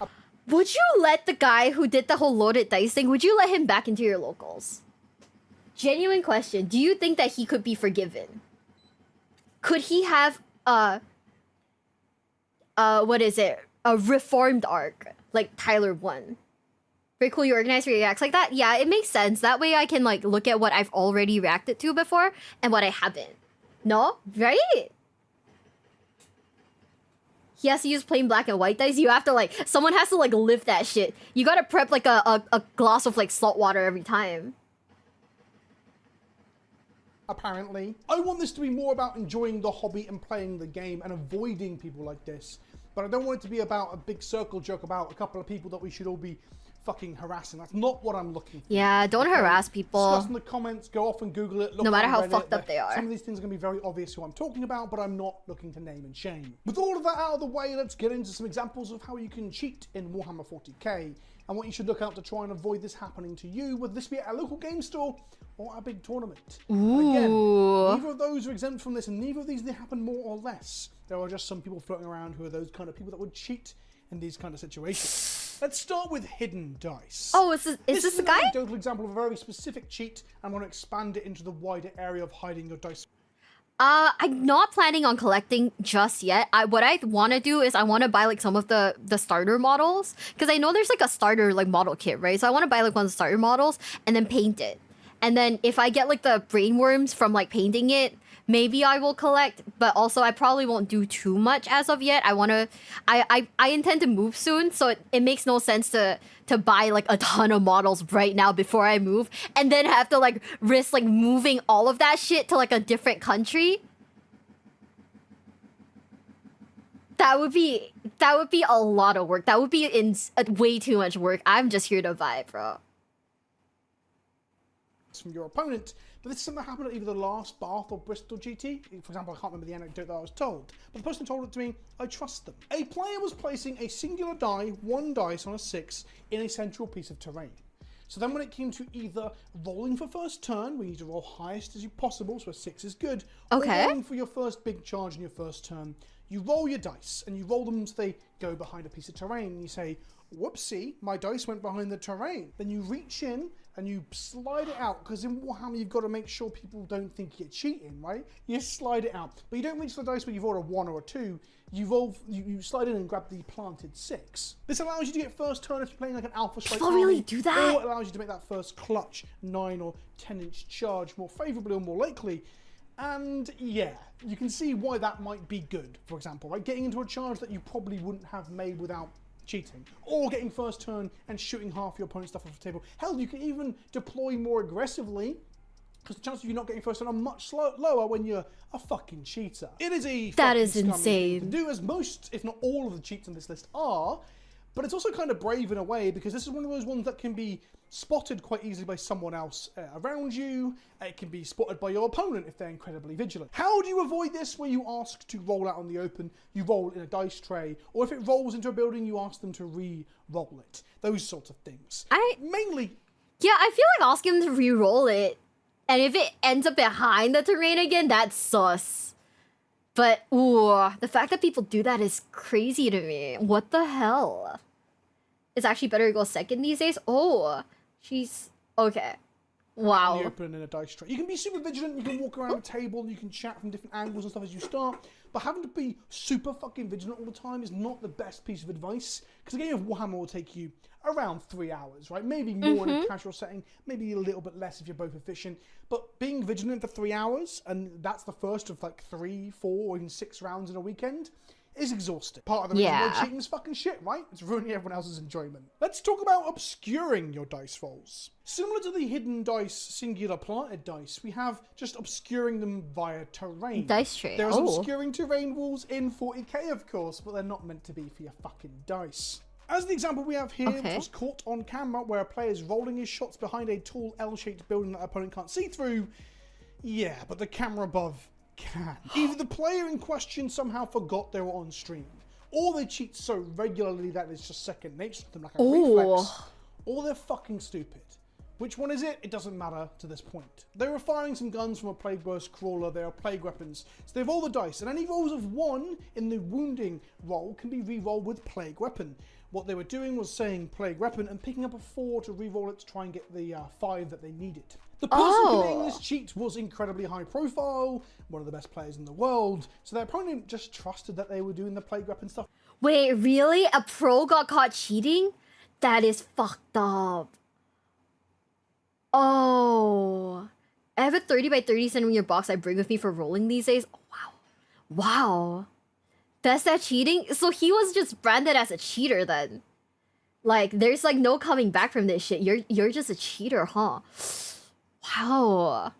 Would you let the guy who did the whole loaded dice thing, would you let him back into your locals? Genuine question. Do you think that he could be forgiven? Could he have what is it? A reformed arc, like Tyler 1. Very cool you organize your reacts like that. Yeah, it makes sense. That way I can like look at what I've already reacted to before and what I haven't. No? Right? He has to use plain black and white dice. You have to like, someone has to like lift that shit. You gotta prep like a glass of like salt water every time. Apparently. I want this to be more about enjoying the hobby and playing the game and avoiding people like this. But I don't want it to be about a big circle joke about a couple of people that we should all be fucking harassing. That's not what I'm looking for. Yeah, don't harass people. Discuss in the comments, go off and Google it. Look no matter how Reddit. fucked up they are. Some of these things are going to be very obvious who I'm talking about, but I'm not looking to name and shame. With all of that out of the way, let's get into some examples of how you can cheat in Warhammer 40k and what you should look out to try and avoid this happening to you, whether this be at a local game store or a big tournament. Ooh. Again, neither of those are exempt from this, and neither of these they happen more or less. There are just some people floating around who are those kind of people that would cheat in these kind of situations. Let's start with hidden dice. Oh, is this the guy? An anecdotal example of a very specific cheat. I'm going to expand it into the wider area of hiding your dice. I'm not planning on collecting just yet. What I want to do is I want to buy like some of the starter models, because I know there's like a starter like model kit, right? So I want to buy like one of the starter models and then paint it. And then if I get like the brainworms from like painting it, maybe I will collect. But also I probably won't do too much as of yet. I intend to move soon, so it makes no sense to buy like a ton of models right now before I move, and then have to like risk like moving all of that shit to like a different country. That would be a lot of work. That would be way too much work. I'm just here to vibe, bro. From your opponent, but this is something that happened at either the last Bath or Bristol GT. For example, I can't remember the anecdote that I was told, but the person who told it to me, I trust them. A player was placing a singular die, one dice on a 6, in a central piece of terrain. So then when it came to either rolling for first turn, we need to roll highest as you possible, so a 6 is good, okay, or rolling for your first big charge in your first turn, you roll your dice, and you roll them so they go behind a piece of terrain, and you say, whoopsie, my dice went behind the terrain. Then you reach in and you slide it out, because in Warhammer you've got to make sure people don't think you're cheating, right? You slide it out, but you don't reach the dice where you've rolled a 1 or a 2. You slide in and grab the planted 6. This allows you to get first turn if you're playing like an alpha strike. People really do that? Or it allows you to make that first clutch 9 or 10-inch charge more favourably or more likely. And yeah, you can see why that might be good, for example, right? Getting into a charge that you probably wouldn't have made without cheating, or getting first turn and shooting half your opponent's stuff off the table. Hell, you can even deploy more aggressively, because the chances of you not getting first turn are much lower when you're a fucking cheater. It is a that is insane insane thing to do, as most, if not all, of the cheats on this list are. But it's also kind of brave in a way, because this is one of those ones that can be spotted quite easily by someone else around you. It can be spotted by your opponent if they're incredibly vigilant. How do you avoid this? Where you ask to roll out on the open, you roll in a dice tray, or if it rolls into a building, you ask them to re-roll it. Those sorts of things. Yeah, I feel like asking them to re-roll it, and if it ends up behind the terrain again, that's sus. But ooh, the fact that people do that is crazy to me. What the hell? It's actually better to go second these days. Oh, she's okay. Wow. In the open in a dice tray. You can be super vigilant, you can walk around the table, you can chat from different angles and stuff as you start, but having to be super fucking vigilant all the time is not the best piece of advice, because a game of Warhammer will take you around 3 hours, right? Maybe more in a casual setting, maybe a little bit less if you're both efficient, but being vigilant for 3 hours, and that's the first of like 3, 4, or even 6 rounds in a weekend, is exhausting. Part of the reason why cheating is fucking shit, right? It's ruining everyone else's enjoyment. Let's talk about obscuring your dice rolls. Similar to the hidden dice, singular planted dice, we have just obscuring them via terrain. Dice tray. There's obscuring terrain rules in 40k, of course, but they're not meant to be for your fucking dice. As the example we have here, which was caught on camera, where a player is rolling his shots behind a tall L-shaped building that the opponent can't see through. Yeah, but the camera above can. Either the player in question somehow forgot they were on stream, or they cheat so regularly that it's just second nature to them, like a reflex, or they're fucking stupid. Which one is it? It doesn't matter to this point. They were firing some guns from a plague burst crawler. They are plague weapons, so they roll the dice, and any rolls of 1 in the wounding roll can be re-rolled with plague weapon. What they were doing was saying plague weapon and picking up a 4 to re-roll it to try and get the 5 that they needed. The person committing this cheat was incredibly high profile, one of the best players in the world, so their opponent just trusted that they were doing the plague weapon stuff. Wait, really? A pro got caught cheating? That is fucked up. Oh. I have a 30 by 30 centimeter box I bring with me for rolling these days. Oh, wow. Wow. That's that cheating? So he was just branded as a cheater then. Like, there's like no coming back from this shit. You're just a cheater, huh? Wow.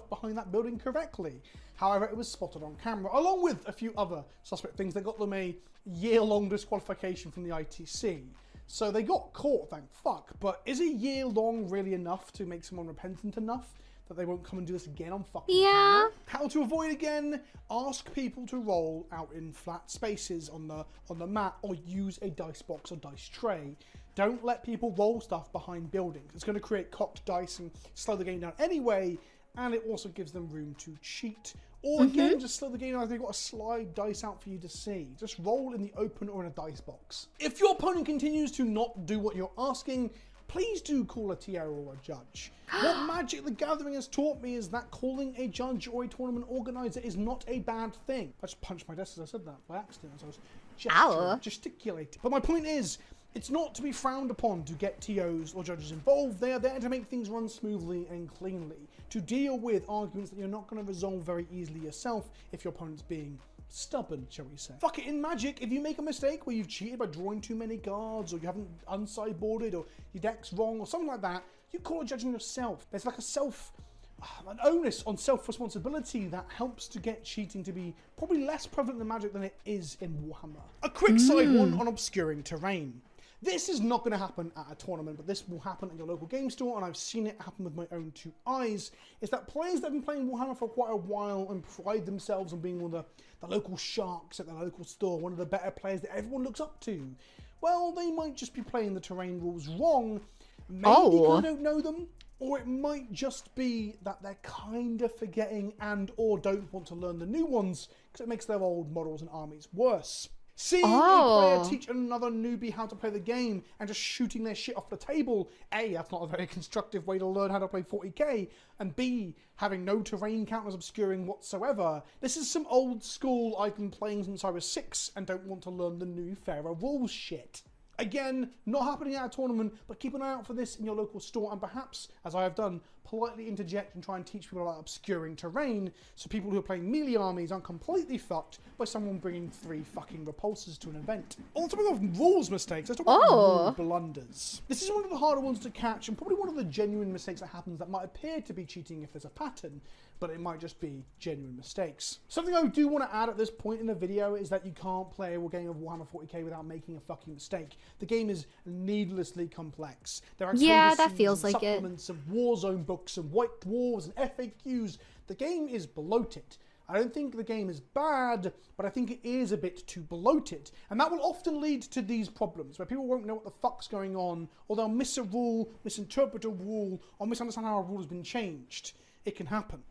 Behind that building correctly. However, it was spotted on camera, along with a few other suspect things that got them a year-long disqualification from the ITC. So they got caught, thank fuck, but is a year long really enough to make someone repentant enough that they won't come and do this again on fucking camera? How to avoid again? Ask people to roll out in flat spaces on the mat, or use a dice box or dice tray. Don't let people roll stuff behind buildings. It's going to create cocked dice and slow the game down anyway, and it also gives them room to cheat Or again, just slow the game down. They've got a slide dice out for you to see. Just roll in the open or in a dice box. If your opponent continues to not do what you're asking, please do call a TO or a judge. What Magic the Gathering has taught me is that calling a judge or a tournament organizer is not a bad thing. I just punched my desk as I said that by accident as I was gesticulating. But my point is, it's not to be frowned upon to get TOs or judges involved. They are there to make things run smoothly and cleanly, to deal with arguments that you're not going to resolve very easily yourself if your opponent's being stubborn, shall we say. Fuck it, in Magic, if you make a mistake where you've cheated by drawing too many cards, or you haven't unsideboarded, or your deck's wrong, or something like that, you call a judge on yourself. There's like an onus on self-responsibility that helps to get cheating to be probably less prevalent in Magic than it is in Warhammer. A quick side one on obscuring terrain. This is not going to happen at a tournament, but this will happen at your local game store, and I've seen it happen with my own 2 eyes, is that players that have been playing Warhammer for quite a while and pride themselves on being one of the local sharks at the local store, one of the better players that everyone looks up to, well, they might just be playing the terrain rules wrong, maybe because they don't know them, or it might just be that they're kind of forgetting and or don't want to learn the new ones, because it makes their old models and armies worse. Seeing a player teach another newbie how to play the game and just shooting their shit off the table, A, that's not a very constructive way to learn how to play 40k, and B, having no terrain counters obscuring whatsoever. This is some old school I've been playing since I was 6 and don't want to learn the new fairer rules shit. Again, not happening at a tournament, but keep an eye out for this in your local store, and perhaps, as I have done, politely interject and try and teach people about obscuring terrain, so people who are playing melee armies aren't completely fucked by someone bringing 3 fucking repulsors to an event. On top of rules mistakes, let's talk about rule blunders. This is one of the harder ones to catch, and probably one of the genuine mistakes that happens that might appear to be cheating if there's a pattern, but it might just be genuine mistakes. Something I do want to add at this point in the video is that you can't play a game of Warhammer 40k without making a fucking mistake. The game is needlessly complex. There are that feels like supplements of Warzone books and white dwarves and FAQs. The game is bloated. I don't think the game is bad, but I think it is a bit too bloated. And that will often lead to these problems, where people won't know what the fuck's going on, or they'll miss a rule, misinterpret a rule, or misunderstand how a rule has been changed. It can happen.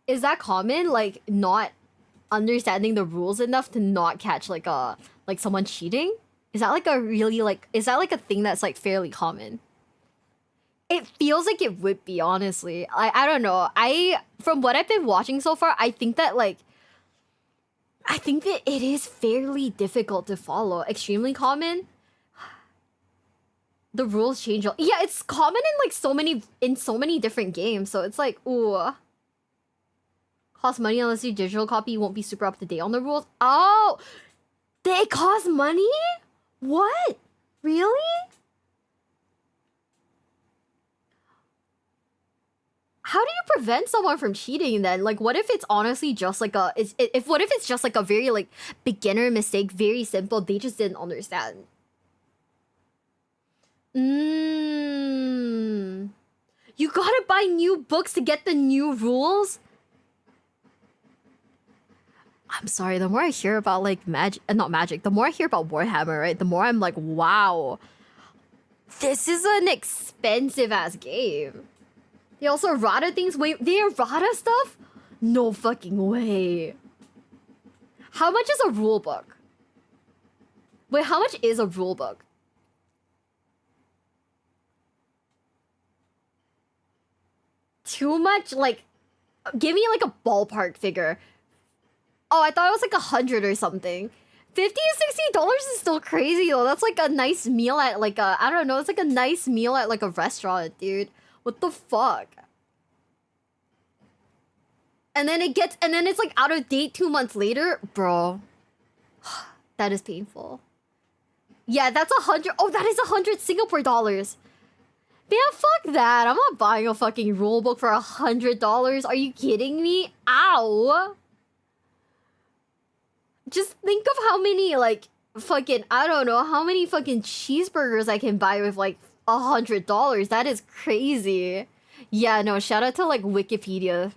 Is that common? Like, not understanding the rules enough to not catch like someone cheating? Is that like a really is that like a thing that's like fairly common? It feels like it would be, honestly. I don't know. From what I've been watching so far, I think that it is fairly difficult to follow. Extremely common. The rules change. Yeah, it's common in so many different games. So it's like, ooh. Cost money unless your digital copy won't be super up to date on the rules. Oh, they cost money? What? Really? How do you prevent someone from cheating then? Like, what if it's honestly just like what if it's just like a very like beginner mistake, very simple, they just didn't understand? You gotta buy new books to get the new rules? I'm sorry, the more I hear about like the more I hear about Warhammer, right? The more I'm like, wow, this is an expensive ass game. They also errata things. Wait, they errata stuff? No fucking way. How much is a rule book? Wait, how much is a rule book? Too much? Like, give me like a ballpark figure. Oh, I thought it was like 100 or something. $50 to $60 is still crazy though. That's like a nice meal at like a, I don't know, it's like a nice meal at like a restaurant, dude. What the fuck? And then it's like out of date 2 months later? Bro. That is painful. Yeah, that's 100. Oh, that is 100 Singapore dollars. Man, fuck that. I'm not buying a fucking rule book for $100. Are you kidding me? Ow. Just think of how many, like, fucking, I don't know, how many fucking cheeseburgers I can buy with, like, $100. That is crazy. Yeah, no, shout out to, like, Wikipedia.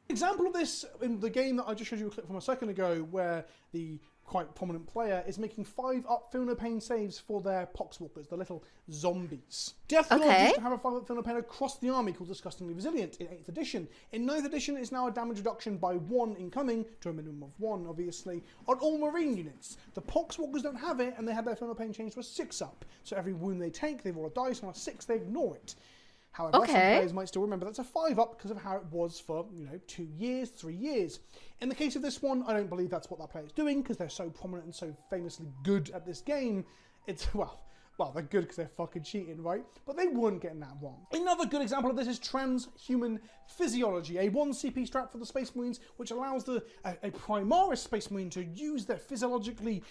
Example of this in the game that I just showed you a clip from a second ago, where the quite prominent player, is making 5-up Feel No Pain saves for their Poxwalkers, the little zombies. Death Lords used to have a 5-up Feel No Pain across the army called Disgustingly Resilient in 8th edition. In 9th edition, it's now a damage reduction by 1 incoming, to a minimum of 1, obviously, on all Marine units. The Poxwalkers don't have it, and they had their Feel No Pain changed to a 6-up. So every wound they take, they roll a dice, and on a 6, they ignore it. However, some players might still remember that's a 5-up because of how it was for, 2 years, 3 years. In the case of this one, I don't believe that's what that player is doing because they're so prominent and so famously good at this game. It's, well, they're good because they're fucking cheating, right? But they weren't getting that wrong. Another good example of this is transhuman physiology, a 1 CP strat for the Space Marines, which allows a Primaris Space Marine to use their physiologically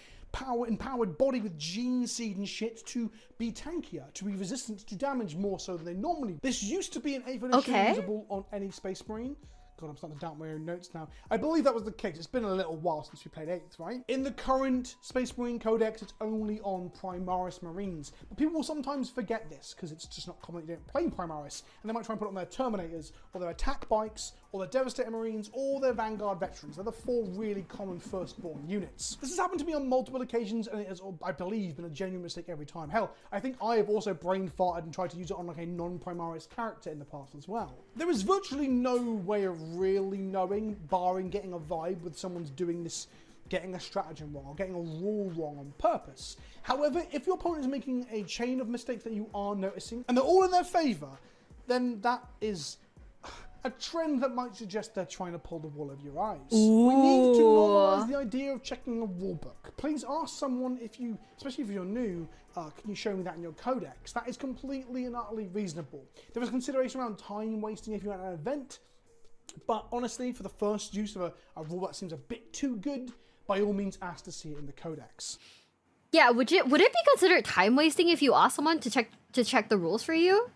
empowered body with gene seed and shit to be tankier, to be resistant to damage more so than they normally. This used to be an 8th edition usable on any Space Marine. God, I'm starting to doubt my own notes now. I believe that was the case. It's been a little while since we played 8th, right? In the current Space Marine Codex, it's only on Primaris Marines. But people will sometimes forget this, because it's just not common. You don't play Primaris. And they might try and put it on their Terminators, or their Attack Bikes, or their Devastator Marines, or their Vanguard Veterans. They're the 4 really common firstborn units. This has happened to me on multiple occasions, and it has, I believe, been a genuine mistake every time. Hell, I think I have also brain farted and tried to use it on like a non-Primaris character in the past as well. There is virtually no way of really knowing, barring getting a vibe with someone's doing this, getting a stratagem wrong, or getting a rule wrong on purpose. However, if your opponent is making a chain of mistakes that you are noticing, and they're all in their favour, then that is a trend that might suggest they're trying to pull the wool over your eyes. Ooh. We need to normalize the idea of checking a rulebook. Please ask someone if you, especially if you're new, can you show me that in your codex? That is completely and utterly reasonable. There is consideration around time wasting if you're at an event, but honestly, for the first use of a rule that seems a bit too good, by all means ask to see it in the codex. Yeah, would it be considered time wasting if you ask someone to check the rules for you?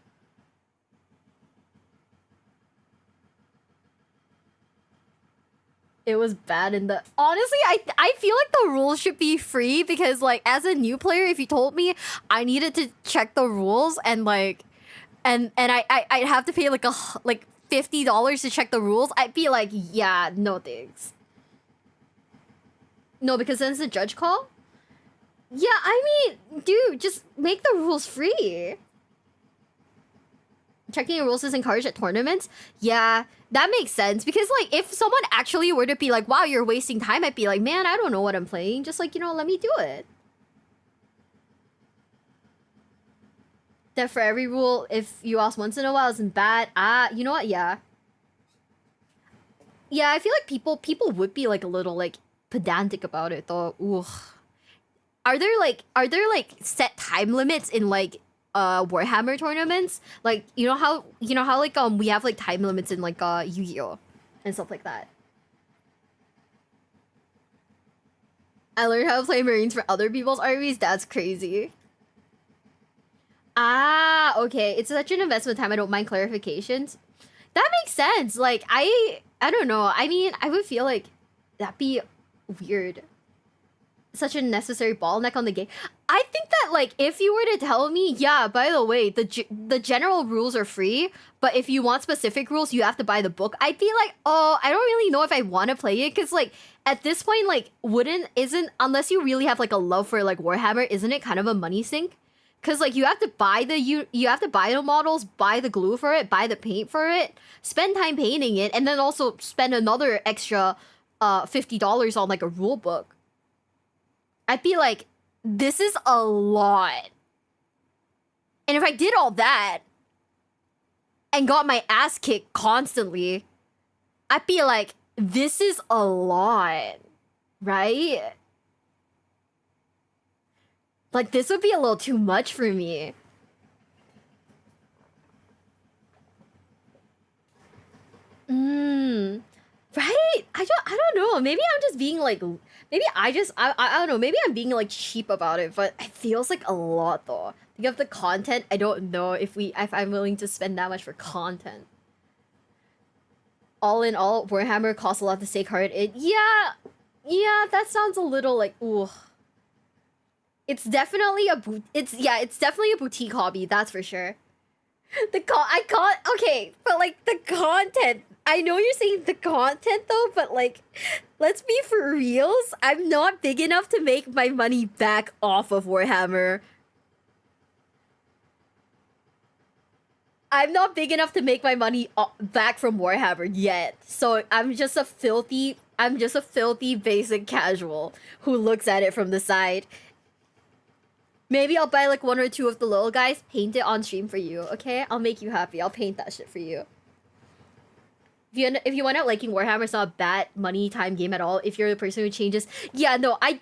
It was bad in the... Honestly, I feel like the rules should be free because, like, as a new player, if you told me I needed to check the rules and, like... And I'd have to pay, like, $50 to check the rules, I'd be like, yeah, no thanks. No, because then it's a judge call? Yeah, I mean, dude, just make the rules free. Checking your rules is encouraged at tournaments? Yeah, that makes sense. Because, like, if someone actually were to be like, wow, you're wasting time, I'd be like, man, I don't know what I'm playing. Just, like, let me do it. That for every rule, if you ask once in a while isn't bad. You know what? Yeah. Yeah, I feel like people would be, like, a little, like, pedantic about it, though. Ooh. Are there, like, set time limits in, like, Warhammer tournaments? Like, you know how like we have like time limits in like Yu-Gi-Oh and stuff like that. I learned how to play Marines for other people's armies. That's crazy. Okay, it's such an investment time. I don't mind clarifications. That makes sense. Like, I don't know. I mean, I would feel like that'd be weird. Such a necessary bottleneck on the game. I think that, like, if you were to tell me, yeah, by the way, the general rules are free, but if you want specific rules, you have to buy the book, I'd be like, oh, I don't really know if I want to play it, because, like, at this point, like, unless you really have, like, a love for, like, Warhammer, isn't it kind of a money sink? Because, like, you have to buy the models, buy the glue for it, buy the paint for it, spend time painting it, and then also spend another extra $50 on, like, a rule book. I'd be like, this is a lot. And if I did all that and got my ass kicked constantly, I'd be like, this is a lot, right? Like, this would be a little too much for me. Right? I don't know. Maybe I'm just being like... Maybe I don't know. Maybe I'm being like cheap about it, but it feels like a lot though. Think of the content. I don't know if I'm willing to spend that much for content. All in all, Warhammer costs a lot to stay carded. Yeah, that sounds a little like ooh. It's definitely a boutique hobby. That's for sure. Okay, but like the content I know you're saying the content though, but like, let's be for reals. I'm not big enough to make my money back off of Warhammer. I'm not big enough to make my money back from Warhammer yet. So I'm just a filthy basic casual who looks at it from the side. Maybe I'll buy like 1 or 2 of the little guys, paint it on stream for you, okay? I'll make you happy. I'll paint that shit for you. If you wind up liking Warhammer, it's not a bad money time game at all. If you're the person who changes, yeah, no, I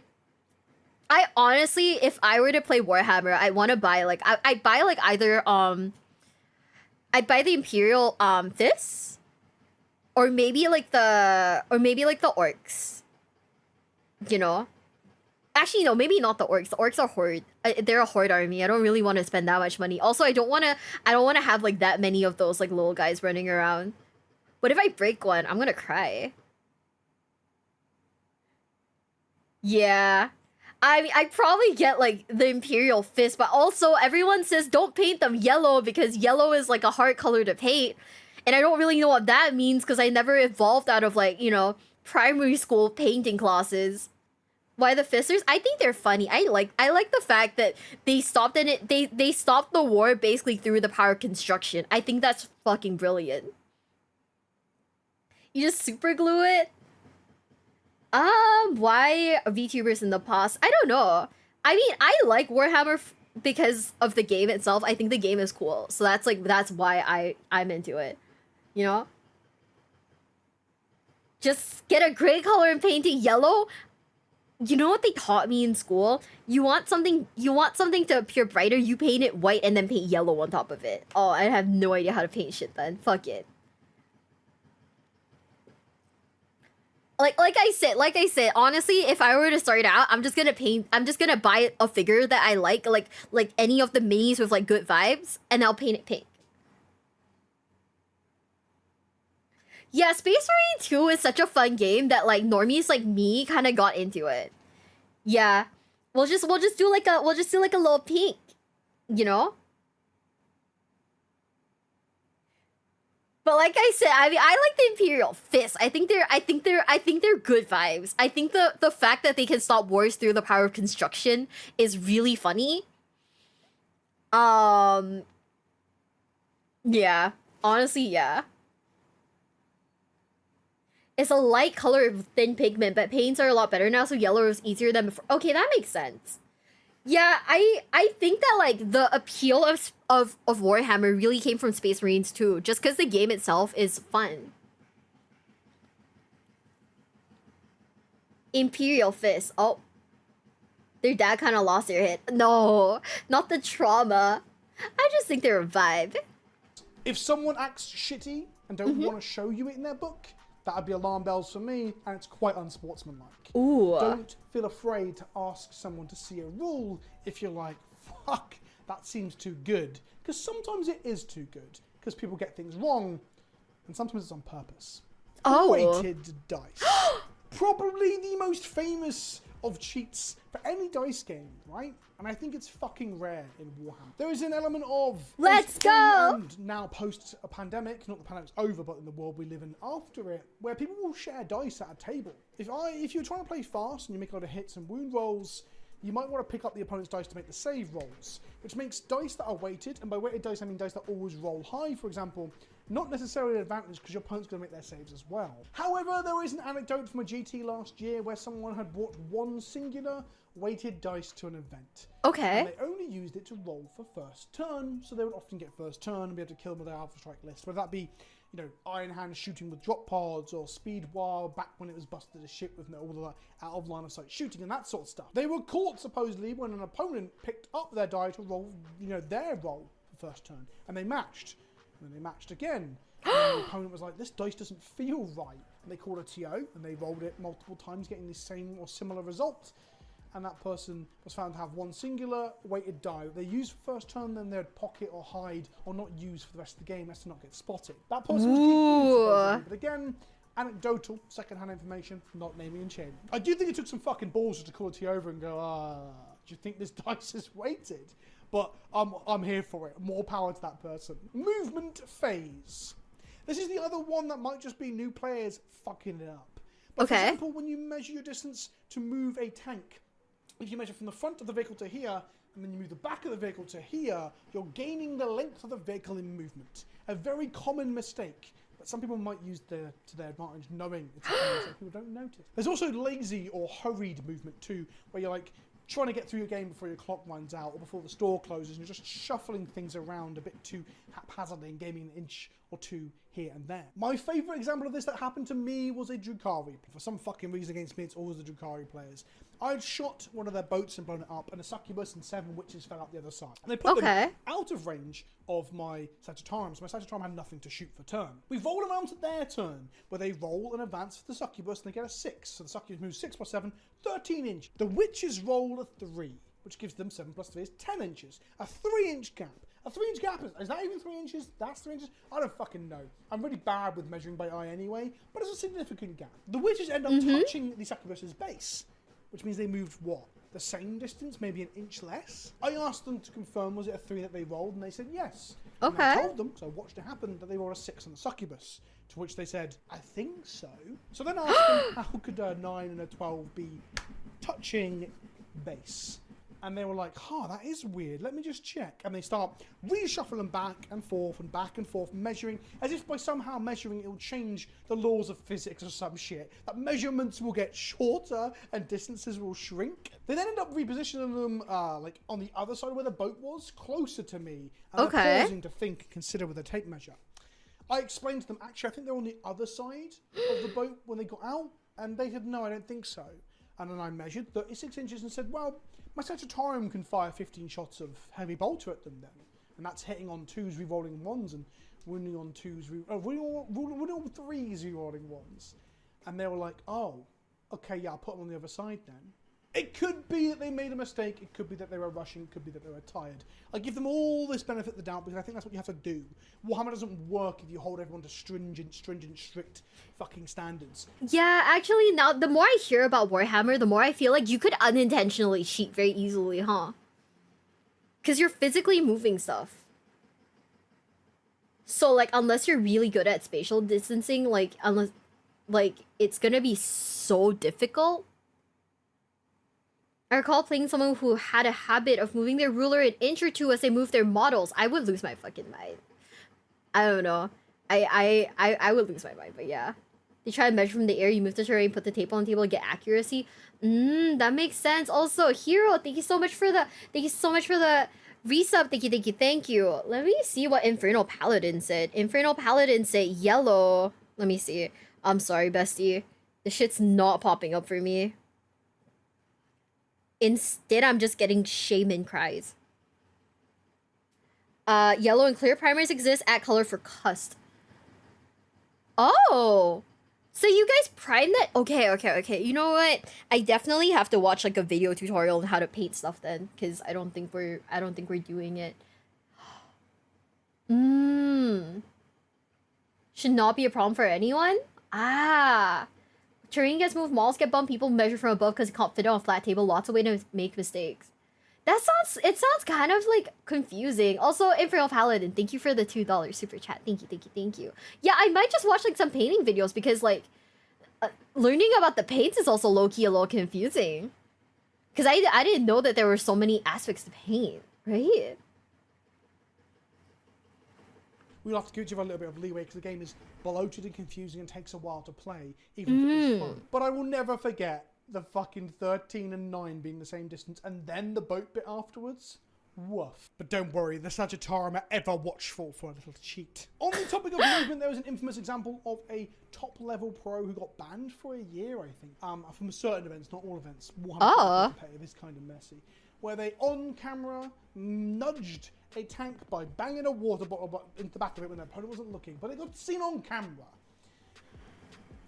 honestly, if I were to play Warhammer, I want to buy like I'd buy like either I'd buy the Imperial fists, or maybe like the orcs. You know, actually no, maybe not the orcs. The orcs are horde. They're a horde army. I don't really want to spend that much money. Also, I don't want to have like that many of those like little guys running around. What if I break one? I'm gonna cry. Yeah. I mean, I'd probably get, like, the Imperial Fist, but also everyone says don't paint them yellow because yellow is, like, a hard color to paint. And I don't really know what that means because I never evolved out of, like, you know, primary school painting classes. Why the Fisters? I think they're funny. I like the fact that they stopped they stopped the war basically through the power of construction. I think that's fucking brilliant. You just super glue it? Why VTubers in the past? I don't know. I mean, I like Warhammer because of the game itself. I think the game is cool. So that's why I'm into it. You know? Just get a gray color and paint it yellow. You know what they taught me in school? You want something to appear brighter, you paint it white and then paint yellow on top of it. Oh, I have no idea how to paint shit then. Fuck it. Like I said, honestly, if I were to start out, I'm just gonna buy a figure that I like any of the minis with like good vibes, and I'll paint it pink. Yeah, Space Marine 2 is such a fun game that like normies like me kind of got into it. Yeah, we'll just do like a little pink, you know. But like I said, I mean, I like the Imperial Fist. I think they're good vibes. I think the fact that they can stop wars through the power of construction is really funny. Yeah, honestly, yeah. It's a light color with thin pigment, but paints are a lot better now, so yellow is easier than before. Okay, that makes sense. Yeah, I think that like the appeal of Warhammer really came from Space Marines too, just because the game itself is fun. Imperial Fist. Oh, their dad kind of lost their head. No, not the trauma. I just think they're a vibe. If someone acts shitty and don't want to show you it in their book, that would be alarm bells for me, and it's quite unsportsmanlike. Ooh. Don't feel afraid to ask someone to see a rule if you're like, fuck, that seems too good. Because sometimes it is too good, because people get things wrong, and sometimes it's on purpose. Oh. Weighted dice. Probably the most famous of cheats for any dice game, right? And I think it's fucking rare in Warhammer. There is an element of... Let's go! And now post a pandemic, not the pandemic's over, but in the world we live in after it, where people will share dice at a table. If you're trying to play fast and you make a lot of hits and wound rolls, you might want to pick up the opponent's dice to make the save rolls, which makes dice that are weighted, and by weighted dice I mean dice that always roll high, for example, not necessarily an advantage because your opponent's going to make their saves as well. However, there is an anecdote from a GT last year where someone had brought one singular weighted dice to an event. Okay. And they only used it to roll for first turn, so they would often get first turn and be able to kill them with their Alpha Strike list, whether that be, you know, Iron Hand shooting with drop pods, or Speed War back when it was busted a ship with all the out of line of sight shooting and that sort of stuff. They were caught supposedly when an opponent picked up their die to roll, you know, their roll for first turn, and they matched. And then they matched again. And the opponent was like, this dice doesn't feel right. And they called a TO, and they rolled it multiple times, getting the same or similar result. And that person was found to have one singular weighted die they used for first turn, then they'd pocket or hide or not use for the rest of the game as to not get spotted. That person was supposedly, but again, anecdotal, second-hand information, not naming and shaming. I do think it took some fucking balls to call a TO over and go, do you think this dice is weighted? But I'm here for it. More power to that person. Movement phase. This is the other one that might just be new players fucking it up. But for example, when you measure your distance to move a tank, if you measure from the front of the vehicle to here, and then you move the back of the vehicle to here, you're gaining the length of the vehicle in movement. A very common mistake that some people might use to their advantage, knowing it's a common mistake people don't notice. There's also lazy or hurried movement too, where you're like trying to get through your game before your clock runs out or before the store closes, and you're just shuffling things around a bit too haphazardly and gaining an inch or two here and there. My favourite example of this that happened to me was a Drukhari. For some fucking reason against me, it's always the Drukhari players. I'd shot one of their boats and blown it up, and a succubus and 7 witches fell out the other side. And they put them out of range of my Sagittarium, so my Sagittarium had nothing to shoot for turn. We roll around to their turn, where they roll and advance for the succubus, and they get a 6. So the succubus moves 6 plus 7, 13 inch. The witches roll a 3, which gives them 7 plus 3 is 10 inches. A 3-inch gap. A 3-inch gap, is that even 3 inches? That's 3 inches? I don't fucking know. I'm really bad with measuring by eye anyway, but it's a significant gap. The witches end up touching the succubus's base, which means they moved what? The same distance, maybe an inch less? I asked them to confirm, was it a 3 that they rolled? And they said yes. And I told them, so I watched it happen, that they rolled a 6 on the succubus. To which they said, I think so. So then I asked them, how could a 9 and a 12 be touching base? And they were like, that is weird. Let me just check. And they start reshuffling back and forth, measuring, as if by somehow measuring it will change the laws of physics or some shit. That measurements will get shorter and distances will shrink. They then end up repositioning them like on the other side where the boat was, closer to me. And they're pausing to think and consider with a tape measure. I explained to them, actually, I think they're on the other side of the boat when they got out. And they said, no, I don't think so. And then I measured 36 inches and said, well, my Sagittarium can fire 15 shots of heavy bolter at them then. And that's hitting on 2s, rerolling 1s, and wounding on 2s, wounding on 3s, rerolling 1s. And they were like, oh, okay, yeah, I'll put them on the other side then. It could be that they made a mistake. It could be that they were rushing. It could be that they were tired. I give them all this benefit of the doubt because I think that's what you have to do. Warhammer doesn't work if you hold everyone to stringent, strict fucking standards. Yeah, actually, now the more I hear about Warhammer, the more I feel like you could unintentionally cheat very easily, huh? Because you're physically moving stuff. So, like, unless you're really good at spatial distancing, like, it's gonna be so difficult. I recall playing someone who had a habit of moving their ruler an inch or 2 as they moved their models. I would lose my fucking mind. I don't know. I would lose my mind, but yeah. They try to measure from the air, you move the terrain, put the tape on the table, get accuracy. That makes sense. Also, Hero, thank you so much for the resub. Thank you. Let me see what Infernal Paladin said. Infernal Paladin said yellow. Let me see. I'm sorry, bestie. This shit's not popping up for me. Instead, I'm just getting shaman cries. Yellow and clear primers exist. Add color for cust. Oh! So you guys prime that? Okay. You know what? I definitely have to watch like a video tutorial on how to paint stuff then, because I don't think we're doing it. Should not be a problem for anyone? Terrain gets moved, malls get bumped, people measure from above because it can't fit on a flat table. Lots of way to make mistakes. It sounds kind of like confusing. Also, Imperial Paladin, thank you for the $2 super chat. Thank you. Yeah, I might just watch like some painting videos because like learning about the paints is also low-key a little confusing. Because I didn't know that there were so many aspects to paint, right? We'll have to give each other a little bit of leeway because the game is bloated and confusing and takes a while to play, even if it's fun. But I will never forget the fucking 13 and 9 being the same distance and then the boat bit afterwards. Woof. But don't worry, the Sagittarium are ever watchful for a little cheat. On the topic of movement, there was an infamous example of a top-level pro who got banned for a year, I think. From certain events, not all events. Warhammer is kind of messy. Where they, on camera, nudged a tank by banging a water bottle into the back of it when their opponent wasn't looking, but it got seen on camera.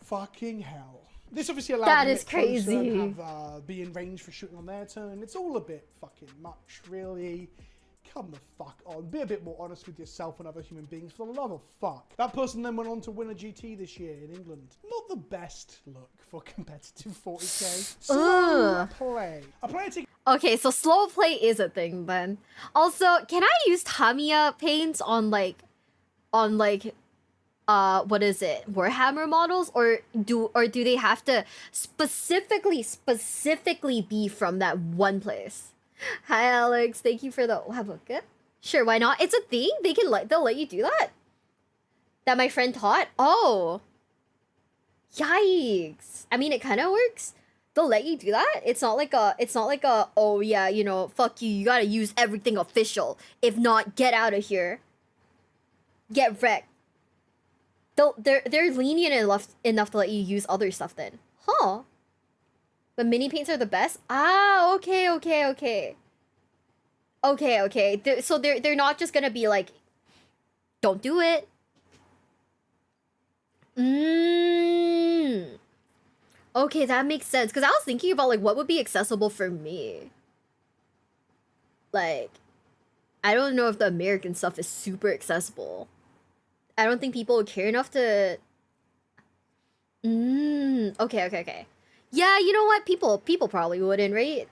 Fucking hell. This obviously allowed them to get closer and have, be in range for shooting on their turn. It's all a bit fucking much, really. Come the fuck on. Be a bit more honest with yourself and other human beings, for the love of fuck. That person then went on to win a GT this year in England. Not the best look for competitive 40k. Slow play. A player taking... Okay, so slow play is a thing then. Also, can I use Tamiya paints on what is it, Warhammer models, or do they have to specifically be from that one place? Hi Alex, thank you for the have a good. Sure, why not? It's a thing. They'll let you do that. That my friend taught. Oh, yikes! I mean, it kind of works. They'll let you do that. It's not like a oh yeah, you know, fuck you. You gotta use everything official. If not, get out of here. Get wrecked. They're lenient enough to let you use other stuff then. Huh. But mini paints are the best? Ah, okay. So they're not just gonna be like, don't do it. Okay, that makes sense. Because I was thinking about like what would be accessible for me. Like, I don't know if the American stuff is super accessible. I don't think people would care enough to... Okay. Yeah, you know what? People probably wouldn't, right?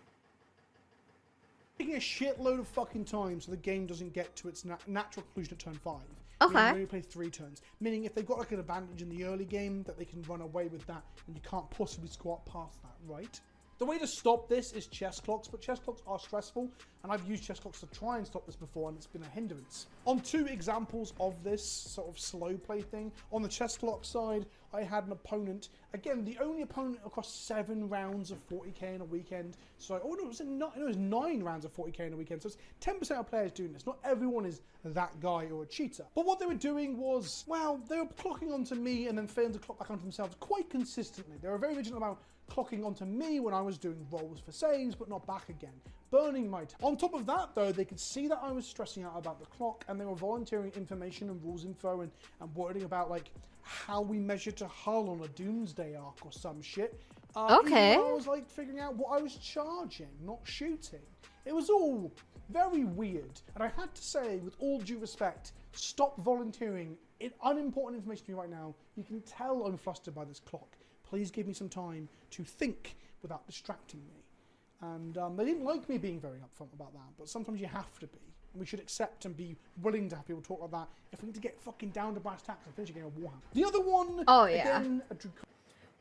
Taking a shitload of fucking time so the game doesn't get to its natural conclusion at turn 5. Okay. Meaning you only play 3 turns. Meaning if they've got like an advantage in the early game, that they can run away with that, and you can't possibly squat past that, right? The way to stop this is chess clocks, but chess clocks are stressful, and I've used chess clocks to try and stop this before, and it's been a hindrance. On 2 examples of this sort of slow play thing, on the chess clock side, I had an opponent, again, the only opponent across 7 rounds of 40k in a weekend. So, oh no, it was 9 rounds of 40k in a weekend. So it's 10% of players doing this. Not everyone is that guy or a cheater. But what they were doing was, well, they were clocking onto me and then failing to clock back onto themselves quite consistently. They were very vigilant about clocking onto me when I was doing rolls for saves, but not back again, burning my time. On top of that, though, they could see that I was stressing out about the clock, and they were volunteering information and rules info and wording about like how we measure to hull on a doomsday arc or some shit. Okay. I was like figuring out what I was charging, not shooting. It was all very weird, and I had to say, with all due respect, stop volunteering unimportant information to me right now. You can tell I'm flustered by this clock. Please give me some time to think without distracting me. And they didn't like me being very upfront about that, but sometimes you have to be. And we should accept and be willing to have people talk like that if we need to get fucking down to brass tacks and finish a game of Warhammer. The other one, oh yeah. Again,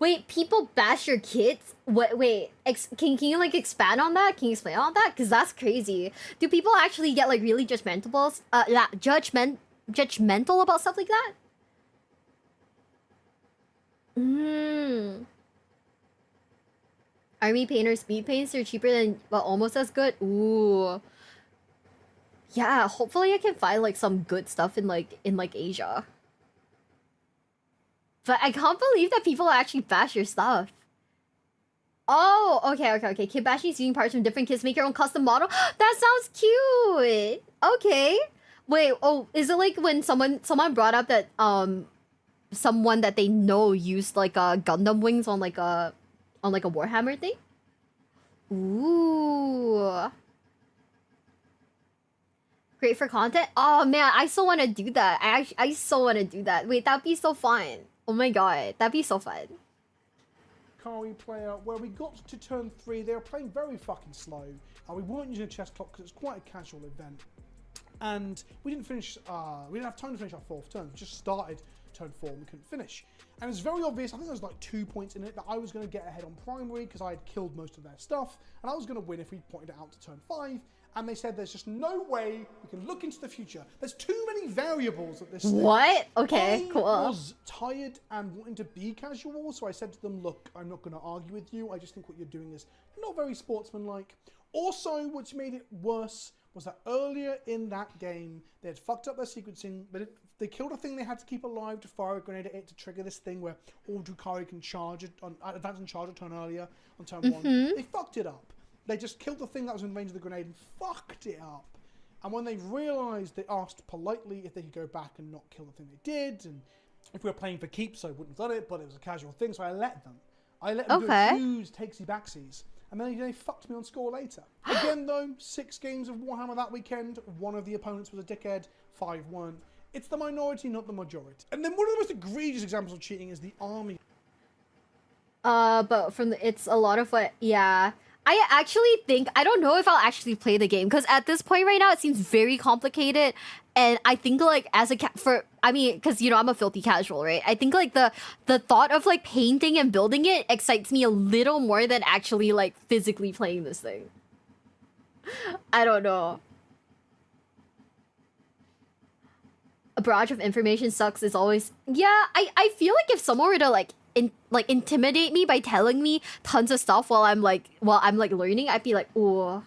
wait, people bash your kids? What? Wait, can you like expand on that? Can you explain on that? Because that's crazy. Do people actually get like really judgmental about stuff like that? Army painters, speed paints are cheaper than, but almost as good. Ooh. Yeah, hopefully I can find like some good stuff in Asia. But I can't believe that people actually bash your stuff. Oh, okay. Kid bashing is using parts from different kits to make your own custom model. That sounds cute. Okay. Wait, oh, is it like when someone brought up that someone that they know used like Gundam wings on like a Warhammer thing? Ooh. Great for content? Oh man, I so want to do that. I so want to do that. Wait, that'd be so fun. Oh my god, that'd be so fun. Kari player, where we got to turn 3, they were playing very fucking slow. We weren't using a chess clock because it's quite a casual event. And we didn't finish, we didn't have time to finish our 4th turn. We just started turn 4 and we couldn't finish. And it was very obvious, I think there was like 2 points in it, that I was going to get ahead on primary because I had killed most of their stuff. And I was going to win if we pointed it out to turn 5. And they said there's just no way we can look into the future. There's too many variables at this stage. What? Okay, cool. I was tired and wanting to be casual, so I said to them, look, I'm not going to argue with you. I just think what you're doing is not very sportsmanlike. Also, what made it worse was that earlier in that game, they had fucked up their sequencing, but they killed a thing they had to keep alive to fire a grenade at it to trigger this thing where all Drukhari can charge it, advance and charge a turn earlier on turn 1. They fucked it up. They just killed the thing that was in range of the grenade and fucked it up. And when they realised, they asked politely if they could go back and not kill the thing they did. And if we were playing for keeps, I wouldn't have done it, but it was a casual thing, so I let them. I let them do a huge takesy-backsies. And then they fucked me on score later. Again, though, 6 games of Warhammer that weekend. One of the opponents was a dickhead, 5 weren't. It's the minority, not the majority. And then one of the most egregious examples of cheating is the army. But it's a lot of what, yeah. I actually think, I don't know if I'll actually play the game, because at this point right now, it seems very complicated, And I think like as a because I'm a filthy casual, right? I think like the thought of like painting and building it excites me a little more than actually like physically playing this thing. I don't know. A barrage of information sucks is always I feel like if someone were to like intimidate me by telling me tons of stuff while I'm learning, I'd be like, ooh.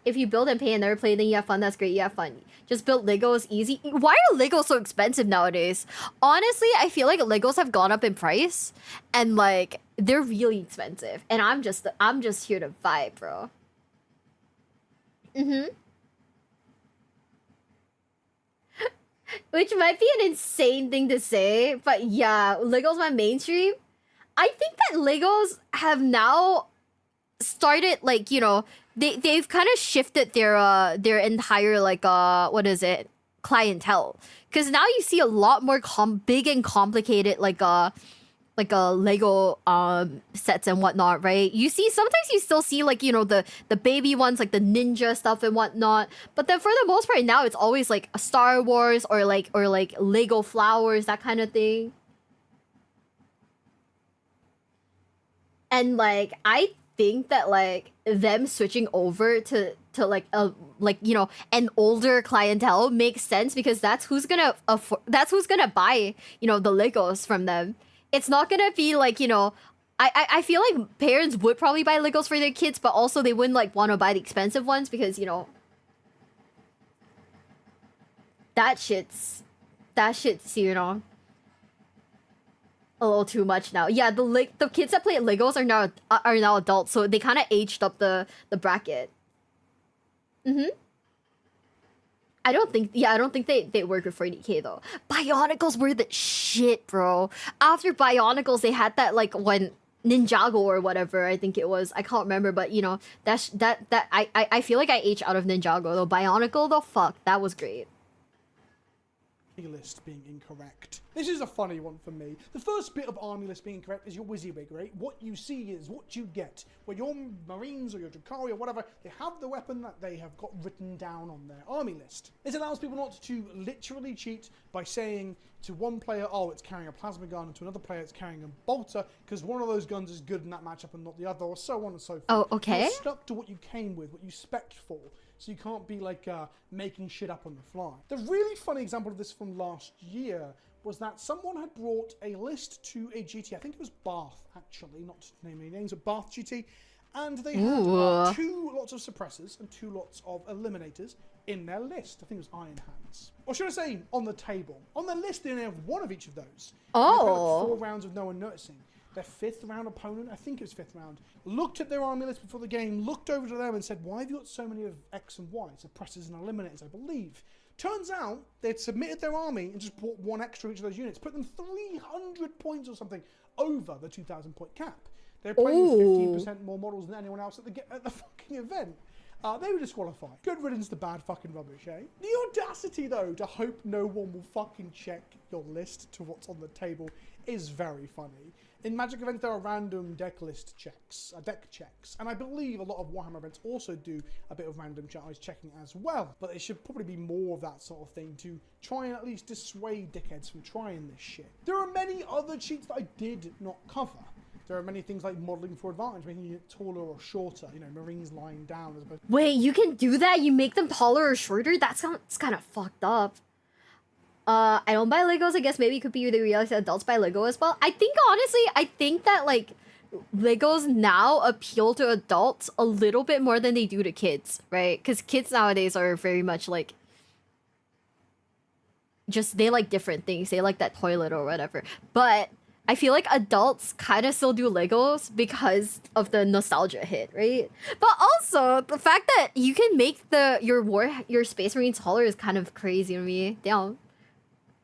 If you build and pay and never play, then you have fun. That's great. You have fun. Just build Legos easy. Why are Legos so expensive nowadays? Honestly, I feel like Legos have gone up in price, and like they're really expensive. And I'm just here to vibe, bro. Which might be an insane thing to say, but yeah, Legos went mainstream. I think that Legos have now started like, you know, they've kind of shifted their entire like clientele, because now you see a lot more big and complicated like a Lego sets and whatnot, right? Sometimes you still see like, you know, the baby ones, like the ninja stuff and whatnot, but then for the most part now it's always like a Star Wars or like Lego flowers, that kind of thing. And like I think that like them switching over to like you know, an older clientele makes sense, because that's who's gonna buy, you know, the Legos from them. It's not gonna be like, you know, I feel like parents would probably buy Legos for their kids, but also they wouldn't like want to buy the expensive ones, because, you know, that shit's you know, a little too much now. Yeah, the kids that play Legos are now adults, so they kind of aged up the bracket. I don't think they work with 40K though. Bionicles were the shit, bro. After Bionicles, they had that like one Ninjago or whatever, I think it was. I can't remember, but you know, I feel like I aged out of Ninjago though. Bionicle though, fuck, that was great. List being incorrect. This is a funny one for me. The first bit of army list being incorrect is your WYSIWYG, right? What you see is what you get. Where your Marines or your Drakari or whatever, they have the weapon that they have got written down on their army list. This allows people not to literally cheat by saying to one player, oh, it's carrying a plasma gun, and to another player, it's carrying a bolter, because one of those guns is good in that matchup and not the other, or so on and so forth. Oh, okay. You're stuck to what you came with, what you spec'd for. So you can't be like making shit up on the fly. The really funny example of this from last year was that someone had brought a list to a GT. I think it was Bath, actually, not to name any names, but Bath GT. And they had 2 lots of suppressors and 2 lots of eliminators in their list. I think it was Iron Hands. Or should I say, on the table. On the list, they only have 1 of each of those. Oh. 4 rounds of no one noticing. Their 5th round opponent, I think it was 5th round, looked at their army list before the game, looked over to them and said, why have you got so many of X and Y? Suppressors and eliminators, I believe. Turns out they'd submitted their army and just brought 1 extra each of those units, put them 300 points or something over the 2,000 point cap. They're playing 15% more models than anyone else at the fucking event. They were disqualified. Good riddance to bad fucking rubbish, eh? The audacity, though, to hope no one will fucking check your list to what's on the table is very funny. In Magic events, there are random deck checks, and I believe a lot of Warhammer events also do a bit of random checking as well. But there should probably be more of that sort of thing to try and at least dissuade dickheads from trying this shit. There are many other cheats that I did not cover. There are many things like modelling for advantage, making it taller or shorter, you know, Marines lying down as opposed to... Wait, you can do that? You make them taller or shorter? That sounds kind of fucked up. I don't buy Legos. I guess maybe it could be the reality that adults buy Lego as well. I think that like Legos now appeal to adults a little bit more than they do to kids, right? Because kids nowadays are very much like they like different things. They like that toilet or whatever. But I feel like adults kind of still do Legos because of the nostalgia hit, right? But also the fact that you can make your Space Marines taller is kind of crazy to me. Damn.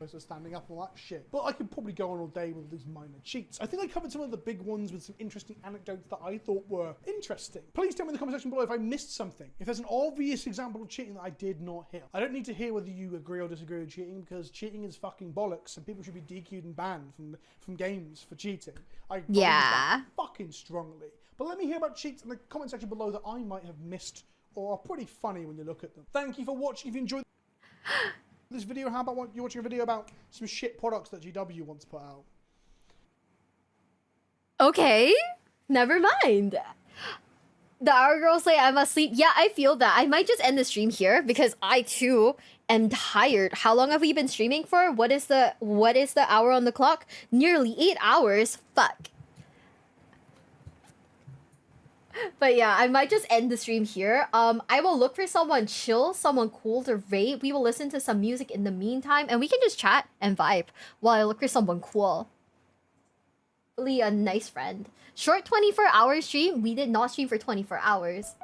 So standing up, all that shit. But I could probably go on all day with these minor cheats. I think I covered some of the big ones with some interesting anecdotes that I thought were interesting. Please tell me in the comment section below if I missed something. If there's an obvious example of cheating that I did not hit. I don't need to hear whether you agree or disagree with cheating, because cheating is fucking bollocks and people should be DQ'd and banned from games for cheating. I believe that fucking strongly. But let me hear about cheats in the comment section below that I might have missed or are pretty funny when you look at them. Thank you for watching. If you enjoyed this video, how about you watching a video about some shit products that GW wants to put out? Okay, never mind. The hour girls say I must sleep. Yeah, I feel that. I might just end the stream here because I too am tired. How long have we been streaming for? What is the hour on the clock? Nearly 8 hours. Fuck. But yeah, I might just end the stream here. I will look for someone chill, someone cool to raid. We will listen to some music in the meantime, and we can just chat and vibe while I look for someone cool. Really a nice friend. Short 24-hour stream. We did not stream for 24 hours.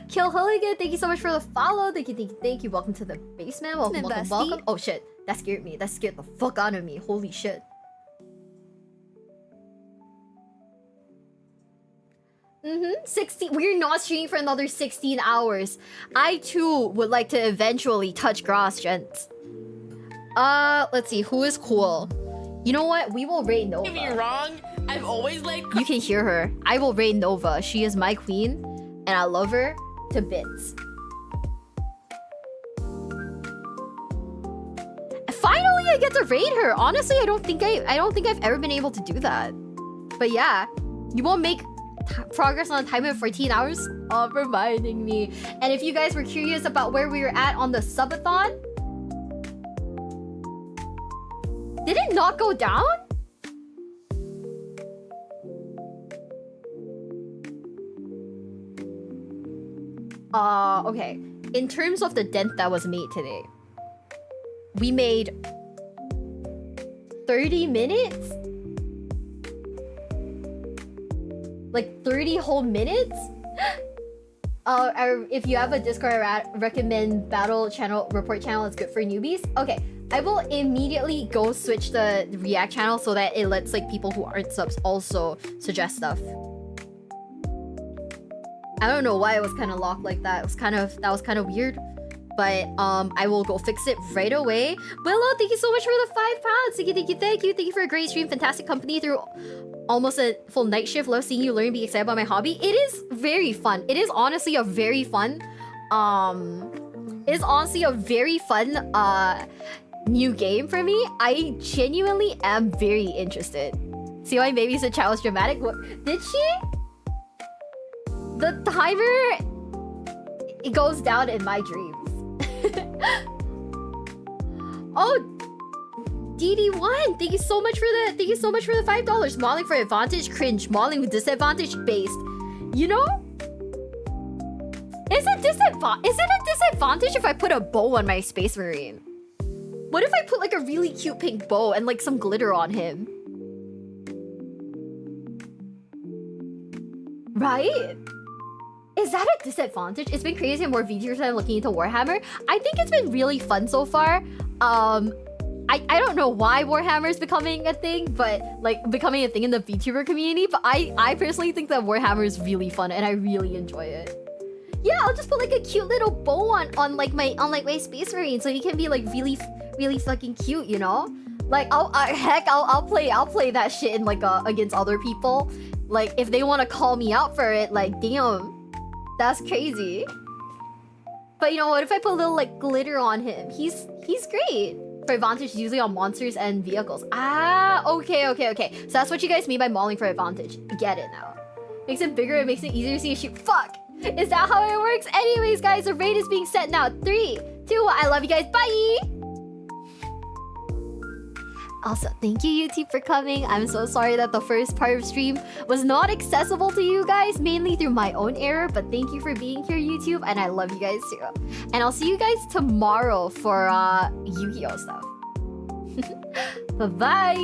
Kill Hooligan, thank you so much for the follow. Thank you. Welcome to the basement. Welcome. Oh shit, that scared me. That scared the fuck out of me. Holy shit. 16. We're not streaming for another 16 hours. I too would like to eventually touch grass, gents. Let's see, who is cool? You know what? We will raid Nova. Don't get me wrong, I've always liked... You can hear her. I will raid Nova. She is my queen, and I love her to bits. Finally, I get to raid her. Honestly, I don't think I've ever been able to do that. But yeah, you won't make progress on a time of 14 hours. Oh, reminding me. And if you guys were curious about where we were at on the subathon, did it not go down? Okay. In terms of the dent that was made today, we made 30 minutes? Like 30 whole minutes? If you have a Discord, I recommend battle channel, report channel. It's good for newbies. Okay, I will immediately go switch the React channel so that it lets like people who aren't subs also suggest stuff. I don't know why it was kind of locked like that. That was kind of weird. But I will go fix it right away. Willow, thank you so much for the 5 pounds. Thank you for a great stream. Fantastic company through almost a full night shift. Love seeing you learn, be excited about my hobby. It is very fun. It is honestly a very fun new game for me. I genuinely am very interested. See why maybe the chat was dramatic? What did she? The timer, it goes down in my dreams. Oh, DD1, thank you so much for the $5. Mauling for advantage, cringe. Mauling with disadvantage, based. You know, is it a disadvantage if I put a bow on my Space Marine? What if I put like a really cute pink bow and like some glitter on him? Right? Is that a disadvantage? It's been crazy and more VTubers I'm looking into Warhammer. I think it's been really fun so far. I don't know why Warhammer is becoming a thing, but like becoming a thing in the VTuber community. But I personally think that Warhammer is really fun and I really enjoy it. Yeah, I'll just put like a cute little bow on my Space Marine so he can be like really fucking cute, you know? Like I'll play that shit in like against other people. Like if they want to call me out for it, like damn. That's crazy. But you know what? If I put a little like glitter on him, he's great. For advantage, usually on monsters and vehicles. Ah, okay. So that's what you guys mean by mauling for advantage. Get it now. Makes it bigger, it makes it easier to see a shoot. Fuck! Is that how it works? Anyways, guys, the raid is being set now. 3, 2, 1. I love you guys. Bye! Also, thank you, YouTube, for coming. I'm so sorry that the first part of stream was not accessible to you guys, mainly through my own error, but thank you for being here, YouTube, and I love you guys too. And I'll see you guys tomorrow for Yu-Gi-Oh! Stuff. Bye-bye!